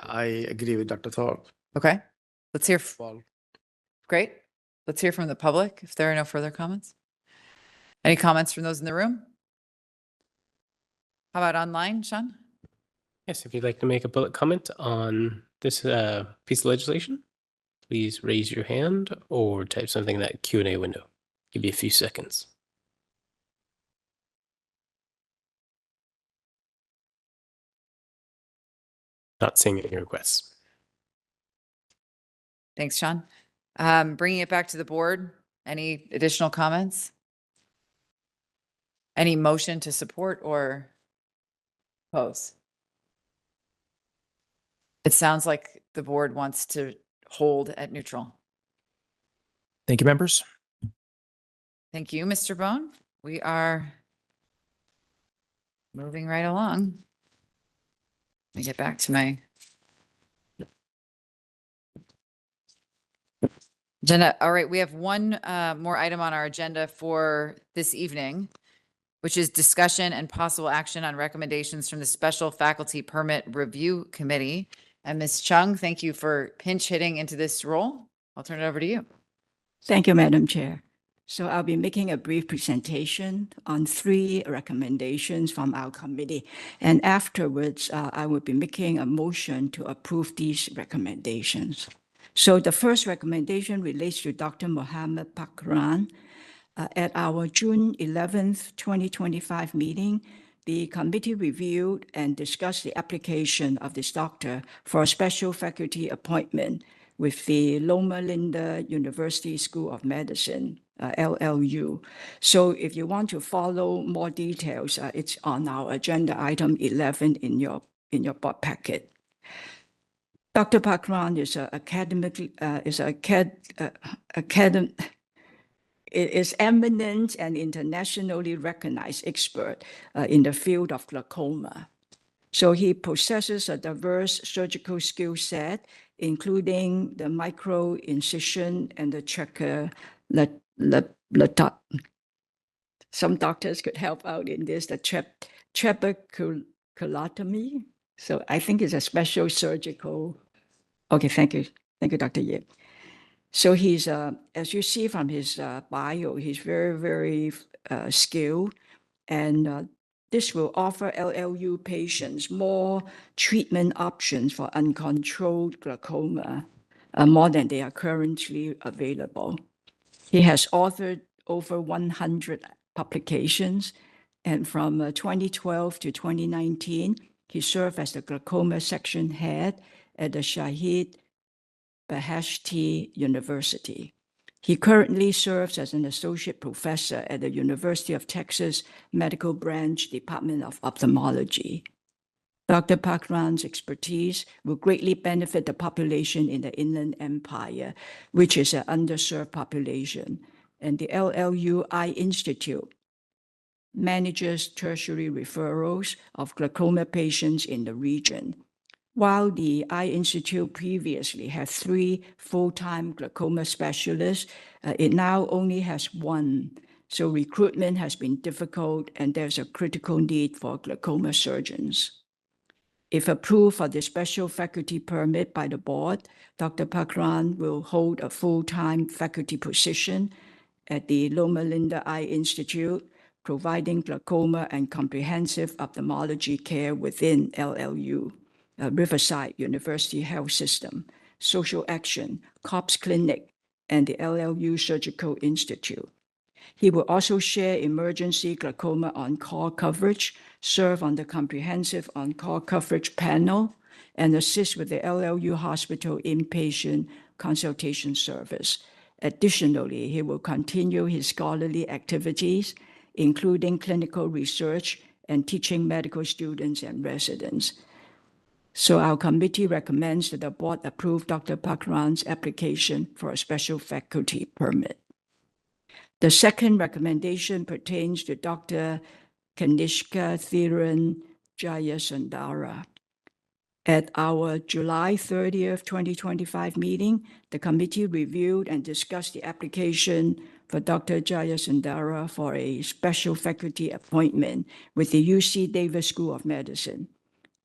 I agree with Dr. Thorpe. Okay, let's hear. Well, Great. Let's hear from the public if there are no further comments. Any comments from those in the room? How about online, Sean? Yes, if you'd like to make a public comment on this piece of legislation, please raise your hand or type something in that Q&A window. Give you a few seconds. Not seeing any requests. Thanks, Sean. Bringing it back to the board, any additional comments? Any motion to support or oppose? It sounds like the board wants to hold at neutral. Thank you, members. Thank you, Mr. Bone. We are moving right along. Let me get back to my agenda. All right, we have one more item on our agenda for this evening, which is discussion and possible action on recommendations from the Special Faculty Permit Review Committee. And Ms. Chung, thank you for pinch hitting into this role. I'll turn it over to you. Thank you, Madam Chair. So I'll be making a brief presentation on 3 recommendations from our committee. And afterwards, I will be making a motion to approve these recommendations. So the first recommendation relates to Dr. Mohammed Pakran. At our June 11th, 2025 meeting, the committee reviewed and discussed the application of this doctor for a special faculty appointment with the Loma Linda University School of Medicine, LLU. So if you want to follow more details, it's on our agenda item 11 in your board packet. Dr. Pakran is is eminent and internationally recognized expert in the field of glaucoma. So he possesses a diverse surgical skill set, including the micro incision and the some doctors could help out in this, the trabeculotomy. So I think it's a special surgical. Okay, thank you. Thank you, Dr. Yip. So he's, as you see from his bio, he's very, very skilled, and this will offer LLU patients more treatment options for uncontrolled glaucoma, more than they are currently available. He has authored over 100 publications, and from 2012 to 2019, he served as the glaucoma section head at the Shahid Beheshti University. He currently serves as an associate professor at the University of Texas Medical Branch Department of Ophthalmology. Dr. Pakran's expertise will greatly benefit the population in the Inland Empire, which is an underserved population, and the LLU Eye Institute manages tertiary referrals of glaucoma patients in the region. While the Eye Institute previously had 3 full-time glaucoma specialists, it now only has 1. So recruitment has been difficult, and there's a critical need for glaucoma surgeons. If approved for the special faculty permit by the board, Dr. Pakran will hold a full-time faculty position at the Loma Linda Eye Institute, providing glaucoma and comprehensive ophthalmology care within LLU, Riverside University Health System, Social Action, COPS Clinic, and the LLU Surgical Institute. He will also share emergency glaucoma on-call coverage, serve on the comprehensive on-call coverage panel, and assist with the LLU Hospital inpatient consultation service. Additionally, he will continue his scholarly activities, including clinical research and teaching medical students and residents. So our committee recommends that the board approve Dr. Pakran's application for a special faculty permit. The second recommendation pertains to Dr. Kanishka Thiran Jayasundara. At our July 30th, 2025 meeting, the committee reviewed and discussed the application for Dr. Jayasundara for a special faculty appointment with the UC Davis School of Medicine.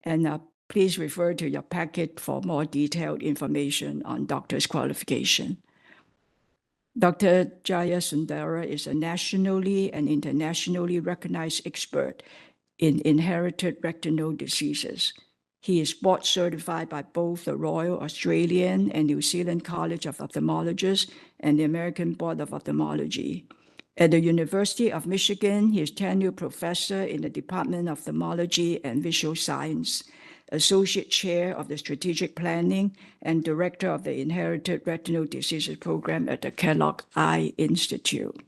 And please refer to your packet for more detailed information on doctor's qualification. Dr. Jayasundara is a nationally and internationally recognized expert in inherited retinal diseases. He is board certified by both the Royal Australian and New Zealand College of Ophthalmologists and the American Board of Ophthalmology. At the University of Michigan, he is tenured professor in the Department of Ophthalmology and Visual Science, Associate Chair of the Strategic Planning, and Director of the Inherited Retinal Diseases Program at the Kellogg Eye Institute.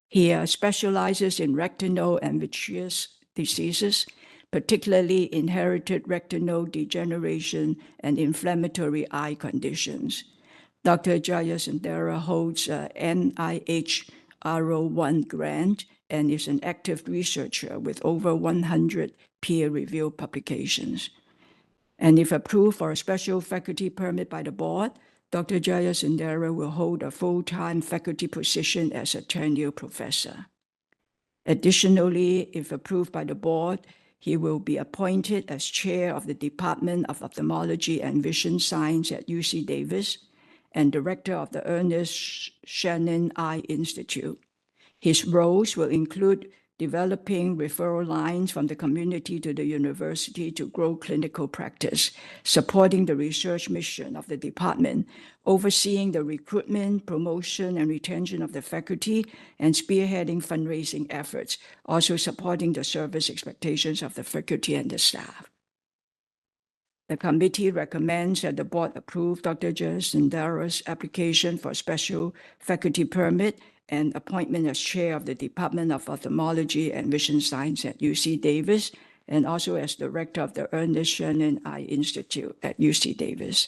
He specializes in retinal and vitreous diseases, particularly inherited retinal degeneration and inflammatory eye conditions. Dr. Jayasundara holds a NIH R01 grant and is an active researcher with over 100 peer-reviewed publications. And if approved for a special faculty permit by the board, Dr. Jayasundara will hold a full-time faculty position as a tenured professor. Additionally, if approved by the board, he will be appointed as chair of the Department of Ophthalmology and Vision Science at UC Davis and director of the Ernest Shannon Eye Institute. His roles will include developing referral lines from the community to the university to grow clinical practice, supporting the research mission of the department, overseeing the recruitment, promotion, and retention of the faculty, and spearheading fundraising efforts, also supporting the service expectations of the faculty and the staff. The committee recommends that the board approve Dr. Jayasundara's application for a special faculty permit and appointment as chair of the Department of Ophthalmology and Vision Science at UC Davis, and also as director of the Ernest Shannon Eye Institute at UC Davis.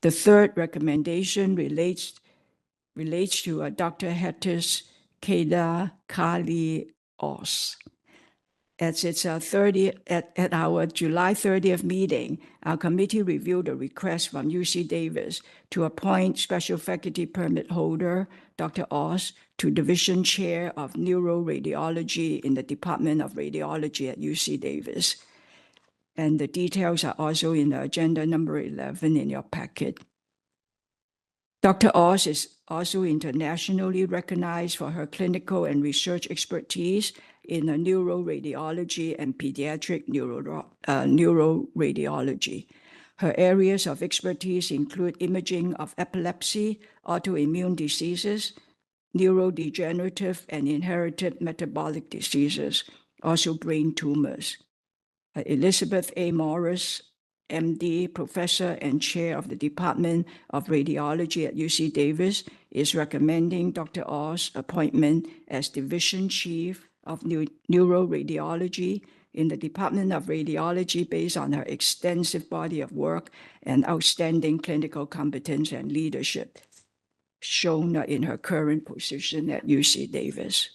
The third recommendation relates to Dr. Hettis Keda Kali Os. At our July 30th meeting, our committee reviewed a request from UC Davis to appoint special faculty permit holder, Dr. Oz, to division chair of neuroradiology in the Department of Radiology at UC Davis. And the details are also in the agenda number 11 in your packet. Dr. Oz is also internationally recognized for her clinical and research expertise in neuroradiology and pediatric neuroradiology. Her areas of expertise include imaging of epilepsy, autoimmune diseases, neurodegenerative and inherited metabolic diseases, also brain tumors. Elizabeth A. Morris, MD, professor and chair of the Department of Radiology at UC Davis, is recommending Dr. Oz's appointment as division chief of neuroradiology in the Department of Radiology based on her extensive body of work and outstanding clinical competence and leadership shown in her current position at UC Davis.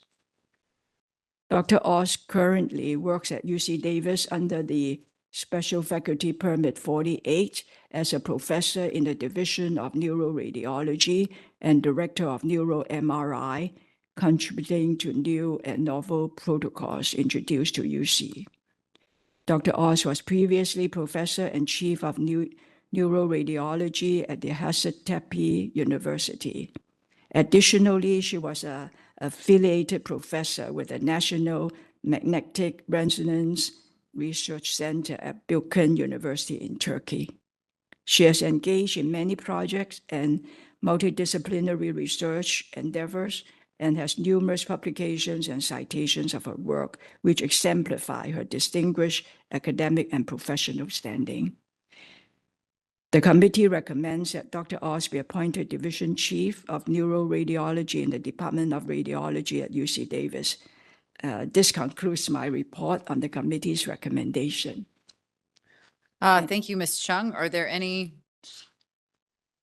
Dr. Oz currently works at UC Davis under the Special Faculty Permit 48 as a professor in the Division of Neuroradiology and Director of Neuro-MRI, contributing to new and novel protocols introduced to UC. Dr. Oz was previously professor and chief of neuroradiology at the Hacettepe University. Additionally, she was an affiliated professor with the National Magnetic Resonance Research Center at Bilkent University in Turkey. She has engaged in many projects and multidisciplinary research endeavors and has numerous publications and citations of her work, which exemplify her distinguished academic and professional standing. The committee recommends that Dr. Oz be appointed Division Chief of Neuroradiology in the Department of Radiology at UC Davis. This concludes my report on the committee's recommendation. Thank you, Ms. Chung. Are there any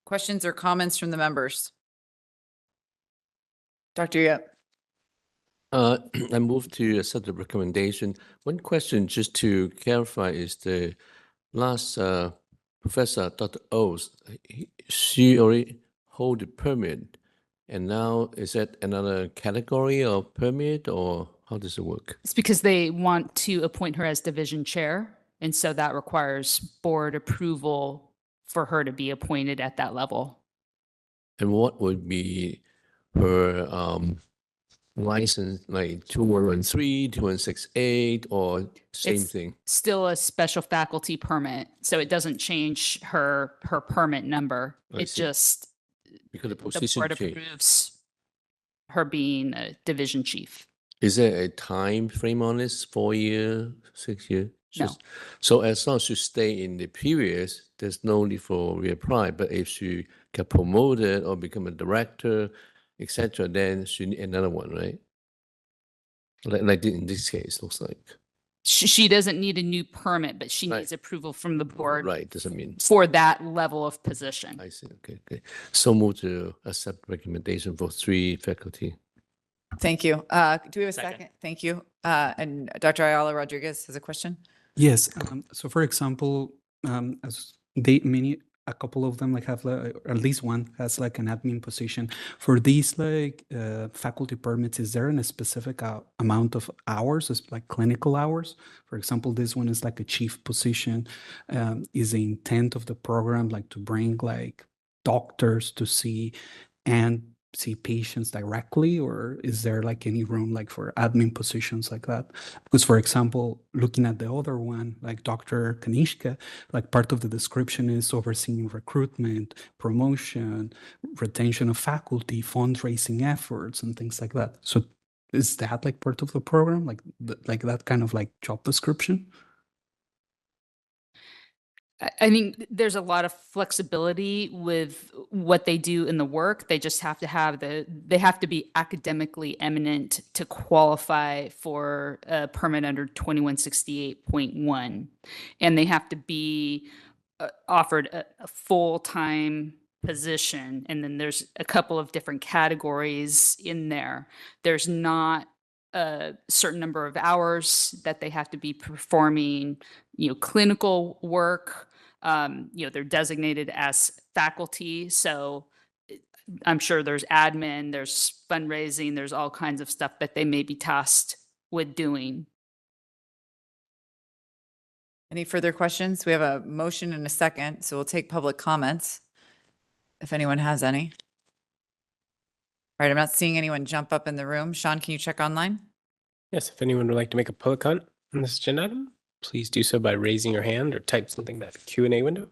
questions or comments from the members? Dr. Yip. I move to accept the recommendation. One question just to clarify is the last professor, Dr. Oz, she already hold the permit, and now is that another category of permit, or how does it work? It's because they want to appoint her as division chair. And so that requires board approval for her to be appointed at that level. And what would be her license, like 2113, 2168, or same It's thing? Still a special faculty permit. So it doesn't change her permit number. I It see. just, Because the the position board change. approves her being a division chief. Is there a time frame on this? 4 year, 6 year? No. So as long as you stay in the previous, there's no need for reapply. But if she get promoted or become a director, etc., then she need another one, right? Like in this case, looks like. She doesn't need a new permit, but she Right. needs approval from the board Right, doesn't mean. for that level of position. I see. Okay. So move to accept recommendation for 3 faculty. Thank you. Do we have a Second. second? Thank you. And Dr. Ayala Rodriguez has a question. Yes. So for example, as a couple of them like have at least one has like an admin position. For these like faculty permits, is there a specific amount of hours, like clinical hours? For example, this one is like a chief position. Is the intent of the program like to bring like doctors to see patients directly, or is there like any room like for admin positions like that? Because for example, looking at the other one, like Dr. Kanishka, like part of the description is overseeing recruitment, promotion, retention of faculty, fundraising efforts, and things like that. So is that like part of the program, like that kind of like job description? I think there's a lot of flexibility with what they do in the work. They just have to have they have to be academically eminent to qualify for a permit under 2168.1. And they have to be offered a full-time position. And then there's a couple of different categories in there. There's not a certain number of hours that they have to be performing, clinical work. They're designated as faculty. So I'm sure there's admin, there's fundraising, there's all kinds of stuff that they may be tasked with doing. Any further questions? We have a motion and a second, so we'll take public comments if anyone has any. All right, I'm not seeing anyone jump up in the room. Sean, can you check online? Yes, if anyone would like to make a public comment on this agenda item, please do so by raising your hand or type something in that Q&A window.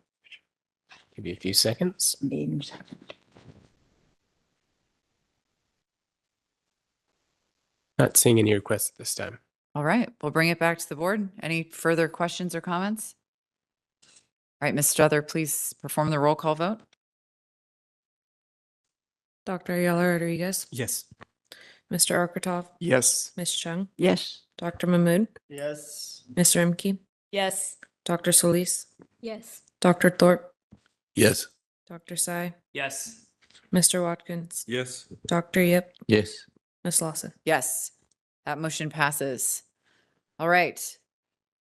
Give you a few seconds. Not seeing any requests at this time. All right, we'll bring it back to the board. Any further questions or comments? All right, Ms. Struther, please perform the roll call vote. Dr. Ayala Rodriguez, Yes. Mr. Arkatov, Yes. Ms. Chung, Yes. Dr. Mahmood, Yes. Mr. Imke, Yes. Dr. Solis, Yes. Dr. Thorpe, Yes. Dr. Sai, Yes. Mr. Watkins, Yes. Dr. Yip, Yes. Ms. Lawson. Yes, that motion passes. All right,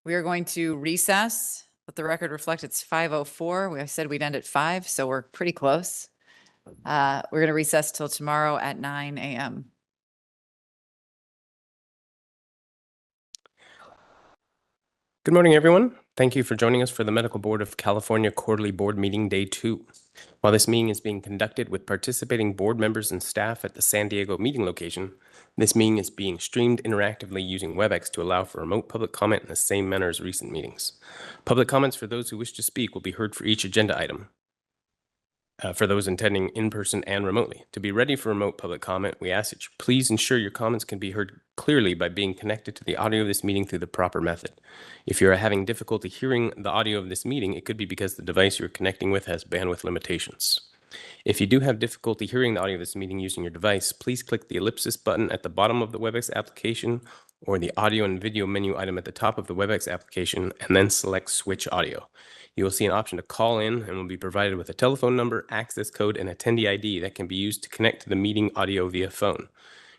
we are going to recess. Let the record reflect it's 5:04. We said we'd end at 5, so we're pretty close. We're going to recess till tomorrow at 9 a.m. Good morning, everyone. Thank you for joining us for the Medical Board of California Quarterly Board Meeting Day 2. While this meeting is being conducted with participating board members and staff at the San Diego meeting location, this meeting is being streamed interactively using WebEx to allow for remote public comment in the same manner as recent meetings. Public comments for those who wish to speak will be heard for each agenda item. For those attending in person and remotely. To be ready for remote public comment, we ask that you please ensure your comments can be heard clearly by being connected to the audio of this meeting through the proper method. If you are having difficulty hearing the audio of this meeting, it could be because the device you're connecting with has bandwidth limitations. If you do have difficulty hearing the audio of this meeting using your device, please click the ellipsis button at the bottom of the WebEx application or the audio and video menu item at the top of the WebEx application and then select Switch Audio. You will see an option to call in and will be provided with a telephone number, access code, and attendee ID that can be used to connect to the meeting audio via phone.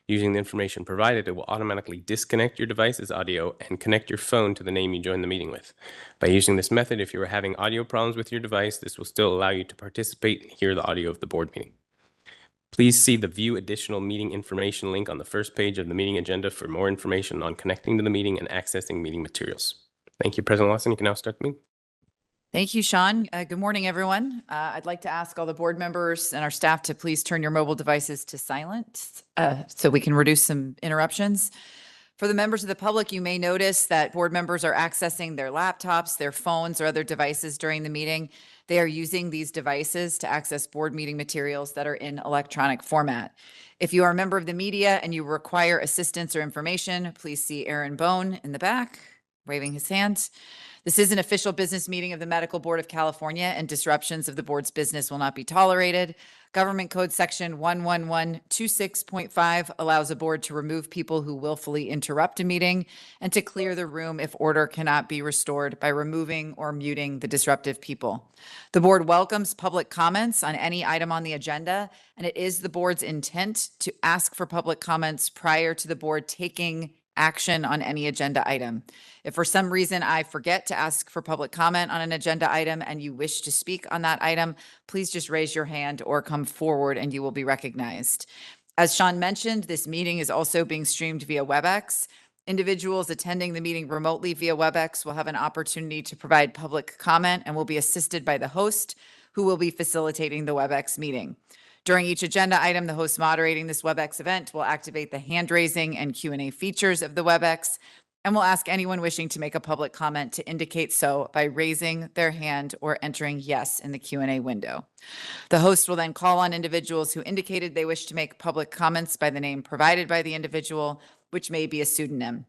Using the information provided, it will automatically disconnect your device's audio and connect your phone to the name you joined the meeting with. By using this method, if you are having audio problems with your device, this will still allow you to participate and hear the audio of the board meeting. Please see the View Additional Meeting Information link on the first page of the meeting agenda for more information on connecting to the meeting and accessing meeting materials. Thank you, President Lawson. You can now start the meeting. Thank you, Sean. Good morning, everyone. I'd like to ask all the board members and our staff to please turn your mobile devices to silent so we can reduce some interruptions. For the members of the public, you may notice that board members are accessing their laptops, their phones, or other devices during the meeting. They are using these devices to access board meeting materials that are in electronic format. If you are a member of the media and you require assistance or information, please see Aaron Bone in the back, waving his hand. This is an official business meeting of the Medical Board of California, and disruptions of the board's business will not be tolerated. Government Code Section 11126.5 allows a board to remove people who willfully interrupt a meeting and to clear the room if order cannot be restored by removing or muting the disruptive people. The board welcomes public comments on any item on the agenda, and it is the board's intent to ask for public comments prior to the board taking action on any agenda item. If for some reason I forget to ask for public comment on an agenda item and you wish to speak on that item, please just raise your hand or come forward and you will be recognized. As Sean mentioned, this meeting is also being streamed via WebEx. Individuals attending the meeting remotely via WebEx will have an opportunity to provide public comment and will be assisted by the host, who will be facilitating the WebEx meeting. During each agenda item, the host moderating this WebEx event will activate the hand raising and Q&A features of the WebEx and will ask anyone wishing to make a public comment to indicate so by raising their hand or entering yes in the Q&A window. The host will then call on individuals who indicated they wish to make public comments by the name provided by the individual, which may be a pseudonym.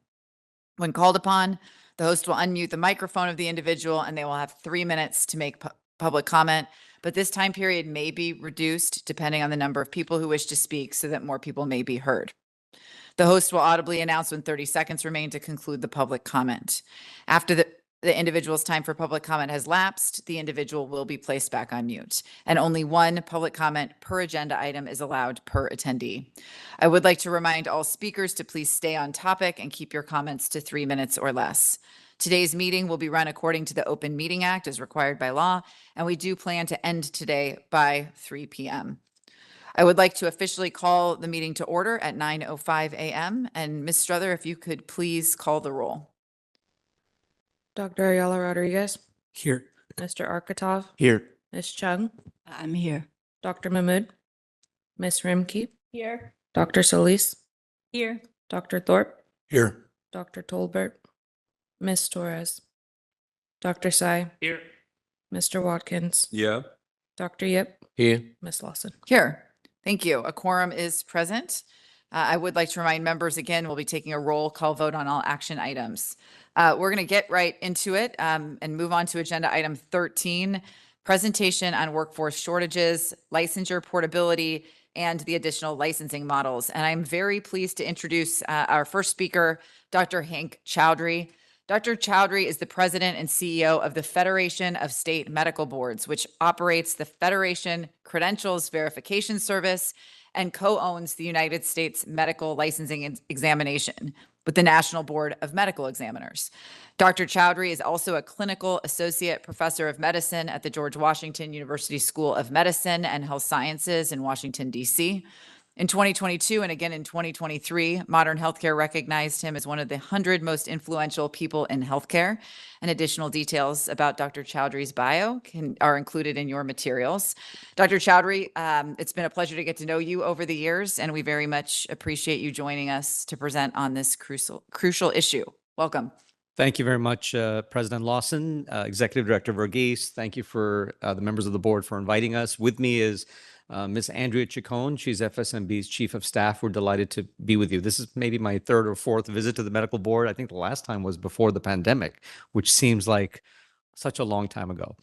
When called upon, the host will unmute the microphone of the individual and they will have 3 minutes to make public comment, but this time period may be reduced depending on the number of people who wish to speak so that more people may be heard. The host will audibly announce when 30 seconds remain to conclude the public comment. After the individual's time for public comment has lapsed, the individual will be placed back on mute, and only one public comment per agenda item is allowed per attendee. I would like to remind all speakers to please stay on topic and keep your comments to 3 minutes or less. Today's meeting will be run according to the Open Meeting Act as required by law, and we do plan to end today by 3 p.m. I would like to officially call the meeting to order at 9:05 a.m. And Ms. Struther, if you could please call the roll. Dr. Ayala Rodriguez, Here. Mr. Arkatov, Here. Ms. Chung, I'm here. Dr. Mahmood, Ms. Rimke, Here. Dr. Solis, Here. Dr. Thorpe, Here. Dr. Tolbert, Ms. Torres, Dr. Sai, Here. Mr. Watkins, Yeah. Dr. Yip, Here. Ms. Lawson. Here. Thank you. A quorum is present. I would like to remind members again, we'll be taking a roll call vote on all action items. We're going to get right into it and move on to agenda item 13, presentation on workforce shortages, licensure portability, and the additional licensing models. And I'm very pleased to introduce our first speaker, Dr. Hank Chowdhury. Dr. Chowdhury is the president and CEO of the Federation of State Medical Boards, which operates the Federation Credentials Verification Service and co-owns the United States Medical Licensing Examination with the National Board of Medical Examiners. Dr. Chowdhury is also a clinical associate professor of medicine at the George Washington University School of Medicine and Health Sciences in Washington, D.C. In 2022 and again in 2023, Modern Healthcare recognized him as one of the 100 most influential people in healthcare. And additional details about Dr. Chowdhury's bio are included in your materials. Dr. Chowdhury, it's been a pleasure to get to know you over the years, and we very much appreciate you joining us to present on this crucial issue. Welcome. Thank you very much, President Lawson, Executive Director Verghese. Thank you for the members of the board for inviting us. With me is Ms. Andrea Chacon. She's FSMB's Chief of Staff. We're delighted to be with you. This is maybe my third or fourth visit to the medical board. I think the last time was before the pandemic, which seems like such a long time ago.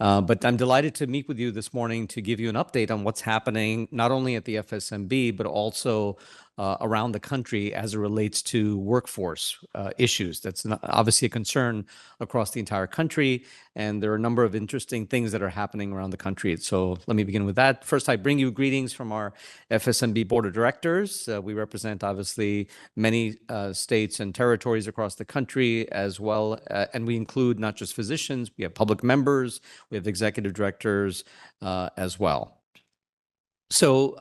But I'm delighted to meet with you this morning to give you an update on what's happening, not only at the FSMB, but also around the country as it relates to workforce issues. That's obviously a concern across the entire country, and there are a number of interesting things that are happening around the country. So let me begin with that. First, I bring you greetings from our FSMB Board of Directors. We represent, obviously, many states and territories across the country as well, and we include not just physicians, we have public members, we have executive directors as well. So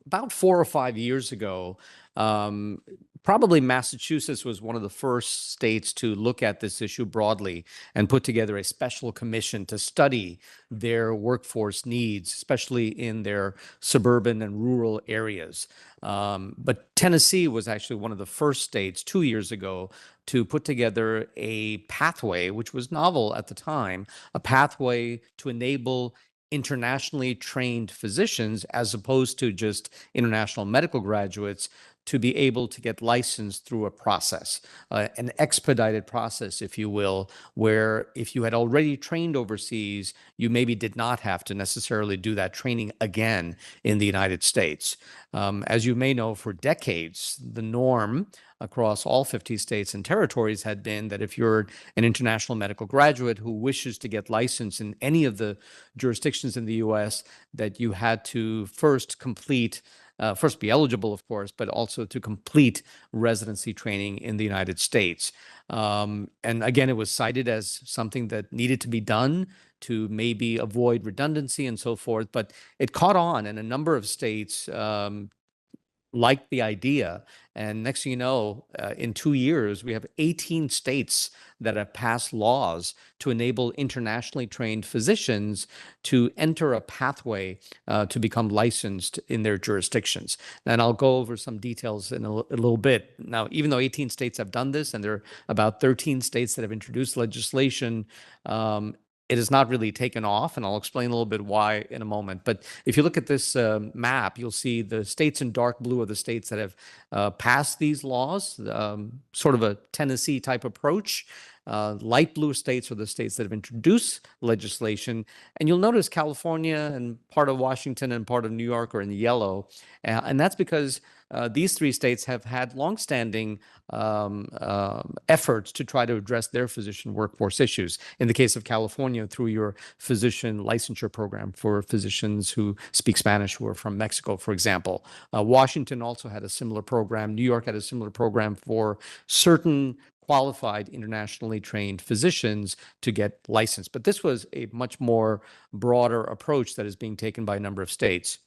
about 4 or 5 years ago, probably Massachusetts was one of the first states to look at this issue broadly and put together a special commission to study their workforce needs, especially in their suburban and rural areas. But Tennessee was actually one of the first states 2 years ago to put together a pathway, which was novel at the time, a pathway to enable internationally trained physicians, as opposed to just international medical graduates, to be able to get licensed through a process, an expedited process, if you will, where if you had already trained overseas, you maybe did not have to necessarily do that training again in the United States. As you may know, for decades, the norm across all 50 states and territories had been that if you're an international medical graduate who wishes to get licensed in any of the jurisdictions in the U.S., that you had to first be eligible, of course, but also to complete residency training in the United States. And again, it was cited as something that needed to be done to maybe avoid redundancy and so forth, but it caught on, and a number of states liked the idea. And next thing you know, in 2 years, we have 18 states that have passed laws to enable internationally trained physicians to enter a pathway to become licensed in their jurisdictions. And I'll go over some details in a little bit. Now, even though 18 states have done this, and there are about 13 states that have introduced legislation, it has not really taken off, and I'll explain a little bit why in a moment. But if you look at this map, you'll see the states in dark blue are the states that have passed these laws, sort of a Tennessee type approach. Light blue states are the states that have introduced legislation. And you'll notice California and part of Washington and part of New York are in yellow. And that's because these 3 states have had longstanding efforts to try to address their physician workforce issues. In the case of California, through your physician licensure program for physicians who speak Spanish who are from Mexico, for example. Washington also had a similar program. New York had a similar program for certain qualified internationally trained physicians to get licensed. But this was a much more broader approach that is being taken by a number of states.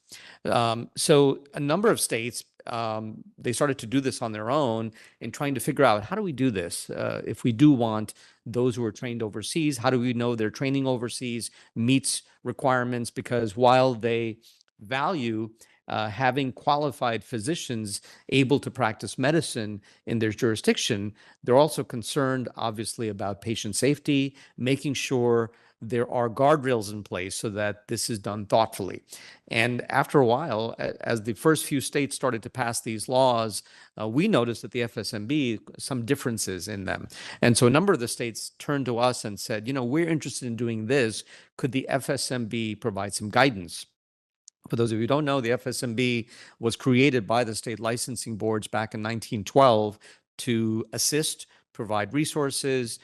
So a number of states, they started to do this on their own in trying to figure out, how do we do this? If we do want those who are trained overseas, how do we know their training overseas meets requirements? Because while they value having qualified physicians able to practice medicine in their jurisdiction, they're also concerned, obviously, about patient safety, making sure there are guardrails in place so that this is done thoughtfully. And after a while, as the first few states started to pass these laws, we noticed at the FSMB some differences in them. And so a number of the states turned to us and said, we're interested in doing this. Could the FSMB provide some guidance? For those of you who don't know, the FSMB was created by the state licensing boards back in 1912 to assist, provide resources,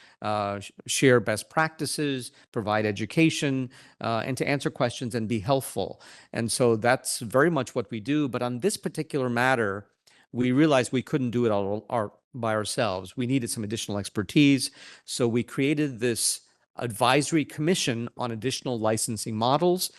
share best practices, provide education, and to answer questions and be helpful. And so that's very much what we do. But on this particular matter, we realized we couldn't do it all by ourselves. We needed some additional expertise. So we created this advisory commission on additional licensing models.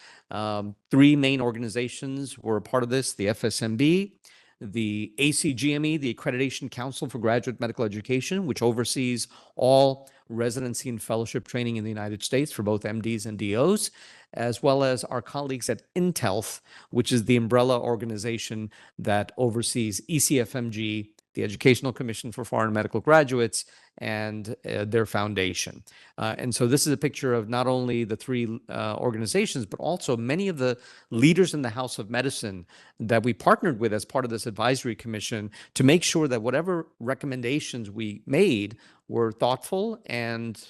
Three main organizations were a part of this: the FSMB, the ACGME, the Accreditation Council for Graduate Medical Education, which oversees all residency and fellowship training in the United States for both MDs and DOs, as well as our colleagues at INTELF, which is the umbrella organization that oversees ECFMG, the Educational Commission for Foreign Medical Graduates, and their foundation. And so this is a picture of not only the three organizations, but also many of the leaders in the House of Medicine that we partnered with as part of this advisory commission to make sure that whatever recommendations we made were thoughtful and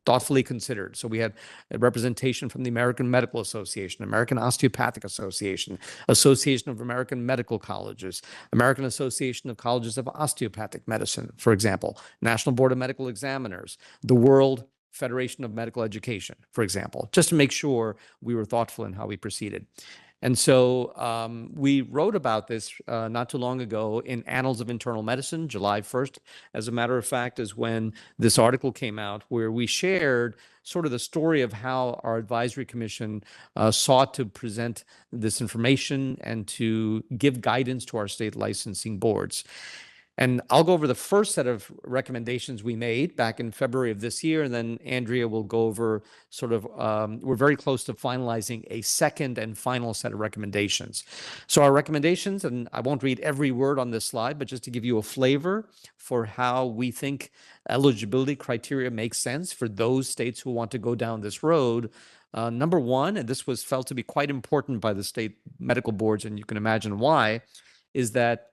thoughtfully considered. So we had a representation from the American Medical Association, American Osteopathic Association, Association of American Medical Colleges, American Association of Colleges of Osteopathic Medicine, for example, National Board of Medical Examiners, the World Federation of Medical Education, for example, just to make sure we were thoughtful in how we proceeded. And so we wrote about this not too long ago in Annals of Internal Medicine, July 1st, as a matter of fact, is when this article came out, where we shared sort of the story of how our advisory commission sought to present this information and to give guidance to our state licensing boards. And I'll go over the first set of recommendations we made back in February of this year, and then Andrea will go over sort of, we're very close to finalizing a second and final set of recommendations. So our recommendations, and I won't read every word on this slide, but just to give you a flavor for how we think eligibility criteria make sense for those states who want to go down this road. Number one, and this was felt to be quite important by the state medical boards, and you can imagine why, is that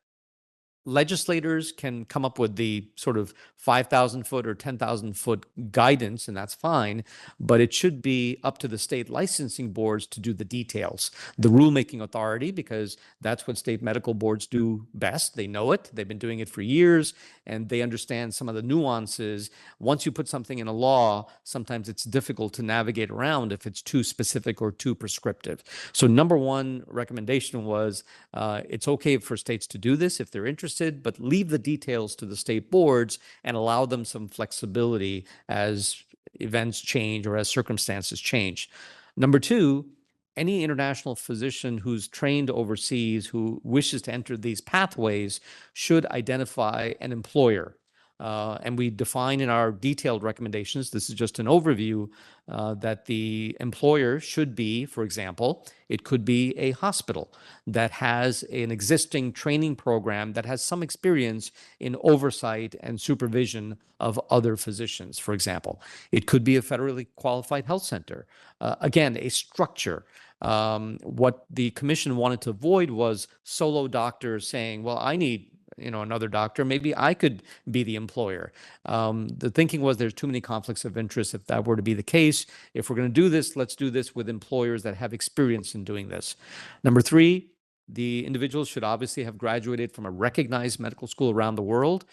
legislators can come up with the sort of 5,000 foot or 10,000 foot guidance, and that's fine, but it should be up to the state licensing boards to do the details. The rulemaking authority, because that's what state medical boards do best. They know it. They've been doing it for years, and they understand some of the nuances. Once you put something in a law, sometimes it's difficult to navigate around if it's too specific or too prescriptive. So number one recommendation was it's okay for states to do this if they're interested, but leave the details to the state boards and allow them some flexibility as events change or as circumstances change. Number two, any international physician who's trained overseas who wishes to enter these pathways should identify an employer. And we define in our detailed recommendations, this is just an overview, that the employer should be, for example, it could be a hospital that has an existing training program that has some experience in oversight and supervision of other physicians, for example. It could be a federally qualified health center. Again, a structure. What the commission wanted to avoid was solo doctors saying, well, I need another doctor, maybe I could be the employer. The thinking was there's too many conflicts of interest if that were to be the case. If we're going to do this, let's do this with employers that have experience in doing this. Number three, the individuals should obviously have graduated from a recognized medical school around the world.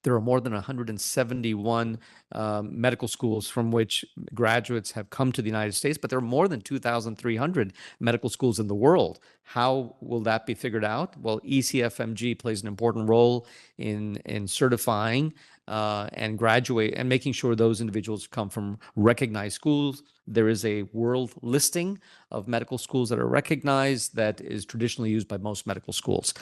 There are more than 171 medical schools from which graduates have come to the United States, but there are more than 2,300 medical schools in the world. How will that be figured out? Well, ECFMG plays an important role in certifying and making sure those individuals come from recognized schools. There is a world listing of medical schools that are recognized that is traditionally used by most medical schools.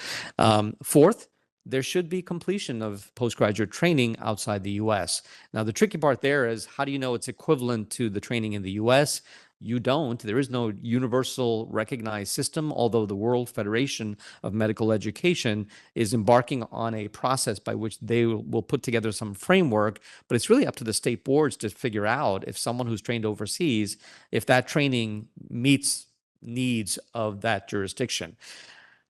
Fourth, there should be completion of postgraduate training outside the U.S. Now, the tricky part there is, how do you know it's equivalent to the training in the U.S.? You don't. There is no universal recognized system, although the World Federation of Medical Education is embarking on a process by which they will put together some framework, but it's really up to the state boards to figure out if someone who's trained overseas, if that training meets needs of that jurisdiction.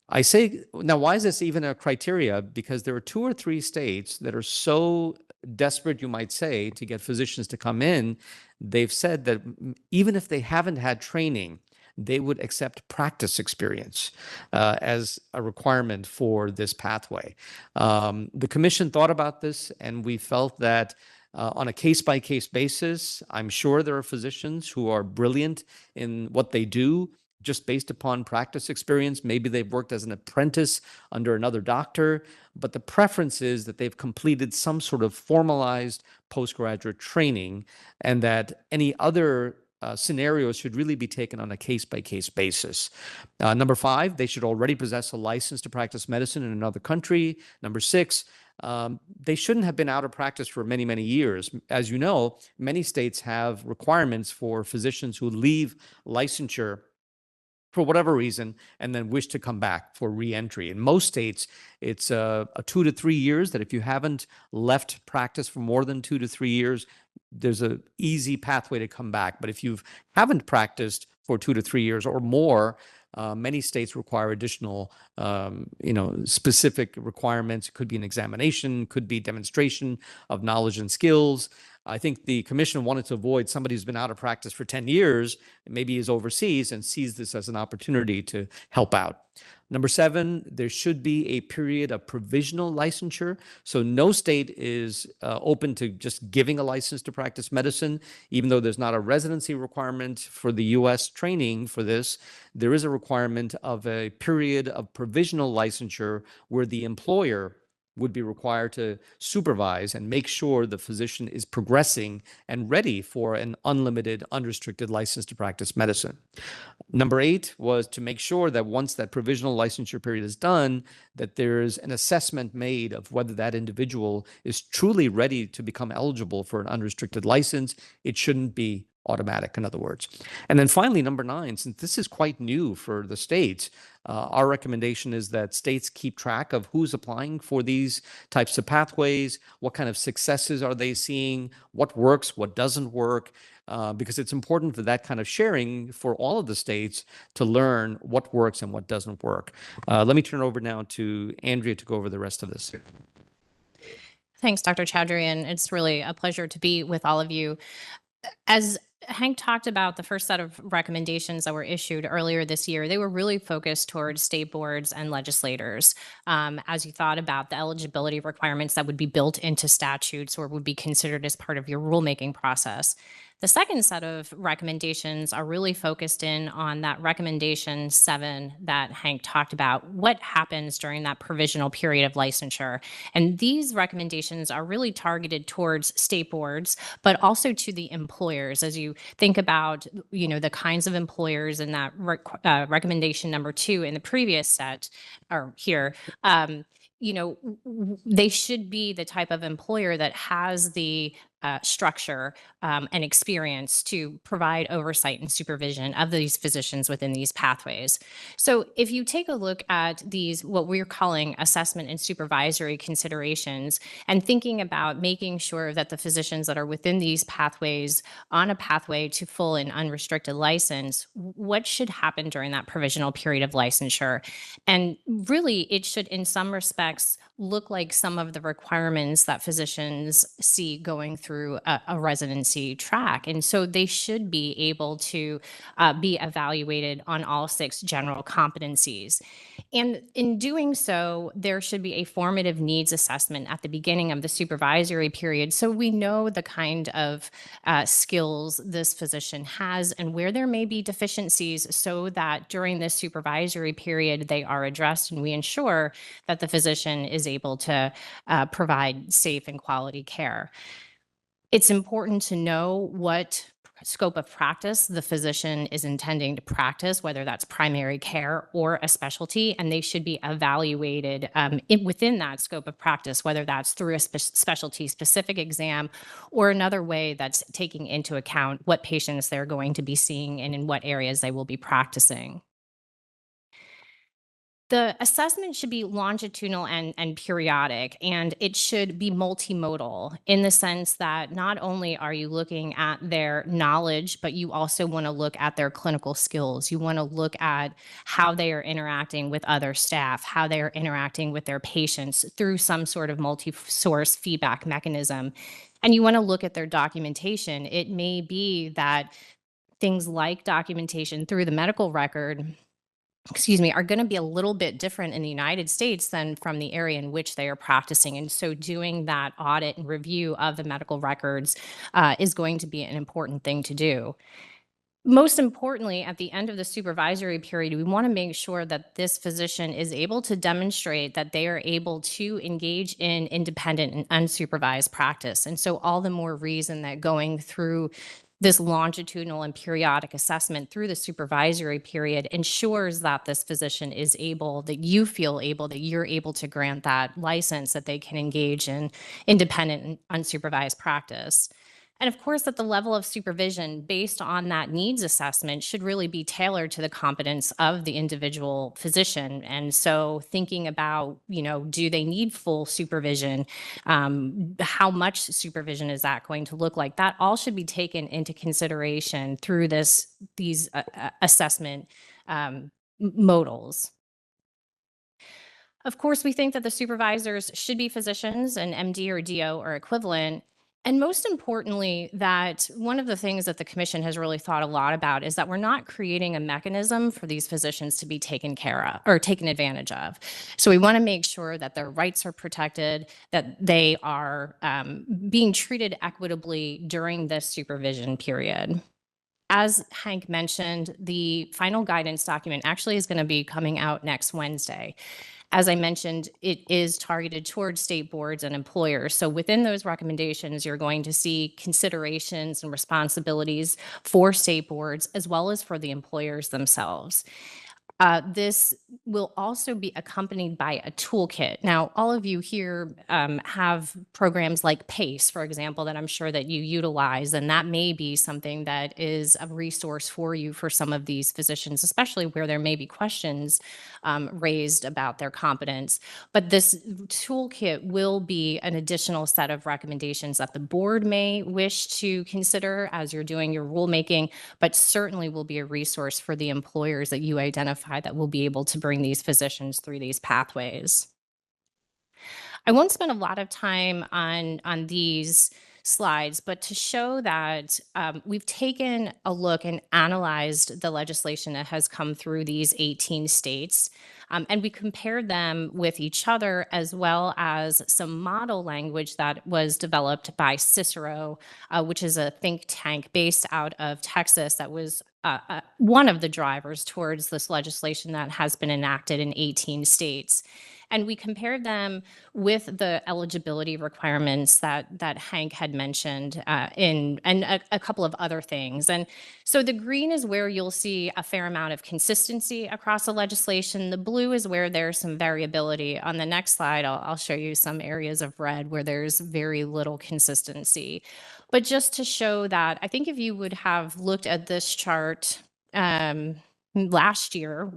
I say, now, why is this even a criteria? Because there are 2 or 3 states that are so desperate, you might say, to get physicians to come in. They've said that even if they haven't had training, they would accept practice experience as a requirement for this pathway. The commission thought about this, and we felt that on a case-by-case basis, I'm sure there are physicians who are brilliant in what they do, just based upon practice experience. Maybe they've worked as an apprentice under another doctor, but the preference is that they've completed some sort of formalized postgraduate training, and that any other scenarios should really be taken on a case-by-case basis. Number 5, they should already possess a license to practice medicine in another country. Number 6, they shouldn't have been out of practice for many, many years. As you know, many states have requirements for physicians who leave licensure for whatever reason, and then wish to come back for reentry. In most states, it's a 2 to 3 years that if you haven't left practice for more than 2 to 3 years, there's an easy pathway to come back. But if you haven't practiced for 2 to 3 years or more, many states require additional, specific requirements. It could be an examination, could be demonstration of knowledge and skills. I think the commission wanted to avoid somebody who's been out of practice for 10 years, maybe is overseas, and sees this as an opportunity to help out. Number 7, there should be a period of provisional licensure. So no state is open to just giving a license to practice medicine, even though there's not a residency requirement for the U.S. training for this. There is a requirement of a period of provisional licensure where the employer would be required to supervise and make sure the physician is progressing and ready for an unlimited, unrestricted license to practice medicine. Number 8 was to make sure that once that provisional licensure period is done, that there's an assessment made of whether that individual is truly ready to become eligible for an unrestricted license. It shouldn't be automatic, in other words. And then finally, number 9, since this is quite new for the states, our recommendation is that states keep track of who's applying for these types of pathways, what kind of successes are they seeing, what works, what doesn't work, because it's important for that kind of sharing for all of the states to learn what works and what doesn't work. Let me turn it over now to Andrea to go over the rest of this. Thanks, Dr. Chowdhury, and it's really a pleasure to be with all of you. As Hank talked about, the first set of recommendations that were issued earlier this year, they were really focused towards state boards and legislators. As you thought about the eligibility requirements that would be built into statutes or would be considered as part of your rulemaking process. The second set of recommendations are really focused in on that recommendation 7 that Hank talked about, what happens during that provisional period of licensure. And these recommendations are really targeted towards state boards, but also to the employers. As you think about, the kinds of employers in that recommendation number 2 in the previous set, or here, they should be the type of employer that has the structure and experience to provide oversight and supervision of these physicians within these pathways. So if you take a look at these, what we're calling assessment and supervisory considerations, and thinking about making sure that the physicians that are within these pathways on a pathway to full and unrestricted license, what should happen during that provisional period of licensure? And really, it should, in some respects, look like some of the requirements that physicians see going through a residency track. And so they should be able to be evaluated on all 6 general competencies. And in doing so, there should be a formative needs assessment at the beginning of the supervisory period, so we know the kind of skills this physician has and where there may be deficiencies, so that during this supervisory period, they are addressed and we ensure that the physician is able to provide safe and quality care. It's important to know what scope of practice the physician is intending to practice, whether that's primary care or a specialty, and they should be evaluated within that scope of practice, whether that's through a specialty-specific exam or another way that's taking into account what patients they're going to be seeing and in what areas they will be practicing. The assessment should be longitudinal and periodic, and it should be multimodal in the sense that not only are you looking at their knowledge, but you also want to look at their clinical skills. You want to look at how they are interacting with other staff, how they are interacting with their patients through some sort of multi-source feedback mechanism. And you want to look at their documentation. It may be that things like documentation through the medical record are going to be a little bit different in the United States than from the area in which they are practicing. And so doing that audit and review of the medical records is going to be an important thing to do. Most importantly, at the end of the supervisory period, we want to make sure that this physician is able to demonstrate that they are able to engage in independent and unsupervised practice. And so all the more reason that going through this longitudinal and periodic assessment through the supervisory period ensures that this physician is able, that you feel able, that you're able to grant that license, that they can engage in independent and unsupervised practice. And of course, that the level of supervision based on that needs assessment should really be tailored to the competence of the individual physician. And so thinking about, do they need full supervision? How much supervision is that going to look like? That all should be taken into consideration through these assessment modals. Of course, we think that the supervisors should be physicians, an MD or DO or equivalent. And most importantly, that one of the things that the commission has really thought a lot about is that we're not creating a mechanism for these physicians to be taken care of or taken advantage of. So we want to make sure that their rights are protected, that they are being treated equitably during this supervision period. As Hank mentioned, the final guidance document actually is going to be coming out next Wednesday. As I mentioned, it is targeted towards state boards and employers. So within those recommendations, you're going to see considerations and responsibilities for state boards as well as for the employers themselves. This will also be accompanied by a toolkit. Now, all of you here have programs like PACE, for example, that I'm sure that you utilize, and that may be something that is a resource for you for some of these physicians, especially where there may be questions raised about their competence. But this toolkit will be an additional set of recommendations that the board may wish to consider as you're doing your rulemaking, but certainly will be a resource for the employers that you identify that will be able to bring these physicians through these pathways. I won't spend a lot of time on these slides, but to show that we've taken a look and analyzed the legislation that has come through these 18 states, and we compared them with each other as well as some model language that was developed by Cicero, which is a think tank based out of Texas that was one of the drivers towards this legislation that has been enacted in 18 states. And we compared them with the eligibility requirements that Hank had mentioned and a couple of other things. And so the green is where you'll see a fair amount of consistency across the legislation. The blue is where there's some variability. On the next slide, I'll show you some areas of red where there's very little consistency. But just to show that, I think if you would have looked at this chart last year,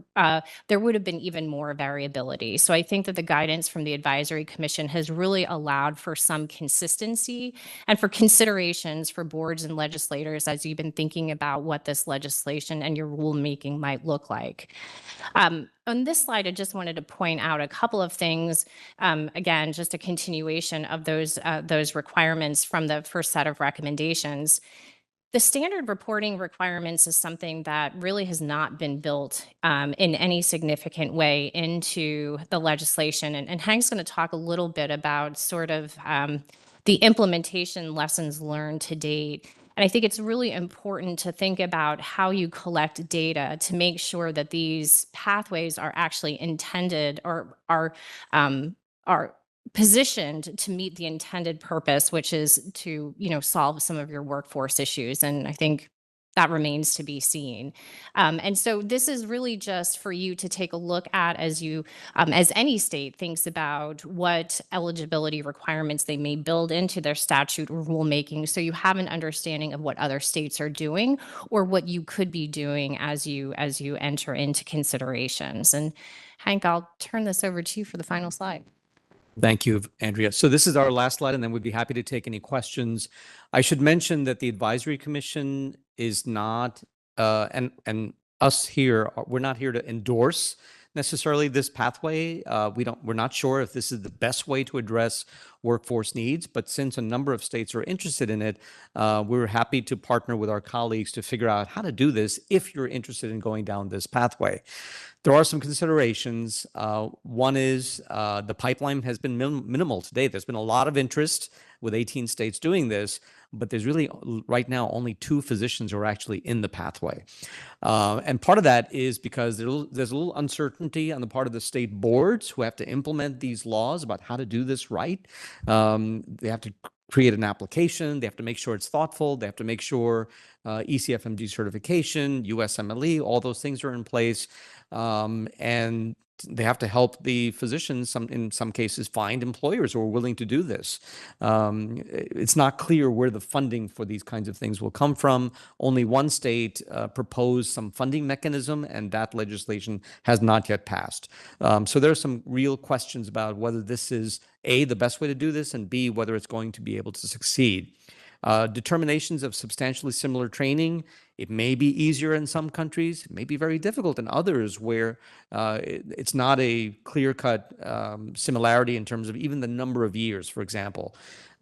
there would have been even more variability. So I think that the guidance from the Advisory Commission has really allowed for some consistency and for considerations for boards and legislators as you've been thinking about what this legislation and your rulemaking might look like. On this slide, I just wanted to point out a couple of things. Again, just a continuation of those requirements from the first set of recommendations. The standard reporting requirements is something that really has not been built in any significant way into the legislation. And Hank's going to talk a little bit about sort of the implementation lessons learned to date. And I think it's really important to think about how you collect data to make sure that these pathways are actually intended or are positioned to meet the intended purpose, which is to, solve some of your workforce issues. And I think that remains to be seen. And so this is really just for you to take a look at as you, as any state thinks about what eligibility requirements they may build into their statute or rulemaking, so you have an understanding of what other states are doing or what you could be doing as you enter into considerations. And Hank, I'll turn this over to you for the final slide. Thank you, Andrea. So this is our last slide, and then we'd be happy to take any questions. I should mention that the Advisory Commission is not, and us here, we're not here to endorse necessarily this pathway. We're not sure if this is the best way to address workforce needs, but since a number of states are interested in it, we're happy to partner with our colleagues to figure out how to do this if you're interested in going down this pathway. There are some considerations. One is the pipeline has been minimal to date. There's been a lot of interest with 18 states doing this, but there's really right now only 2 physicians who are actually in the pathway. And part of that is because there's a little uncertainty on the part of the state boards who have to implement these laws about how to do this right. They have to create an application. They have to make sure it's thoughtful. They have to make sure ECFMG certification, USMLE, all those things are in place. And they have to help the physicians, in some cases, find employers who are willing to do this. It's not clear where the funding for these kinds of things will come from. Only one state proposed some funding mechanism, and that legislation has not yet passed. So there are some real questions about whether this is, A, the best way to do this, and B, whether it's going to be able to succeed. Determinations of substantially similar training, it may be easier in some countries, it may be very difficult in others where it's not a clear-cut similarity in terms of even the number of years, for example.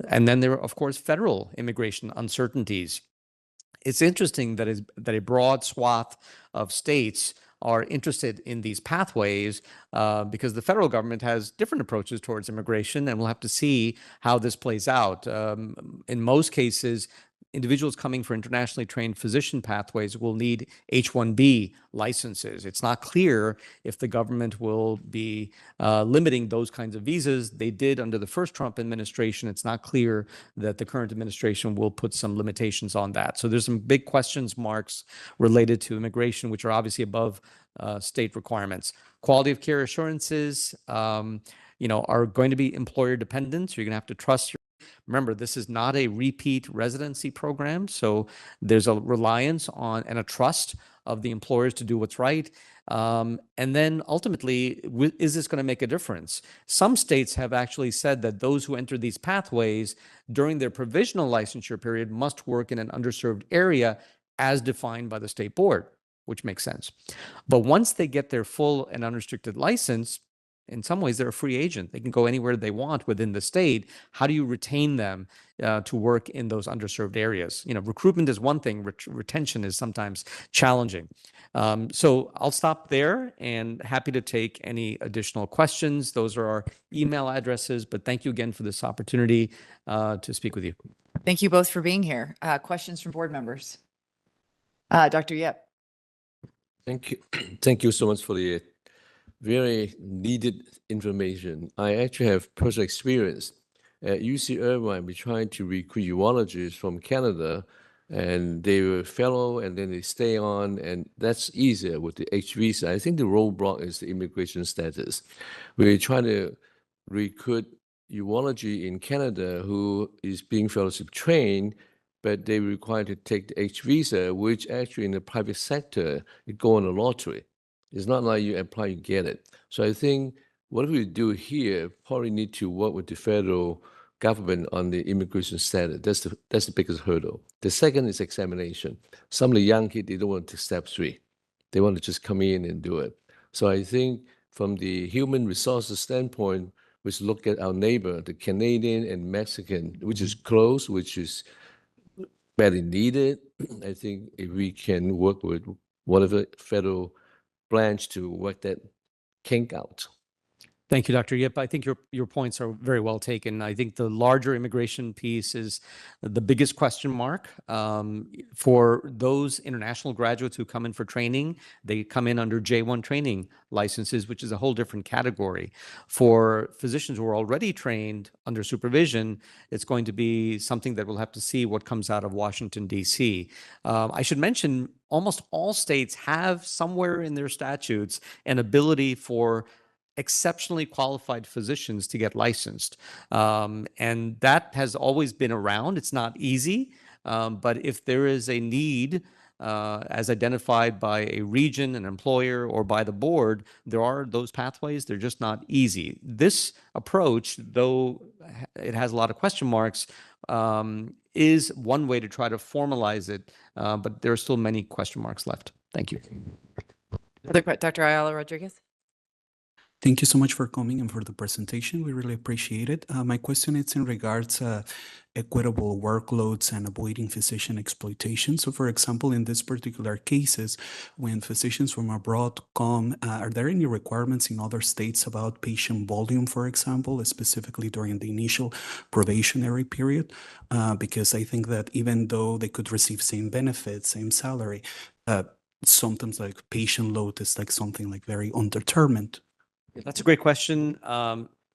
And then there are, of course, federal immigration uncertainties. It's interesting that a broad swath of states are interested in these pathways because the federal government has different approaches towards immigration, and we'll have to see how this plays out. In most cases, individuals coming for internationally trained physician pathways will need H-1B licenses. It's not clear if the government will be limiting those kinds of visas. They did under the first Trump administration. It's not clear that the current administration will put some limitations on that. So there's some big questions marks related to immigration, which are obviously above state requirements. Quality of care assurances, are going to be employer dependent. So you're going to have to trust your. Remember, this is not a repeat residency program, so there's a reliance on and a trust of the employers to do what's right. And then ultimately, is this going to make a difference? Some states have actually said that those who enter these pathways during their provisional licensure period must work in an underserved area as defined by the state board, which makes sense. But once they get their full and unrestricted license, in some ways, they're a free agent. They can go anywhere they want within the state. How do you retain them to work in those underserved areas? Recruitment is one thing. Retention is sometimes challenging. So I'll stop there and happy to take any additional questions. Those are our email addresses. But thank you again for this opportunity to speak with you. Thank you both for being here. Questions from board members? Dr. Yip. Thank you. Thank you so much for the very needed information. I actually have personal experience. At UC Irvine, we tried to recruit urologists from Canada, and they were fellow, and then they stay on, and that's easier with the H visa. I think the roadblock is the immigration status. We're trying to recruit urology in Canada who is being fellowship trained, but they require to take the H visa, which actually in the private sector, it go on a lottery. It's not like you apply, you get it. So I think what we do here probably need to work with the federal government on the immigration status. That's the biggest hurdle. The second is examination. Some of the young kids, they don't want to step 3. They want to just come in and do it. So I think from the human resources standpoint, we should look at our neighbor, the Canadian and Mexican, which is close, which is badly needed. I think if we can work with whatever federal branch to work that kink out. Thank you, Dr. Yip. I think your points are very well taken. I think the larger immigration piece is the biggest question mark. For those international graduates who come in for training, they come in under J1 training licenses, which is a whole different category. For physicians who are already trained under supervision, it's going to be something that we'll have to see what comes out of Washington, D.C. I should mention almost all states have somewhere in their statutes an ability for exceptionally qualified physicians to get licensed. And that has always been around. It's not easy, but if there is a need as identified by a region, an employer, or by the board, there are those pathways. They're just not easy. This approach, though it has a lot of question marks, is one way to try to formalize it, but there are still many question marks left. Thank you. Dr. Ayala Rodriguez. Thank you so much for coming and for the presentation. We really appreciate it. My question is in regards equitable workloads and avoiding physician exploitation. So for example, in this particular cases, when physicians from abroad come, are there any requirements in other states about patient volume, for example, specifically during the initial probationary period? Because I think that even though they could receive same benefits, same salary, sometimes like patient load is like something like very undetermined. That's a great question.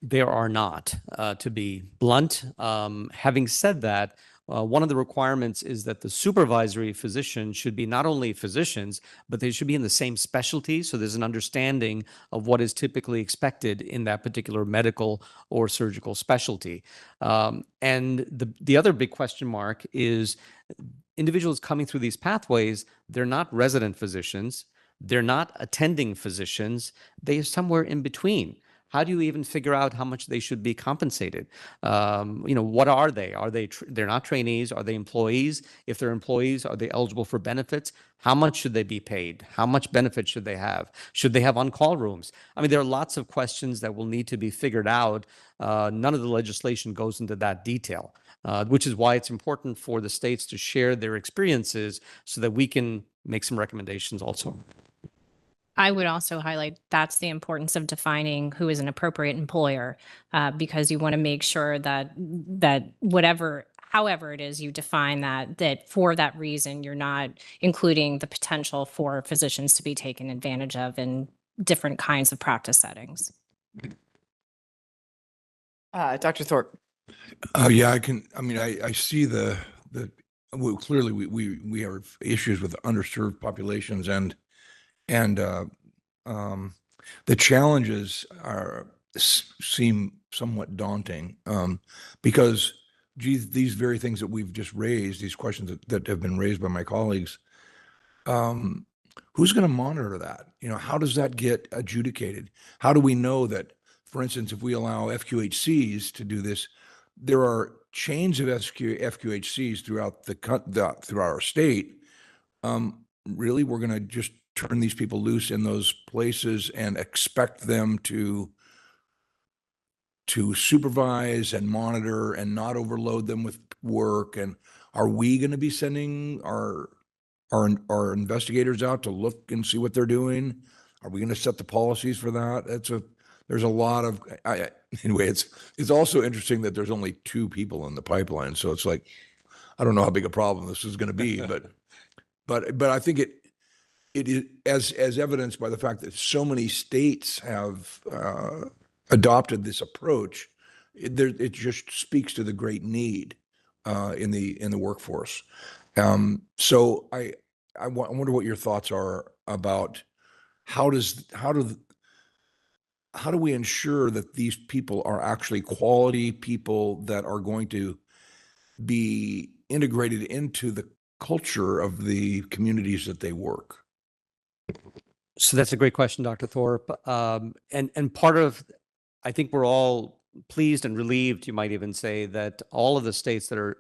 There are not, to be blunt. Having said that, one of the requirements is that the supervisory physician should be not only physicians, but they should be in the same specialty. So there's an understanding of what is typically expected in that particular medical or surgical specialty. And the other big question mark is individuals coming through these pathways, they're not resident physicians. They're not attending physicians. They're somewhere in between. How do you even figure out how much they should be compensated? What are they? They're not trainees? Are they employees? If they're employees, are they eligible for benefits? How much should they be paid? How much benefit should they have? Should they have on-call rooms? I mean, there are lots of questions that will need to be figured out. None of the legislation goes into that detail, which is why it's important for the states to share their experiences so that we can make some recommendations also. I would also highlight that's the importance of defining who is an appropriate employer, because you want to make sure that however it is you define that for that reason, you're not including the potential for physicians to be taken advantage of in different kinds of practice settings. Dr. Thorpe. Yeah, I see well, clearly we have issues with underserved populations and the challenges seem somewhat daunting because these very things that we've just raised, these questions that have been raised by my colleagues, who's going to monitor that? How does that get adjudicated? How do we know that, for instance, if we allow FQHCs to do this, there are chains of FQHCs throughout our state. Really, we're going to just turn these people loose in those places and expect them to supervise and monitor and not overload them with work? And are we going to be sending our investigators out to look and see what they're doing? Are we going to set the policies for that? There's a lot of, anyway, it's also interesting that there's only 2 people in the pipeline. So it's like, I don't know how big a problem this is going to be, but I think it is as evidenced by the fact that so many states have adopted this approach. It just speaks to the great need in the workforce. So I wonder what your thoughts are about how do we ensure that these people are actually quality people that are going to be integrated into the culture of the communities that they work? So that's a great question, Dr. Thorpe. And part of, I think we're all pleased and relieved, you might even say, that all of the states that are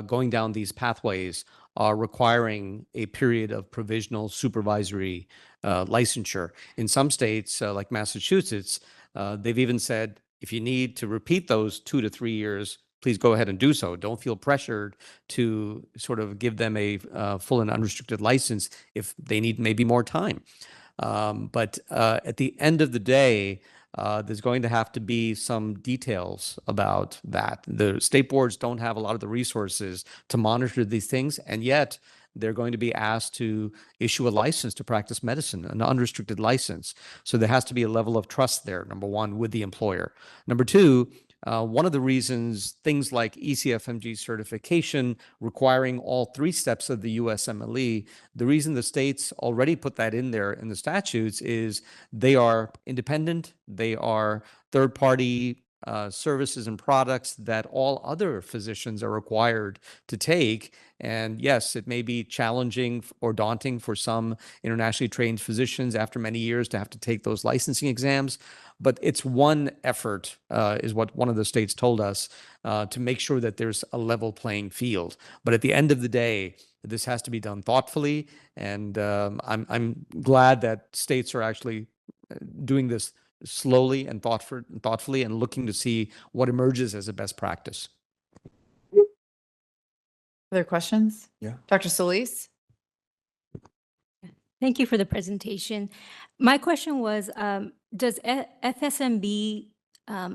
going down these pathways are requiring a period of provisional supervisory licensure. In some states, like Massachusetts, they've even said, if you need to repeat those 2 to 3 years, please go ahead and do so. Don't feel pressured to sort of give them a full and unrestricted license if they need maybe more time. But at the end of the day, there's going to have to be some details about that. The state boards don't have a lot of the resources to monitor these things, and yet they're going to be asked to issue a license to practice medicine, an unrestricted license. So there has to be a level of trust there, number one, with the employer. Number two, one of the reasons things like ECFMG certification requiring all 3 steps of the USMLE, the reason the states already put that in there in the statutes is they are independent, they are third-party services and products that all other physicians are required to take. And yes, it may be challenging or daunting for some internationally trained physicians after many years to have to take those licensing exams, but it's one effort, is what one of the states told us, to make sure that there's a level playing field. But at the end of the day, this has to be done thoughtfully, and I'm glad that states are actually doing this slowly and thoughtfully and looking to see what emerges as a best practice. Other questions? Yeah. Dr. Solis? Thank you for the presentation. My question was, does FSMB,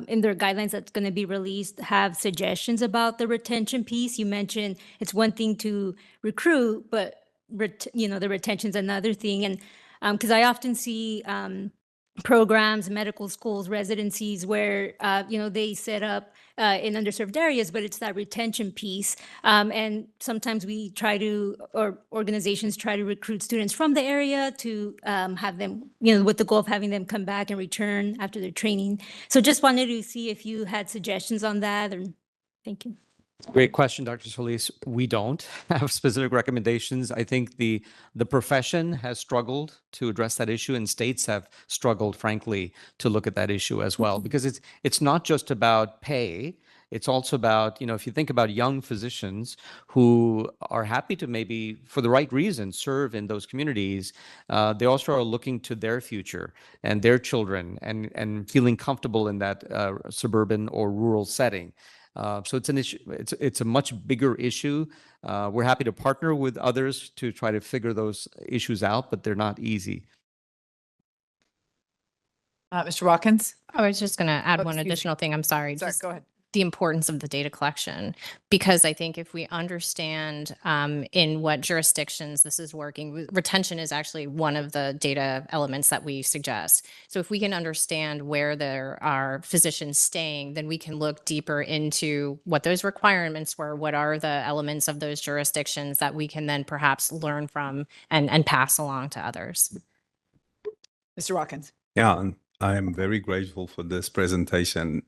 in their guidelines that's going to be released, have suggestions about the retention piece? You mentioned it's one thing to recruit, but the retention's another thing. And because I often see programs, medical schools, residencies where, they set up in underserved areas, but it's that retention piece. And sometimes or organizations try to recruit students from the area to have them, with the goal of having them come back and return after their training. So just wanted to see if you had suggestions on that. Thank you. Great question, Dr. Solis. We don't have specific recommendations. I think the profession has struggled to address that issue, and states have struggled, frankly, to look at that issue as well, because it's not just about pay. It's also about, if you think about young physicians who are happy to maybe, for the right reason, serve in those communities, they also are looking to their future and their children and feeling comfortable in that suburban or rural setting. So it's an issue. It's a much bigger issue. We're happy to partner with others to try to figure those issues out, but they're not easy. Mr. Watkins? I was just going to add Oh, one excuse me. additional thing. I'm sorry. Sorry, Just go ahead. the importance of the data collection, because I think if we understand in what jurisdictions this is working, retention is actually one of the data elements that we suggest. So if we can understand where there are physicians staying, then we can look deeper into what those requirements were, what are the elements of those jurisdictions that we can then perhaps learn from and pass along to others. Mr. Watkins? Yeah, and I am very grateful for this presentation.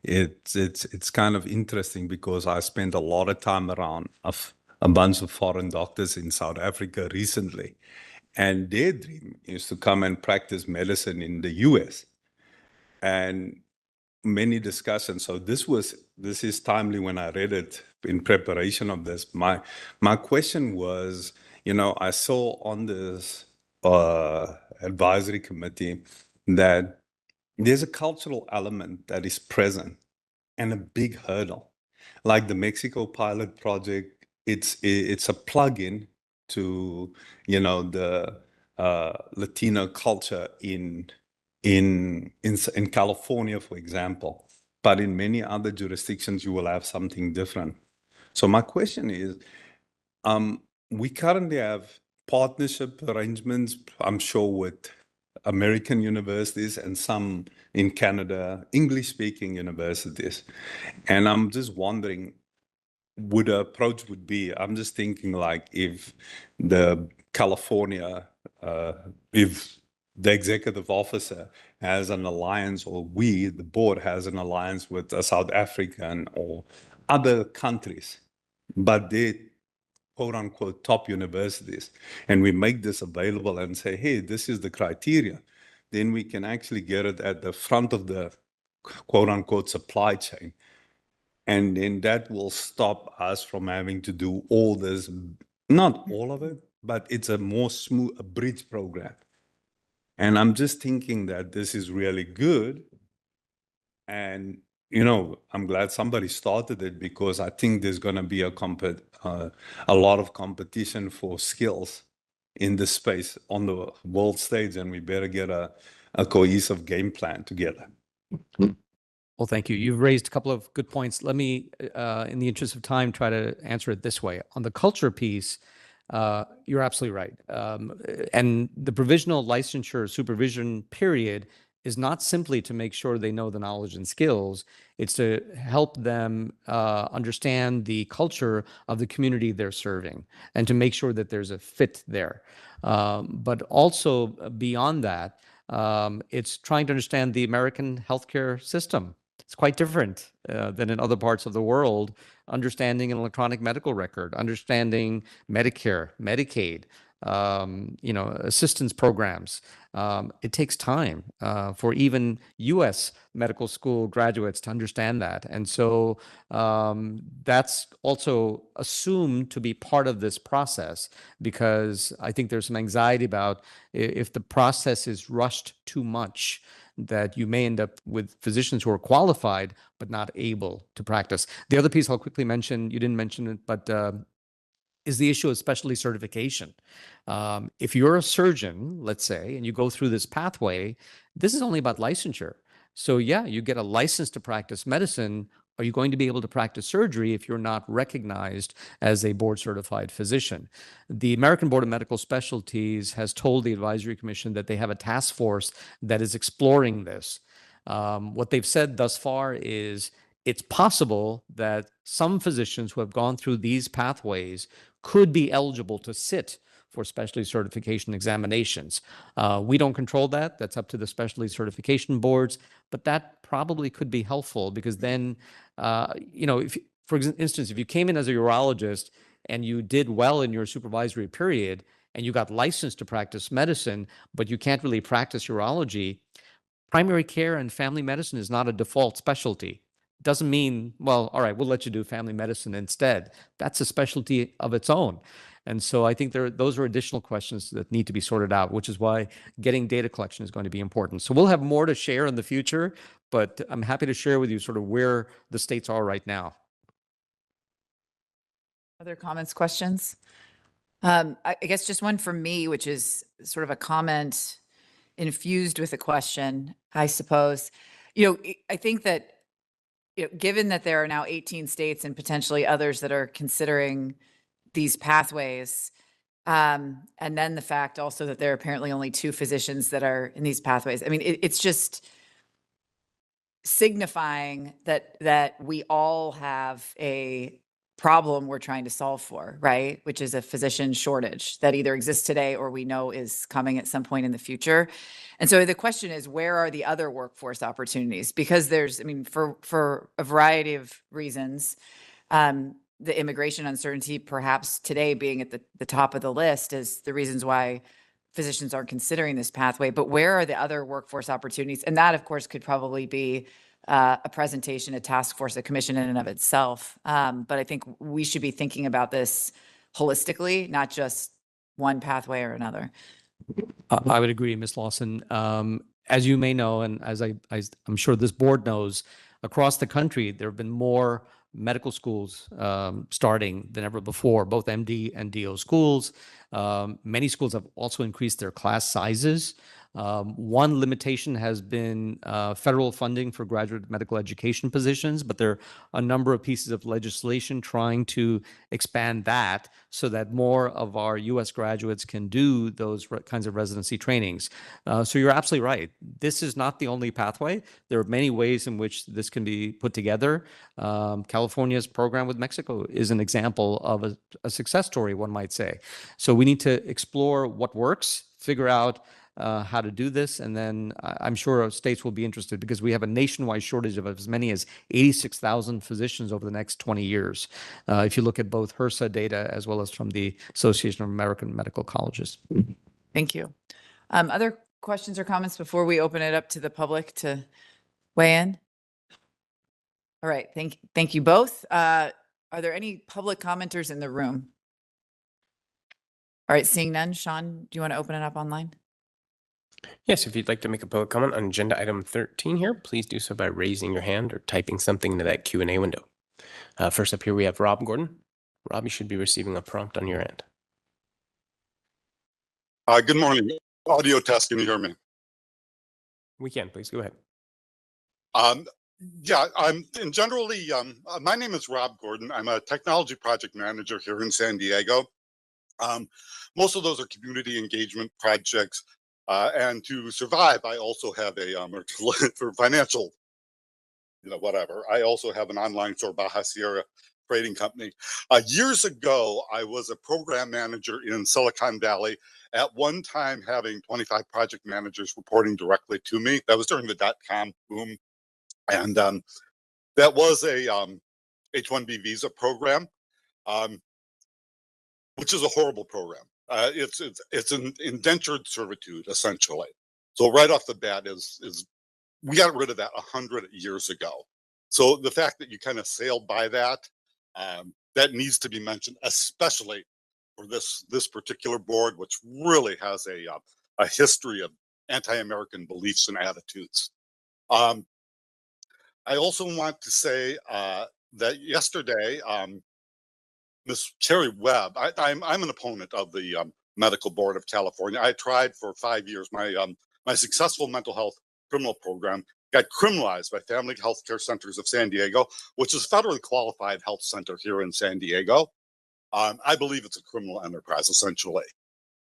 It's kind of interesting because I spent a lot of time around a bunch of foreign doctors in South Africa recently, and their dream is to come and practice medicine in the US. And many discussions. So this is timely when I read it in preparation of this. My question was, I saw on this advisory committee that there's a cultural element that is present and a big hurdle. Like the Mexico pilot project, it's a plug-in to, the Latino culture in California, for example. But in many other jurisdictions, you will have something different. So my question is, we currently have partnership arrangements, I'm sure, with American universities and some in Canada, English-speaking universities. And I'm just wondering what the approach would be. I'm just thinking like if the California, if the executive officer has an alliance, or we, the board, has an alliance with a South African or other countries, but they quote unquote top universities, and we make this available and say, hey, this is the criteria, then we can actually get it at the front of the quote unquote supply chain. And then that will stop us from having to do all this, not all of it, but it's a more smooth, a bridge program. And I'm just thinking that this is really good. And I'm glad somebody started it, because I think there's going to be a lot of competition for skills in this space on the world stage, and we better get a cohesive game plan together. Well, thank you. You've raised a couple of good points. Let me, in the interest of time, try to answer it this way. On the culture piece, you're absolutely right. And the provisional licensure supervision period is not simply to make sure they know the knowledge and skills. It's to help them understand the culture of the community they're serving and to make sure that there's a fit there. But also beyond that, it's trying to understand the American healthcare system. It's quite different than in other parts of the world. Understanding an electronic medical record, understanding Medicare, Medicaid, assistance programs. It takes time for even U.S. medical school graduates to understand that. And so that's also assumed to be part of this process, because I think there's some anxiety about if the process is rushed too much, that you may end up with physicians who are qualified but not able to practice. The other piece I'll quickly mention, you didn't mention it, but is the issue of specialty certification. If you're a surgeon, let's say, and you go through this pathway, this is only about licensure. So yeah, you get a license to practice medicine. Are you going to be able to practice surgery if you're not recognized as a board certified physician? The American Board of Medical Specialties has told the Advisory Commission that they have a task force that is exploring this. What they've said thus far is it's possible that some physicians who have gone through these pathways could be eligible to sit for specialty certification examinations. We don't control that. That's up to the specialty certification boards, but that probably could be helpful because then, if, for instance, if you came in as a urologist and you did well in your supervisory period and you got licensed to practice medicine, but you can't really practice urology, primary care and family medicine is not a default specialty. Doesn't mean, well, all right, we'll let you do family medicine instead. That's a specialty of its own. And so I think those are additional questions that need to be sorted out, which is why getting data collection is going to be important. So we'll have more to share in the future, but I'm happy to share with you sort of where the states are right now. Other comments, questions? I guess just one from me, which is sort of a comment infused with a question, I suppose. I think that given that there are now 18 states and potentially others that are considering these pathways, and then the fact also that there are apparently only 2 physicians that are in these pathways. I mean, it's just signifying that we all have a problem we're trying to solve for, right? Which is a physician shortage that either exists today or we know is coming at some point in the future. And so the question is, where are the other workforce opportunities? Because there's, I mean, for a variety of reasons, the immigration uncertainty perhaps today being at the top of the list is the reasons why physicians aren't considering this pathway. But where are the other workforce opportunities? And that, of course, could probably be a presentation, a task force, a commission in and of itself. But I think we should be thinking about this holistically, not just one pathway or another. I would agree, Ms. Lawson. As you may know, and as I'm sure this board knows, across the country, there have been more medical schools starting than ever before, both MD and DO schools. Many schools have also increased their class sizes. One limitation has been federal funding for graduate medical education positions, but there are a number of pieces of legislation trying to expand that so that more of our U.S. graduates can do those kinds of residency trainings. So you're absolutely right. This is not the only pathway. There are many ways in which this can be put together. California's program with Mexico is an example of a success story, one might say. So we need to explore what works, figure out how to do this, and then I'm sure states will be interested because we have a nationwide shortage of as many as 86,000 physicians over the next 20 years. If you look at both HRSA data as well as from the Association of American Medical Colleges. Thank you. Other questions or comments before we open it up to the public to weigh in? All right, thank you both. Are there any public commenters in the room? All right, seeing none, Sean, do you want to open it up online? Yes, if you'd like to make a public comment on agenda item 13 here, please do so by raising your hand or typing something into that Q&A window. First up here, we have Rob Gordon. Rob, you should be receiving a prompt on your end. Good morning. Audio test, can you hear me? We can, please go ahead. Yeah, and generally, my name is Rob Gordon. I'm a technology project manager here in San Diego. Most of those are community engagement projects. And to survive, I also have or for financial, whatever, I also have an online store, Baja Sierra Trading Company. Years ago, I was a program manager in Silicon Valley, at one time having 25 project managers reporting directly to me. That was during the .com boom. And that was a H-1B visa program, which is a horrible program. It's an indentured servitude, essentially. So right off the bat is we got rid of that 100 years ago. So the fact that you kind of sailed by that, that needs to be mentioned, especially for this particular board, which really has a history of anti-American beliefs and attitudes. I also want to say that yesterday, Ms. Cherry Webb, I'm an opponent of the Medical Board of California. I tried for 5 years. My successful mental health criminal program got criminalized by Family Health Care Centers of San Diego, which is a federally qualified health center here in San Diego. I believe it's a criminal enterprise, essentially.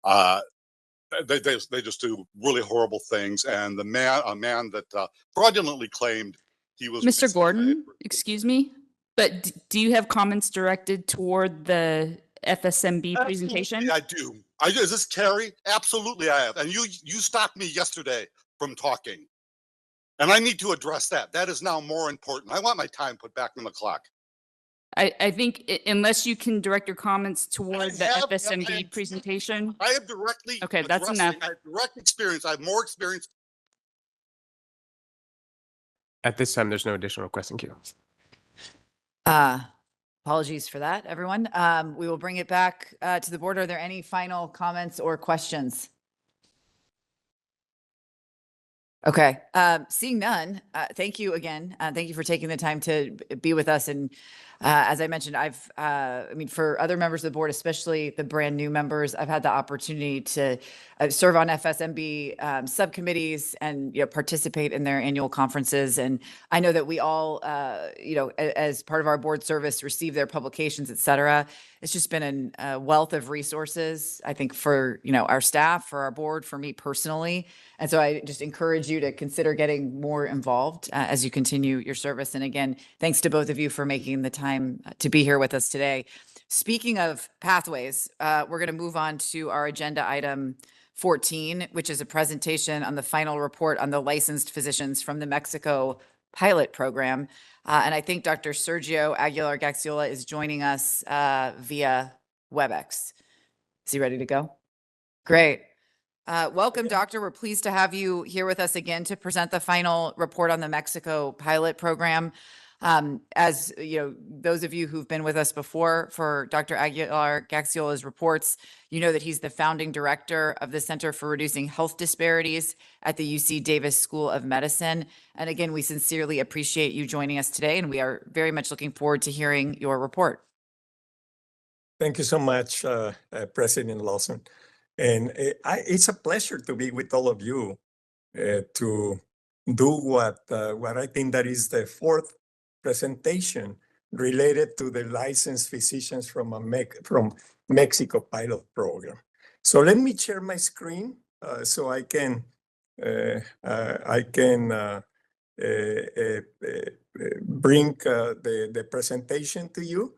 They just do really horrible things. And a man that fraudulently claimed he was Mr. Gordon, excuse me, but do you have comments directed toward the FSMB presentation? I do. Is this Carrie? Absolutely, I have. And you stopped me yesterday from talking. And I need to address that. That is now more important. I want my time put back on the clock. I think unless you can direct your comments toward the FSMB presentation. I have directly. Okay, that's enough. I have direct experience. I have more experience. At this time, there's no additional requests in queue. Apologies for that, everyone. We will bring it back to the board. Are there any final comments or questions? Okay, seeing none, thank you again. Thank you for taking the time to be with us. And as I mentioned, I mean, for other members of the board, especially the brand new members, I've had the opportunity to serve on FSMB subcommittees and participate in their annual conferences. And I know that we all, as part of our board service, receive their publications, et cetera. It's just been a wealth of resources, I think, for our staff, for our board, for me personally. And so I just encourage you to consider getting more involved as you continue your service. And again, thanks to both of you for making the time to be here with us today. Speaking of pathways, we're going to move on to our agenda item 14, which is a presentation on the final report on the licensed physicians from the Mexico pilot program. And I think Dr. Sergio Aguilar-Gaxiola is joining us via WebEx. Is he ready to go? Great. Welcome, Doctor. We're pleased to have you here with us again to present the final report on the Mexico pilot program. As those of you who've been with us before for Dr. Aguilar-Gaxiola's reports, you know that he's the founding director of the Center for Reducing Health Disparities at the UC Davis School of Medicine. And again, we sincerely appreciate you joining us today, and we are very much looking forward to hearing your report. Thank you so much, President Lawson. And it's a pleasure to be with all of you to do what I think that is the fourth presentation related to the licensed physicians from Mexico pilot program. So let me share my screen so I can bring the presentation to you.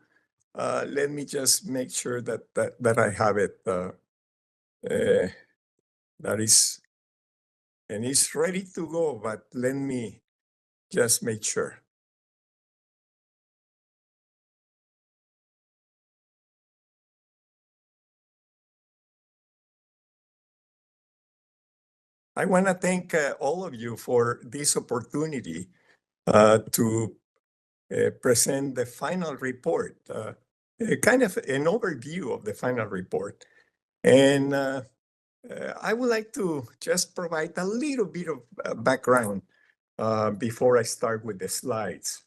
Let me just make sure that I have it. That is, and it's ready to go, but let me just make sure. I want to thank all of you for this opportunity to present the final report, kind of an overview of the final report. And I would like to just provide a little bit of background before I start with the slides.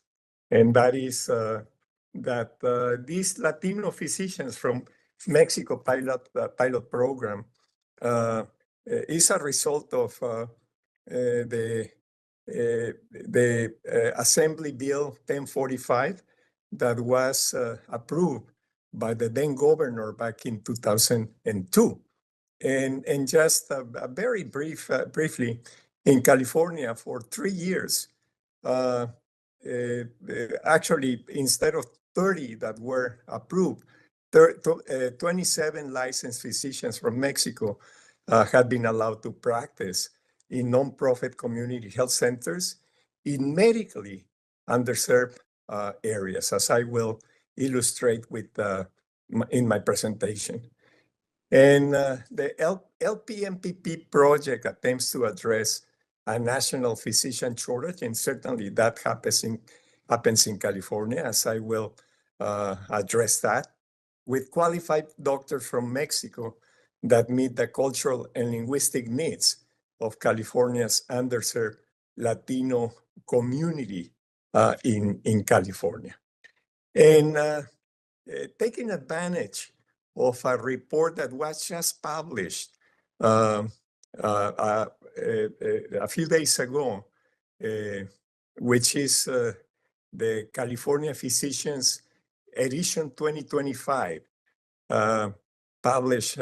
And that is that these Latino physicians from Mexico pilot program is a result of the Assembly Bill 1045 that was approved by the then governor back in 2002. And just a very briefly, in California for 3 years, actually, instead of 30 that were approved, 27 licensed physicians from Mexico had been allowed to practice in nonprofit community health centers in medically underserved areas, as I will illustrate with in my presentation. And the LPNPP project attempts to address a national physician shortage, and certainly that happens in California, as I will address that, with qualified doctors from Mexico that meet the cultural and linguistic needs of California's underserved Latino community in California. And taking advantage of a report that was just published a few days ago, which is the California Physicians Edition 2025, published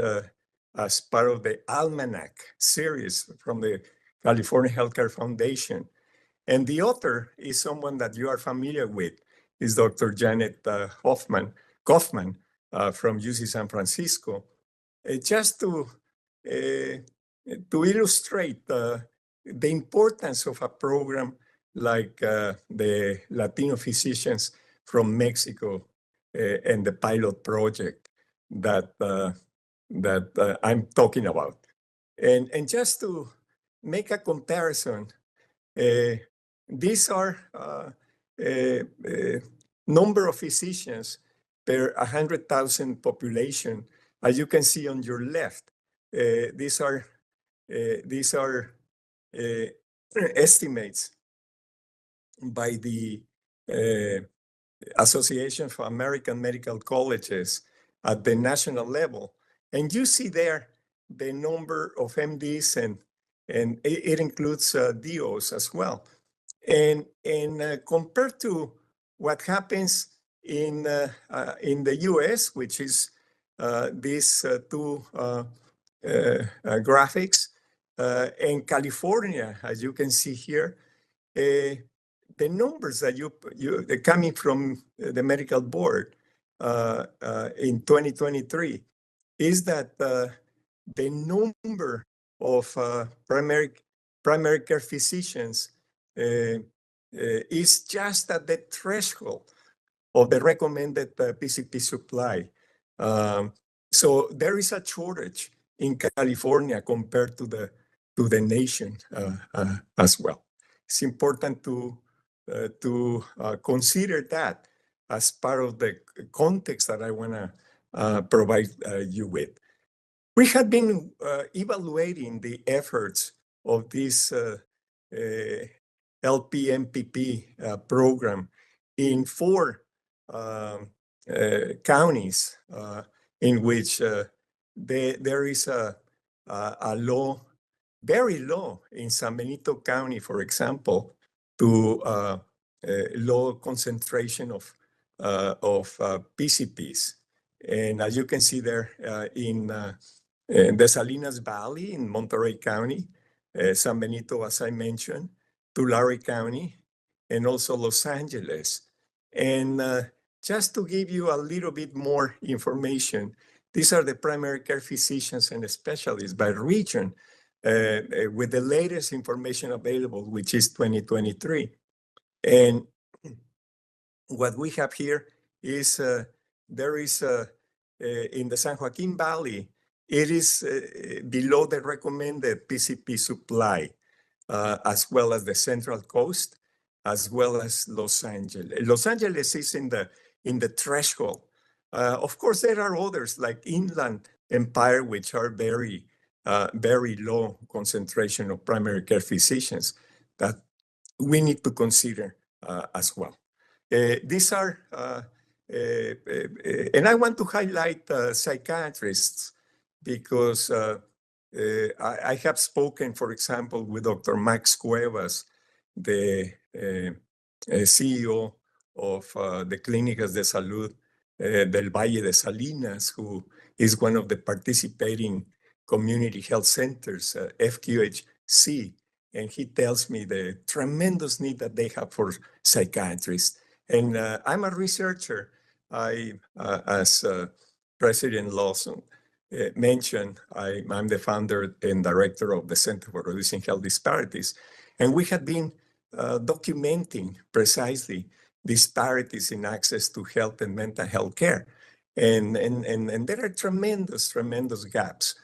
as part of the Almanac series from the California Healthcare Foundation. And the author is someone that you are familiar with, is Dr. Janet Kaufman from UC San Francisco. Just to illustrate the importance of a program like the Latino Physicians from Mexico and the pilot project that I'm talking about. And just to make a comparison, these are number of physicians per 100,000 population. As you can see on your left, these are estimates by the Association for American Medical Colleges at the national level. And you see there the number of MDs and it includes DOs as well. And compared to what happens in the US, which is these two graphics, and California, as you can see here, the numbers that they're coming from the medical board in 2023 is that the number of primary care physicians is just at the threshold of the recommended PCP supply. So there is a shortage in California compared to the nation as well. It's important to consider that as part of the context that I want to provide you with. We have been evaluating the efforts of this LPMPP program in 4 counties in which there is a law, very low in San Benito County, for example, to low concentration of PCPs. And as you can see there in the Salinas Valley in Monterey County, San Benito, as I mentioned, Tulare County, and also Los Angeles. And just to give you a little bit more information, these are the primary care physicians and specialists by region with the latest information available, which is 2023. And what we have here is there is in the San Joaquin Valley, it is below the recommended PCP supply, as well as the Central Coast, as well as Los Angeles. Los Angeles is in the threshold. Of course, there are others like Inland Empire, which are very low concentration of primary care physicians that we need to consider as well. These are, and I want to highlight psychiatrists because I have spoken, for example, with Dr. Max Cuevas, the CEO of the Clínicas de Salud del Valle de Salinas, who is one of the participating community health centers, FQHC, and he tells me the tremendous need that they have for psychiatrists. And I'm a researcher. As President Lawson mentioned, I'm the founder and director of the Center for Reducing Health Disparities. And we have been documenting precisely disparities in access to health and mental health care. And there are tremendous gaps,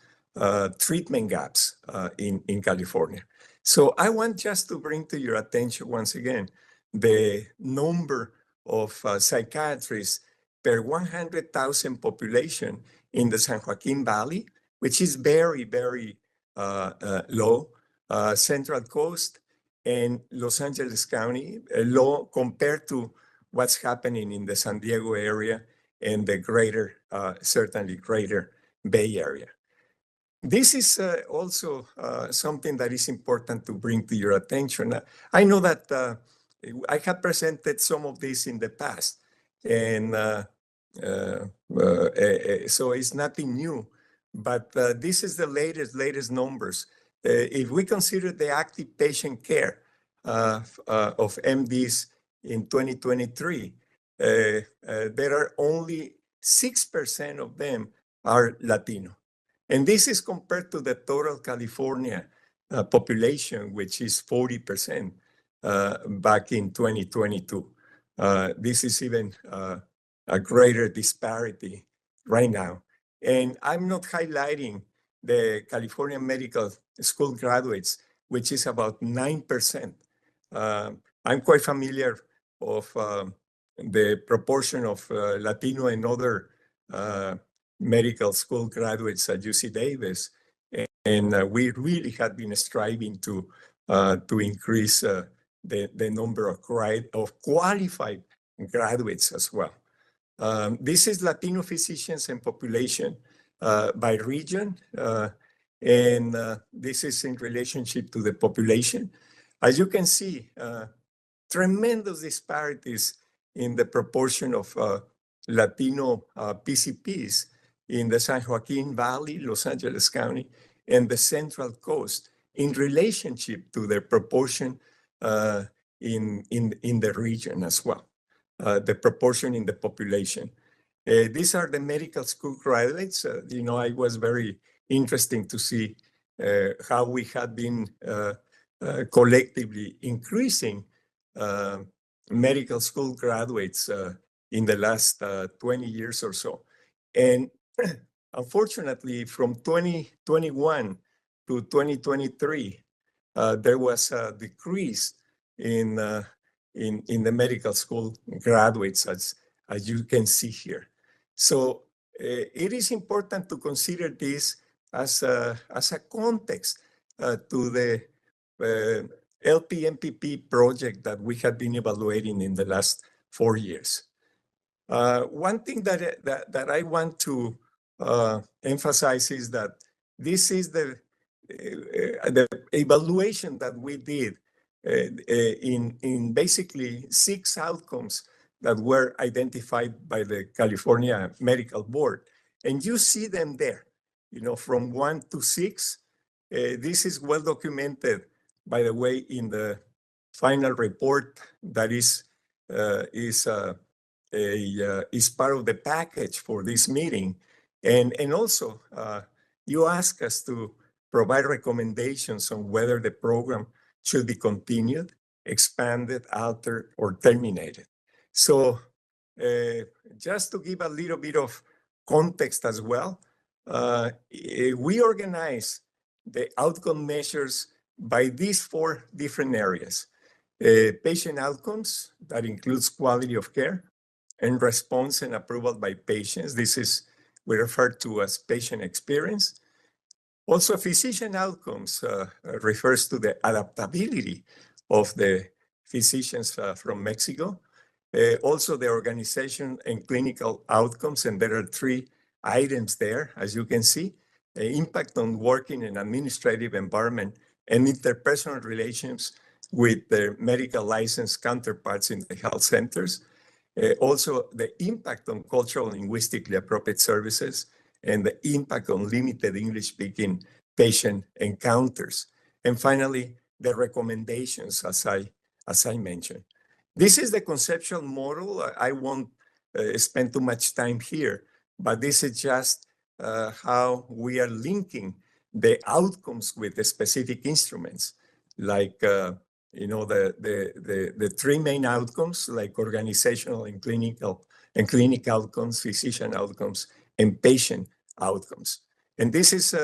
treatment gaps in California. So I want just to bring to your attention once again the number of psychiatrists per 100,000 population in the San Joaquin Valley, which is very low. Central Coast, and Los Angeles County, low compared to what's happening in the San Diego area and the greater, certainly greater Bay Area. This is also something that is important to bring to your attention. I know that I have presented some of this in the past, and so it's nothing new, but this is the latest numbers. If we consider the active patient care of MDs in 2023, there are only 6% of them are Latino. And this is compared to the total California population, which is 40% back in 2022. This is even a greater disparity right now. And I'm not highlighting the California Medical School graduates, which is about 9%. I'm quite familiar of the proportion of Latino and other medical school graduates at UC Davis, and we really have been striving to increase the number of qualified graduates as well. This is Latino physicians and population by region, and this is in relationship to the population. As you can see, tremendous disparities in the proportion of Latino PCPs in the San Joaquin Valley, Los Angeles County, and the Central Coast in relationship to their proportion in the region as well, the proportion in the population. These are the medical school graduates. I was very interesting to see how we had been collectively increasing medical school graduates in the last 20 years or so. And unfortunately, from 2021 to 2023, there was a decrease in the medical school graduates, as you can see here. So it is important to consider this as a context to the LPMPP project that we have been evaluating in the last 4 years. One thing that I want to emphasize is that this is the evaluation that we did in basically 6 outcomes that were identified by the California Medical Board. And you see them there, from 1 to 6. This is well documented, by the way, in the final report that is part of the package for this meeting. And also, you ask us to provide recommendations on whether the program should be continued, expanded, altered, or terminated. So just to give a little bit of context as well, we organize the outcome measures by these 4 different areas. Patient outcomes, that includes quality of care, and response and approval by patients. This is we refer to as patient experience. Also, physician outcomes refers to the adaptability of the physicians from Mexico. Also, the organization and clinical outcomes, and there are 3 items there, as you can see. The impact on working and administrative environment and interpersonal relations with their medical licensed counterparts in the health centers. Also, the impact on cultural and linguistically appropriate services, and the impact on limited English-speaking patient encounters. And finally, the recommendations, as I mentioned. This is the conceptual model. I won't spend too much time here, but this is just how we are linking the outcomes with the specific instruments, like the 3 main outcomes, like organizational and clinical outcomes, physician outcomes, and patient outcomes. And this is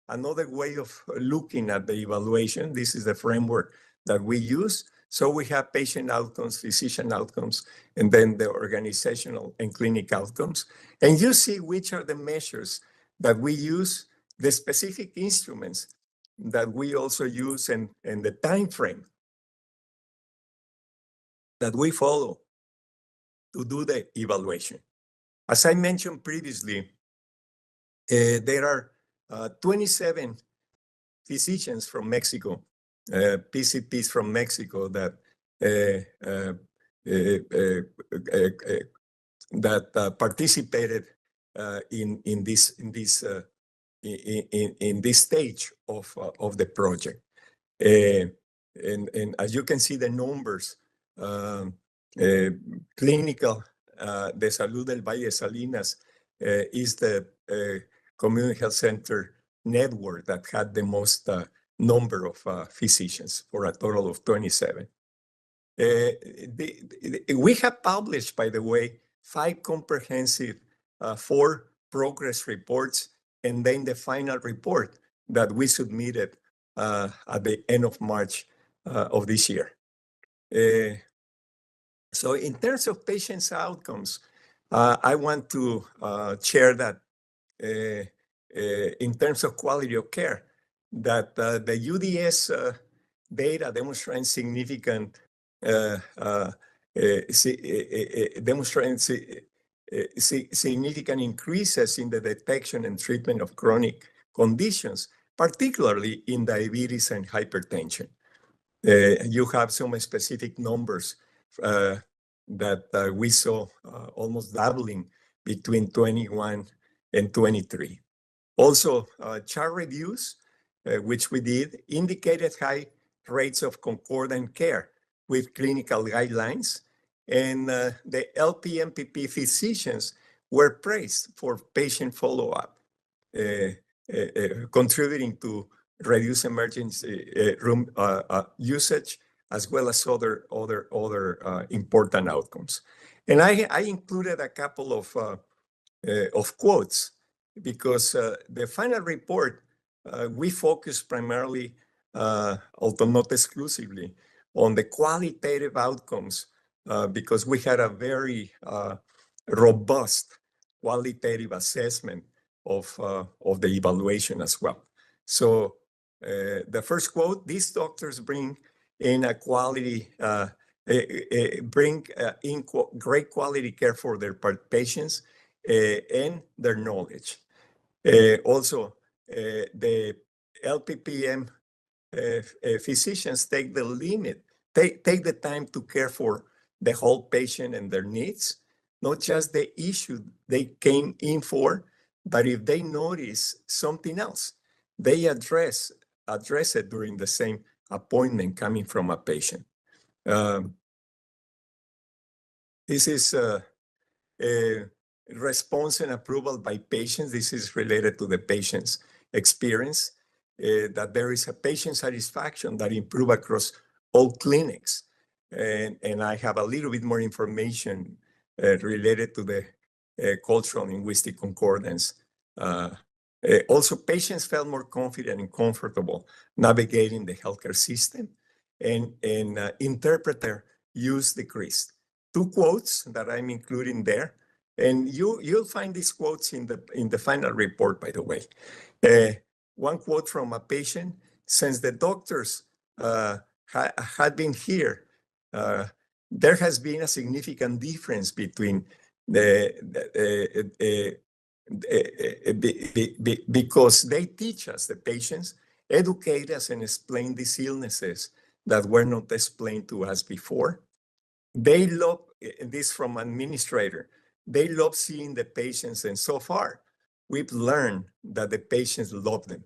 another way of looking at the evaluation. This is the framework that we use. So we have patient outcomes, physician outcomes, and then the organizational and clinical outcomes. And you see which are the measures that we use, the specific instruments that we also use and the time frame that we follow to do the evaluation. As I mentioned previously, there are 27 physicians from Mexico, PCPs from Mexico that participated in this stage of the project. And as you can see, the numbers, clinical, de Salud del Valle Salinas is the community health center network that had the most number of physicians, for a total of 27. We have published, by the way, 5 comprehensive 4 progress reports, and then the final report that we submitted at the end of March of this year. So in terms of patients' outcomes, I want to share that in terms of quality of care, that the UDS data demonstrates significant significant increases in the detection and treatment of chronic conditions, particularly in diabetes and hypertension. You have some specific numbers that we saw almost doubling between 21 and 23. Also, chart reviews, which we did, indicated high rates of concordant care with clinical guidelines, and the LPNPP physicians were praised for patient follow-up, contributing to reduced emergency room usage, as well as other important outcomes. And I included a couple of quotes, because the final report, we focused primarily, although not exclusively, on the qualitative outcomes, because we had a very robust qualitative assessment of the evaluation as well. So the first quote: "These doctors bring in a quality, great quality care for their patients and their knowledge." Also, the LPPM physicians take the time to care for the whole patient and their needs, not just the issue they came in for, but if they notice something else, they address it during the same appointment coming from a patient. This is a response and approval by patients. This is related to the patient's experience, that there is a patient satisfaction that improve across all clinics. And I have a little bit more information related to the cultural linguistic concordance. Also, patients felt more confident and comfortable navigating the healthcare system, and interpreter use decreased. 2 quotes that I'm including there, and you'll find these quotes in the final report, by the way. One quote from a patient: "Since the doctors had been here, there has been a significant difference between because they teach us, the patients, educate us, and explain these illnesses that were not explained to us before. They love," this from administrator, "they love seeing the patients, and so far, we've learned that the patients love them.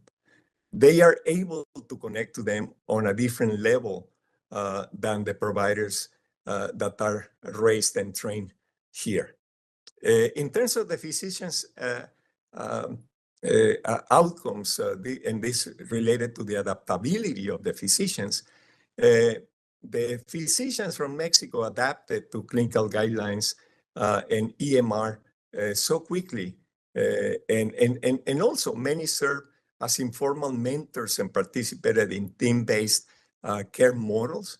They are able to connect to them on a different level than the providers that are raised and trained here." In terms of the physicians' outcomes, and this related to the adaptability of the physicians, the physicians from Mexico adapted to clinical guidelines and EMR so quickly, and also many served as informal mentors and participated in team-based care models.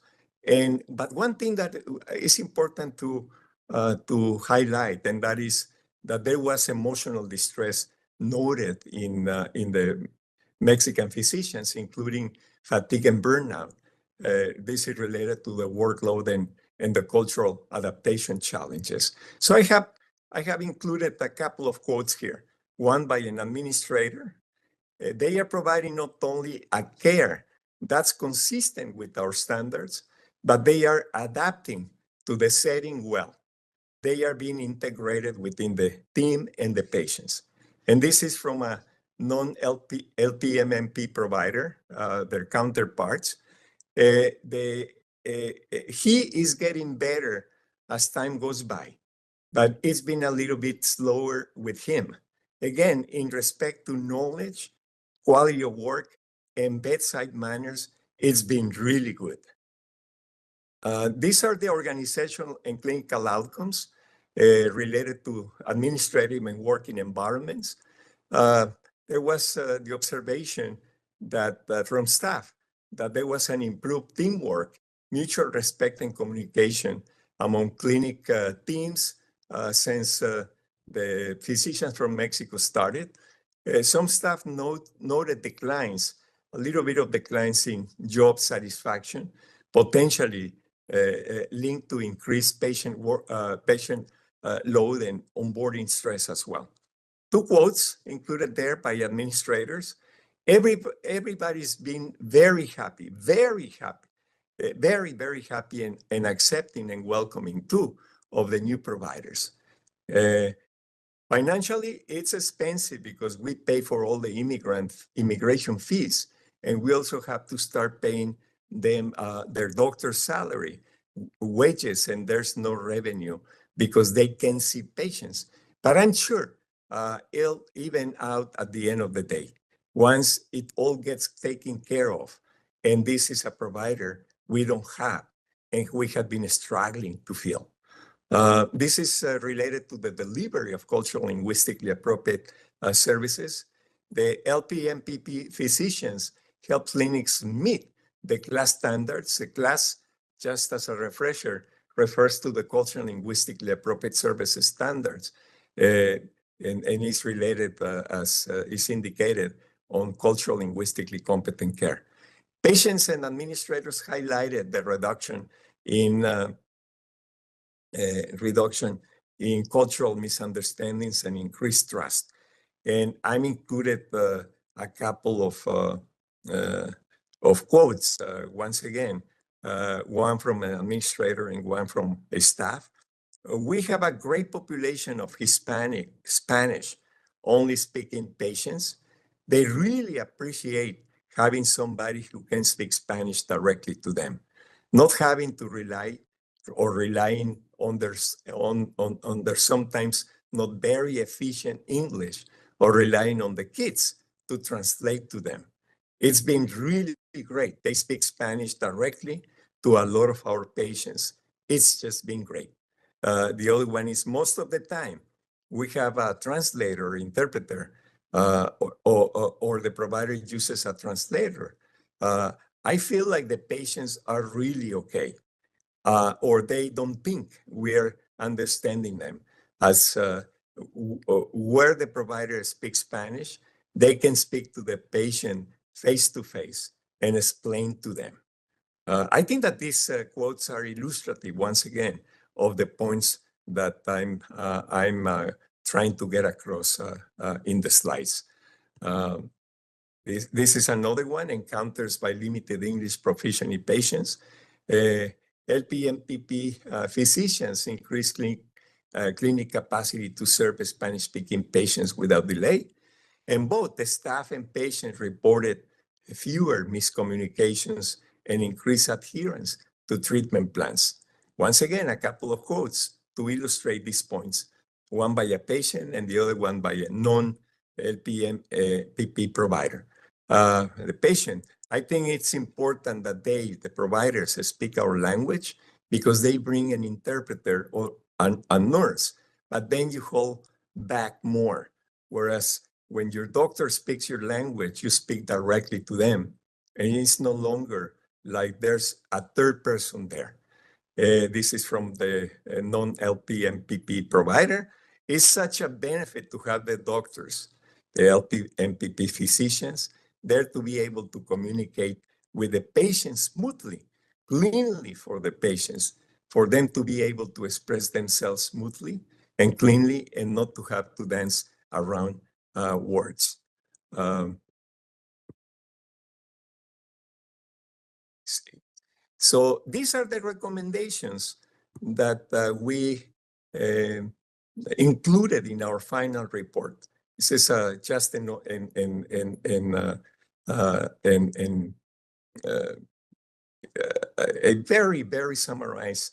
But one thing that is important to highlight, and that is that there was emotional distress noted in the Mexican physicians, including fatigue and burnout. This is related to the workload and the cultural adaptation challenges. So I have included a couple of quotes here. One by an administrator. They are providing not only a care that's consistent with our standards, but they are adapting to the setting well. They are being integrated within the team and the patients. And this is from a non-LPMMP provider, their counterparts. He is getting better as time goes by, but it's been a little bit slower with him. Again, in respect to knowledge, quality of work, and bedside manners, it's been really good. These are the organizational and clinical outcomes related to administrative and working environments. There was the observation that from staff that there was an improved teamwork, mutual respect and communication among clinic teams since the physicians from Mexico started. Some staff noted declines, a little bit of declines in job satisfaction, potentially linked to increased patient load and onboarding stress as well. 2 quotes included there by administrators. Everybody's been very happy, very happy and accepting and welcoming too of the new providers. Financially, it's expensive because we pay for all the immigration fees, and we also have to start paying them their doctor's salary, wages, and there's no revenue because they can see patients. But I'm sure it'll even out at the end of the day once it all gets taken care of. And this is a provider we don't have and we have been struggling to fill. This is related to the delivery of cultural linguistically appropriate services. The LPMPP physicians help clinics meet the class standards. The class, just as a refresher, refers to the cultural linguistically appropriate services standards and is related, as is indicated, on cultural linguistically competent care. Patients and administrators highlighted the reduction in cultural misunderstandings and increased trust. And I'm included a couple of quotes, once again, one from an administrator and one from a staff. We have a great population of Hispanic, Spanish-only speaking patients. They really appreciate having somebody who can speak Spanish directly to them, not having to relying on their sometimes not very efficient English or relying on the kids to translate to them. It's been really great. They speak Spanish directly to a lot of our patients. It's just been great. The other one is most of the time we have a translator, interpreter, or the provider uses a translator. I feel like the patients are really okay, or they don't think we're understanding them. As where the provider speaks Spanish, they can speak to the patient face to face and explain to them. I think that these quotes are illustrative, once again, of the points that I'm trying to get across in the slides. This is another one, encounters by limited English proficiency patients. LPMPP physicians increase clinic capacity to serve Spanish-speaking patients without delay. And both the staff and patients reported fewer miscommunications and increased adherence to treatment plans. Once again, a couple of quotes to illustrate these points, one by a patient and the other one by a non-LPMPP provider. The patient, I think it's important that the providers speak our language because they bring an interpreter or a nurse, but then you hold back more. Whereas when your doctor speaks your language, you speak directly to them, and it's no longer like there's a third person there. This is from the non-LPMPP provider. It's such a benefit to have the doctors, the LPMPP physicians, there to be able to communicate with the patients smoothly, cleanly for the patients, for them to be able to express themselves smoothly and cleanly and not to have to dance around words. So these are the recommendations that we included in our final report. This is just a very, very summarized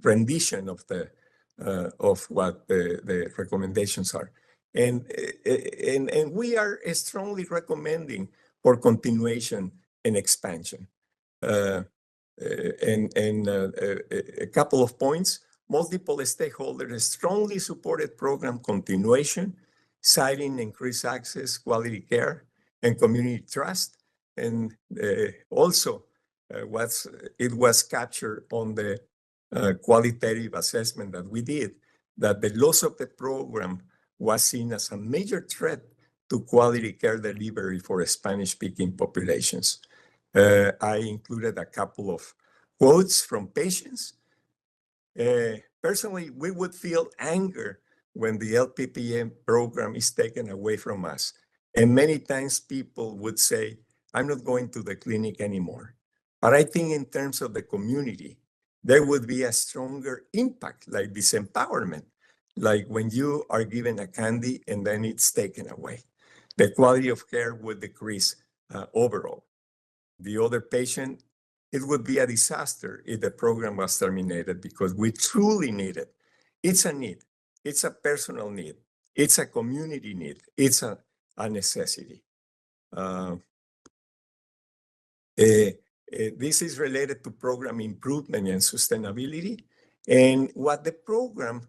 rendition of what the recommendations are. And we are strongly recommending for continuation and expansion. A couple of points. Multiple stakeholders strongly supported program continuation, citing increased access, quality care, and community trust. And also, it was captured on the qualitative assessment that we did, that the loss of the program was seen as a major threat to quality care delivery for Spanish-speaking populations. I included a couple of quotes from patients. Personally, we would feel anger when the LPPM program is taken away from us. And many times people would say, I'm not going to the clinic anymore. But I think in terms of the community, there would be a stronger impact, like disempowerment, like when you are given a candy and then it's taken away. The quality of care would decrease overall. The other patient, it would be a disaster if the program was terminated because we truly need it. It's a need. It's a personal need. It's a community need. It's a necessity. This is related to program improvement and sustainability. And what the program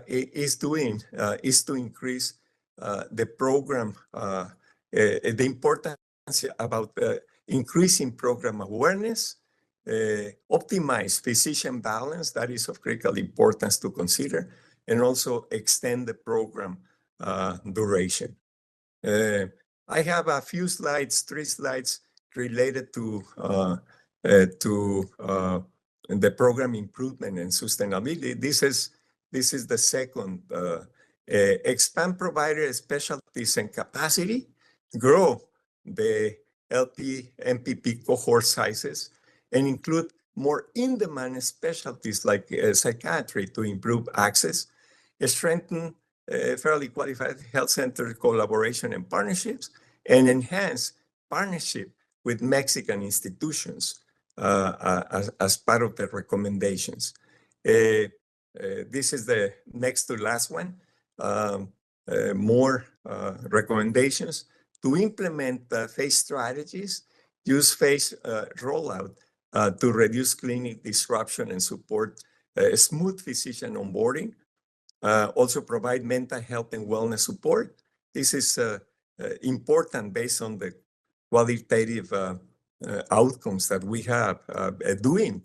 is doing is to increase the program, the importance about increasing program awareness, optimize physician balance, that is of critical importance to consider, and also extend the program duration. I have a few slides, 3 slides related to the program improvement and sustainability. This is the second. Expand provider specialties and capacity, grow the MPP cohort sizes, and include more in-demand specialties like psychiatry to improve access, strengthen fairly qualified health center collaboration and partnerships, and enhance partnership with Mexican institutions as part of the recommendations. This is the next to last one. More recommendations to implement phase strategies, use phase rollout to reduce clinic disruption and support smooth physician onboarding. Also provide mental health and wellness support. This is important based on the qualitative outcomes that we have doing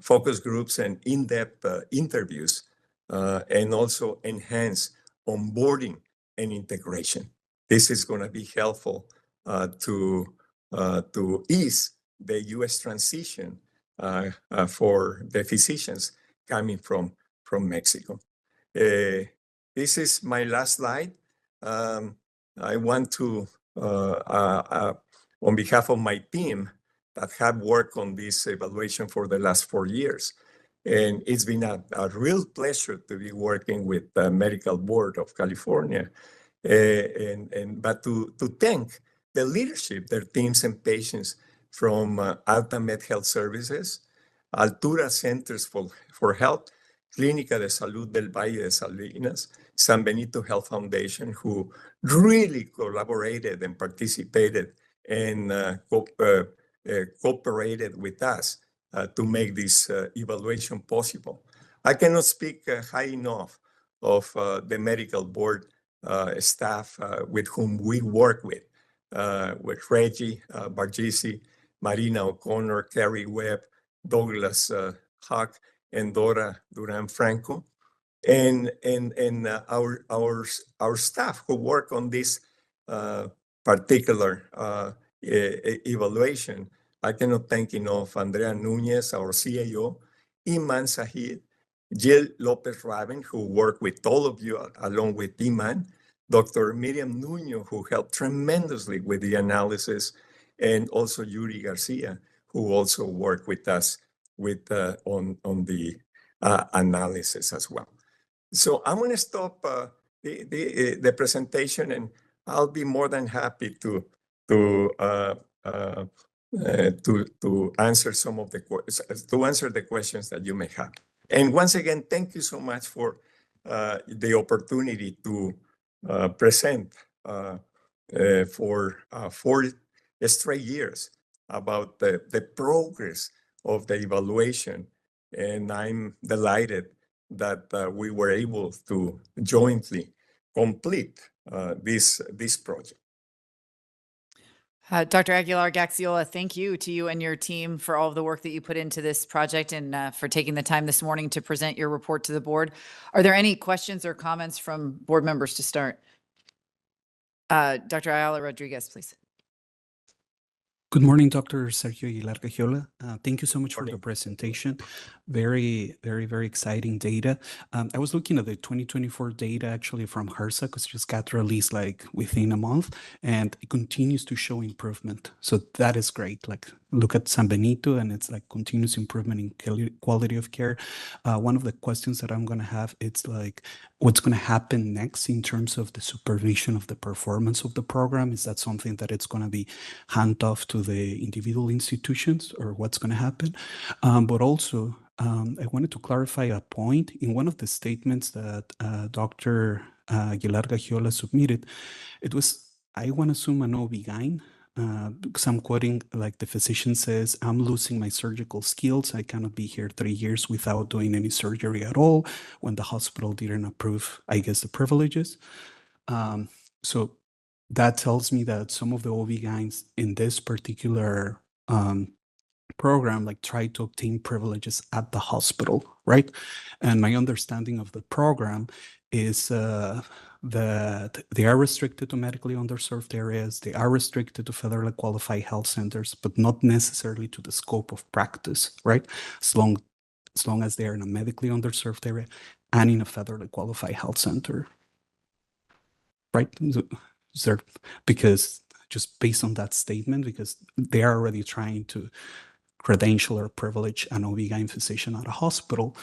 focus groups and in-depth interviews, and also enhance onboarding and integration. This is going to be helpful to ease the U.S. transition for the physicians coming from Mexico. This is my last slide. I want to, on behalf of my team that have worked on this evaluation for the last 4 years, and it's been a real pleasure to be working with the Medical Board of California, but to thank the leadership, their teams and patients from Altamed Health Services, Altura Centers for Health, Clínica de Salud del Valle de Salinas, San Benito Health Foundation, who really collaborated and participated and cooperated with us to make this evaluation possible. I cannot speak high enough of the medical board staff with whom we work with Reggie Bargisi, Marina O'Connor, Carrie Webb, Douglas Huck, and Dora Duran Franco, and our staff who work on this particular evaluation, I cannot thank enough Andrea Nunez, our CAO, Iman Sahid, Jill Lopez-Raven, who worked with all of you along with Iman, Dr. Miriam Nuño, who helped tremendously with the analysis, and also Yuri Garcia, who also worked with us on the analysis as well. So I'm going to stop the presentation, and I'll be more than happy to answer some of the questions that you may have. And once again, thank you so much for the opportunity to present for 4 straight years about the progress of the evaluation. And I'm delighted that we were able to jointly complete this project. Dr. Aguilar-Gaxiola, thank you to you and your team for all of the work that you put into this project and for taking the time this morning to present your report to the board. Are there any questions or comments from board members to start? Dr. Ayala Rodriguez, please. Good morning, Dr. Sergio Aguilar-Gaxiola. Thank you so much for the presentation. Very, very, very exciting data. I was looking at the 2024 data actually from HRSA because it just got released like within a month, and it continues to show improvement. So that is great. Like look at San Benito, and it's like continuous improvement in quality of care. One of the questions that I'm going to have, it's like, what's going to happen next in terms of the supervision of the performance of the program? Is that something that it's going to be hand off to the individual institutions, or what's going to happen? But also, I wanted to clarify a point in one of the statements that Dr. Aguilar-Gaxiola submitted. It was, I want to assume, an OB-GYN, because I'm quoting, like the physician says, I'm losing my surgical skills. I cannot be here 3 years without doing any surgery at all, when the hospital didn't approve, I guess, the privileges. So that tells me that some of the OB-GYNs in this particular program like try to obtain privileges at the hospital, right? And my understanding of the program is that they are restricted to medically underserved areas. They are restricted to federally qualified health centers, but not necessarily to the scope of practice, right? As long as they are in a medically underserved area and in a federally qualified health center, right? Sir, because just based on that statement, because they are already trying to credential or privilege an OB-GYN physician at a hospital.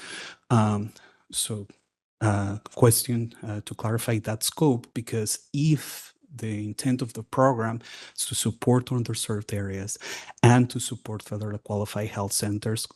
Question to clarify that scope, because if the intent of the program is to support underserved areas and to support federally qualified health centers,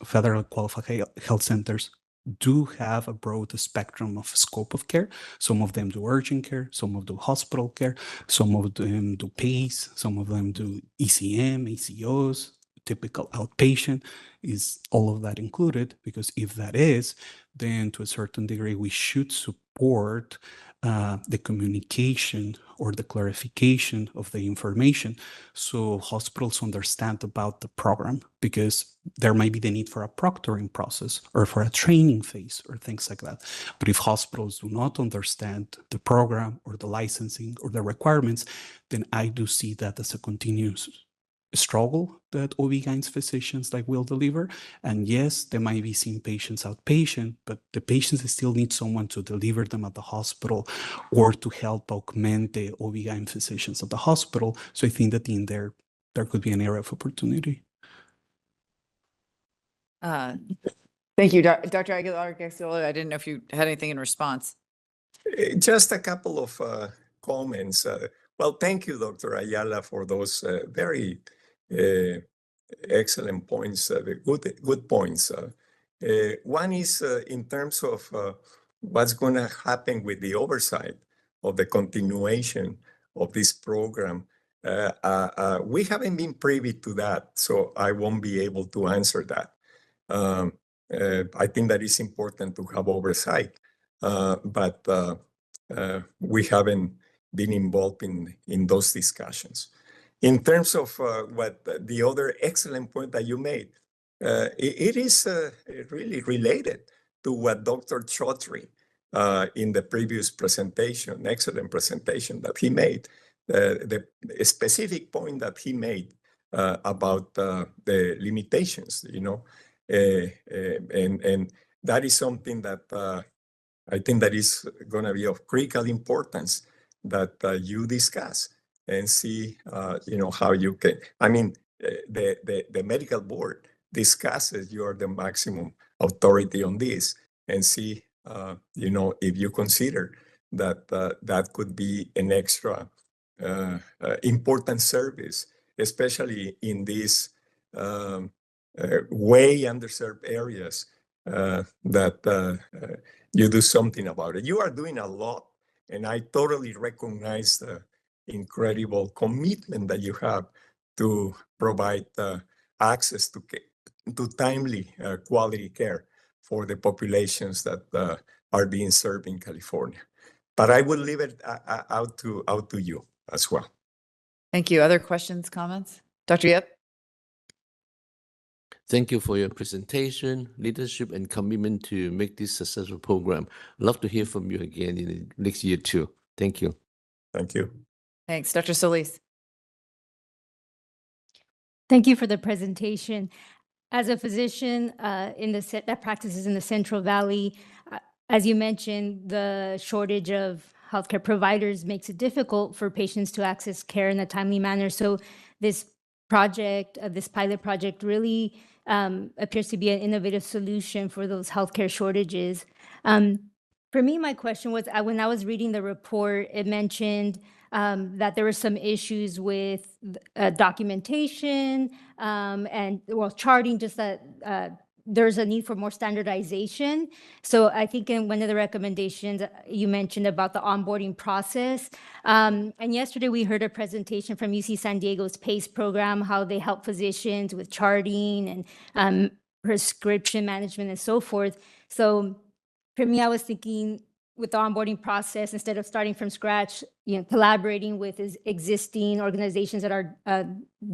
do have a broad spectrum of scope of care. Some of them do urgent care, some of them do hospital care, some of them do PACE, some of them do ECM, ACOs, typical outpatient. Is all of that included? Because if that is, then to a certain degree, we should support the communication or the clarification of the information so hospitals understand about the program, because there might be the need for a proctoring process or for a training phase or things like that. But if hospitals do not understand the program or the licensing or the requirements, then I do see that as a continuous struggle that OB-GYNs physicians like will deliver. And yes, they might be seeing patients outpatient, but the patients still need someone to deliver them at the hospital or to help augment the OB-GYN physicians at the hospital. So I think that in there could be an area of opportunity. Thank you, Dr. Aguilar-Gaxiola. I didn't know if you had anything in response. Just a couple of comments. Well, thank you, Dr. Ayala, for those very excellent points, good points. One is in terms of what's going to happen with the oversight of the continuation of this program. We haven't been privy to that, so I won't be able to answer that. I think that it's important to have oversight, but we haven't been involved in those discussions. In terms of what the other excellent point that you made, it is really related to what Dr. Chaudhry in the previous presentation, excellent presentation that he made, the specific point that he made about the limitations, and that is something that I think that is going to be of critical importance that you discuss and see, how you can. I mean, the medical board discusses you are the maximum authority on this, and see, if you consider that that could be an extra important service, especially in these way underserved areas, that you do something about it. You are doing a lot, and I totally recognize the incredible commitment that you have to provide access to timely quality care for the populations that are being served in California. But I will leave it out to you as well. Thank you. Other questions, comments? Dr. Yip? Thank you for your presentation, leadership, and commitment to make this successful program. Love to hear from you again in the next year too. Thank you. Thank you. Thanks. Dr. Solis? Thank you for the presentation. As a physician that practices in the Central Valley, as you mentioned, the shortage of healthcare providers makes it difficult for patients to access care in a timely manner. So this project, this pilot project, really appears to be an innovative solution for those healthcare shortages. For me, my question was, when I was reading the report, it mentioned that there were some issues with documentation and charting, just that there's a need for more standardization. So I think in one of the recommendations you mentioned about the onboarding process. And yesterday we heard a presentation from UC San Diego's PACE program, how they help physicians with charting and prescription management and so forth. So for me, I was thinking with the onboarding process, instead of starting from scratch, collaborating with existing organizations that are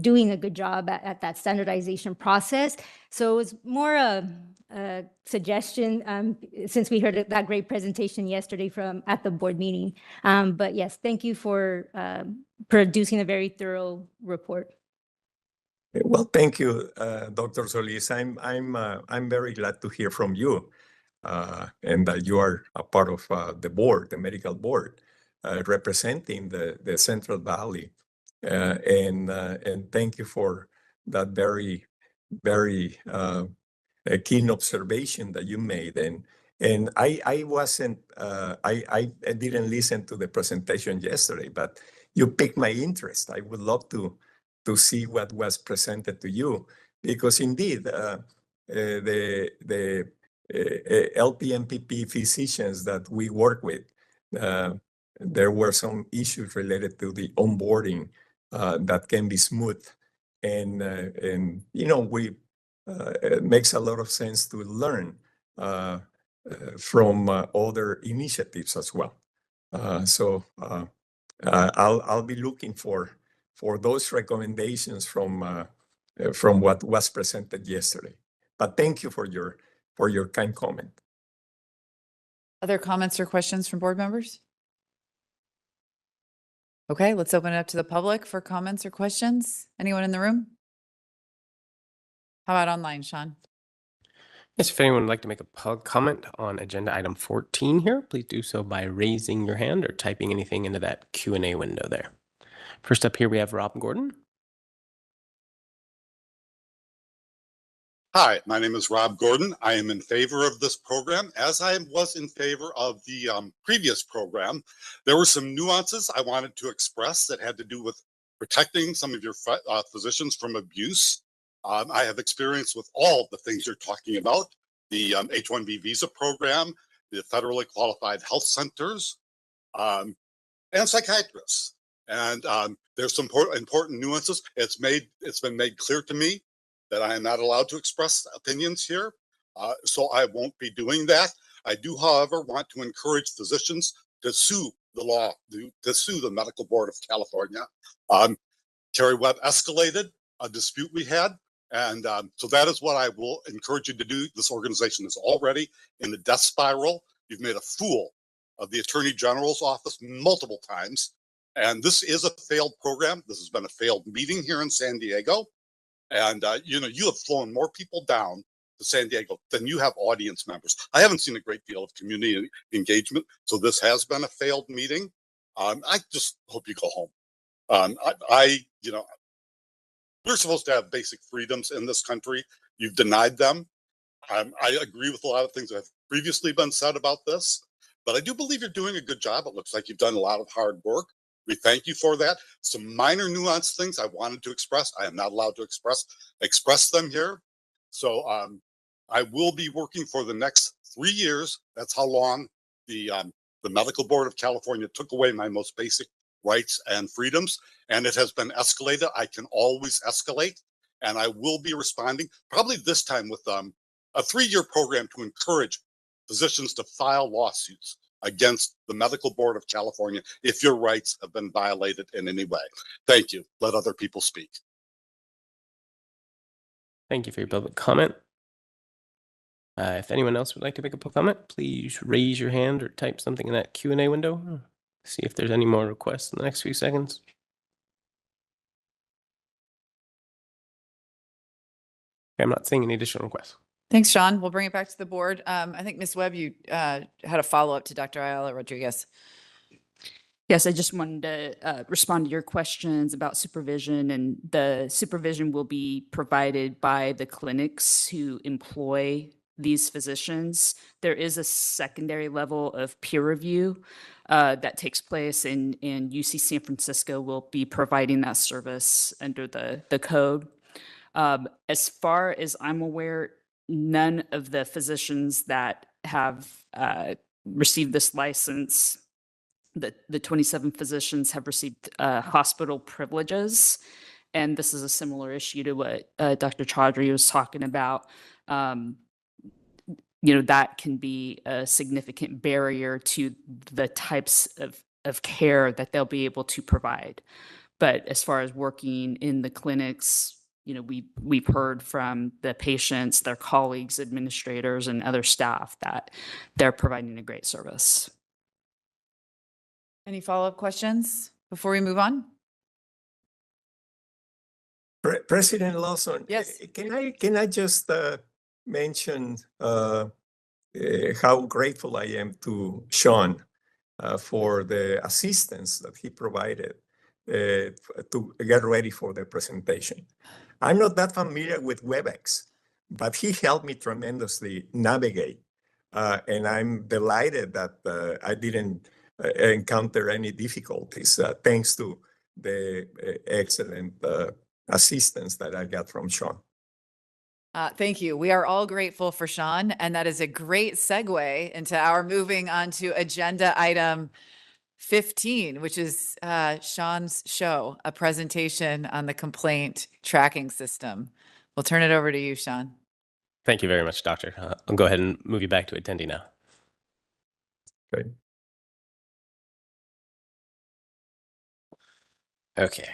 doing a good job at that standardization process. So it was more a suggestion since we heard that great presentation yesterday at the board meeting. But yes, thank you for producing a very thorough report. Well, thank you, Dr. Solis. I'm very glad to hear from you. And that you are a part of the board, the medical board, representing the Central Valley. And thank you for that very, very keen observation that you made. And I wasn't, I didn't listen to the presentation yesterday, but you piqued my interest. I would love to see what was presented to you, because indeed, the LPNPP physicians that we work with, there were some issues related to the onboarding that can be smooth. And it makes a lot of sense to learn from other initiatives as well. So I'll be looking for those recommendations from what was presented yesterday. But thank you for your kind comment. Other comments or questions from board members? Okay, let's open it up to the public for comments or questions. Anyone in the room? How about online, Sean? Yes, if anyone would like to make a public comment on agenda item 14 here, please do so by raising your hand or typing anything into that Q&A window there. First up here, we have Rob Gordon. Hi, my name is Rob Gordon. I am in favor of this program, as I was in favor of the previous program. There were some nuances I wanted to express that had to do with protecting some of your physicians from abuse. I have experience with all the things you're talking about, the H-1B visa program, the federally qualified health centers, and psychiatrists. And there's some important nuances. It's been made clear to me that I am not allowed to express opinions here, so I won't be doing that. I do, however, want to encourage physicians to sue the law, to sue the Medical Board of California. Terry Webb escalated a dispute we had, and so that is what I will encourage you to do. This organization is already in the death spiral. You've made a fool of the Attorney General's office multiple times. And this is a failed program. This has been a failed meeting here in San Diego. And, you know, you have flown more people down to San Diego than you have audience members. I haven't seen a great deal of community engagement. So this has been a failed meeting. I just hope you go home. You know, we're supposed to have basic freedoms in this country. You've denied them. I agree with a lot of things that have previously been said about this, but I do believe you're doing a good job. It looks like you've done a lot of hard work. We thank you for that. Some minor nuanced things I wanted to express, I am not allowed to express them here. So I will be working for the next 3 years. That's how long the Medical Board of California took away my most basic rights and freedoms, and it has been escalated. I can always escalate, and I will be responding, probably this time with a 3-year program to encourage physicians to file lawsuits against the Medical Board of California if your rights have been violated in any way. Thank you. Let other people speak. Thank you for your public comment. If anyone else would like to make a public comment, please raise your hand or type something in that Q&A window. See if there's any more requests in the next few seconds. Okay, I'm not seeing any additional requests. Thanks, Sean. We'll bring it back to the board. I think Ms. Webb, you had a follow-up to Dr. Ayala Rodriguez. Yes, I just wanted to respond to your questions about supervision, and the supervision will be provided by the clinics who employ these physicians. There is a secondary level of peer review that takes place, and UC San Francisco will be providing that service under the code. As far as I'm aware, none of the physicians that have received this license, the 27 physicians have received hospital privileges. And this is a similar issue to what Dr. Chaudhry was talking about. You know, that can be a significant barrier to the types of care that they'll be able to provide. But as far as working in the clinics, you know, we've heard from the patients, their colleagues, administrators, and other staff that they're providing a great service. Any follow-up questions before we move on? President Lawson, yes. Can I just mention how grateful I am to Sean for the assistance that he provided to get ready for the presentation. I'm not that familiar with WebEx, but he helped me tremendously navigate. And I'm delighted that I didn't encounter any difficulties thanks to the excellent assistance that I got from Sean. Thank you. We are all grateful for Sean, and that is a great segue into our moving on to agenda item 15, which is Sean's show, a presentation on the complaint tracking system. We'll turn it over to you, Sean. Thank you very much, Doctor. I'll go ahead and move you back to attendee now. Great. Okay.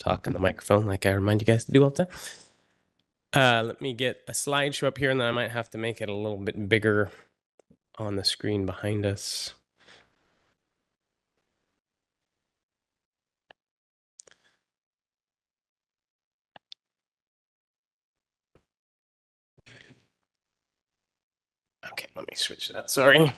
Talk in the microphone like I remind you guys to do all the time. Let me get a slideshow up here, and then I might have to make it a little bit bigger on the screen behind us. Okay, let me switch that. Sorry.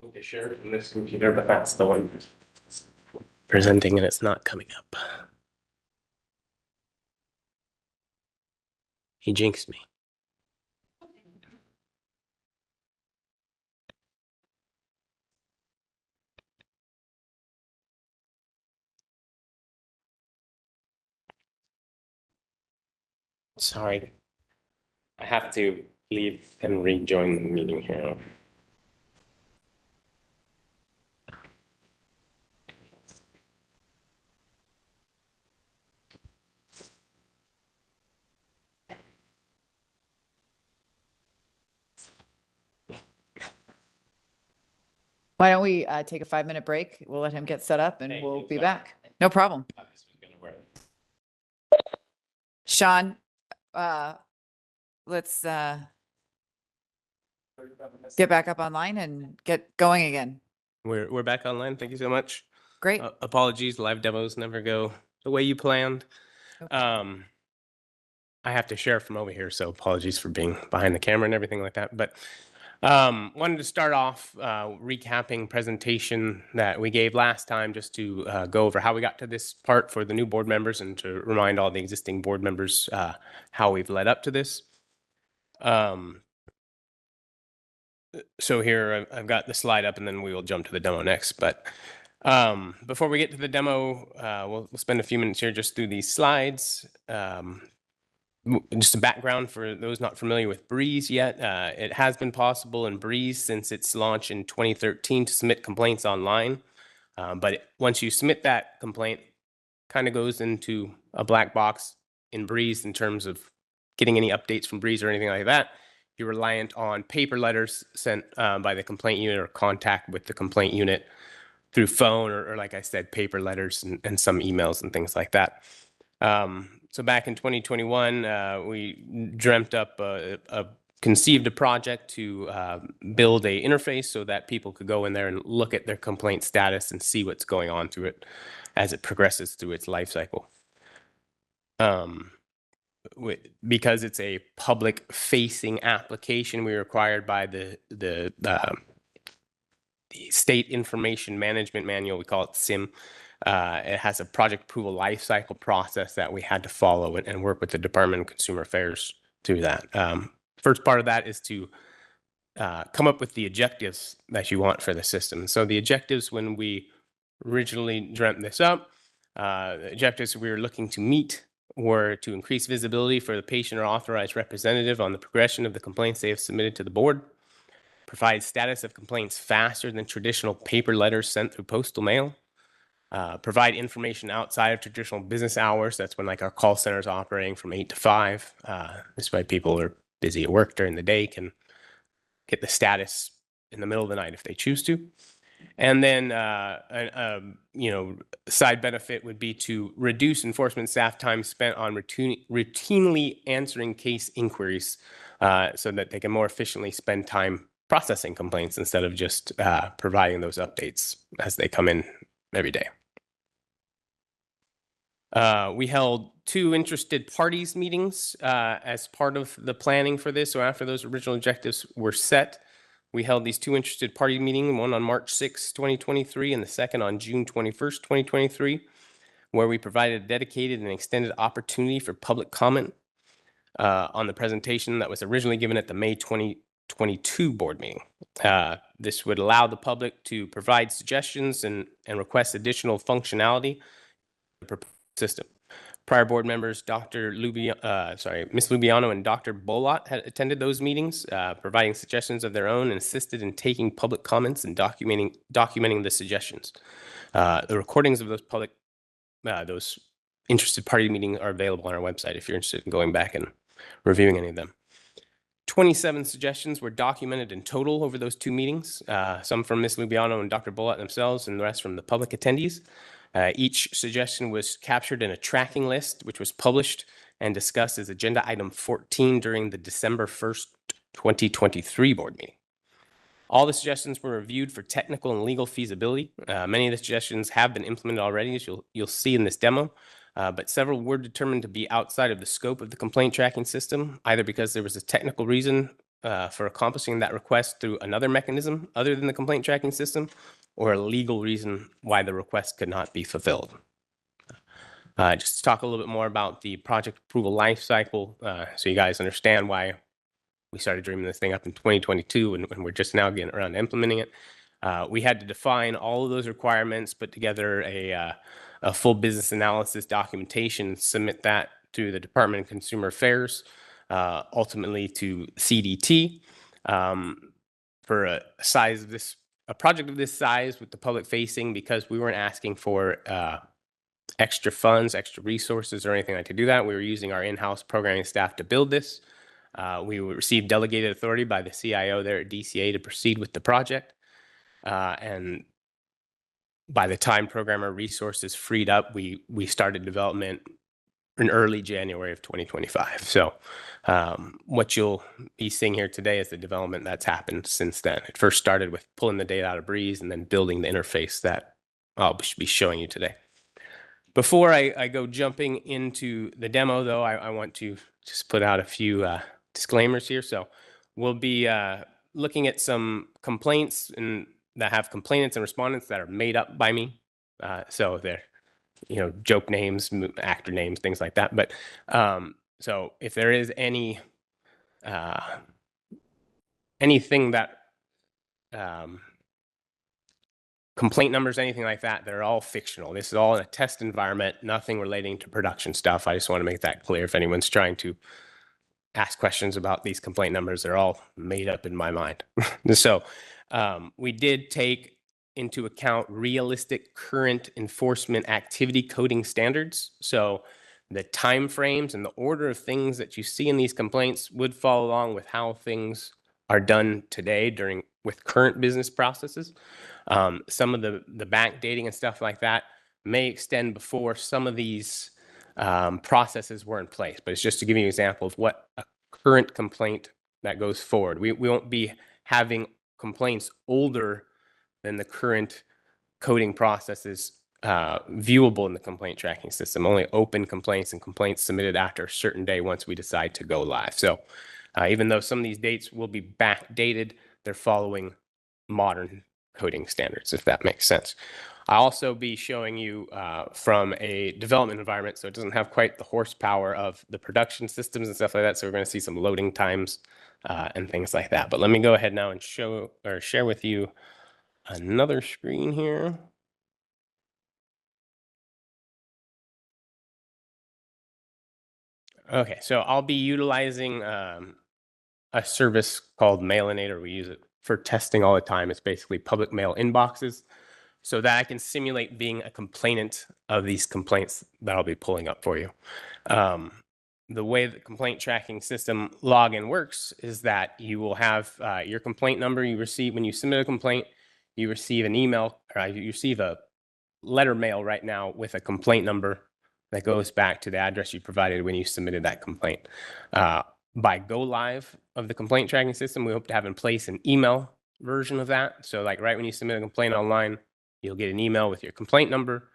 Okay, share it from this computer, but that's the one presenting and it's not coming up. He jinxed me. Sorry. I have to leave and rejoin the meeting here. Why don't we take a 5-minute break? We'll let him get set up and we'll be back. No problem. Sean, let's get back up online and get going again. We're back online. Thank you so much. Great. Apologies, live demos never go the way you planned. I have to share from over here, so apologies for being behind the camera and everything like that. But wanted to start off recapping presentation that we gave last time, just to go over how we got to this part for the new board members and to remind all the existing board members how we've led up to this. So here I've got the slide up and then we will jump to the demo next. But before we get to the demo, we'll spend a few minutes here just through these slides. Just a background for those not familiar with Breeze yet. It has been possible in Breeze since its launch in 2013 to submit complaints online. But once you submit that complaint, kind of goes into a black box in Breeze in terms of getting any updates from Breeze or anything like that. You're reliant on paper letters sent by the complaint unit or contact with the complaint unit through phone or like I said, paper letters and some emails and things like that. So back in 2021, we dreamt up conceived a project to build a interface so that people could go in there and look at their complaint status and see what's going on through it as it progresses through its life cycle. Because it's a public facing application, we're required by the State Information Management Manual, we call it SIM. It has a project approval lifecycle process that we had to follow and work with the Department of Consumer Affairs through that. First part of that is to come up with the objectives that you want for the system. So the objectives, when we originally dreamt this up, the objectives we were looking to meet were to increase visibility for the patient or authorized representative on the progression of the complaints they have submitted to the board, provide status of complaints faster than traditional paper letters sent through postal mail, provide information outside of traditional business hours. That's when like our call center is operating from 8 to 5. This way people are busy at work during the day can get the status in the middle of the night if they choose to. And then, side benefit would be to reduce enforcement staff time spent on routinely answering case inquiries so that they can more efficiently spend time processing complaints instead of just providing those updates as they come in every day. We held 2 interested parties meetings as part of the planning for this. So after those original objectives were set, we held these 2 interested party meetings, one on March 6, 2023, and the second on June 21st, 2023, where we provided a dedicated and extended opportunity for public comment on the presentation that was originally given at the May 2022 board meeting. This would allow the public to provide suggestions and request additional functionality in the proposed system. Prior board members, Ms. Lubiano and Dr. Bolot had attended those meetings, providing suggestions of their own and assisted in taking public comments and documenting the suggestions. The recordings of those interested party meetings are available on our website if you're interested in going back and reviewing any of them. 27 suggestions were documented in total over those 2 meetings, some from Ms. Lubiano and Dr. Bolot themselves and the rest from the public attendees. Each suggestion was captured in a tracking list, which was published and discussed as agenda item 14 during the December 1st, 2023 board meeting. All the suggestions were reviewed for technical and legal feasibility. Many of the suggestions have been implemented already, as you'll see in this demo, but several were determined to be outside of the scope of the complaint tracking system, either because there was a technical reason for accomplishing that request through another mechanism other than the complaint tracking system, or a legal reason why the request could not be fulfilled. Just to talk a little bit more about the project approval life cycle, so you guys understand why we started dreaming this thing up in 2022 and we're just now getting around to implementing it. We had to define all of those requirements, put together a full business analysis documentation, submit that to the Department of Consumer Affairs, ultimately to CDT. For a project of this size with the public facing, because we weren't asking for extra funds, extra resources, or anything like to do that. We were using our in-house programming staff to build this. We received delegated authority by the CIO there at DCA to proceed with the project. And by the time programmer resources freed up, we started development in early January of 2025. So what you'll be seeing here today is the development that's happened since then. It first started with pulling the data out of Breeze and then building the interface that I'll be showing you today. Before I go jumping into the demo, though, I want to just put out a few disclaimers here. So we'll be looking at some complaints that have complainants and respondents that are made up by me. So they're, joke names, actor names, things like that. But so if there is anything that complaint numbers, anything like that, they're all fictional. This is all in a test environment, nothing relating to production stuff. I just want to make that clear. If anyone's trying to ask questions about these complaint numbers, they're all made up in my mind. So we did take into account realistic current enforcement activity coding standards. So the timeframes and the order of things that you see in these complaints would follow along with how things are done today with current business processes. Some of the backdating and stuff like that may extend before some of these processes were in place, but it's just to give you an example of what a current complaint that goes forward. We won't be having complaints older than the current coding processes viewable in the complaint tracking system. Only open complaints and complaints submitted after a certain day once we decide to go live. So even though some of these dates will be backdated, they're following modern coding standards, if that makes sense. I'll also be showing you from a development environment, so it doesn't have quite the horsepower of the production systems and stuff like that. So we're going to see some loading times and things like that. But let me go ahead now and share with you another screen here. Okay, so I'll be utilizing a service called Mailinator. We use it for testing all the time. It's basically public mail inboxes, so that I can simulate being a complainant of these complaints that I'll be pulling up for you. The way the complaint tracking system login works is that you will have your complaint number you receive when you submit a complaint. You receive an email, or you receive a letter mail right now with a complaint number that goes back to the address you provided when you submitted that complaint. By go live of the complaint tracking system, we hope to have in place an email version of that. So like right when you submit a complaint online, you'll get an email with your complaint number.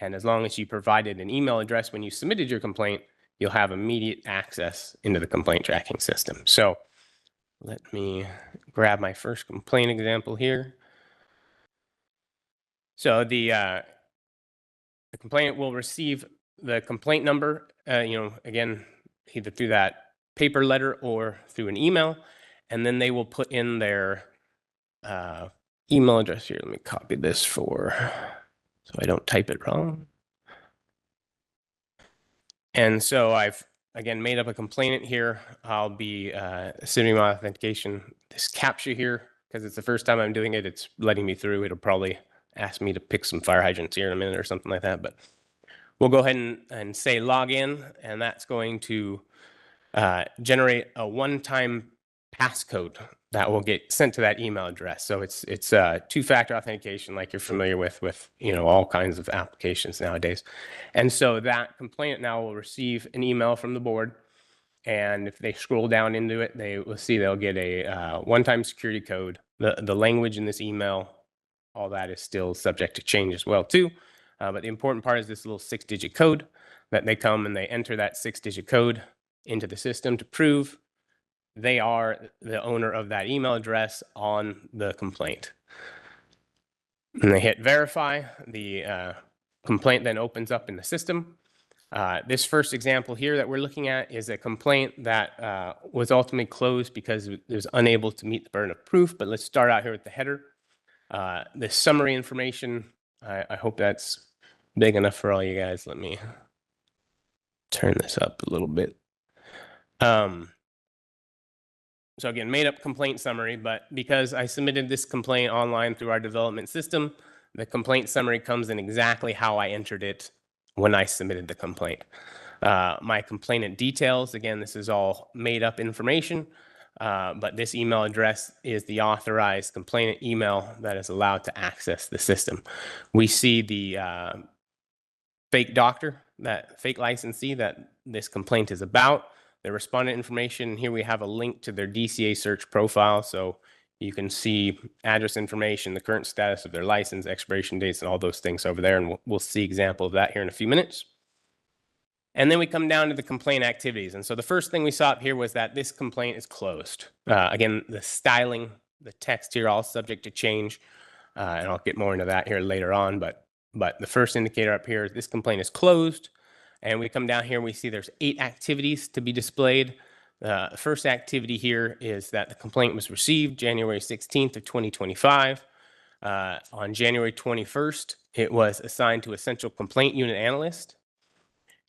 And as long as you provided an email address when you submitted your complaint, you'll have immediate access into the complaint tracking system. So let me grab my first complaint example here. So the complainant will receive the complaint number, again, either through that paper letter or through an email, and then they will put in their email address here. Let me copy this so I don't type it wrong. And so I've, again, made up a complainant here. I'll be submitting my authentication. This CAPTCHA here, because it's the first time I'm doing it, it's letting me through. It'll probably ask me to pick some fire hydrants here in a minute or something like that. But we'll go ahead and say login, and that's going to generate a one-time passcode that will get sent to that email address. So it's two-factor authentication, like you're familiar with all kinds of applications nowadays. And so that complainant now will receive an email from the board, and if they scroll down into it, they will see they'll get a one-time security code. The language in this email, all that is still subject to change as well too. But the important part is this little 6-digit code that they come and they enter that 6-digit code into the system to prove they are the owner of that email address on the complaint. And they hit verify. The complaint then opens up in the system. This first example here that we're looking at is a complaint that was ultimately closed because it was unable to meet the burden of proof. But let's start out here with the header. The summary information, I hope that's big enough for all you guys. Let me turn this up a little bit. So again, made up complaint summary, but because I submitted this complaint online through our development system, the complaint summary comes in exactly how I entered it when I submitted the complaint. My complainant details, again, this is all made up information, but this email address is the authorized complainant email that is allowed to access the system. We see the fake doctor, that fake licensee that this complaint is about, the respondent information. Here we have a link to their DCA search profile, so you can see address information, the current status of their license, expiration dates, and all those things over there, and we'll see example of that here in a few minutes. And then we come down to the complaint activities. And so the first thing we saw up here was that this complaint is closed. Again, the styling, the text here, all subject to change, and I'll get more into that here later on, but the first indicator up here is this complaint is closed. And we come down here, we see there's 8 activities to be displayed. The first activity here is that the complaint was received January 16th of 2025. On January 21st, it was assigned to a central complaint unit analyst.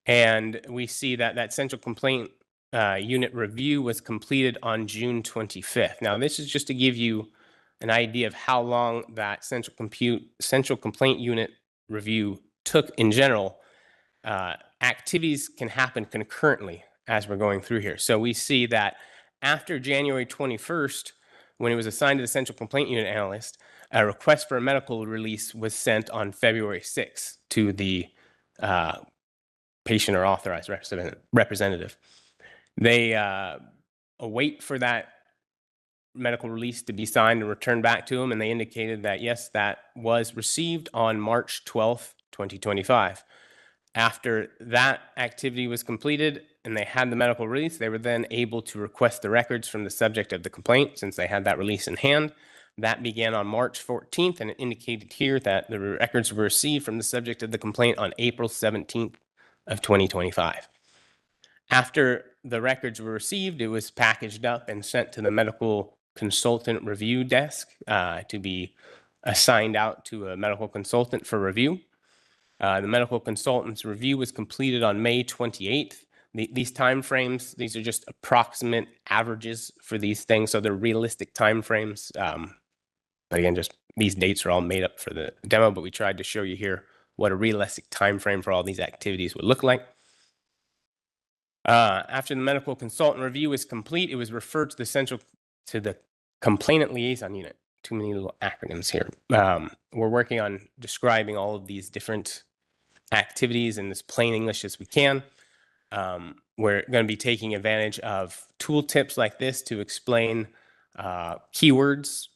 And we see that that central complaint unit review was completed on June 25th. Now, this is just to give you an idea of how long that central complaint unit review took in general. Activities can happen concurrently as we're going through here. So we see that after January 21st, when it was assigned to the central complaint unit analyst, a request for a medical release was sent on February 6th to the patient or authorized representative. They await for that medical release to be signed and returned back to them, and they indicated that, yes, that was received on March 12th, 2025. After that activity was completed and they had the medical release, they were then able to request the records from the subject of the complaint since they had that release in hand. That began on March 14th, and it indicated here that the records were received from the subject of the complaint on April 17th of 2025. After the records were received, it was packaged up and sent to the medical consultant review desk to be assigned out to a medical consultant for review. The medical consultant's review was completed on May 28th. These timeframes, these are just approximate averages for these things, so they're realistic timeframes. But again, just these dates are all made up for the demo, but we tried to show you here what a realistic timeframe for all these activities would look like. After the medical consultant review was complete, it was referred to the complainant liaison unit. Too many little acronyms here. We're working on describing all of these different activities in as plain English as we can. We're going to be taking advantage of tool tips like this to explain keywords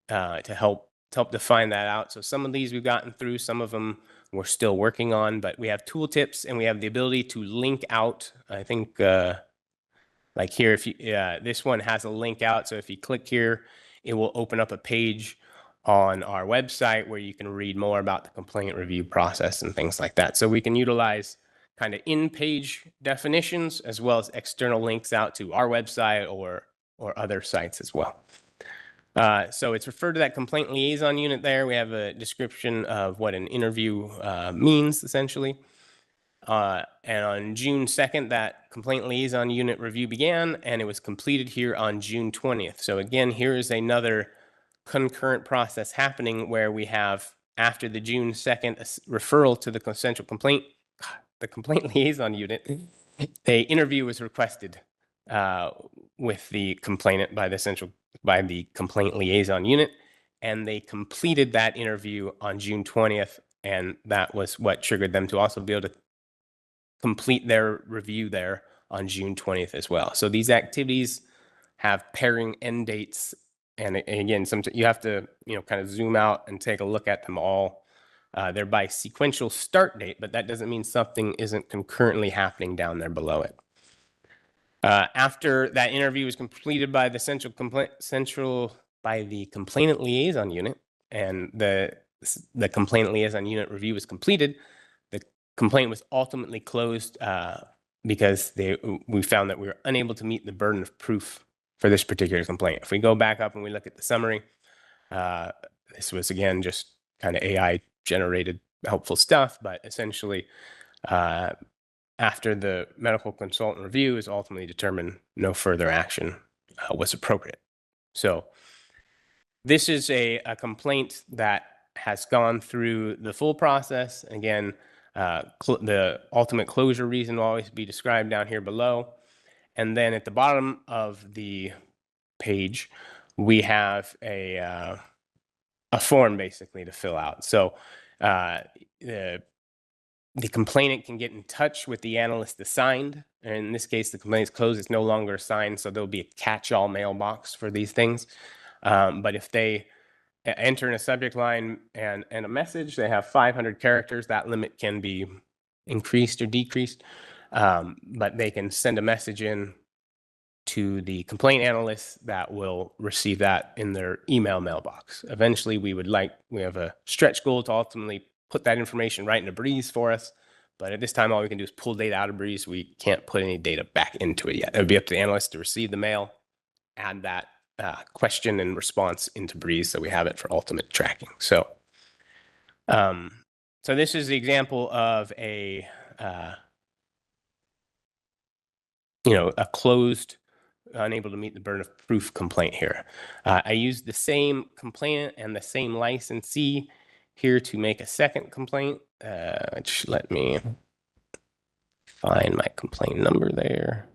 to help define that out. So some of these we've gotten through, some of them we're still working on, but we have tool tips and we have the ability to link out. I think like here, if you this one has a link out, so if you click here, it will open up a page on our website where you can read more about the complaint review process and things like that. So we can utilize kind of in-page definitions as well as external links out to our website or other sites as well. So it's referred to that complaint liaison unit there. We have a description of what an interview means, essentially. And on June 2nd, that complaint liaison unit review began, and it was completed here on June 20th. So again, here is another concurrent process happening where we have, after the June 2nd referral to the central complaint, the complaint liaison unit, an interview was requested with the complainant by the complaint liaison unit, and they completed that interview on June 20th, and that was what triggered them to also be able to complete their review there on June 20th as well. So these activities have pairing end dates, and again, sometimes you have to kind of zoom out and take a look at them all. They're by sequential start date, but that doesn't mean something isn't concurrently happening down there below it. After that interview was completed by the complainant liaison unit, and the complainant liaison unit review was completed, the complaint was ultimately closed because we found that we were unable to meet the burden of proof for this particular complaint. If we go back up and we look at the summary, this was again just kind of AI generated helpful stuff, but essentially after the medical consultant review is ultimately determined, no further action was appropriate. So this is a complaint that has gone through the full process. Again, the ultimate closure reason will always be described down here below. And then at the bottom of the page, we have a form basically to fill out. So the complainant can get in touch with the analyst assigned. And in this case, the complaint is closed. It's no longer assigned, so there'll be a catch-all mailbox for these things. But if they enter in a subject line and a message, they have 500 characters. That limit can be increased or decreased. But they can send a message in to the complaint analyst that will receive that in their email mailbox. Eventually, we have a stretch goal to ultimately put that information right into Breeze for us. But at this time, all we can do is pull data out of Breeze. We can't put any data back into it yet. It would be up to the analyst to receive the mail, add that question and response into Breeze so we have it for ultimate tracking. So, so this is the example of a closed, unable to meet the burden of proof complaint here. I used the same complainant and the same licensee here to make a second complaint. Just let me find my complaint number there.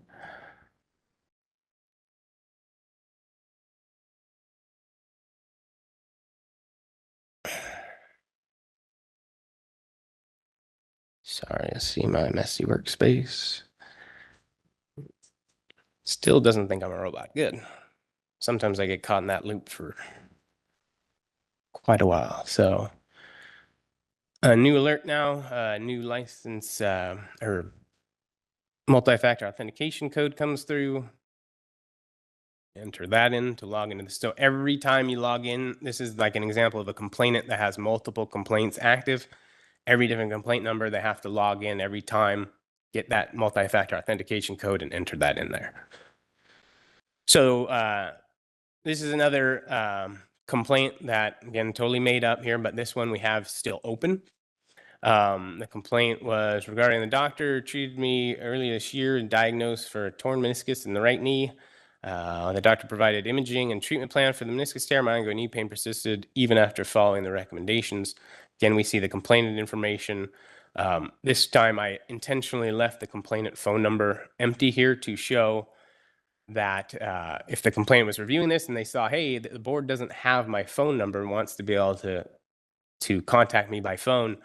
Sorry, I see my messy workspace. Still doesn't think I'm a robot. Good. Sometimes I get caught in that loop for quite a while. So a new alert now, new license or multi-factor authentication code comes through. Enter that in to log into the. So every time you log in, this is like an example of a complainant that has multiple complaints active. Every different complaint number, they have to log in every time, get that multi-factor authentication code and enter that in there. So this is another complaint that, again, totally made up here, but this one we have still open. The complaint was regarding the doctor treated me earlier this year and diagnosed for a torn meniscus in the right knee. The doctor provided imaging and treatment plan for the meniscus tear. My ongoing knee pain persisted even after following the recommendations. Again, we see the complainant information. This time I intentionally left the complainant phone number empty here to show that if the complainant was reviewing this and they saw, hey, the board doesn't have my phone number and wants to be able to contact me by phone,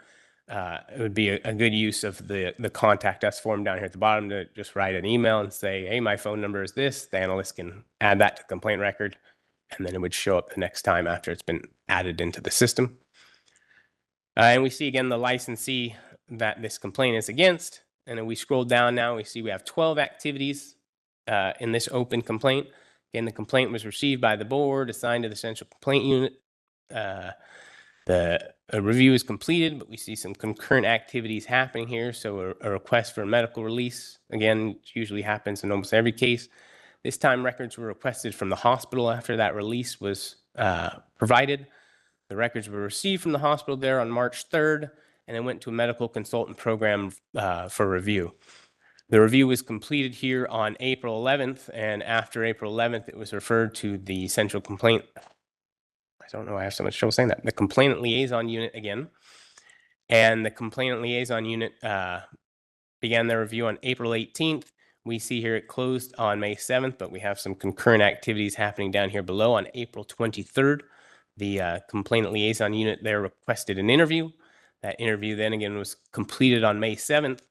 it would be a good use of the contact us form down here at the bottom to just write an email and say, hey, my phone number is this. The analyst can add that to the complaint record, and then it would show up the next time after it's been added into the system. And we see again the licensee that this complaint is against. And then we scroll down now, we see we have 12 activities in this open complaint. Again, the complaint was received by the board, assigned to the central complaint unit. The review is completed, but we see some concurrent activities happening here. So a request for a medical release, again, usually happens in almost every case. This time records were requested from the hospital after that release was provided. The records were received from the hospital there on March 3rd, and it went to a medical consultant program for review. The review was completed here on April 11th, and after April 11th, it was referred to the central complaint. I don't know why I have so much trouble saying that. The complainant liaison unit again. And the complainant liaison unit began their review on April 18th. We see here it closed on May 7th, but we have some concurrent activities happening down here below on April 23rd. The complainant liaison unit there requested an interview. That interview then again was completed on May 7th.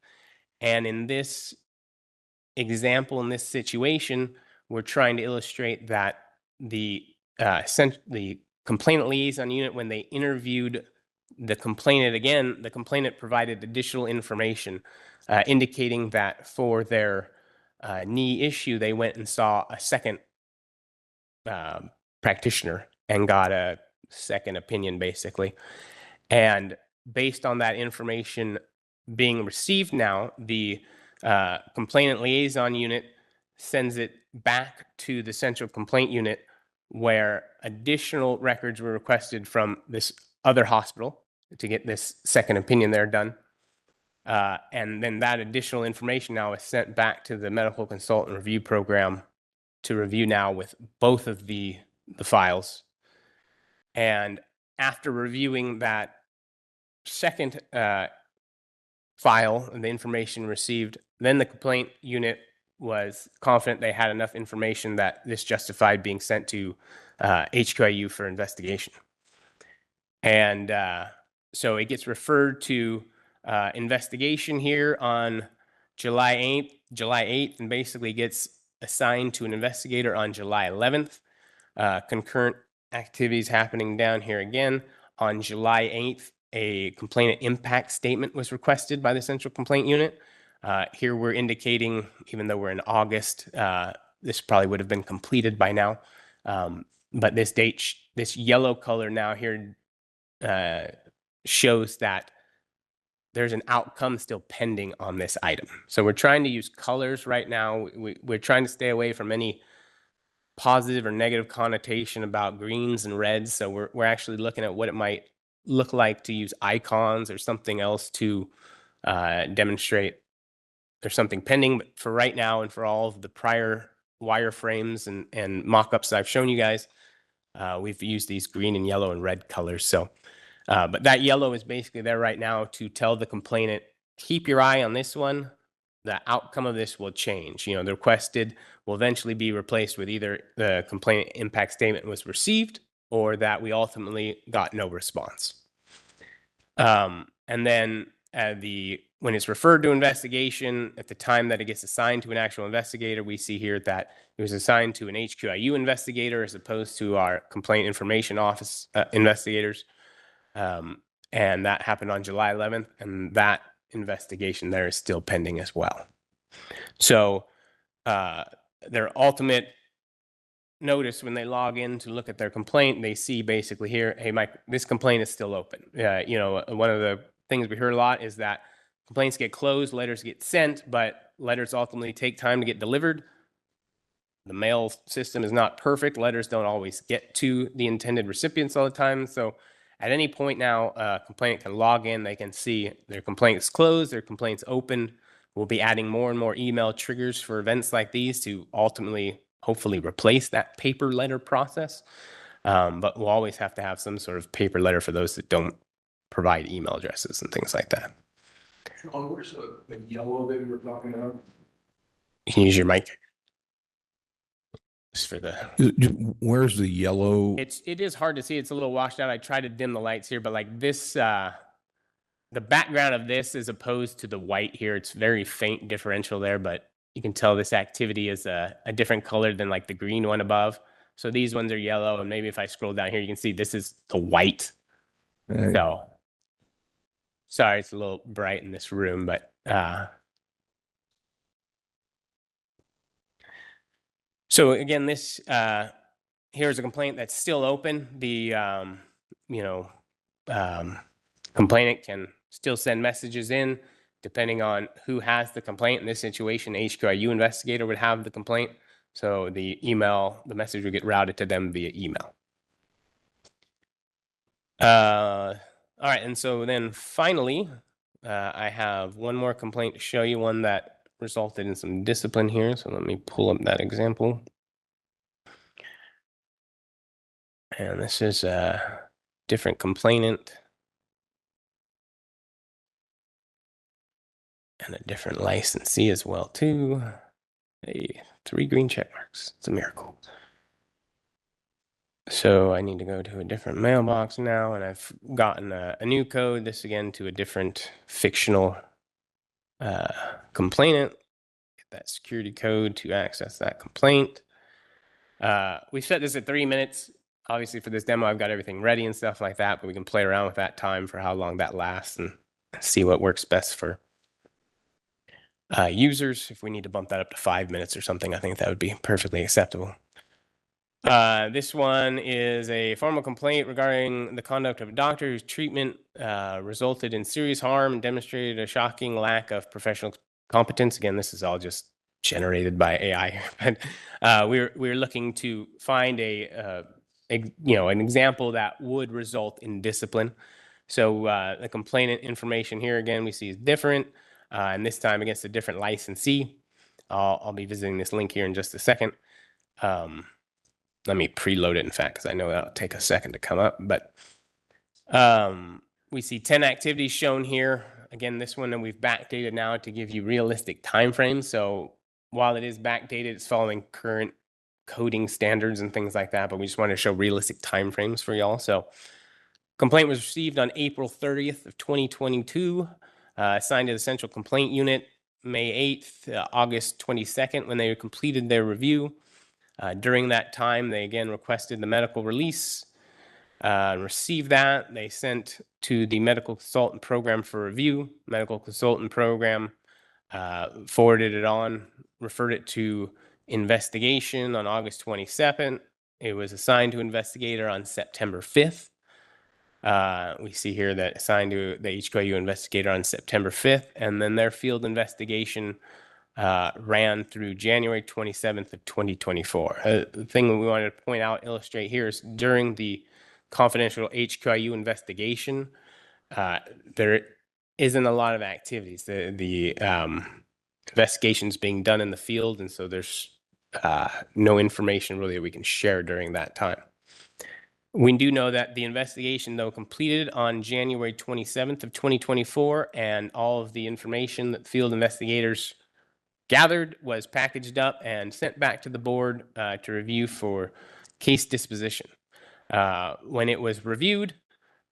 And in this example, in this situation, we're trying to illustrate that the complainant liaison unit, when they interviewed the complainant again, the complainant provided additional information indicating that for their knee issue, they went and saw a second practitioner and got a second opinion, basically. And based on that information being received now, the complainant liaison unit sends it back to the central complaint unit, where additional records were requested from this other hospital to get this second opinion there done. And then that additional information now is sent back to the medical consultant review program to review now with both of the files. And after reviewing that second file and the information received, then the complaint unit was confident they had enough information that this justified being sent to HQIU for investigation. And so it gets referred to investigation here on July 8th, and basically gets assigned to an investigator on July 11th. Concurrent activities happening down here again. On July 8th, a complainant impact statement was requested by the central complaint unit. Here we're indicating, even though we're in August, this probably would have been completed by now. But this date, this yellow color now here shows that there's an outcome still pending on this item. So we're trying to use colors right now. We're trying to stay away from any positive or negative connotation about greens and reds. So we're actually looking at what it might look like to use icons or something else to demonstrate there's something pending. But for right now, and for all of the prior wireframes and mock-ups that I've shown you guys, we've used these green and yellow and red colors. So, but that yellow is basically there right now to tell the complainant, keep your eye on this one. The outcome of this will change. You know, the requested will eventually be replaced with either the complainant impact statement was received or that we ultimately got no response. And then when it's referred to investigation, at the time that it gets assigned to an actual investigator, we see here that it was assigned to an HQIU investigator as opposed to our complaint information office investigators. And that happened on July 11th, and that investigation there is still pending as well. So their ultimate notice when they log in to look at their complaint, they see basically here, hey, Mike, this complaint is still open. You know, one of the things we heard a lot is that complaints get closed, letters get sent, but letters ultimately take time to get delivered. The mail system is not perfect. Letters don't always get to the intended recipients all the time. So at any point now, a complainant can log in. They can see their complaint is closed, their complaint's open. We'll be adding more and more email triggers for events like these to ultimately, hopefully, replace that paper letter process. But we'll always have to have some sort of paper letter for those that don't provide email addresses and things like that. Where's the yellow that we were talking about? You can use your mic. Just for the. Where's the yellow? It is hard to see. It's a little washed out. I tried to dim the lights here, but like this, the background of this as opposed to the white here, it's very faint differential there, but you can tell this activity is a different color than like the green one above. So these ones are yellow, and maybe if I scroll down here, you can see this is the white. Right. So sorry, it's a little bright in this room, but so again, this here's a complaint that's still open. The complainant can still send messages in depending on who has the complaint. In this situation, HQIU investigator would have the complaint. So the message would get routed to them via email. All right, and so then finally, I have one more complaint to show you, one that resulted in some discipline here. So let me pull up that example. And this is a different complainant and a different licensee as well too. Hey, 3 green check marks. It's a miracle. So I need to go to a different mailbox now, and I've gotten a new code, this again to a different fictional complainant. Get that security code to access that complaint. We set this at 3 minutes. Obviously for this demo, I've got everything ready and stuff like that, but we can play around with that time for how long that lasts and see what works best for users. If we need to bump that up to 5 minutes or something, I think that would be perfectly acceptable. This one is a formal complaint regarding the conduct of a doctor whose treatment resulted in serious harm and demonstrated a shocking lack of professional competence. Again, this is all just generated by AI, but we're looking to find an example that would result in discipline. So the complainant information here again we see is different, and this time against a different licensee. I'll be visiting this link here in just a second. Let me preload it, in fact, because I know that'll take a second to come up. But we see 10 activities shown here. Again, this one, and we've backdated now to give you realistic timeframes. So while it is backdated, it's following current coding standards and things like that. But we just want to show realistic timeframes for y'all. So complaint was received on April 30th of 2022, assigned to the Central Complaint Unit May 8th, August 22nd, when they completed their review. During that time, they again requested the medical release, received that. They sent to the medical consultant program for review. Medical consultant program forwarded it on, referred it to investigation on August 22nd. It was assigned to investigator on September 5th. We see here that assigned to the HQIU investigator on September 5th, and then their field investigation ran through January 27th of 2024. The thing that we wanted to point out, illustrate here is during the confidential HQIU investigation, there isn't a lot of activities. The investigation's being done in the field, and so there's no information really that we can share during that time. We do know that the investigation, though, completed on January 27th of 2024, and all of the information that field investigators gathered was packaged up and sent back to the board to review for case disposition. When it was reviewed,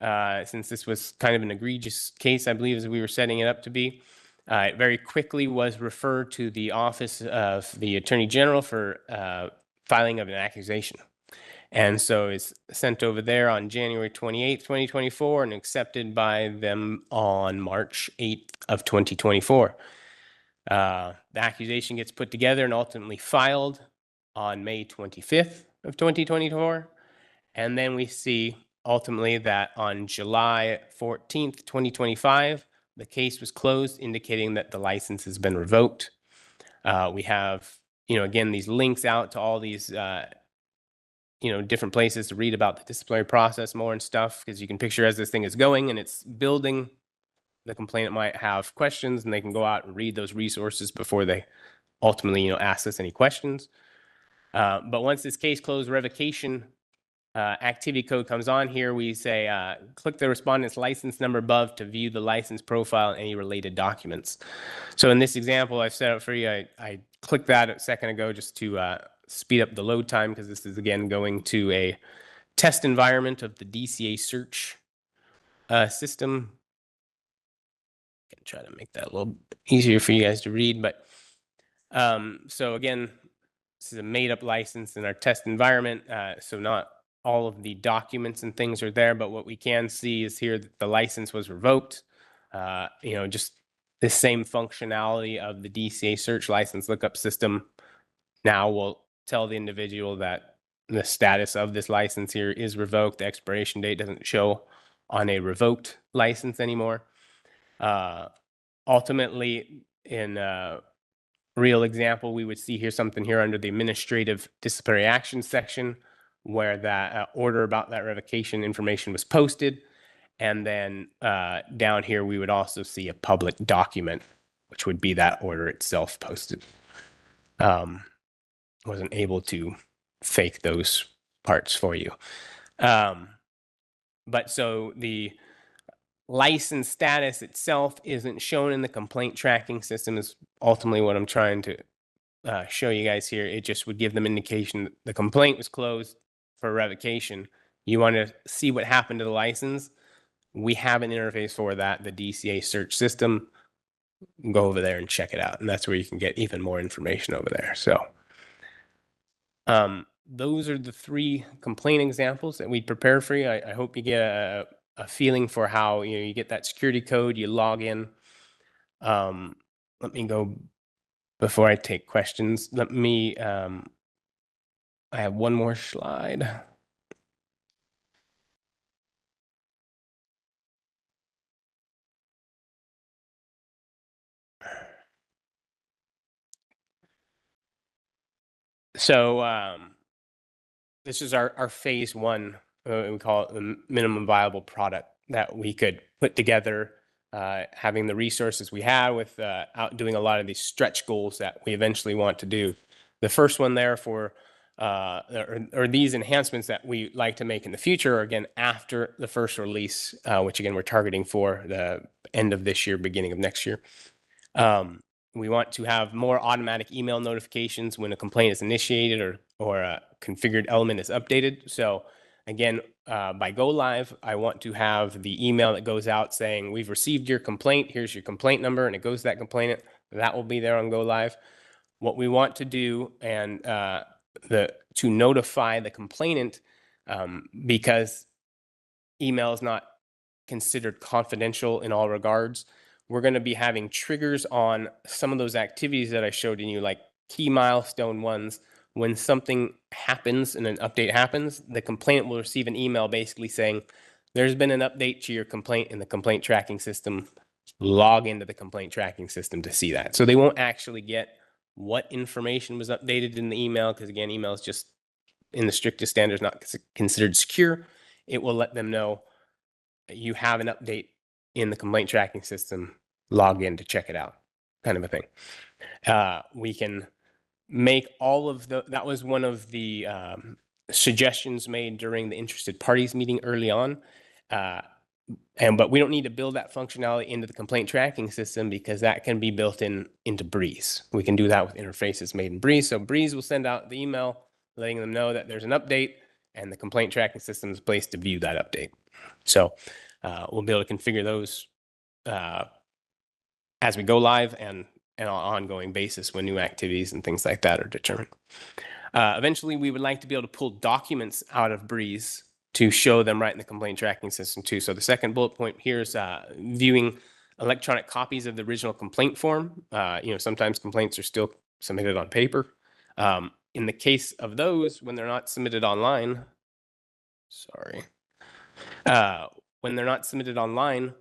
since this was kind of an egregious case, I believe, as we were setting it up to be, it very quickly was referred to the Office of the Attorney General for filing of an accusation. And so it's sent over there on January 28th, 2024, and accepted by them on March 8th of 2024. The accusation gets put together and ultimately filed on May 25th of 2024. And then we see ultimately that on July 14th, 2025, the case was closed, indicating that the license has been revoked. We have, again, these links out to all these, different places to read about the disciplinary process more and stuff, because you can picture as this thing is going and it's building, the complainant might have questions and they can go out and read those resources before they ultimately, ask us any questions. But once this case closed, revocation activity code comes on here. We say, click the respondent's license number above to view the license profile and any related documents. So in this example I've set up for you, I clicked that a second ago just to speed up the load time, because this is again going to a test environment of the DCA search system. I can try to make that a little easier for you guys to read, but so again, this is a made up license in our test environment, so not all of the documents and things are there, but what we can see is here that the license was revoked. Just the same functionality of the DCA search license lookup system now will tell the individual that the status of this license here is revoked. The expiration date doesn't show on a revoked license anymore. Ultimately, in a real example, we would see here something here under the administrative disciplinary action section, where that order about that revocation information was posted. And then down here, we would also see a public document, which would be that order itself posted. Wasn't able to fake those parts for you. But so the license status itself isn't shown in the complaint tracking system is ultimately what I'm trying to show you guys here. It just would give them indication that the complaint was closed for revocation. You want to see what happened to the license? We have an interface for that, the DCA search system. Go over there and check it out. And that's where you can get even more information over there. So those are the 3 complaint examples that we prepared for you. I hope you get a feeling for how you get that security code, you log in. let me go before I take questions. Let me, I have one more slide. So this is our phase one. We call it the minimum viable product that we could put together, having the resources we have with out doing a lot of these stretch goals that we eventually want to do. The first one there for or these enhancements that we like to make in the future are again after the first release, which again we're targeting for the end of this year, beginning of next year. We want to have more automatic email notifications when a complaint is initiated or a configured element is updated. So again, by go live, I want to have the email that goes out saying, we've received your complaint, here's your complaint number, and it goes to that complainant. That will be there on go live. What we want to do and to notify the complainant, because email is not considered confidential in all regards, we're going to be having triggers on some of those activities that I showed you, like key milestone ones. When something happens and an update happens, the complainant will receive an email basically saying, there's been an update to your complaint in the complaint tracking system. Log into the complaint tracking system to see that. So they won't actually get what information was updated in the email, because again, email is just in the strictest standards not considered secure. It will let them know you have an update in the complaint tracking system, log in to check it out, kind of a thing. We can make all of that was one of the suggestions made during the interested parties meeting early on. But we don't need to build that functionality into the complaint tracking system because that can be built into Breeze. We can do that with interfaces made in Breeze. So Breeze will send out the email letting them know that there's an update, and the complaint tracking system is placed to view that update. So we'll be able to configure those as we go live and on an ongoing basis when new activities and things like that are determined. Eventually, we would like to be able to pull documents out of Breeze to show them right in the complaint tracking system too. So the second bullet point here is viewing electronic copies of the original complaint form. Sometimes complaints are still submitted on paper. In the case of those, when they're not submitted online, when they're not submitted online,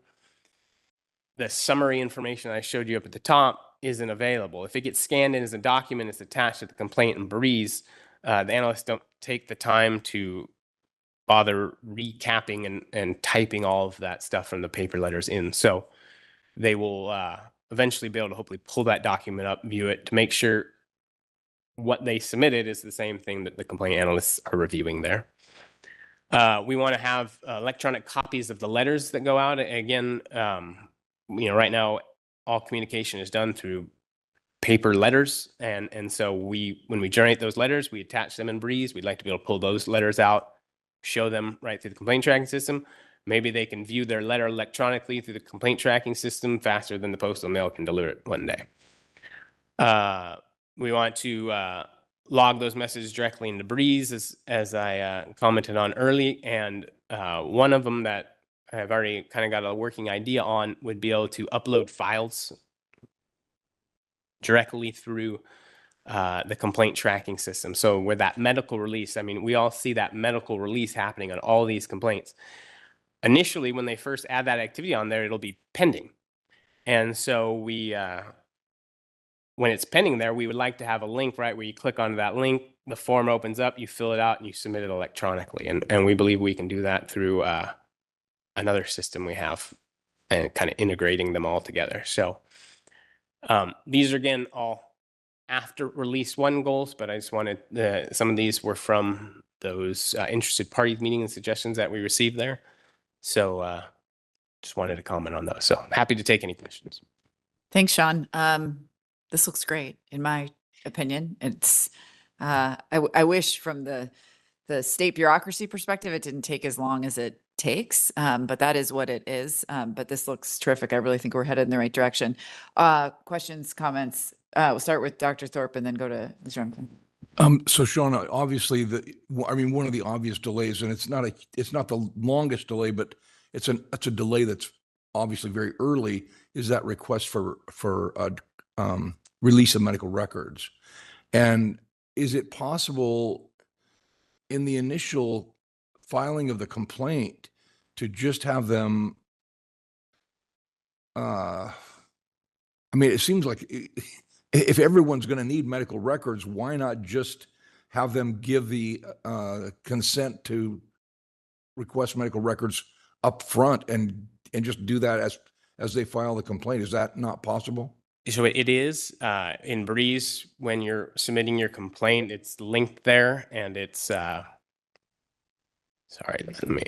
the summary information I showed you up at the top isn't available. If it gets scanned in as a document, it's attached to the complaint in Breeze, the analysts don't take the time to bother recapping and typing all of that stuff from the paper letters in. So they will eventually be able to hopefully pull that document up, view it, to make sure what they submitted is the same thing that the complaint analysts are reviewing there. We want to have electronic copies of the letters that go out. Again, right now, all communication is done through paper letters. And so when we generate those letters, we attach them in Breeze. We'd like to be able to pull those letters out, show them right through the complaint tracking system. Maybe they can view their letter electronically through the complaint tracking system faster than the postal mail can deliver it one day. We want to log those messages directly into Breeze, as I commented on early. And one of them that I've already kind of got a working idea on would be able to upload files directly through the complaint tracking system. So with that medical release, I mean, we all see that medical release happening on all these complaints. Initially, when they first add that activity on there, it'll be pending. And so when it's pending there, we would like to have a link, right, where you click on that link, the form opens up, you fill it out, and you submit it electronically. And we believe we can do that through another system we have and kind of integrating them all together. So these are, again, all after release one goals, but I just wanted some of these were from those interested parties meeting and suggestions that we received there. So just wanted to comment on those. So happy to take any questions. Thanks, Sean. This looks great, in my opinion. It's I wish from the state bureaucracy perspective, it didn't take as long as it takes, but that is what it is. But this looks terrific. I really think we're headed in the right direction. Questions, comments? We'll start with Dr. Thorpe and then go to Ms. Remington. So Sean, obviously one of the obvious delays, and it's not the longest delay, but it's a delay that's obviously very early, is that request for release of medical records. And is it possible in the initial filing of the complaint to just have them, I mean, it seems like if everyone's going to need medical records, why not just have them give the consent to request medical records up front and just do that as they file the complaint? Is that not possible? So it is in Breeze, when you're submitting your complaint, it's linked there, and it's sorry, let me.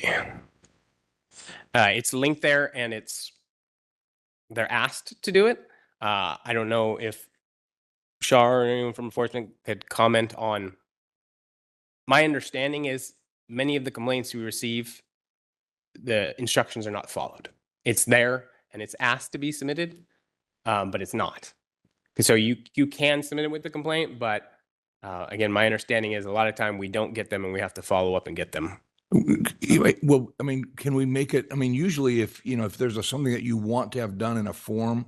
It's linked there, and they're asked to do it. I don't know if Shar or anyone from enforcement could comment on. My understanding is many of the complaints we receive, the instructions are not followed. It's there and it's asked to be submitted, but it's not. So you can submit it with the complaint, but again, my understanding is a lot of time we don't get them and we have to follow up and get them. Well, I mean, can we make it, I mean, usually if there's something that you want to have done in a form,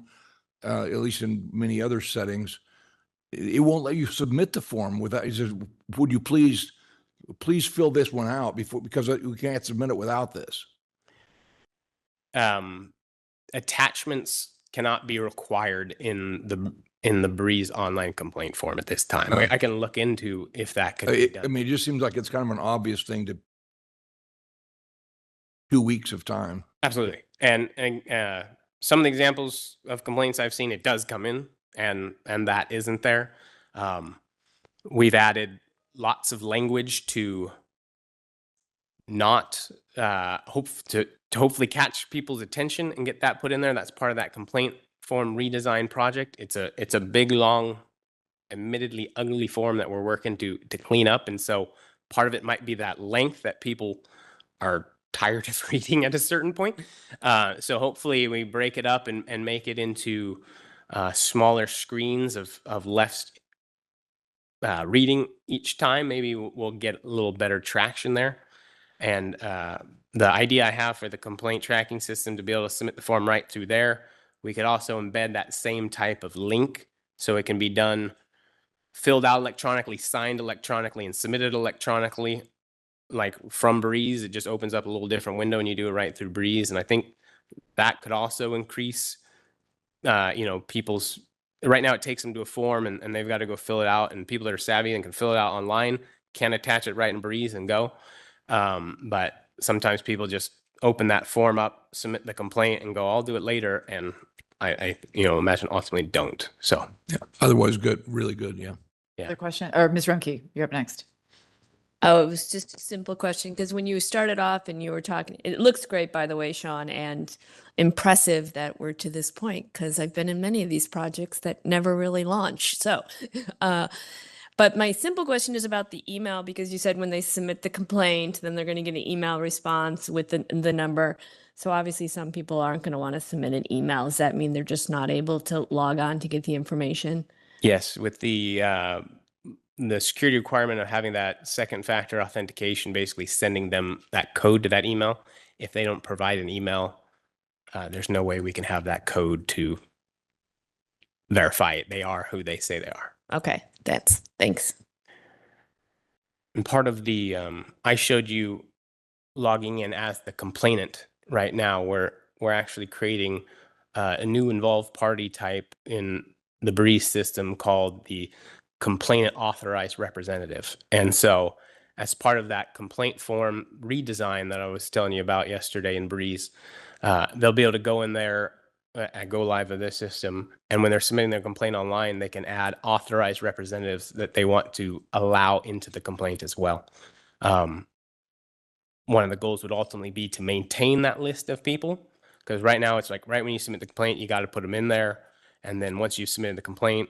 at least in many other settings, it won't let you submit the form without, it says, would you please fill this one out because we can't submit it without this. Attachments cannot be required in the Breeze online complaint form at this time. I can look into if that could be done. I mean, it just seems like it's kind of an obvious thing to 2 weeks of time. Absolutely. And some of the examples of complaints I've seen, it does come in and that isn't there. We've added lots of language to not to hopefully catch people's attention and get that put in there. That's part of that complaint form redesign project. It's a big, long, admittedly ugly form that we're working to clean up. And so part of it might be that length that people are tired of reading at a certain point. So hopefully we break it up and make it into smaller screens of less reading each time. Maybe we'll get a little better traction there. And the idea I have for the complaint tracking system to be able to submit the form right through there, we could also embed that same type of link so it can be done, filled out electronically, signed electronically, and submitted electronically. Like from Breeze, it just opens up a little different window and you do it right through Breeze. And I think that could also increase, people's, right now it takes them to a form and they've got to go fill it out, and people that are savvy and can fill it out online can attach it right in Breeze and go. But sometimes people just open that form up, submit the complaint and go, I'll do it later. And I imagine ultimately don't. So yeah. Otherwise good, really good. Yeah. Other question, or Ms. Rumke, you're up next. Oh, it was just a simple question, because when you started off and you were talking, it looks great, by the way, Sean, and impressive that we're to this point, because I've been in many of these projects that never really launched. So, but my simple question is about the email, because you said when they submit the complaint, then they're going to get an email response with the number. So obviously some people aren't going to want to submit an email. Does that mean they're just not able to log on to get the information? Yes, with the security requirement of having that second factor authentication, basically sending them that code to that email. If they don't provide an email, there's no way we can have that code to verify it. They are who they say they are. Okay, thanks. And part of the, I showed you logging in as the complainant. Right now, we're actually creating a new involved party type in the Breeze system called the complainant authorized representative. And so as part of that complaint form redesign that I was telling you about yesterday in Breeze, they'll be able to go in there at go live of this system. And when they're submitting their complaint online, they can add authorized representatives that they want to allow into the complaint as well. One of the goals would ultimately be to maintain that list of people, because right now it's like right when you submit the complaint, you got to put them in there. And then once you submitted the complaint,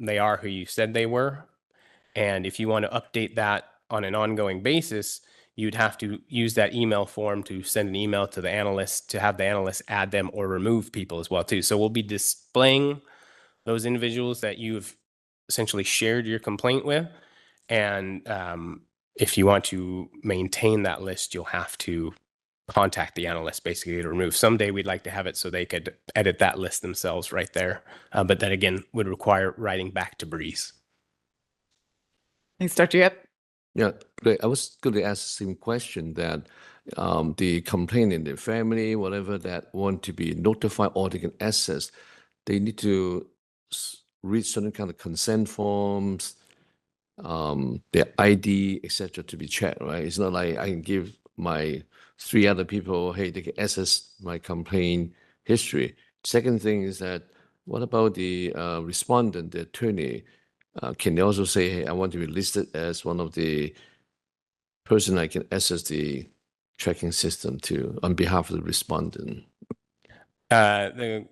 they are who you said they were. And if you want to update that on an ongoing basis, you'd have to use that email form to send an email to the analyst to have the analyst add them or remove people as well too. So we'll be displaying those individuals that you've essentially shared your complaint with. And if you want to maintain that list, you'll have to contact the analyst basically to remove. Someday we'd like to have it so they could edit that list themselves right there. But that again would require writing back to Breeze. Thanks, Dr. Yip. Yeah, great. I was going to ask the same question that the complainant, the family, whatever that want to be notified or they can access, they need to read certain kind of consent forms, their ID, etc., to be checked, right? It's not like I can give my 3 other people, hey, they can access my complaint history. Second thing is that, what about the respondent, the attorney? Can they also say, hey, I want to be listed as one of the person I can access the tracking system to on behalf of the respondent? The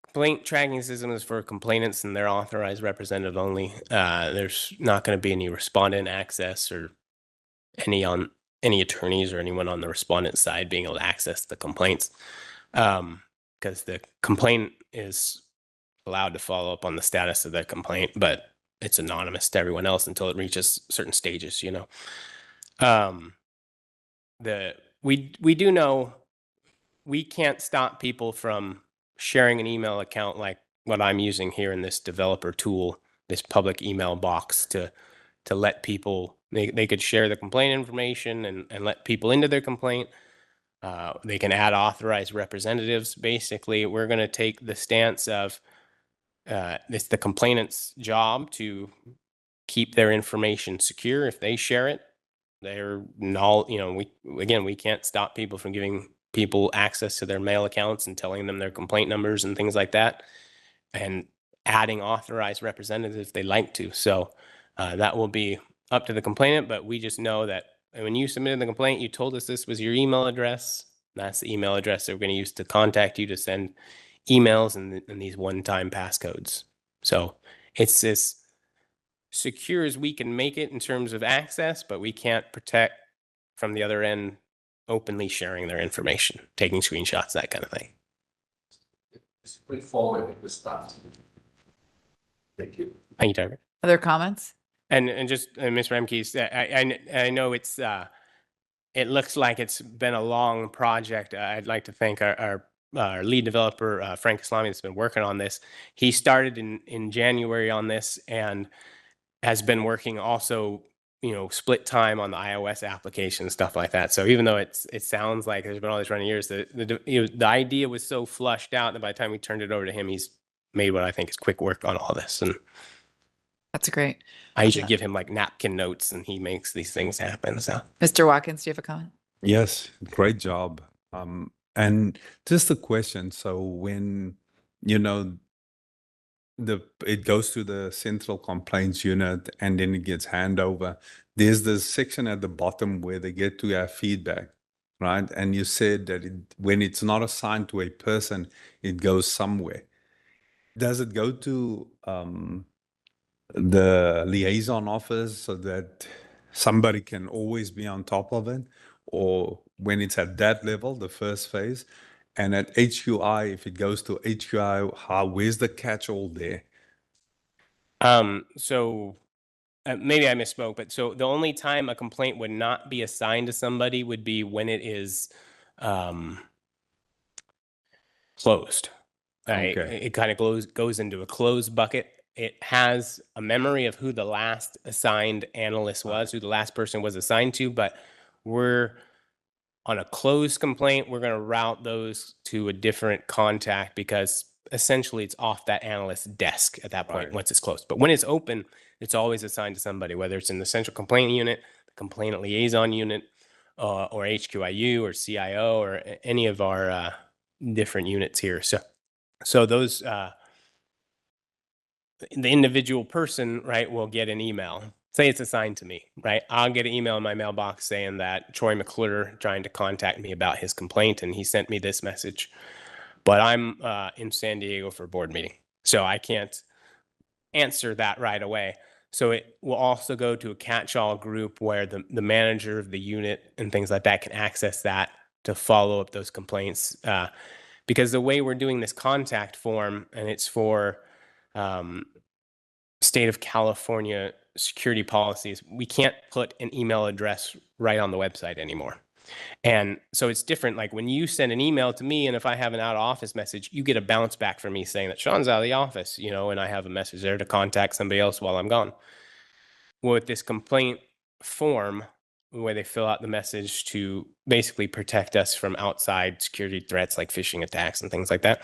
complaint tracking system is for complainants and their authorized representative only. There's not going to be any respondent access or any attorneys or anyone on the respondent side being able to access the complaints, because the complainant is allowed to follow up on the status of the complaint, but it's anonymous to everyone else until it reaches certain stages, you know. We do know we can't stop people from sharing an email account like what I'm using here in this developer tool, this public email box to let people, they could share the complaint information and let people into their complaint. They can add authorized representatives. Basically, we're going to take the stance of it's the complainant's job to keep their information secure. If they share it, they're not, you know, we can't stop people from giving people access to their mail accounts and telling them their complaint numbers and things like that, and adding authorized representatives if they like to. So that will be up to the complainant, but we just know that when you submitted the complaint, you told us this was your email address. That's the email address that we're going to use to contact you to send emails and these one-time passcodes. So it's as secure as we can make it in terms of access, but we can't protect from the other end openly sharing their information, taking screenshots, that kind of thing. It's straightforward with stuff. Thank you. Thank you, Tyler. Other comments? And just Ms. Remkes, I know it's it looks like it's been a long project. I'd like to thank our lead developer, Frank Islami, that's been working on this. He started in January on this and has been working also, you know, split time on the iOS application and stuff like that. So even though it sounds like there's been all these running years, the idea was so flushed out that by the time we turned it over to him, he's made what I think is quick work on all this. And that's great. I usually give him like napkin notes and he makes these things happen. So Mr. Watkins, do you have a comment? Yes, great job. And just a question. So when, you know, it goes to the central complaints unit and then it gets handed over, there's this section at the bottom where they get to have feedback, right? And you said that when it's not assigned to a person, it goes somewhere. Does it go to the liaison office so that somebody can always be on top of it? Or when it's at that level, the first phase? And at HQI, if it goes to HQI, where's the catch-all there? So maybe I misspoke, but so the only time a complaint would not be assigned to somebody would be when it is closed. Right? Okay. It kind of goes into a closed bucket. It has a memory of who the last assigned analyst was, who the last person was assigned to, but we're on a closed complaint, we're going to route those to a different contact because essentially it's off that analyst's desk at that point once it's closed. But when it's open, it's always assigned to somebody, whether it's in the central complaint unit, the complainant liaison unit, or HQIU or CIO or any of our different units here. So those the individual person, right, will get an email. Say it's assigned to me, right? I'll get an email in my mailbox saying that Troy McClure trying to contact me about his complaint, and he sent me this message. But I'm in San Diego for a board meeting, so I can't answer that right away. So it will also go to a catch-all group where the manager of the unit and things like that can access that to follow up those complaints. Because the way we're doing this contact form, and it's for state of California security policies, we can't put an email address right on the website anymore. And so it's different. Like when you send an email to me, and if I have an out of office message, you get a bounce back from me saying that Sean's out of the office, you know, and I have a message there to contact somebody else while I'm gone. Well, with this complaint form, where they fill out the message to basically protect us from outside security threats like phishing attacks and things like that,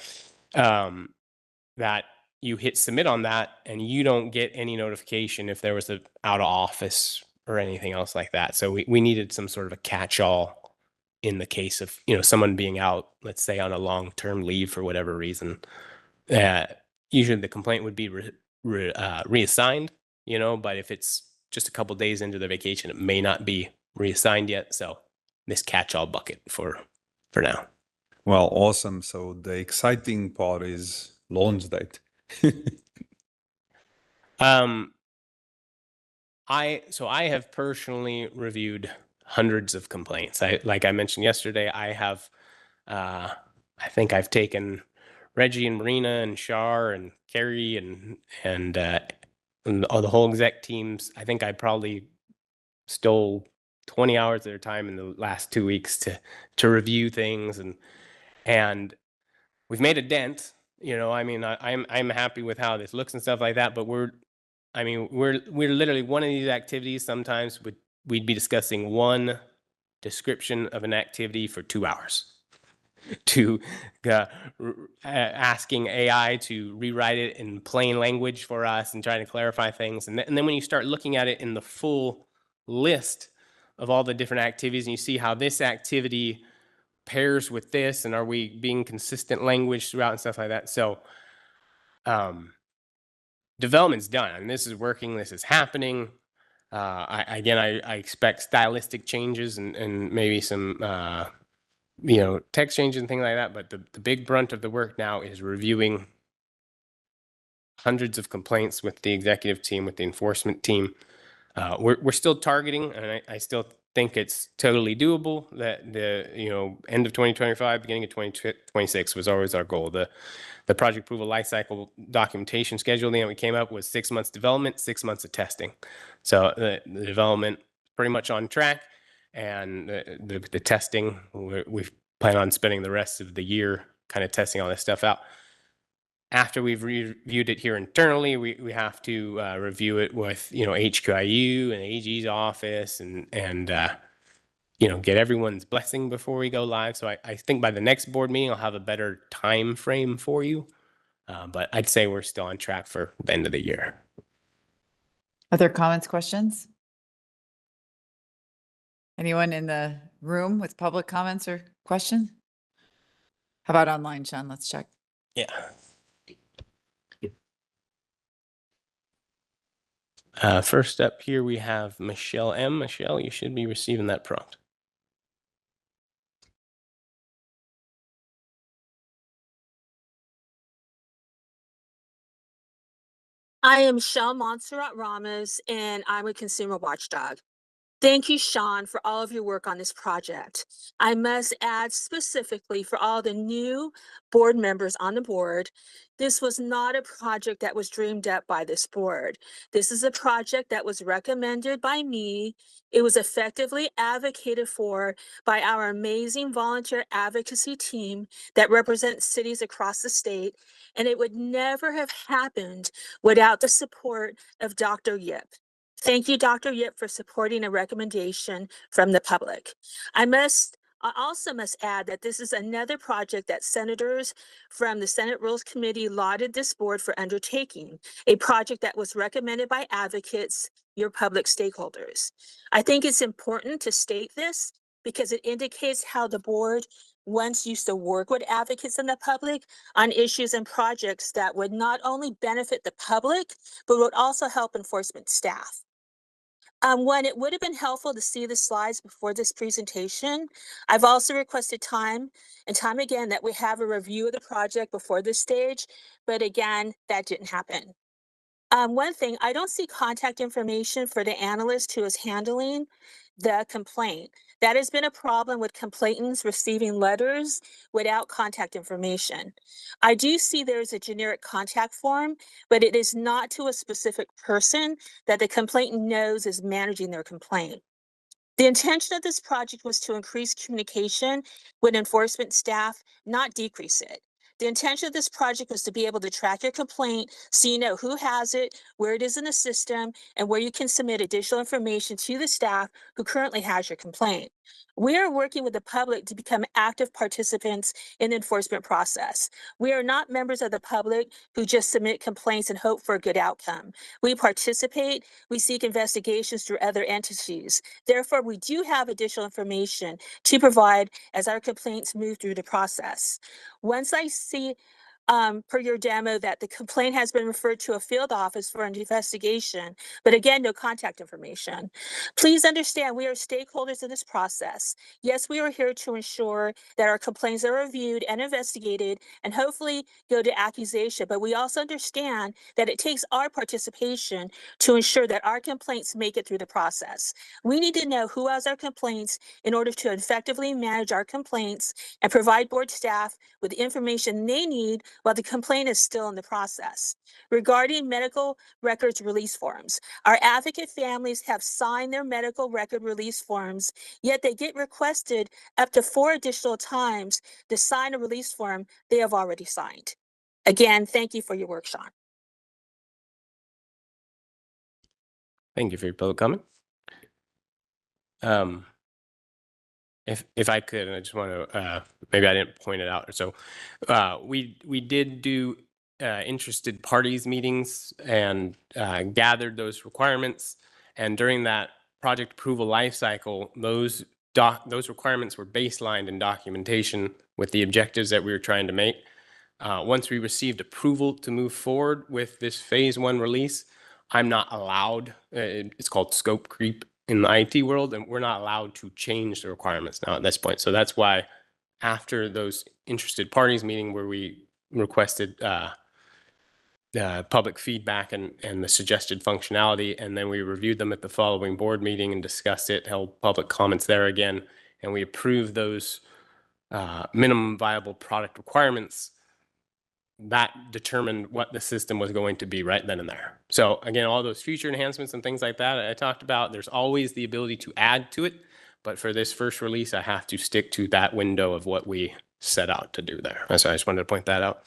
that you hit submit on that and you don't get any notification if there was a out of office or anything else like that. So we needed some sort of a catch-all in the case of, you know, someone being out, let's say on a long-term leave for whatever reason. Usually the complaint would be reassigned, you know, but if it's just a couple days into the vacation, it may not be reassigned yet. So this catch-all bucket for now. Well, awesome. So the exciting part is launch date. I have personally reviewed hundreds of complaints. Like I mentioned yesterday, I have I think I've taken Reggie and Marina and Shar and Carrie and all the whole exec teams. I think I probably stole 20 hours of their time in the last 2 weeks to review things, and we've made a dent. You know, I mean, I'm happy with how this looks and stuff like that, but we're literally one of these activities. Sometimes we'd be discussing one description of an activity for 2 hours, to asking AI to rewrite it in plain language for us and trying to clarify things. And then when you start looking at it in the full list of all the different activities, and you see how this activity pairs with this, and are we being consistent language throughout and stuff like that. So development's done. I mean, this is working, this is happening. I expect stylistic changes and maybe some text changes and things like that, but the big brunt of the work now is reviewing hundreds of complaints with the executive team, with the enforcement team. We're still targeting, and I still think it's totally doable, that the end of 2025, beginning of 2026 was always our goal. The project approval lifecycle documentation scheduling that we came up with 6 months development, 6 months of testing. So the development pretty much on track, and the testing, we plan on spending the rest of the year kind of testing all this stuff out. After we've reviewed it here internally, we have to review it with HQIU and AG's office and get everyone's blessing before we go live. So I think by the next board meeting I'll have a better time frame for you, but I'd say we're still on track for the end of the year. Other comments, questions? Anyone in the room with public comments or questions? How about online, Sean? Let's check. Yeah. First up here, we have Michelle M. Michelle, you should be receiving that prompt. I am Shel Montserrat Ramos, and I'm a consumer watchdog. Thank you, Sean, for all of your work on this project. I must add specifically for all the new board members on the board, this was not a project that was dreamed up by this board. This is a project that was recommended by me. It was effectively advocated for by our amazing volunteer advocacy team that represents cities across the state, and it would never have happened without the support of Dr. Yip. Thank you, Dr. Yip, for supporting a recommendation from the public. I also must add that this is another project that senators from the Senate Rules Committee lauded this board for undertaking, a project that was recommended by advocates, your public stakeholders. I think it's important to state this because it indicates how the board once used to work with advocates and the public on issues and projects that would not only benefit the public, but would also help enforcement staff. When it would have been helpful to see the slides before this presentation, I've also requested time and time again that we have a review of the project before this stage, but again, that didn't happen. One thing, I don't see contact information for the analyst who is handling the complaint. That has been a problem with complainants receiving letters without contact information. I do see there's a generic contact form, but it is not to a specific person that the complainant knows is managing their complaint. The intention of this project was to increase communication with enforcement staff, not decrease it. The intention of this project was to be able to track your complaint so you know who has it, where it is in the system, and where you can submit additional information to the staff who currently has your complaint. We are working with the public to become active participants in the enforcement process. We are not members of the public who just submit complaints and hope for a good outcome. We participate, we seek investigations through other entities. Therefore, we do have additional information to provide as our complaints move through the process. Once I see per your demo that the complaint has been referred to a field office for an investigation, but again, no contact information. Please understand we are stakeholders in this process. Yes, we are here to ensure that our complaints are reviewed and investigated and hopefully go to accusation, but we also understand that it takes our participation to ensure that our complaints make it through the process. We need to know who has our complaints in order to effectively manage our complaints and provide board staff with the information they need while the complaint is still in the process. Regarding medical records release forms, our advocate families have signed their medical record release forms, yet they get requested up to 4 additional times to sign a release form they have already signed. Again, thank you for your work, Sean. Thank you for your public comment. If I could, and I just want to, maybe I didn't point it out. So we did do interested parties meetings and gathered those requirements. And during that project approval lifecycle, those requirements were baselined in documentation with the objectives that we were trying to make. Once we received approval to move forward with this phase 1 release, I'm not allowed, it's called scope creep in the IT world, and we're not allowed to change the requirements now at this point. So that's why after those interested parties meeting where we requested public feedback and the suggested functionality, and then we reviewed them at the following board meeting and discussed it, held public comments there again, and we approved those minimum viable product requirements. That determined what the system was going to be right then and there. So again, all those future enhancements and things like that I talked about, there's always the ability to add to it. But for this first release, I have to stick to that window of what we set out to do there. So I just wanted to point that out.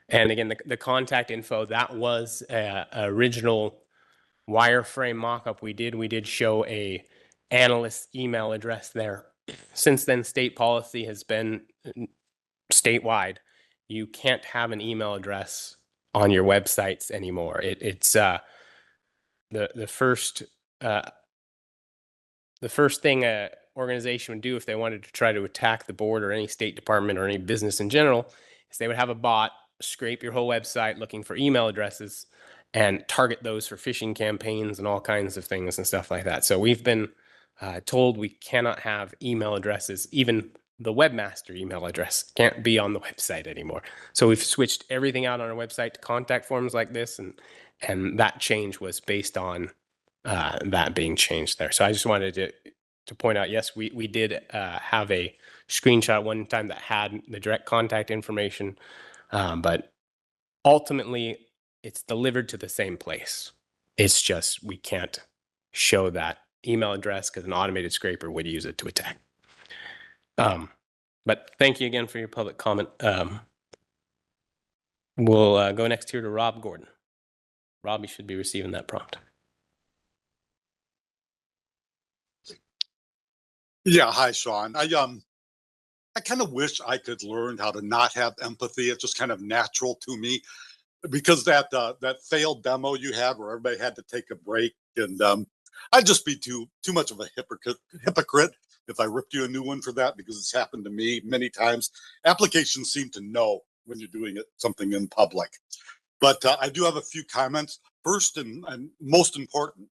And again, the contact info, that was an original wireframe mockup we did show a analyst email address there. Since then, state policy has been statewide. You can't have an email address on your websites anymore. It's the first thing a organization would do if they wanted to try to attack the board or any state department or any business in general is they would have a bot scrape your whole website looking for email addresses and target those for phishing campaigns and all kinds of things and stuff like that. So we've been told we cannot have email addresses, even the webmaster email address can't be on the website anymore. So we've switched everything out on our website to contact forms like this, and that change was based on that being changed there. So I just wanted to point out, yes, we did have a screenshot one time that had the direct contact information, but ultimately it's delivered to the same place. It's just we can't show that email address because an automated scraper would use it to attack. But thank you again for your public comment. We'll go next here to Rob Gordon. Rob, you should be receiving that prompt. Yeah, hi, Sean. I kind of wish I could learn how to not have empathy. It's just kind of natural to me, because that failed demo you had where everybody had to take a break, and I'd just be too much of a hypocrite if I ripped you a new one for that, because it's happened to me many times. Applications seem to know when you're doing something in public. But I do have a few comments. First and most important,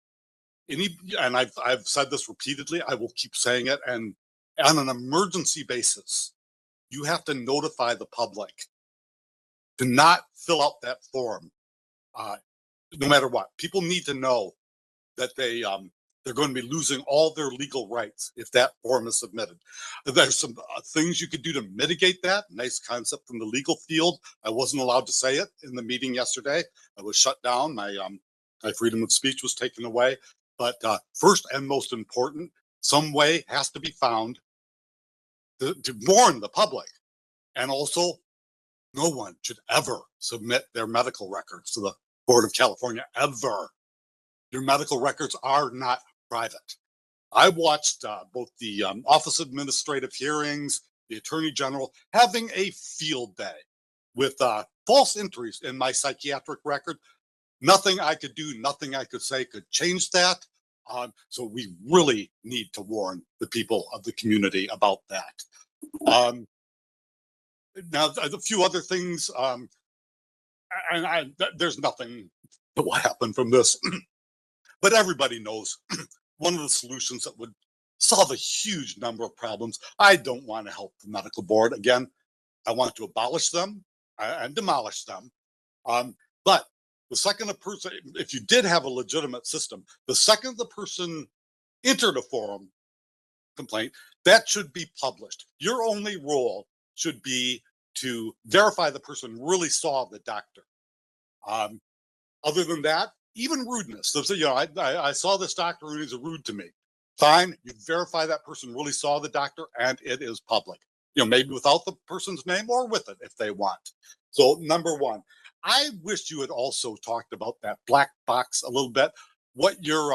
and I've said this repeatedly, I will keep saying it, and on an emergency basis, you have to notify the public to not fill out that form, no matter what. People need to know that they're going to be losing all their legal rights if that form is submitted. There's some things you could do to mitigate that. Nice concept from the legal field. I wasn't allowed to say it in the meeting yesterday. I was shut down. My freedom of speech was taken away. But first and most important, some way has to be found to warn the public. And also, no one should ever submit their medical records to the Board of California, ever. Your medical records are not private. I watched both the Office of Administrative Hearings, the Attorney General having a field day with false entries in my psychiatric record. Nothing I could do, nothing I could say could change that. So we really need to warn the people of the community about that. Now, a few other things, there's nothing that will happen from this, but everybody knows one of the solutions that would solve a huge number of problems. I don't want to help the medical board. Again, I want to abolish them and demolish them. But the second a person, if you did have a legitimate system, the second the person entered a forum complaint, that should be published. Your only role should be to verify the person really saw the doctor. Other than that, even rudeness. So, you know, I saw this doctor and he's rude to me. Fine, you verify that person really saw the doctor and it is public. You know, maybe without the person's name or with it if they want. So number one, I wish you had also talked about that black box a little bit. What you're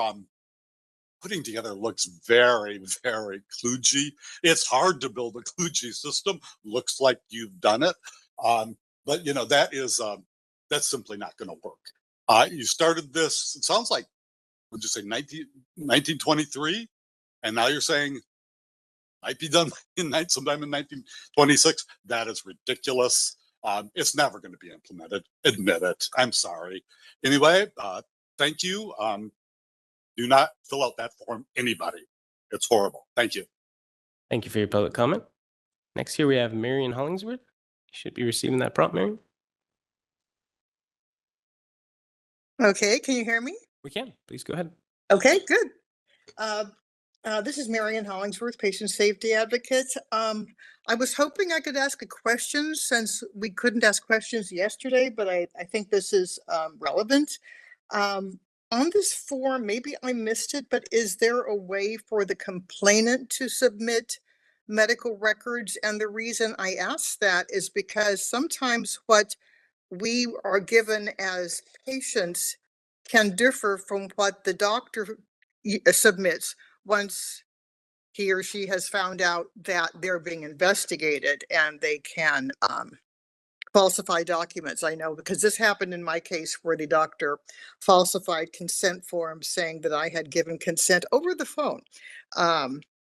putting together looks very, very kludgy. It's hard to build a kludgy system. Looks like you've done it. But you know, that is that's simply not going to work. You started this, it sounds like, would you say 1923? And now you're saying might be done sometime in 1926. That is ridiculous. It's never going to be implemented. Admit it. I'm sorry. Anyway, thank you. Do not fill out that form, anybody. It's horrible. Thank you. Thank you for your public comment. Next here we have Marion Hollingsworth. You should be receiving that prompt, Marion. Okay, can you hear me? We can. Please go ahead. Okay, good. This is Marion Hollingsworth, patient safety advocate. I was hoping I could ask a question since we couldn't ask questions yesterday, but I think this is relevant. On this form, maybe I missed it, but is there a way for the complainant to submit medical records? And the reason I ask that is because sometimes what we are given as patients can differ from what the doctor submits once he or she has found out that they're being investigated and they can falsify documents. I know because this happened in my case where the doctor falsified consent forms saying that I had given consent over the phone,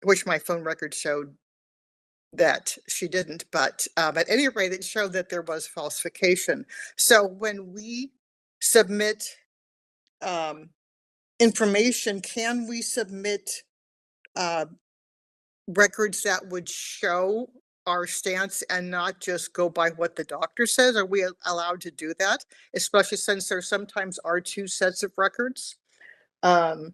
which my phone record showed that she didn't, but at any rate, it showed that there was falsification. So when we submit information, can we submit records that would show our stance and not just go by what the doctor says? Are we allowed to do that? Especially since there sometimes are two sets of records. I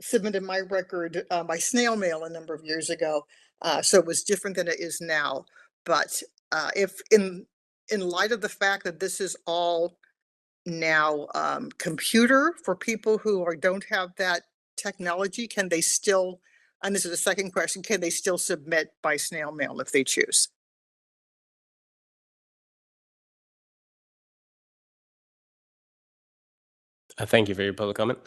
submitted my record by snail mail a number of years ago, so it was different than it is now. But if in light of the fact that this is all now computer for people who don't have that technology, can they still, and this is the second question, can they still submit by snail mail if they choose? Thank you for your public comment.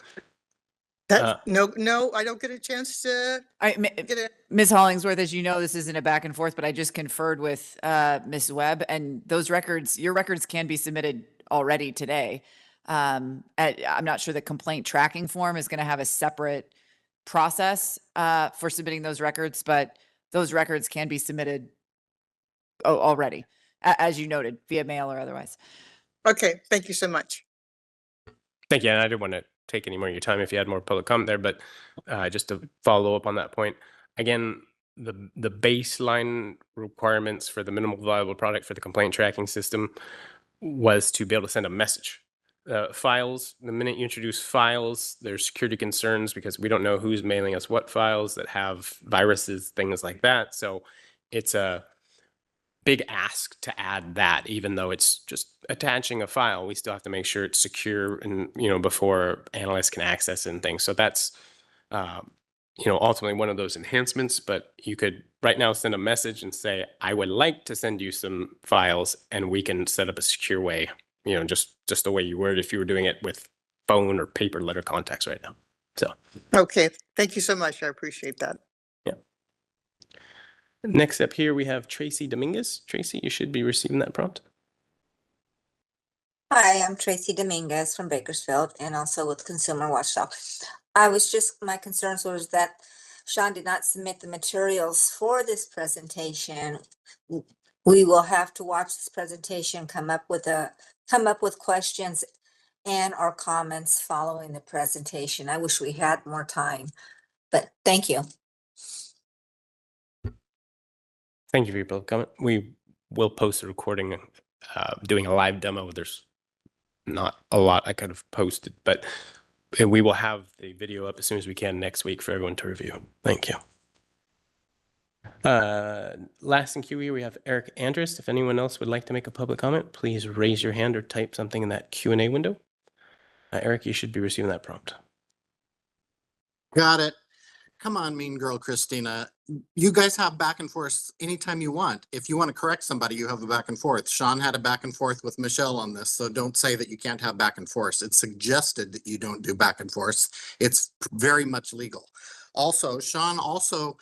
No, I don't get a chance to get it. Ms. Hollingsworth, as you know, this isn't a back and forth, but I just conferred with Ms. Webb, and those records, your records can be submitted already today. I'm not sure the complaint tracking form is going to have a separate process for submitting those records, but those records can be submitted already, as you noted, via mail or otherwise. Okay, thank you so much. Thank you. And I didn't want to take any more of your time if you had more public comment there, but just to follow up on that point, again, the baseline requirements for the minimal viable product for the complaint tracking system was to be able to send a message. Files, the minute you introduce files, there's security concerns because we don't know who's mailing us what files that have viruses, things like that. So it's a big ask to add that, even though it's just attaching a file, we still have to make sure it's secure and, you know, before analysts can access it and things. So that's ultimately one of those enhancements, but you could right now send a message and say, I would like to send you some files, and we can set up a secure way, just the way you would if you were doing it with phone or paper letter contacts right now. So, Okay, thank you so much. I appreciate that. yeah. Next up here, we have Tracy Dominguez. Tracy, you should be receiving that prompt. Hi, I'm Tracy Dominguez from Bakersfield and also with Consumer Watchdog. My concerns was that Sean did not submit the materials for this presentation. We will have to watch this presentation, come up with questions and our comments following the presentation. I wish we had more time, but thank you. Thank you for your public comment. We will post a recording doing a live demo. There's not a lot I could have posted, but we will have the video up as soon as we can next week for everyone to review. Thank you. Last in QE, we have Eric Andrus. If anyone else would like to make a public comment, please raise your hand or type something in that Q&A window. Eric, you should be receiving that prompt. Got it. Come on, mean girl, Christina. You guys have back and forth anytime you want. If you want to correct somebody, you have a back and forth. Sean had a back and forth with Michelle on this, so don't say that you can't have back and forth. It's suggested that you don't do back and forth. It's very much legal. Also, Sean also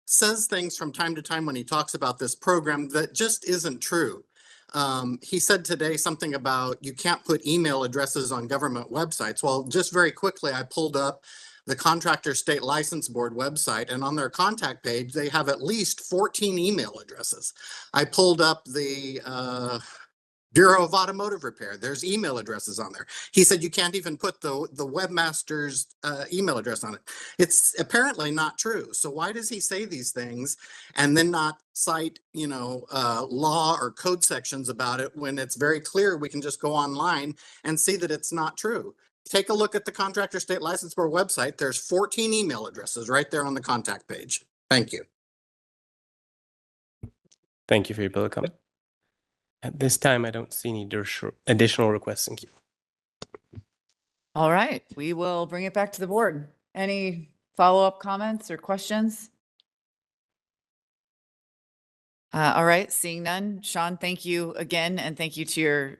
says things from time to time when he talks about this program that just isn't true. He said today something about you can't put email addresses on government websites. Well, just very quickly, I pulled up the Contractor State License Board website, and on their contact page, they have at least 14 email addresses. I pulled up the Bureau of Automotive Repair. There's email addresses on there. He said you can't even put the webmaster's email address on it. It's apparently not true. So why does he say these things and then not cite, law or code sections about it when it's very clear we can just go online and see that it's not true? Take a look at the Contractor State License Board website. There's 14 email addresses right there on the contact page. Thank you. Thank you for your public comment. At this time, I don't see any additional requests in queue. All right, we will bring it back to the board. Any follow-up comments or questions? All right, seeing none. Sean, thank you again, and thank you to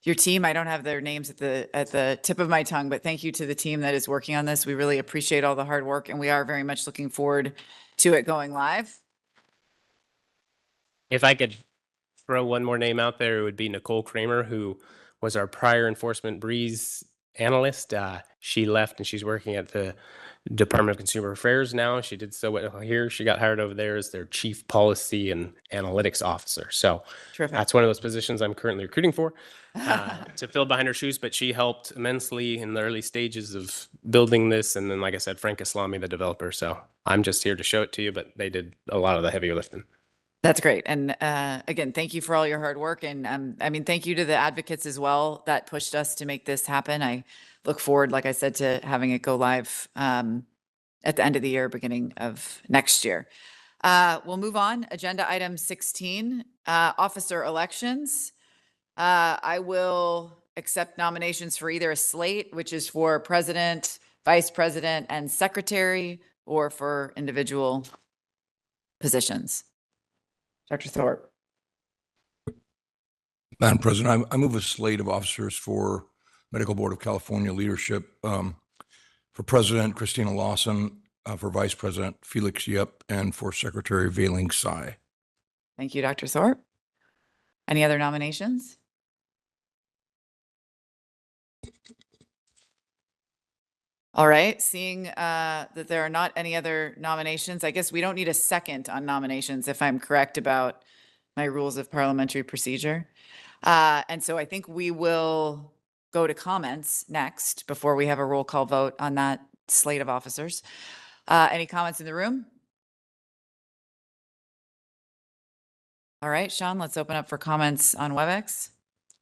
your team. I don't have their names at the tip of my tongue, but thank you to the team that is working on this. We really appreciate all the hard work, and we are very much looking forward to it going live. If I could throw one more name out there, it would be Nicole Kramer, who was our prior Enforcement Breeze analyst. She left and she's working at the Department of Consumer Affairs now. She did so well here. She got hired over there as their Chief Policy and Analytics Officer. So Terrific. that's one of those positions I'm currently recruiting for to fill behind her shoes. But she helped immensely in the early stages of building this. And then, like I said, Frank Islami, the developer. So I'm just here to show it to you, but they did a lot of the heavy lifting. That's great. And again, thank you for all your hard work. And thank you to the advocates as well that pushed us to make this happen. I look forward, like I said, to having it go live at the end of the year, beginning of next year. We'll move on. Agenda item 16, officer elections. I will accept nominations for either a slate, which is for president, vice president, and secretary, or for individual positions. Dr. Thorpe. Madam President, I move a slate of officers for Medical Board of California leadership. For President, Christina Lawson, for Vice President, Felix Yip, and for Secretary, Veiling Tsai. Thank you, Dr. Thorpe. Any other nominations? All right, seeing that there are not any other nominations, I guess we don't need a second on nominations if I'm correct about my rules of parliamentary procedure. And so I think we will go to comments next before we have a roll call vote on that slate of officers. Any comments in the room? All right, Sean, let's open up for comments on WebEx.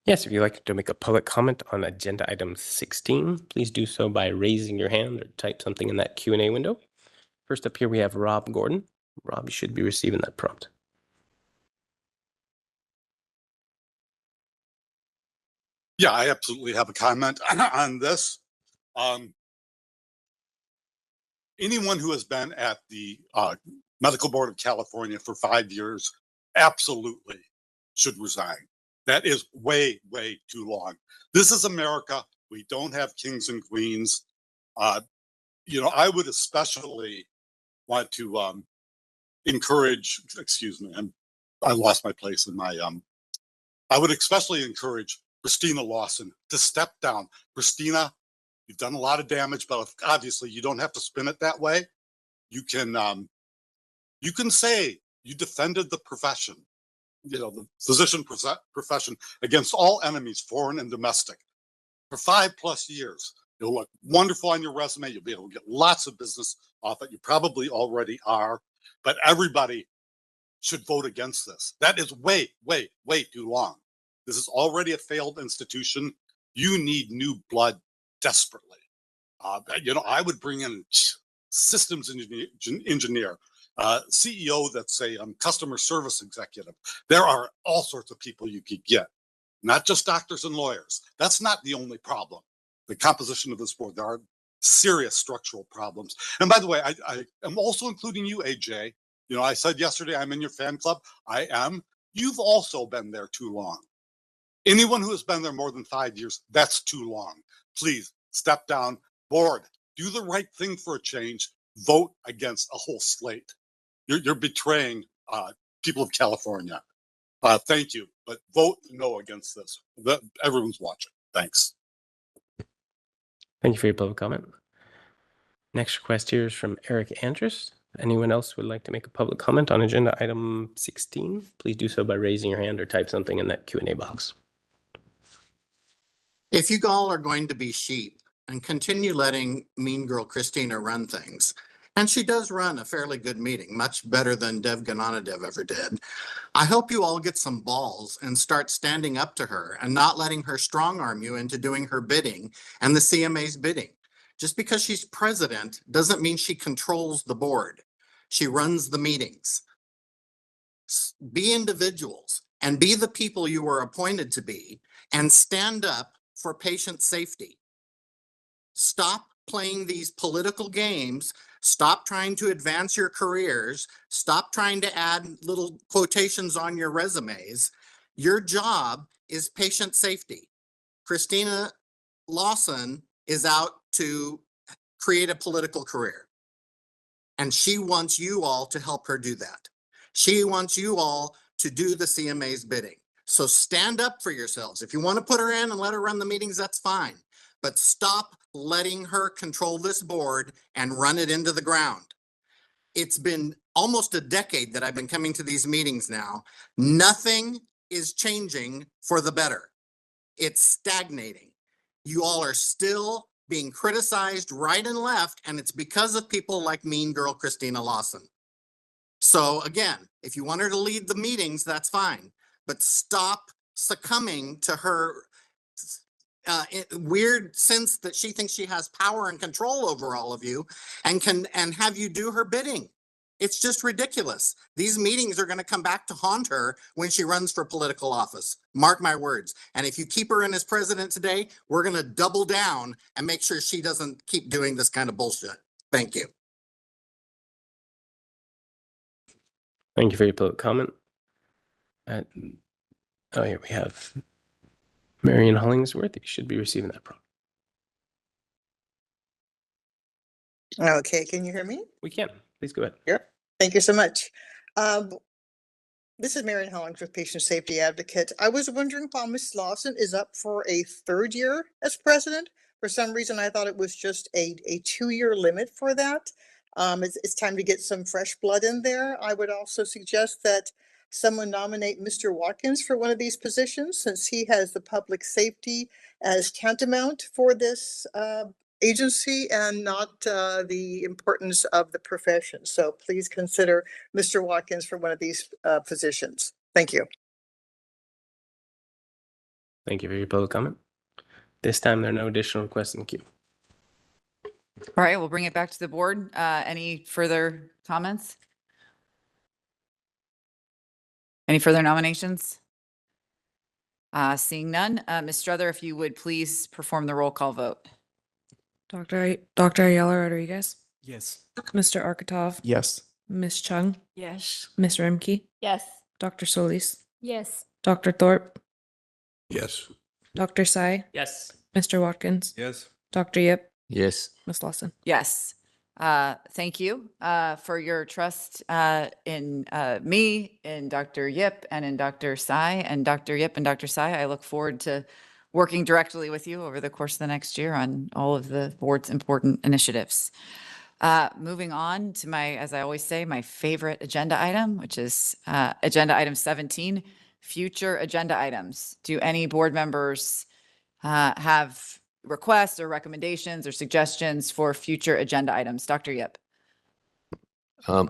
Yes, if you'd like to make a public comment on agenda item 16, please do so by raising your hand or type something in that Q&A window. First up here, we have Rob Gordon. Rob, you should be receiving that prompt. Yeah, I absolutely have a comment on this. anyone who has been at the Medical Board of California for 5 years absolutely should resign. That is way, way too long. This is America. We don't have kings and queens. I would especially want to encourage, excuse me, I lost my place in my, I would especially encourage Christina Lawson to step down. Christina, you've done a lot of damage, but obviously you don't have to spin it that way. You can say you defended the profession, the physician profession against all enemies, foreign and domestic, for 5+ years. You'll look wonderful on your resume. You'll be able to get lots of business off it. You probably already are, but everybody should vote against this. That is way, way, way too long. This is already a failed institution. You need new blood desperately. I would bring in systems engineer, CEO that's a customer service executive. There are all sorts of people you could get, not just doctors and lawyers. That's not the only problem. The composition of this board, there are serious structural problems. And by the way, I am also including you, AJ. I said yesterday, I'm in your fan club. I am. You've also been there too long. Anyone who has been there more than 5 years, that's too long. Please step down. Board, do the right thing for a change. Vote against a whole slate. You're betraying people of California. Thank you, but vote no against this. Everyone's watching. Thanks. Thank you for your public comment. Next request here is from Eric Andrus. Anyone else would like to make a public comment on agenda item 16? Please do so by raising your hand or type something in that Q&A box. If you all are going to be sheep and continue letting mean girl Christina run things, and she does run a fairly good meeting, much better than Dev Gananadev ever did, I hope you all get some balls and start standing up to her and not letting her strong arm you into doing her bidding and the CMA's bidding. Just because she's president doesn't mean she controls the board. She runs the meetings. Be individuals and be the people you were appointed to be and stand up for patient safety. Stop playing these political games. Stop trying to advance your careers. Stop trying to add little quotations on your resumes. Your job is patient safety. Christina Lawson is out to create a political career. And she wants you all to help her do that. She wants you all to do the CMA's bidding. So stand up for yourselves. If you want to put her in and let her run the meetings, that's fine. But stop letting her control this board and run it into the ground. It's been almost a decade that I've been coming to these meetings now. Nothing is changing for the better. It's stagnating. You all are still being criticized right and left, and it's because of people like mean girl Christina Lawson. So again, if you want her to lead the meetings, that's fine, but stop succumbing to her weird sense that she thinks she has power and control over all of you and have you do her bidding. It's just ridiculous. These meetings are going to come back to haunt her when she runs for political office. Mark my words. And if you keep her in as president today, we're going to double down and make sure she doesn't keep doing this kind of bullshit. Thank you. Thank you for your public comment. Here we have Marion Hollingsworth. You should be receiving that prompt. Okay, can you hear me? We can. Please go ahead. Yep. Thank you so much. This is Marion Hollingsworth, Patient Safety Advocate. I was wondering why Ms. Lawson is up for a 3rd year as president. For some reason, I thought it was just a 2-year limit for that. It's time to get some fresh blood in there. I would also suggest that someone nominate Mr. Watkins for one of these positions, since he has the public safety as tantamount for this agency and not the importance of the profession. So please consider Mr. Watkins for one of these positions. Thank you. Thank you for your public comment. This time, there are no additional requests in the queue. All right, we'll bring it back to the board. Any further comments? Any further nominations? Seeing none, Ms. Struther, if you would please perform the roll call vote. Dr. Ayala Rodriguez, Yes. Mr. Arkatov. Yes. Ms. Chung. Yes. Ms. Remke. Yes. Dr. Solis. Yes. Dr. Thorpe. Yes. Dr. Sai. Yes. Mr. Watkins. Yes. Dr. Yip. Yes. Ms. Lawson. Yes. Thank you for your trust in me, in Dr. Yip, and in Dr. Sai. And Dr. Yip and Dr. Sai, I look forward to working directly with you over the course of the next year on all of the board's important initiatives. Moving on to my, as I always say, my favorite agenda item, which is agenda item 17, future agenda items. Do any board members have requests or recommendations or suggestions for future agenda items? Dr. Yip. Um,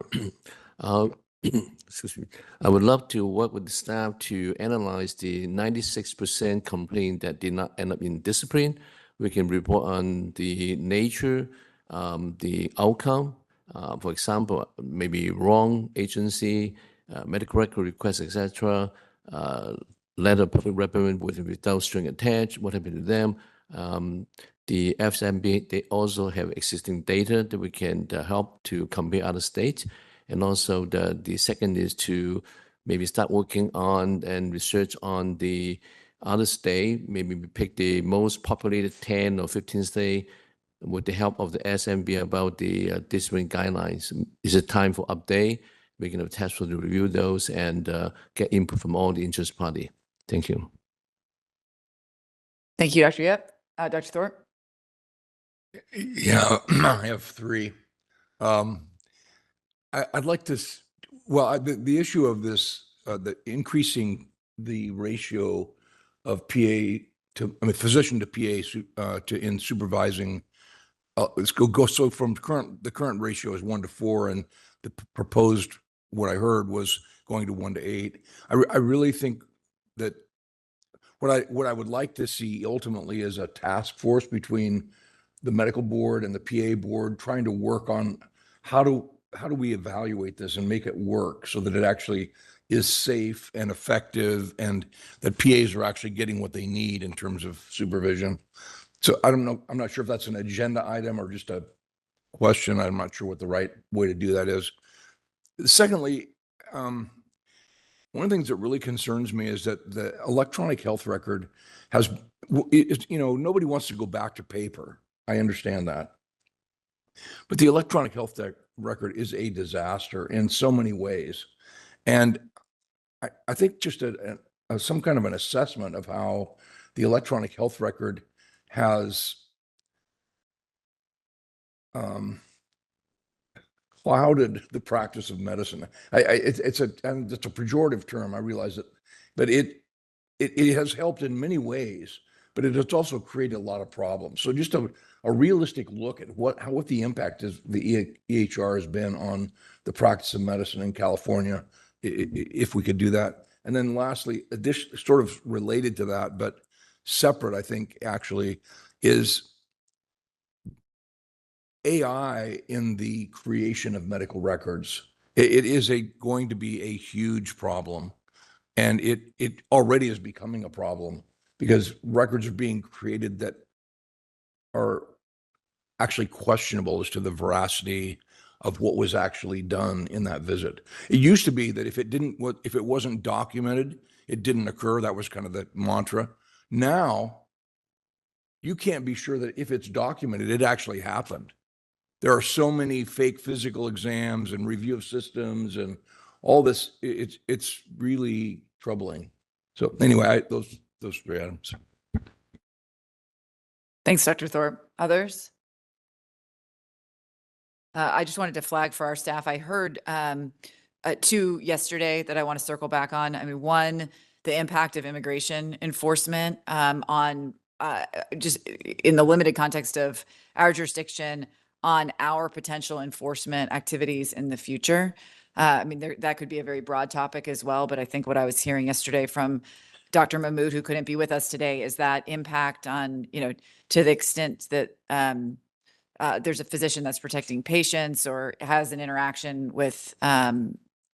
excuse me. I would love to work with the staff to analyze the 96% complaint that did not end up in discipline. We can report on the nature, the outcome. For example, maybe wrong agency, medical record request, etc. Letter of public reprimand without string attached. What happened to them? The FSMB, they also have existing data that we can help to compare other states. And also the second is to maybe start working on and research on the other state. Maybe we pick the most populated 10 or 15 state with the help of the SMB about the discipline guidelines. Is it time for update? We can have a task force to review those and get input from all the interest party. Thank you. Thank you, Dr. Yip. Dr. Thorpe. Yeah, I have three. I'd like to, the issue of this, the increasing the ratio of PA to, physician to PA to in supervising, let's go so from the current ratio is 1 to 4, and the proposed, what I heard was going to 1 to 8. I really think that what I would like to see ultimately is a task force between the medical board and the PA board trying to work on how do we evaluate this and make it work so that it actually is safe and effective and that PAs are actually getting what they need in terms of supervision. So I don't know, I'm not sure if that's an agenda item or just a question. I'm not sure what the right way to do that is. Secondly, one of the things that really concerns me is that the electronic health record has, nobody wants to go back to paper. I understand that. But the electronic health record is a disaster in so many ways. And I think just some kind of an assessment of how the electronic health record has clouded the practice of medicine. It's a pejorative term, I realize it, but it has helped in many ways, but it has also created a lot of problems. So just a realistic look at what the impact is the EHR has been on the practice of medicine in California, if we could do that. And then lastly, sort of related to that, but separate, I think actually, is AI in the creation of medical records. It is going to be a huge problem, and it already is becoming a problem because records are being created that are actually questionable as to the veracity of what was actually done in that visit. It used to be that if it wasn't documented, it didn't occur. That was kind of the mantra. Now, you can't be sure that if it's documented, it actually happened. There are so many fake physical exams and review of systems and all this. It's really troubling. So anyway, those 3 items. Thanks, Dr. Thorpe. Others? I just wanted to flag for our staff. I heard 2 yesterday that I want to circle back on. I mean, one, the impact of immigration enforcement on just in the limited context of our jurisdiction on our potential enforcement activities in the future. I mean, that could be a very broad topic as well, but I think what I was hearing yesterday from Dr. Mahmood, who couldn't be with us today, is that impact on, to the extent that there's a physician that's protecting patients or has an interaction with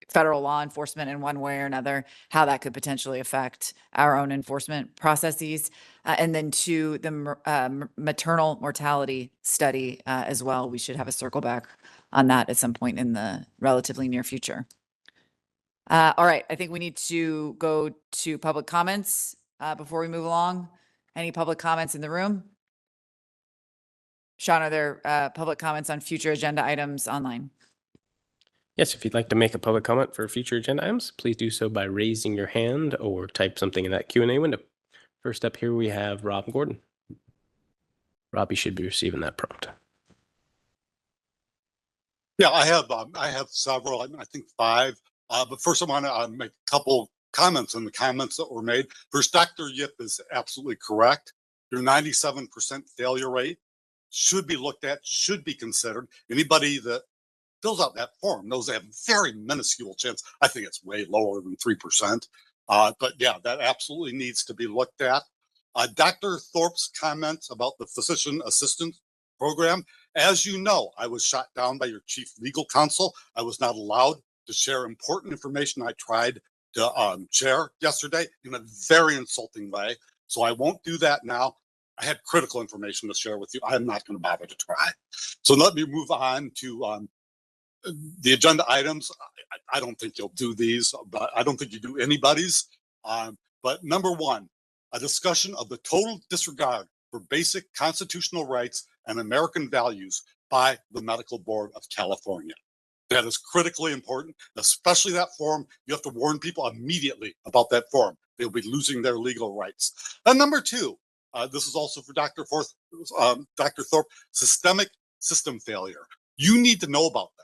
federal law enforcement in one way or another, how that could potentially affect our own enforcement processes. And then two, the maternal mortality study as well. We should have a circle back on that at some point in the relatively near future. All right, I think we need to go to public comments before we move along. Any public comments in the room? Sean, are there public comments on future agenda items online? Yes, if you'd like to make a public comment for future agenda items, please do so by raising your hand or type something in that Q&A window. First up here, we have Rob Gordon. Rob, you should be receiving that prompt. Yeah, I have several, I think 5. But first I want to make a couple comments on the comments that were made. First, Dr. Yip is absolutely correct. Your 97% failure rate should be looked at, should be considered. Anybody that fills out that form knows they have a very minuscule chance. I think it's way lower than 3%. But yeah, that absolutely needs to be looked at. Dr. Thorpe's comments about the physician assistant program. As you know, I was shot down by your chief legal counsel. I was not allowed to share important information I tried to share yesterday in a very insulting way. So I won't do that now. I had critical information to share with you. I'm not going to bother to try. So let me move on to the agenda items. I don't think you'll do these, but I don't think you do anybody's. But number 1, a discussion of the total disregard for basic constitutional rights and American values by the Medical Board of California. That is critically important, especially that form. You have to warn people immediately about that form. They'll be losing their legal rights. And number 2, this is also for Dr. Thorpe, systemic system failure. You need to know about that.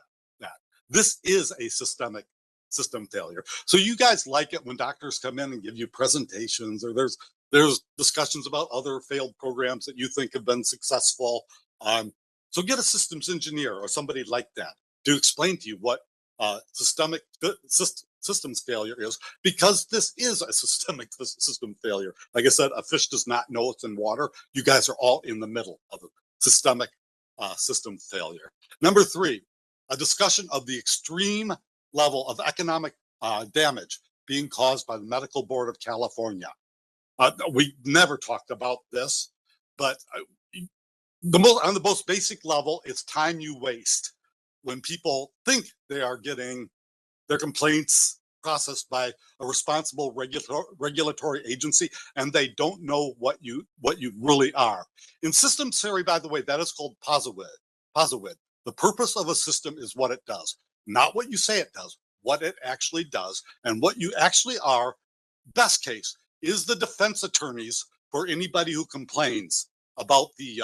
This is a systemic system failure. So you guys like it when doctors come in and give you presentations, or there's discussions about other failed programs that you think have been successful. So get a systems engineer or somebody like that to explain to you what systemic systems failure is, because this is a systemic system failure. Like I said, a fish does not know it's in water. You guys are all in the middle of a systemic system failure. Number 3, a discussion of the extreme level of economic damage being caused by the Medical Board of California. We never talked about this, but on the most basic level, it's time you waste when people think they are getting their complaints processed by a responsible regulatory agency, and they don't know what you really are. In systems theory, by the way, that is called POSIWID. The purpose of a system is what it does, not what you say it does, what it actually does. And what you actually are, best case, is the defense attorneys for anybody who complains about the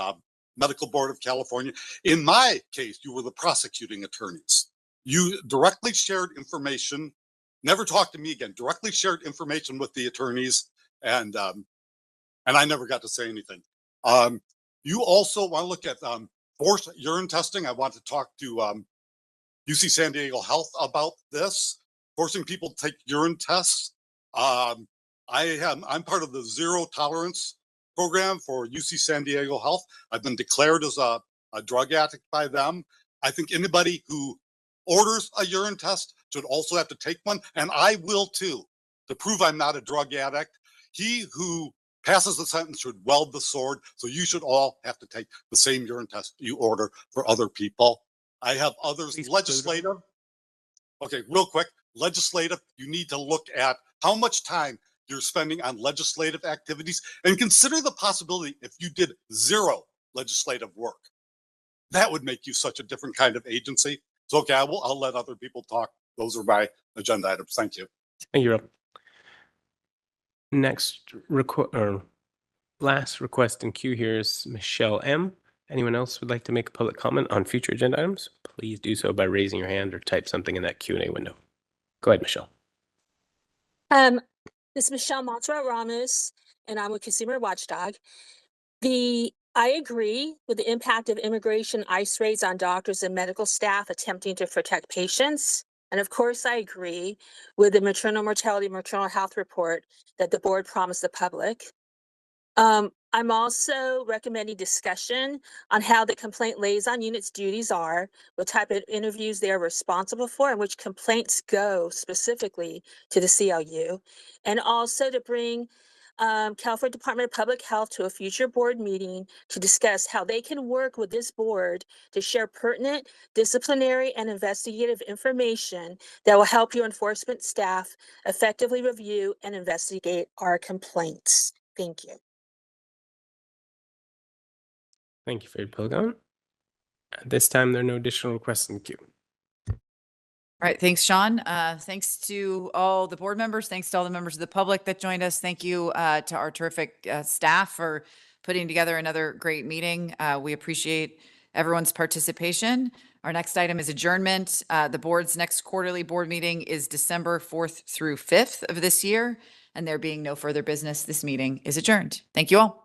Medical Board of California. In my case, you were the prosecuting attorneys. You directly shared information, never talked to me again, directly shared information with the attorneys, and I never got to say anything. You also want to look at forced urine testing. I want to talk to UC San Diego Health about this, forcing people to take urine tests. I'm part of the zero tolerance program for UC San Diego Health. I've been declared as a drug addict by them. I think anybody who orders a urine test should also have to take one, and I will too, to prove I'm not a drug addict. He who passes the sentence should weld the sword, so you should all have to take the same urine test you order for other people. I have others. Legislative. Okay, real quick. Legislative, you need to look at how much time you're spending on legislative activities, and consider the possibility if you did zero legislative work. That would make you such a different kind of agency. So, okay, I'll let other people talk. Those are my agenda items. Thank you. Thank you, Rob. Next last request in queue here is Michelle M. Anyone else would like to make a public comment on future agenda items? Please do so by raising your hand or type something in that Q&A window. Go ahead, Michelle. This is Michelle Montserrat Ramos, and I'm a consumer watchdog. I agree with the impact of immigration ICE raids on doctors and medical staff attempting to protect patients. And of course, I agree with the maternal mortality, maternal health report that the board promised the public. I I'm also recommending discussion on how the complaint liaison unit's duties are, what type of interviews they are responsible for, and which complaints go specifically to the CLU. And also to bring California Department of Public Health to a future board meeting to discuss how they can work with this board to share pertinent disciplinary and investigative information that will help your enforcement staff effectively review and investigate our complaints. Thank you. Thank you, Faye Pilgon. At this time, there are no additional requests in the queue. All right, thanks, Sean. Thanks to all the board members. Thanks to all the members of the public that joined us. Thank you to our terrific staff for putting together another great meeting. We appreciate everyone's participation. Our next item is adjournment. The board's next quarterly board meeting is December 4th through 5th of this year, and there being no further business, this meeting is adjourned. Thank you all.